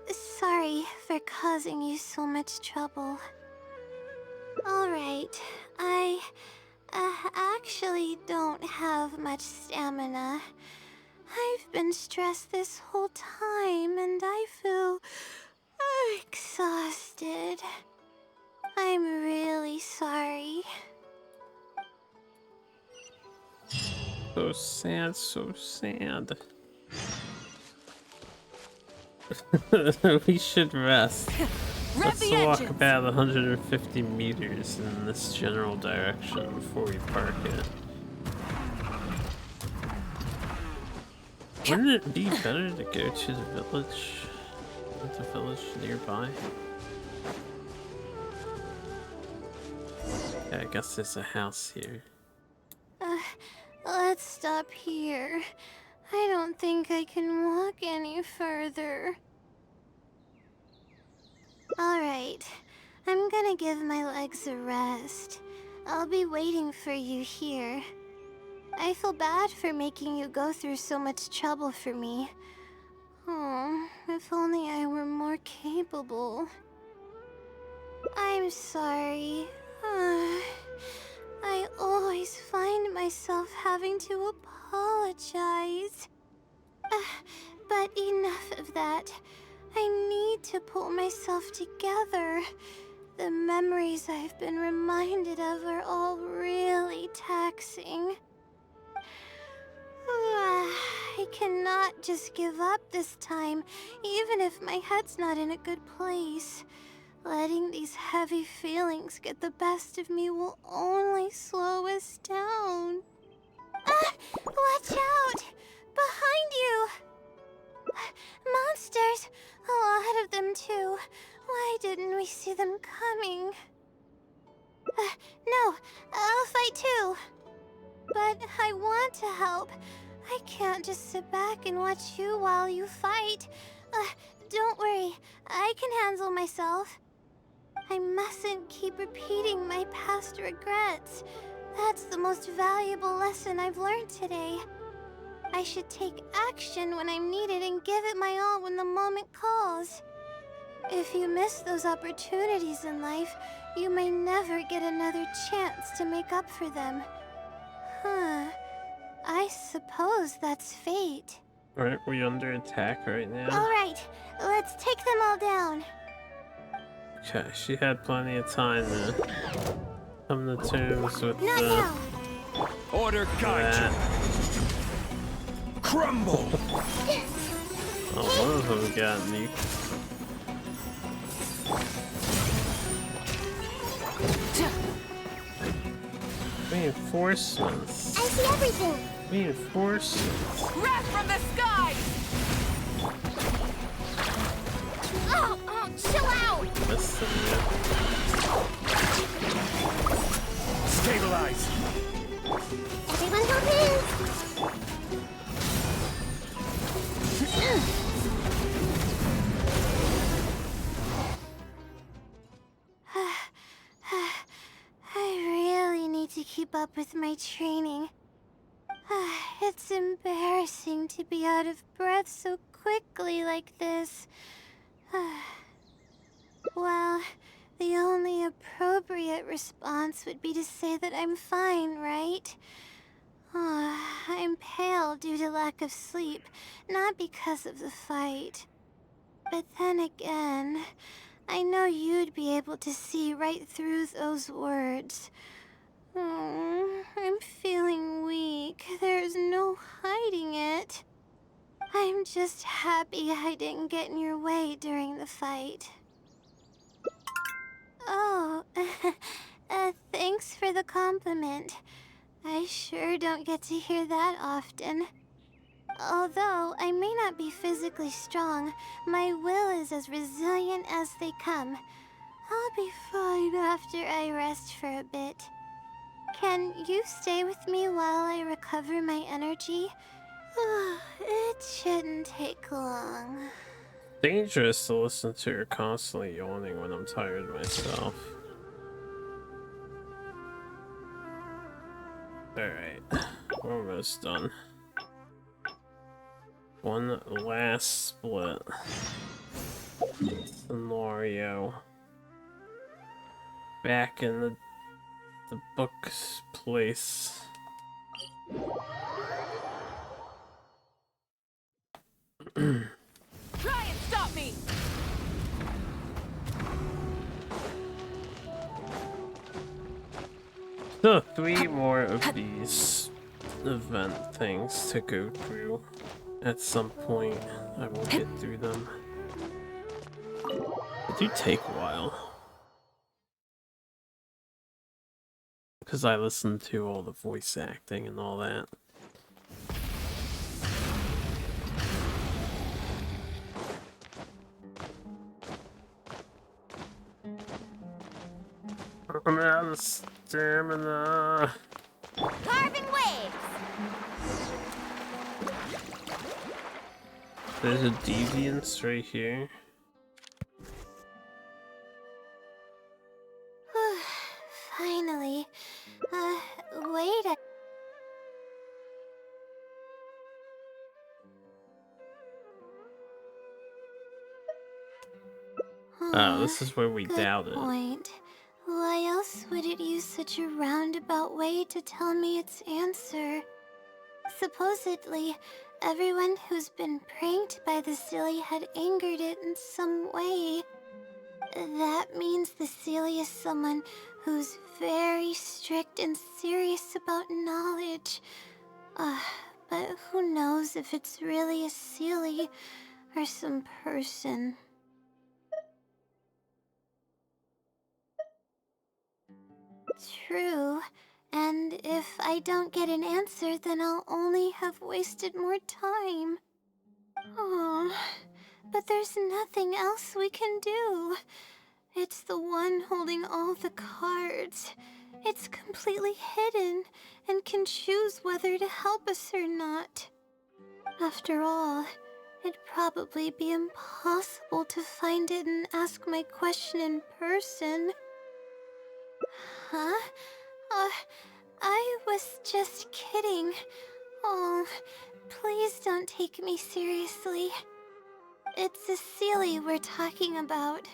Sorry for causing you so much trouble. Alright, I actually don't have much stamina. I've been stressed this whole time and I feel exhausted. I'm really sorry.
So sad, so sad. We should rest. Let's walk about 150 meters in this general direction before we park it. Wouldn't it be better to go to the village? The village nearby? Yeah, I guess there's a house here.
Let's stop here. I don't think I can walk any further. Alright, I'm gonna give my legs a rest. I'll be waiting for you here. I feel bad for making you go through so much trouble for me. Oh, if only I were more capable. I'm sorry. I always find myself having to apologize. But enough of that. I need to pull myself together. The memories I've been reminded of are all really taxing. I cannot just give up this time, even if my head's not in a good place. Letting these heavy feelings get the best of me will only slow us down. Watch out! Behind you! Monsters! A lot of them too. Why didn't we see them coming? No, I'll fight too. But I want to help. I can't just sit back and watch you while you fight. Don't worry, I can handle myself. I mustn't keep repeating my past regrets. That's the most valuable lesson I've learned today. I should take action when I'm needed and give it my all when the moment calls. If you miss those opportunities in life, you may never get another chance to make up for them. I suppose that's fate.
Aren't we under attack right now?
Alright, let's take them all down.
Okay, she had plenty of time to come to terms with
Not now.
Order guide you. Crumble!
Oh, one of them got nuked. Reinforcements.
I see everything.
Reinforcements.
Wrath from the sky!
Oh, I chill out!
Listen,
Stabilize.
Everyone hold hands! I really need to keep up with my training. It's embarrassing to be out of breath so quickly like this. Well, the only appropriate response would be to say that I'm fine, right? I'm pale due to lack of sleep, not because of the fight. But then again, I know you'd be able to see right through those words. I'm feeling weak. There's no hiding it. I'm just happy I didn't get in your way during the fight. Oh, thanks for the compliment. I sure don't get to hear that often. Although I may not be physically strong, my will is as resilient as they come. I'll be fine after I rest for a bit. Can you stay with me while I recover my energy? It shouldn't take long.
dangerous to listen to her constantly yawning when I'm tired myself. Alright, we're almost done. One last split scenario. Back in the book's place.
Try and stop me!
So 3 more of these event things to go through. At some point, I will get through them. They do take a while. Because I listen to all the voice acting and all that. I'm out of stamina.
Carving waves!
There's a deviance right here.
Finally. Wait a...
Oh, this is where we
Good
doubted.
point. Why else would it use such a roundabout way to tell me its answer? Supposedly, everyone who's been pranked by the Silly had angered it in some way. That means the Silly is someone who's very strict and serious about knowledge. But who knows if it's really a Silly or some person. True. And if I don't get an answer, then I'll only have wasted more time. Oh, but there's nothing else we can do. It's the one holding all the cards. It's completely hidden and can choose whether to help us or not. After all, it'd probably be impossible to find it and ask my question in person. Huh? I was just kidding. Oh, please don't take me seriously. It's a Seelie we're talking about.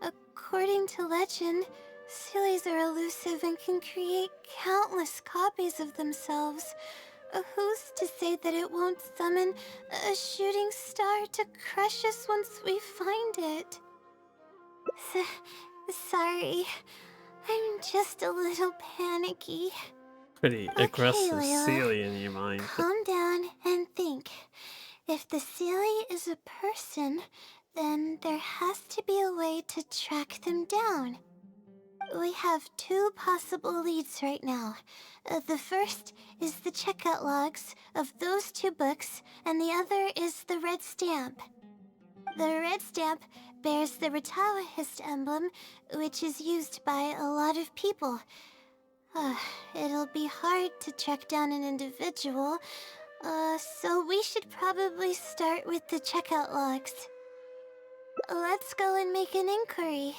According to legend, Seelies are elusive and can create countless copies of themselves. Who's to say that it won't summon a shooting star to crush us once we find it? Sorry. I'm just a little panicky.
Pretty
Okay,
aggressive
Layla.
Celia in your mind.
Calm down and think. If the Seelie is a person, then there has to be a way to track them down. We have 2 possible leads right now. The first is the checkout logs of those 2 books, and the other is the red stamp. The red stamp bears the Retawahist emblem, which is used by a lot of people. It'll be hard to track down an individual, so we should probably start with the checkout logs. Let's go and make an inquiry.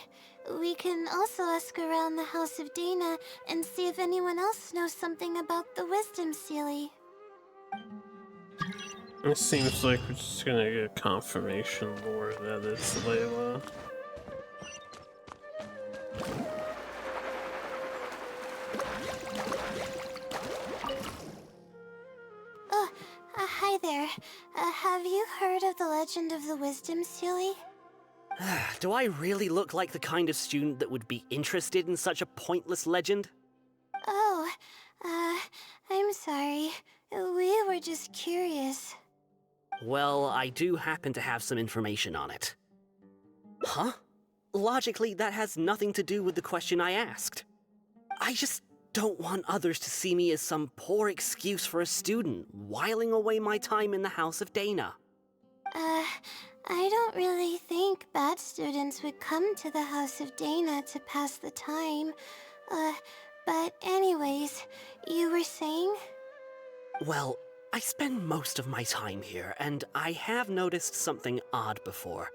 We can also ask around the House of Dana and see if anyone else knows something about the Wisdom Sealy.
It seems like we're just gonna get confirmation more that it's Layla.
Hi there. Have you heard of the legend of the Wisdom Sealy?
Do I really look like the kind of student that would be interested in such a pointless legend?
Oh, I'm sorry. We were just curious.
Well, I do happen to have some information on it. Huh? Logically, that has nothing to do with the question I asked. I just don't want others to see me as some poor excuse for a student whiling away my time in the House of Dana.
I don't really think bad students would come to the House of Dana to pass the time. But anyways, you were saying?
Well, I spend most of my time here, and I have noticed something odd before.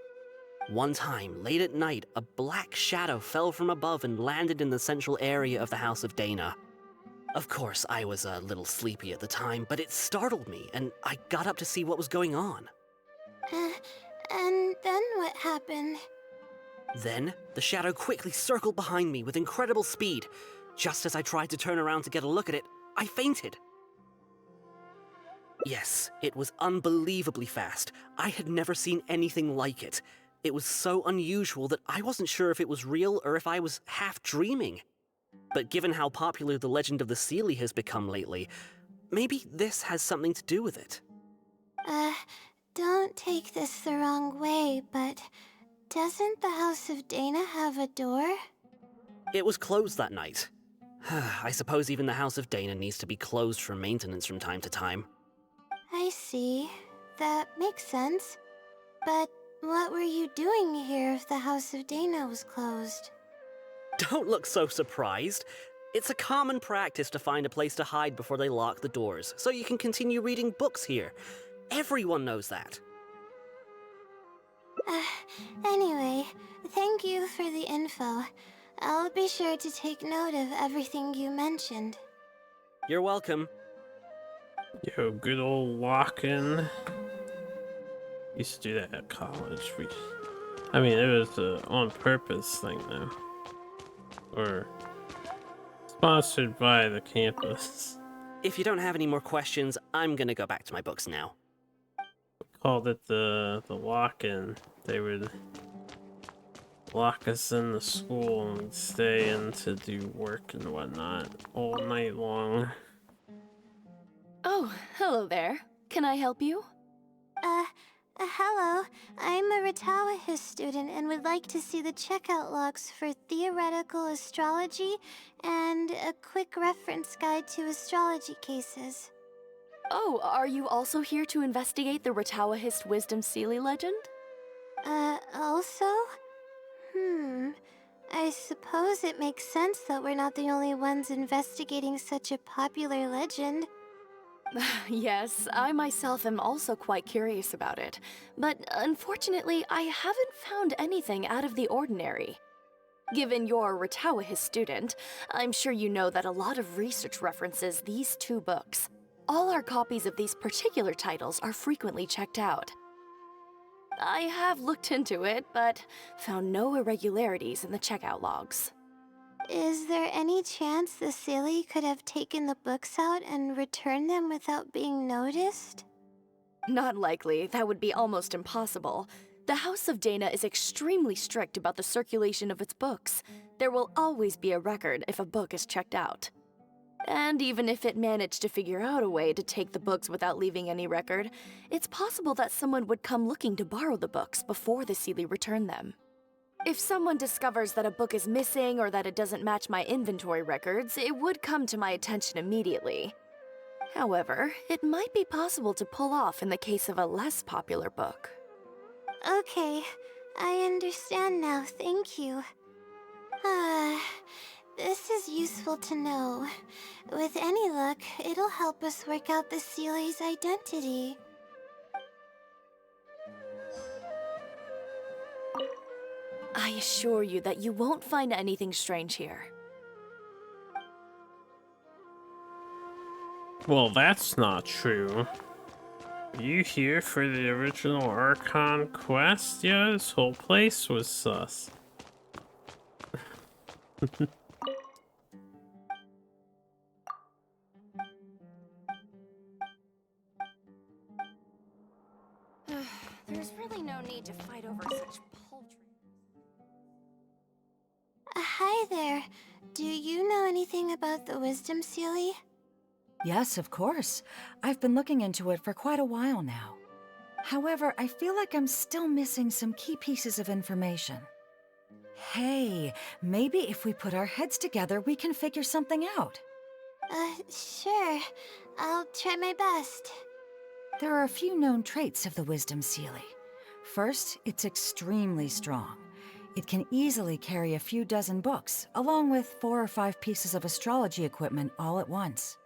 One time, late at night, a black shadow fell from above and landed in the central area of the House of Dana. Of course, I was a little sleepy at the time, but it startled me, and I got up to see what was going on.
And then what happened?
Then, the shadow quickly circled behind me with incredible speed. Just as I tried to turn around to get a look at it, I fainted. Yes, it was unbelievably fast. I had never seen anything like it. It was so unusual that I wasn't sure if it was real or if I was half dreaming. But given how popular the legend of the Sealy has become lately, maybe this has something to do with it.
Don't take this the wrong way, but doesn't the House of Dana have a door?
It was closed that night. I suppose even the House of Dana needs to be closed for maintenance from time to time.
I see. That makes sense. But what were you doing here if the House of Dana was closed?
Don't look so surprised. It's a common practice to find a place to hide before they lock the doors, so you can continue reading books here. Everyone knows that.
Anyway, thank you for the info. I'll be sure to take note of everything you mentioned.
You're welcome.
Yo, good old walking. Used to do that at college. I mean, it was a on-purpose thing though. Or sponsored by the campus.
If you don't have any more questions, I'm gonna go back to my books now.
We called it the lock-in. They would lock us in the school and we'd stay in to do work and whatnot all night long.
Oh, hello there. Can I help you?
Hello. I'm a Retawahist student and would like to see the checkout logs for theoretical astrology and a quick reference guide to astrology cases.
Oh, are you also here to investigate the Retawahist Wisdom Sealy legend?
Also? I suppose it makes sense that we're not the only ones investigating such a popular legend.
Yes, I myself am also quite curious about it, but unfortunately I haven't found anything out of the ordinary. Given you're a Retawahist student, I'm sure you know that a lot of research references these two books. All our copies of these particular titles are frequently checked out. I have looked into it, but found no irregularities in the checkout logs.
Is there any chance the Sealy could have taken the books out and returned them without being noticed?
Not likely. That would be almost impossible. The House of Dana is extremely strict about the circulation of its books. There will always be a record if a book is checked out. And even if it managed to figure out a way to take the books without leaving any record, it's possible that someone would come looking to borrow the books before the Sealy returned them. If someone discovers that a book is missing or that it doesn't match my inventory records, it would come to my attention immediately. However, it might be possible to pull off in the case of a less popular book.
Okay, I understand now, thank you. This is useful to know. With any luck, it'll help us work out the Seele's identity.
I assure you that you won't find anything strange here.
Well, that's not true. Are you here for the original Archon quest? Yeah, this whole place was sus.
There's really no need to fight over such paltry...
Hi there. Do you know anything about the Wisdom Seele?
Yes, of course. I've been looking into it for quite a while now. However, I feel like I'm still missing some key pieces of information. Hey, maybe if we put our heads together, we can figure something out.
Sure. I'll try my best.
There are a few known traits of the Wisdom Seele. First, it's extremely strong. It can easily carry a few dozen books, along with 4 or 5 pieces of astrology equipment all at once.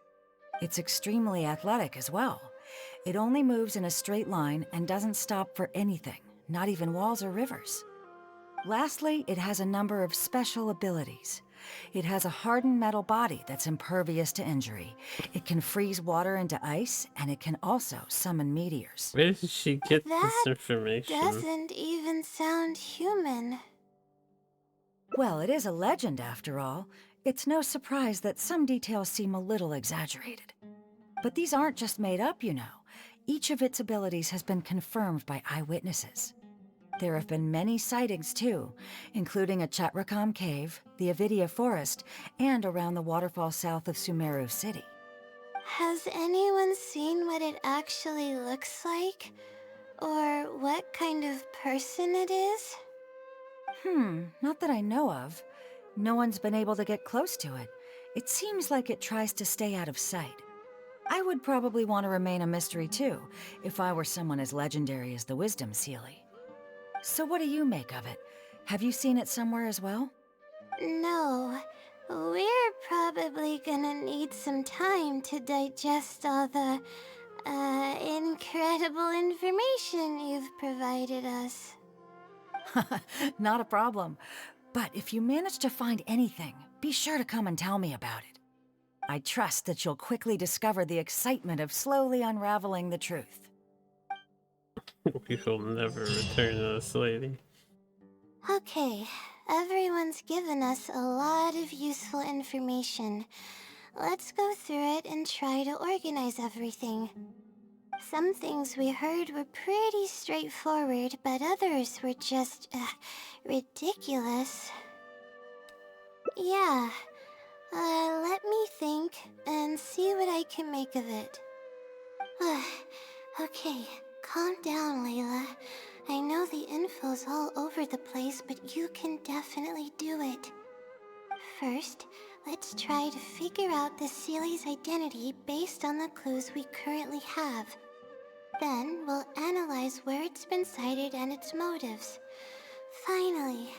It's extremely athletic as well. It only moves in a straight line and doesn't stop for anything, not even walls or rivers. Lastly, it has a number of special abilities. It has a hardened metal body that's impervious to injury. It can freeze water into ice, and it can also summon meteors.
Where did she get this information?
Doesn't even sound human.
Well, it is a legend after all. It's no surprise that some details seem a little exaggerated. But these aren't just made up, you know. Each of its abilities has been confirmed by eyewitnesses. There have been many sightings too, including a Chatrakam cave, the Avidia forest, and around the waterfall south of Sumeru City.
Has anyone seen what it actually looks like? Or what kind of person it is?
Not that I know of. No one's been able to get close to it. It seems like it tries to stay out of sight. I would probably want to remain a mystery too, if I were someone as legendary as the Wisdom Seele. So what do you make of it? Have you seen it somewhere as well?
No. We're probably gonna need some time to digest all the, incredible information you've provided us.
Not a problem. But if you manage to find anything, be sure to come and tell me about it. I trust that you'll quickly discover the excitement of slowly unraveling the truth.
We will never return to this lady.
Okay, everyone's given us a lot of useful information. Let's go through it and try to organize everything. Some things we heard were pretty straightforward, but others were just, ridiculous. Yeah, let me think and see what I can make of it. Okay, calm down, Layla. I know the info's all over the place, but you can definitely do it. First, let's try to figure out the Seele's identity based on the clues we currently have. Then, we'll analyze where it's been sighted and its motives. Finally,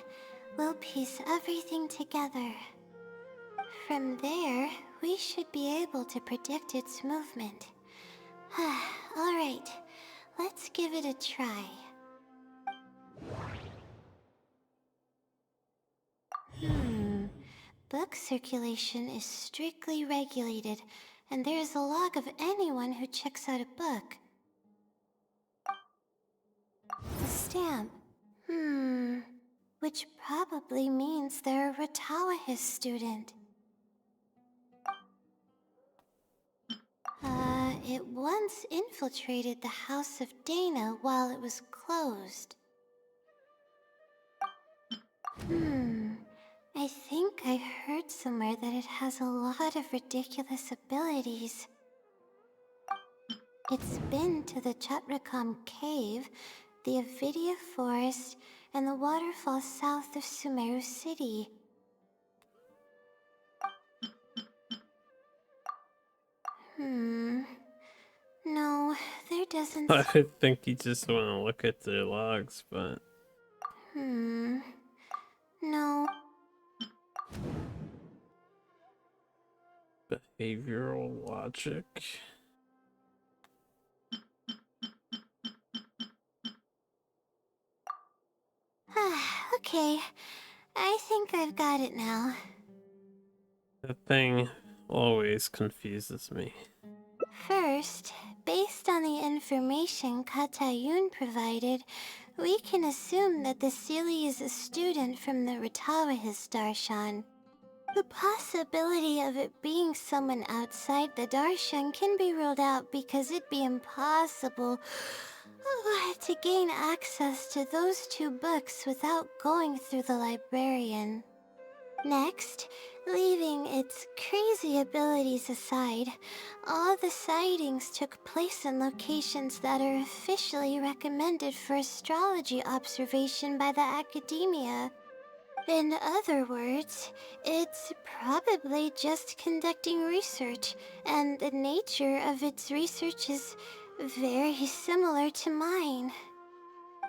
we'll piece everything together. From there, we should be able to predict its movement. Alright, let's give it a try. Book circulation is strictly regulated, and there's a log of anyone who checks out a book. The stamp. Which probably means they're a Ratawahis student. It once infiltrated the House of Dana while it was closed. I think I heard somewhere that it has a lot of ridiculous abilities. It's been to the Chatrakam cave, the Avidia forest, and the waterfall south of Sumeru City. No, there doesn't.
I think you just want to look at the logs, but...
No.
Behavioral logic.
Okay, I think I've got it now.
That thing always confuses me.
First, based on the information Katayun provided, we can assume that the Seelie is a student from the Ratawahis Darshan. The possibility of it being someone outside the Darshan can be ruled out because it'd be impossible to gain access to those two books without going through the librarian. Next, leaving its crazy abilities aside, all the sightings took place in locations that are officially recommended for astrology observation by the academia. In other words, it's probably just conducting research, and the nature of its research is very similar to mine.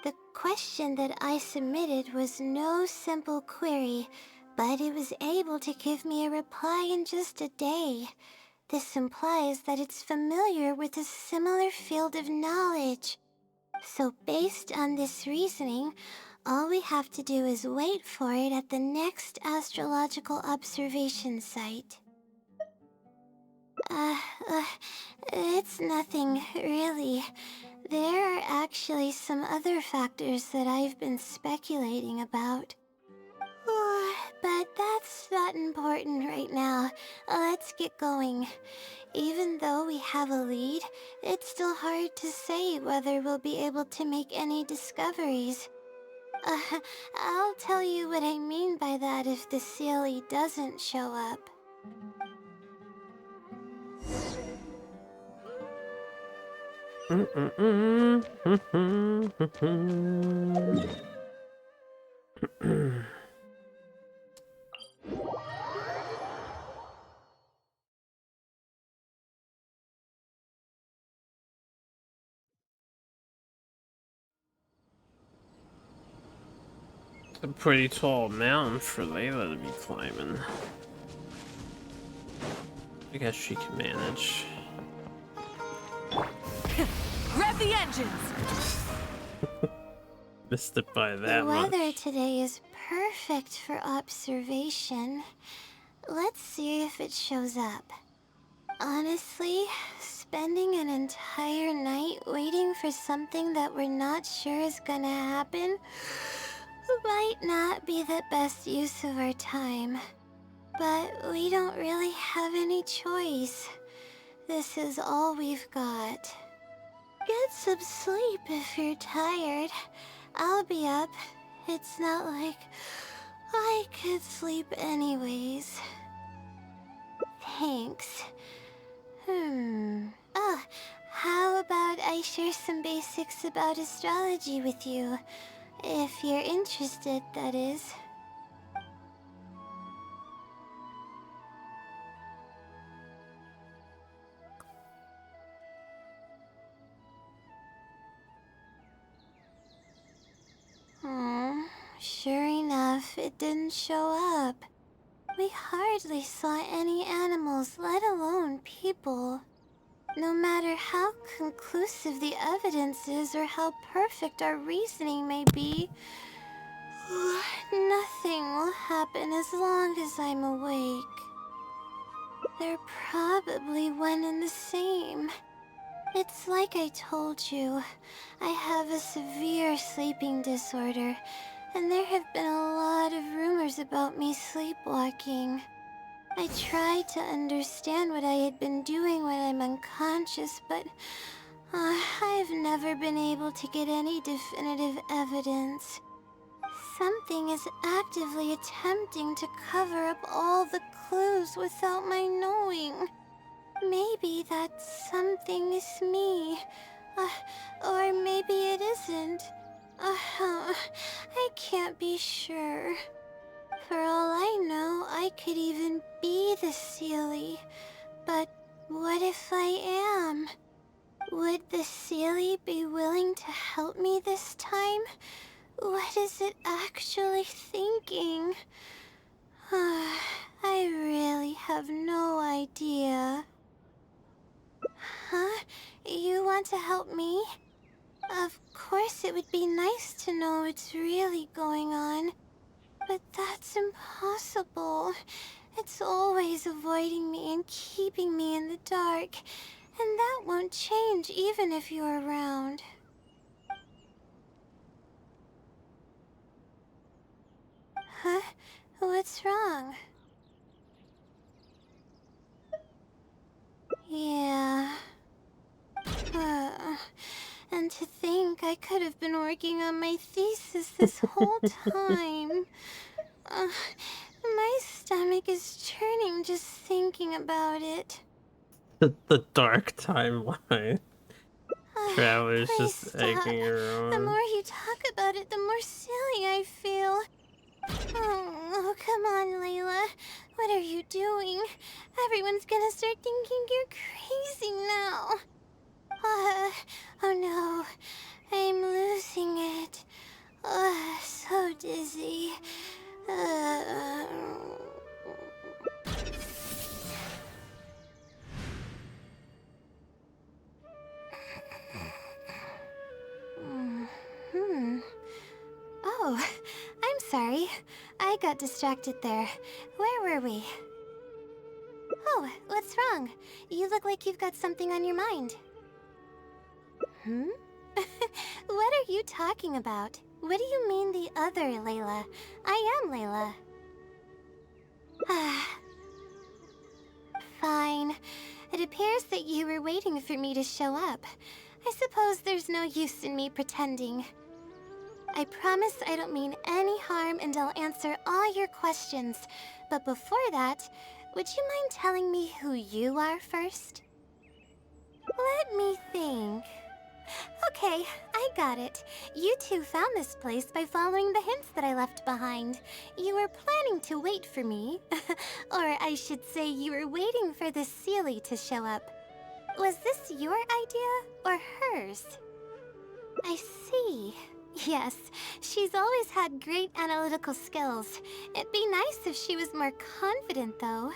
The question that I submitted was no simple query, but it was able to give me a reply in just a day. This implies that it's familiar with a similar field of knowledge. So based on this reasoning, all we have to do is wait for it at the next astrological observation site. It's nothing, really. There are actually some other factors that I've been speculating about. But that's not important right now. Let's get going. Even though we have a lead, it's still hard to say whether we'll be able to make any discoveries. I'll tell you what I mean by that if the Seelie doesn't show up.
It's a pretty tall mountain for Layla to be climbing. I guess she can manage.
Grab the engines!
Missed it by that
The
much.
weather today is perfect for observation. Let's see if it shows up. Honestly, spending an entire night waiting for something that we're not sure is gonna happen might not be the best use of our time. But we don't really have any choice. This is all we've got. Get some sleep if you're tired. I'll be up. It's not like I could sleep anyways. Thanks. Oh, how about I share some basics about astrology with you? If you're interested, that is. Sure enough, it didn't show up. We hardly saw any animals, let alone people. No matter how conclusive the evidence is or how perfect our reasoning may be, nothing will happen as long as I'm awake. They're probably one and the same. It's like I told you, I have a severe sleeping disorder, and there have been a lot of rumors about me sleepwalking. I tried to understand what I had been doing when I'm unconscious, but I've never been able to get any definitive evidence. Something is actively attempting to cover up all the clues without my knowing. Maybe that something is me. Or maybe it isn't. I can't be sure. For all I know, I could even be the Seelie. But what if I am? Would the Sealy be willing to help me this time? What is it actually thinking? I really have no idea. Huh? You want to help me? Of course it would be nice to know what's really going on. But that's impossible. It's always avoiding me and keeping me in the dark. And that won't change even if you're around. Huh? What's wrong? Yeah. And to think I could have been working on my thesis this whole time. My stomach is churning just thinking about it.
The dark timeline. Traveler's
Please
just
stop.
egging her
The
on.
more you talk about it, the more silly I feel. Oh, come on, Layla. What are you doing? Everyone's gonna start thinking you're crazy now. Oh no. I'm losing it. So dizzy. Oh, I'm sorry. I got distracted there. Where were we? Oh, what's wrong? You look like you've got something on your mind. What are you talking about? What do you mean the other Layla? I am Layla. Fine. It appears that you were waiting for me to show up. I suppose there's no use in me pretending. I promise I don't mean any harm and I'll answer all your questions. But before that, would you mind telling me who you are first? Let me think. Okay, I got it. You two found this place by following the hints that I left behind. You were planning to wait for me. Or I should say you were waiting for the Sealy to show up. Was this your idea or hers? I see. Yes, she's always had great analytical skills. It'd be nice if she was more confident, though.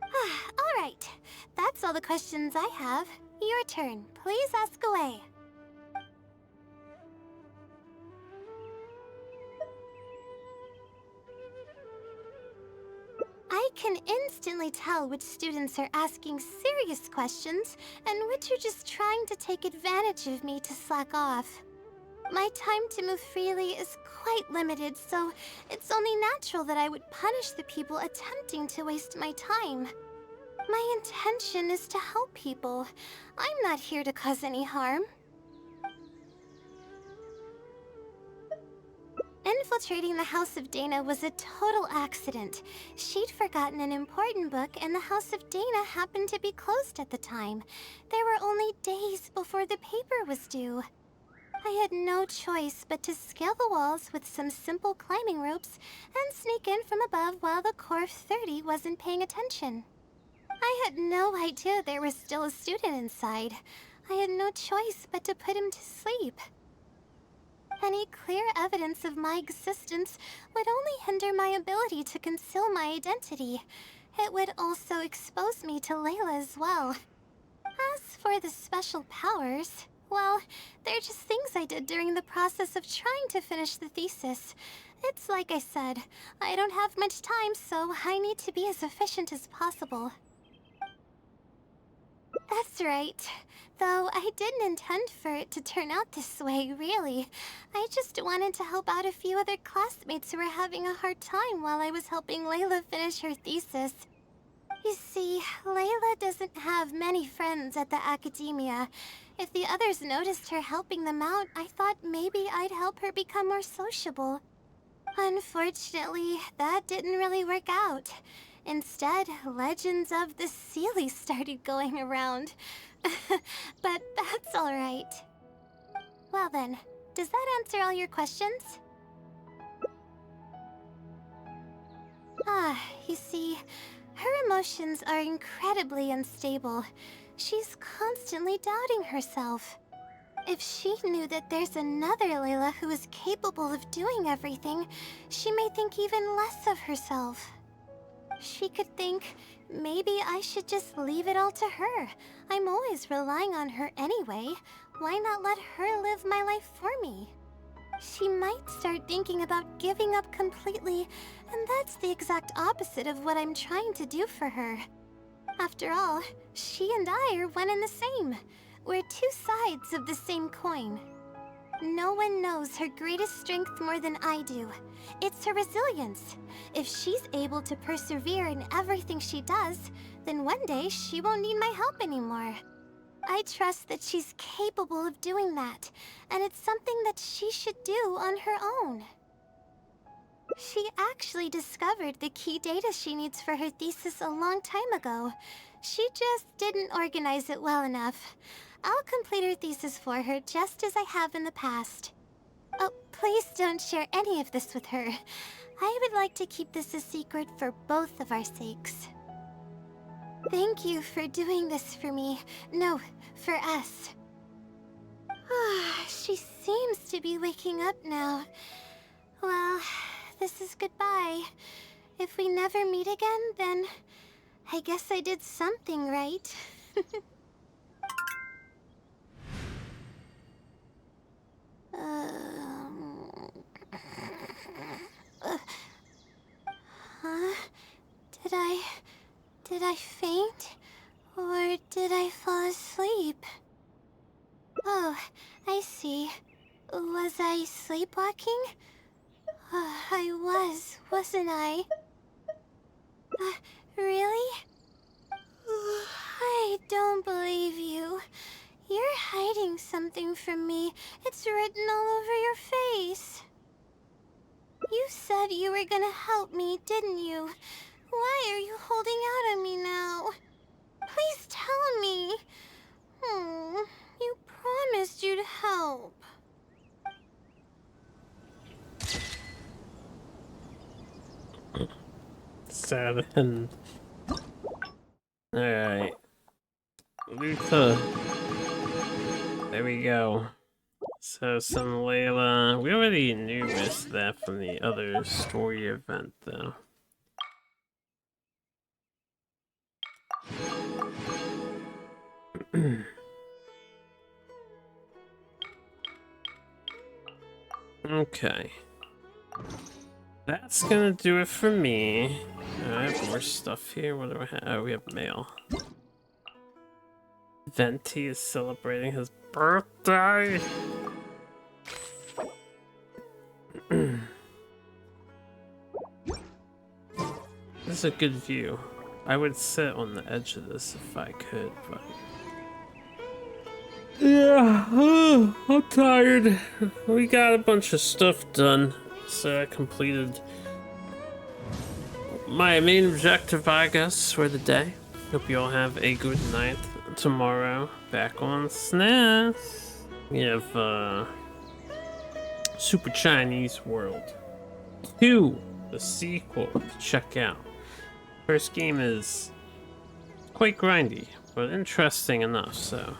All right, that's all the questions I have. Your turn. Please ask away. I can instantly tell which students are asking serious questions and which are just trying to take advantage of me to slack off. My time to move freely is quite limited, so it's only natural that I would punish the people attempting to waste my time. My intention is to help people. I'm not here to cause any harm. Infiltrating the House of Dana was a total accident. She'd forgotten an important book, and the House of Dana happened to be closed at the time. There were only days before the paper was due. I had no choice but to scale the walls with some simple climbing ropes and sneak in from above while the Core 30 wasn't paying attention. I had no idea there was still a student inside. I had no choice but to put him to sleep. Any clear evidence of my existence would only hinder my ability to conceal my identity. It would also expose me to Layla as well. As for the special powers, well, they're just things I did during the process of trying to finish the thesis. It's like I said, I don't have much time, so I need to be as efficient as possible. That's right. Though I didn't intend for it to turn out this way, really. I just wanted to help out a few other classmates who were having a hard time while I was helping Layla finish her thesis. You see, Layla doesn't have many friends at the academia. If the others noticed her helping them out, I thought maybe I'd help her become more sociable. Unfortunately, that didn't really work out. Instead, legends of the Sealy started going around. But that's alright. Well then, does that answer all your questions? You see, her emotions are incredibly unstable. She's constantly doubting herself. If she knew that there's another Layla who is capable of doing everything, she may think even less of herself. She could think, maybe I should just leave it all to her. I'm always relying on her anyway. Why not let her live my life for me? She might start thinking about giving up completely, and that's the exact opposite of what I'm trying to do for her. After all, she and I are one and the same. We're two sides of the same coin. No one knows her greatest strength more than I do. It's her resilience. If she's able to persevere in everything she does, then one day she won't need my help anymore. I trust that she's capable of doing that, and it's something that she should do on her own. She actually discovered the key data she needs for her thesis a long time ago. She just didn't organize it well enough. I'll complete her thesis for her just as I have in the past. Oh, please don't share any of this with her. I would like to keep this a secret for both of our sakes. Thank you for doing this for me. No, for us. She seems to be waking up now. Well, this is goodbye. If we never meet again, then I guess I did something right. Huh? Did I faint? Or did I fall asleep? Oh, I see. Was I sleepwalking? I was, wasn't I? Really? I don't believe you. You're hiding something from me. It's written all over your face. You said you were gonna help me, didn't you? Why are you holding out on me now? Please tell me. You promised you'd help.
Sad end. Alright. Luta. There we go. So some Layla. We already knew this that from the other story event though. Okay. That's gonna do it for me. I have more stuff here. What do I have? Oh, we have mail. Venti is celebrating his birthday. This is a good view. I would sit on the edge of this if I could, but... Yeah, I'm tired. We got a bunch of stuff done, so I completed my main objective, I guess, for the day. Hope you all have a good night. Tomorrow, back on SNES, we have Super Chinese World 2, the sequel, to check out. First game is quite grindy, but interesting enough, so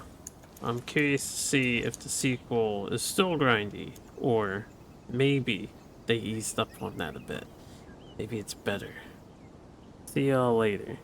I'm curious to see if the sequel is still grindy, or maybe they eased up on that a bit. Maybe it's better. See y'all later.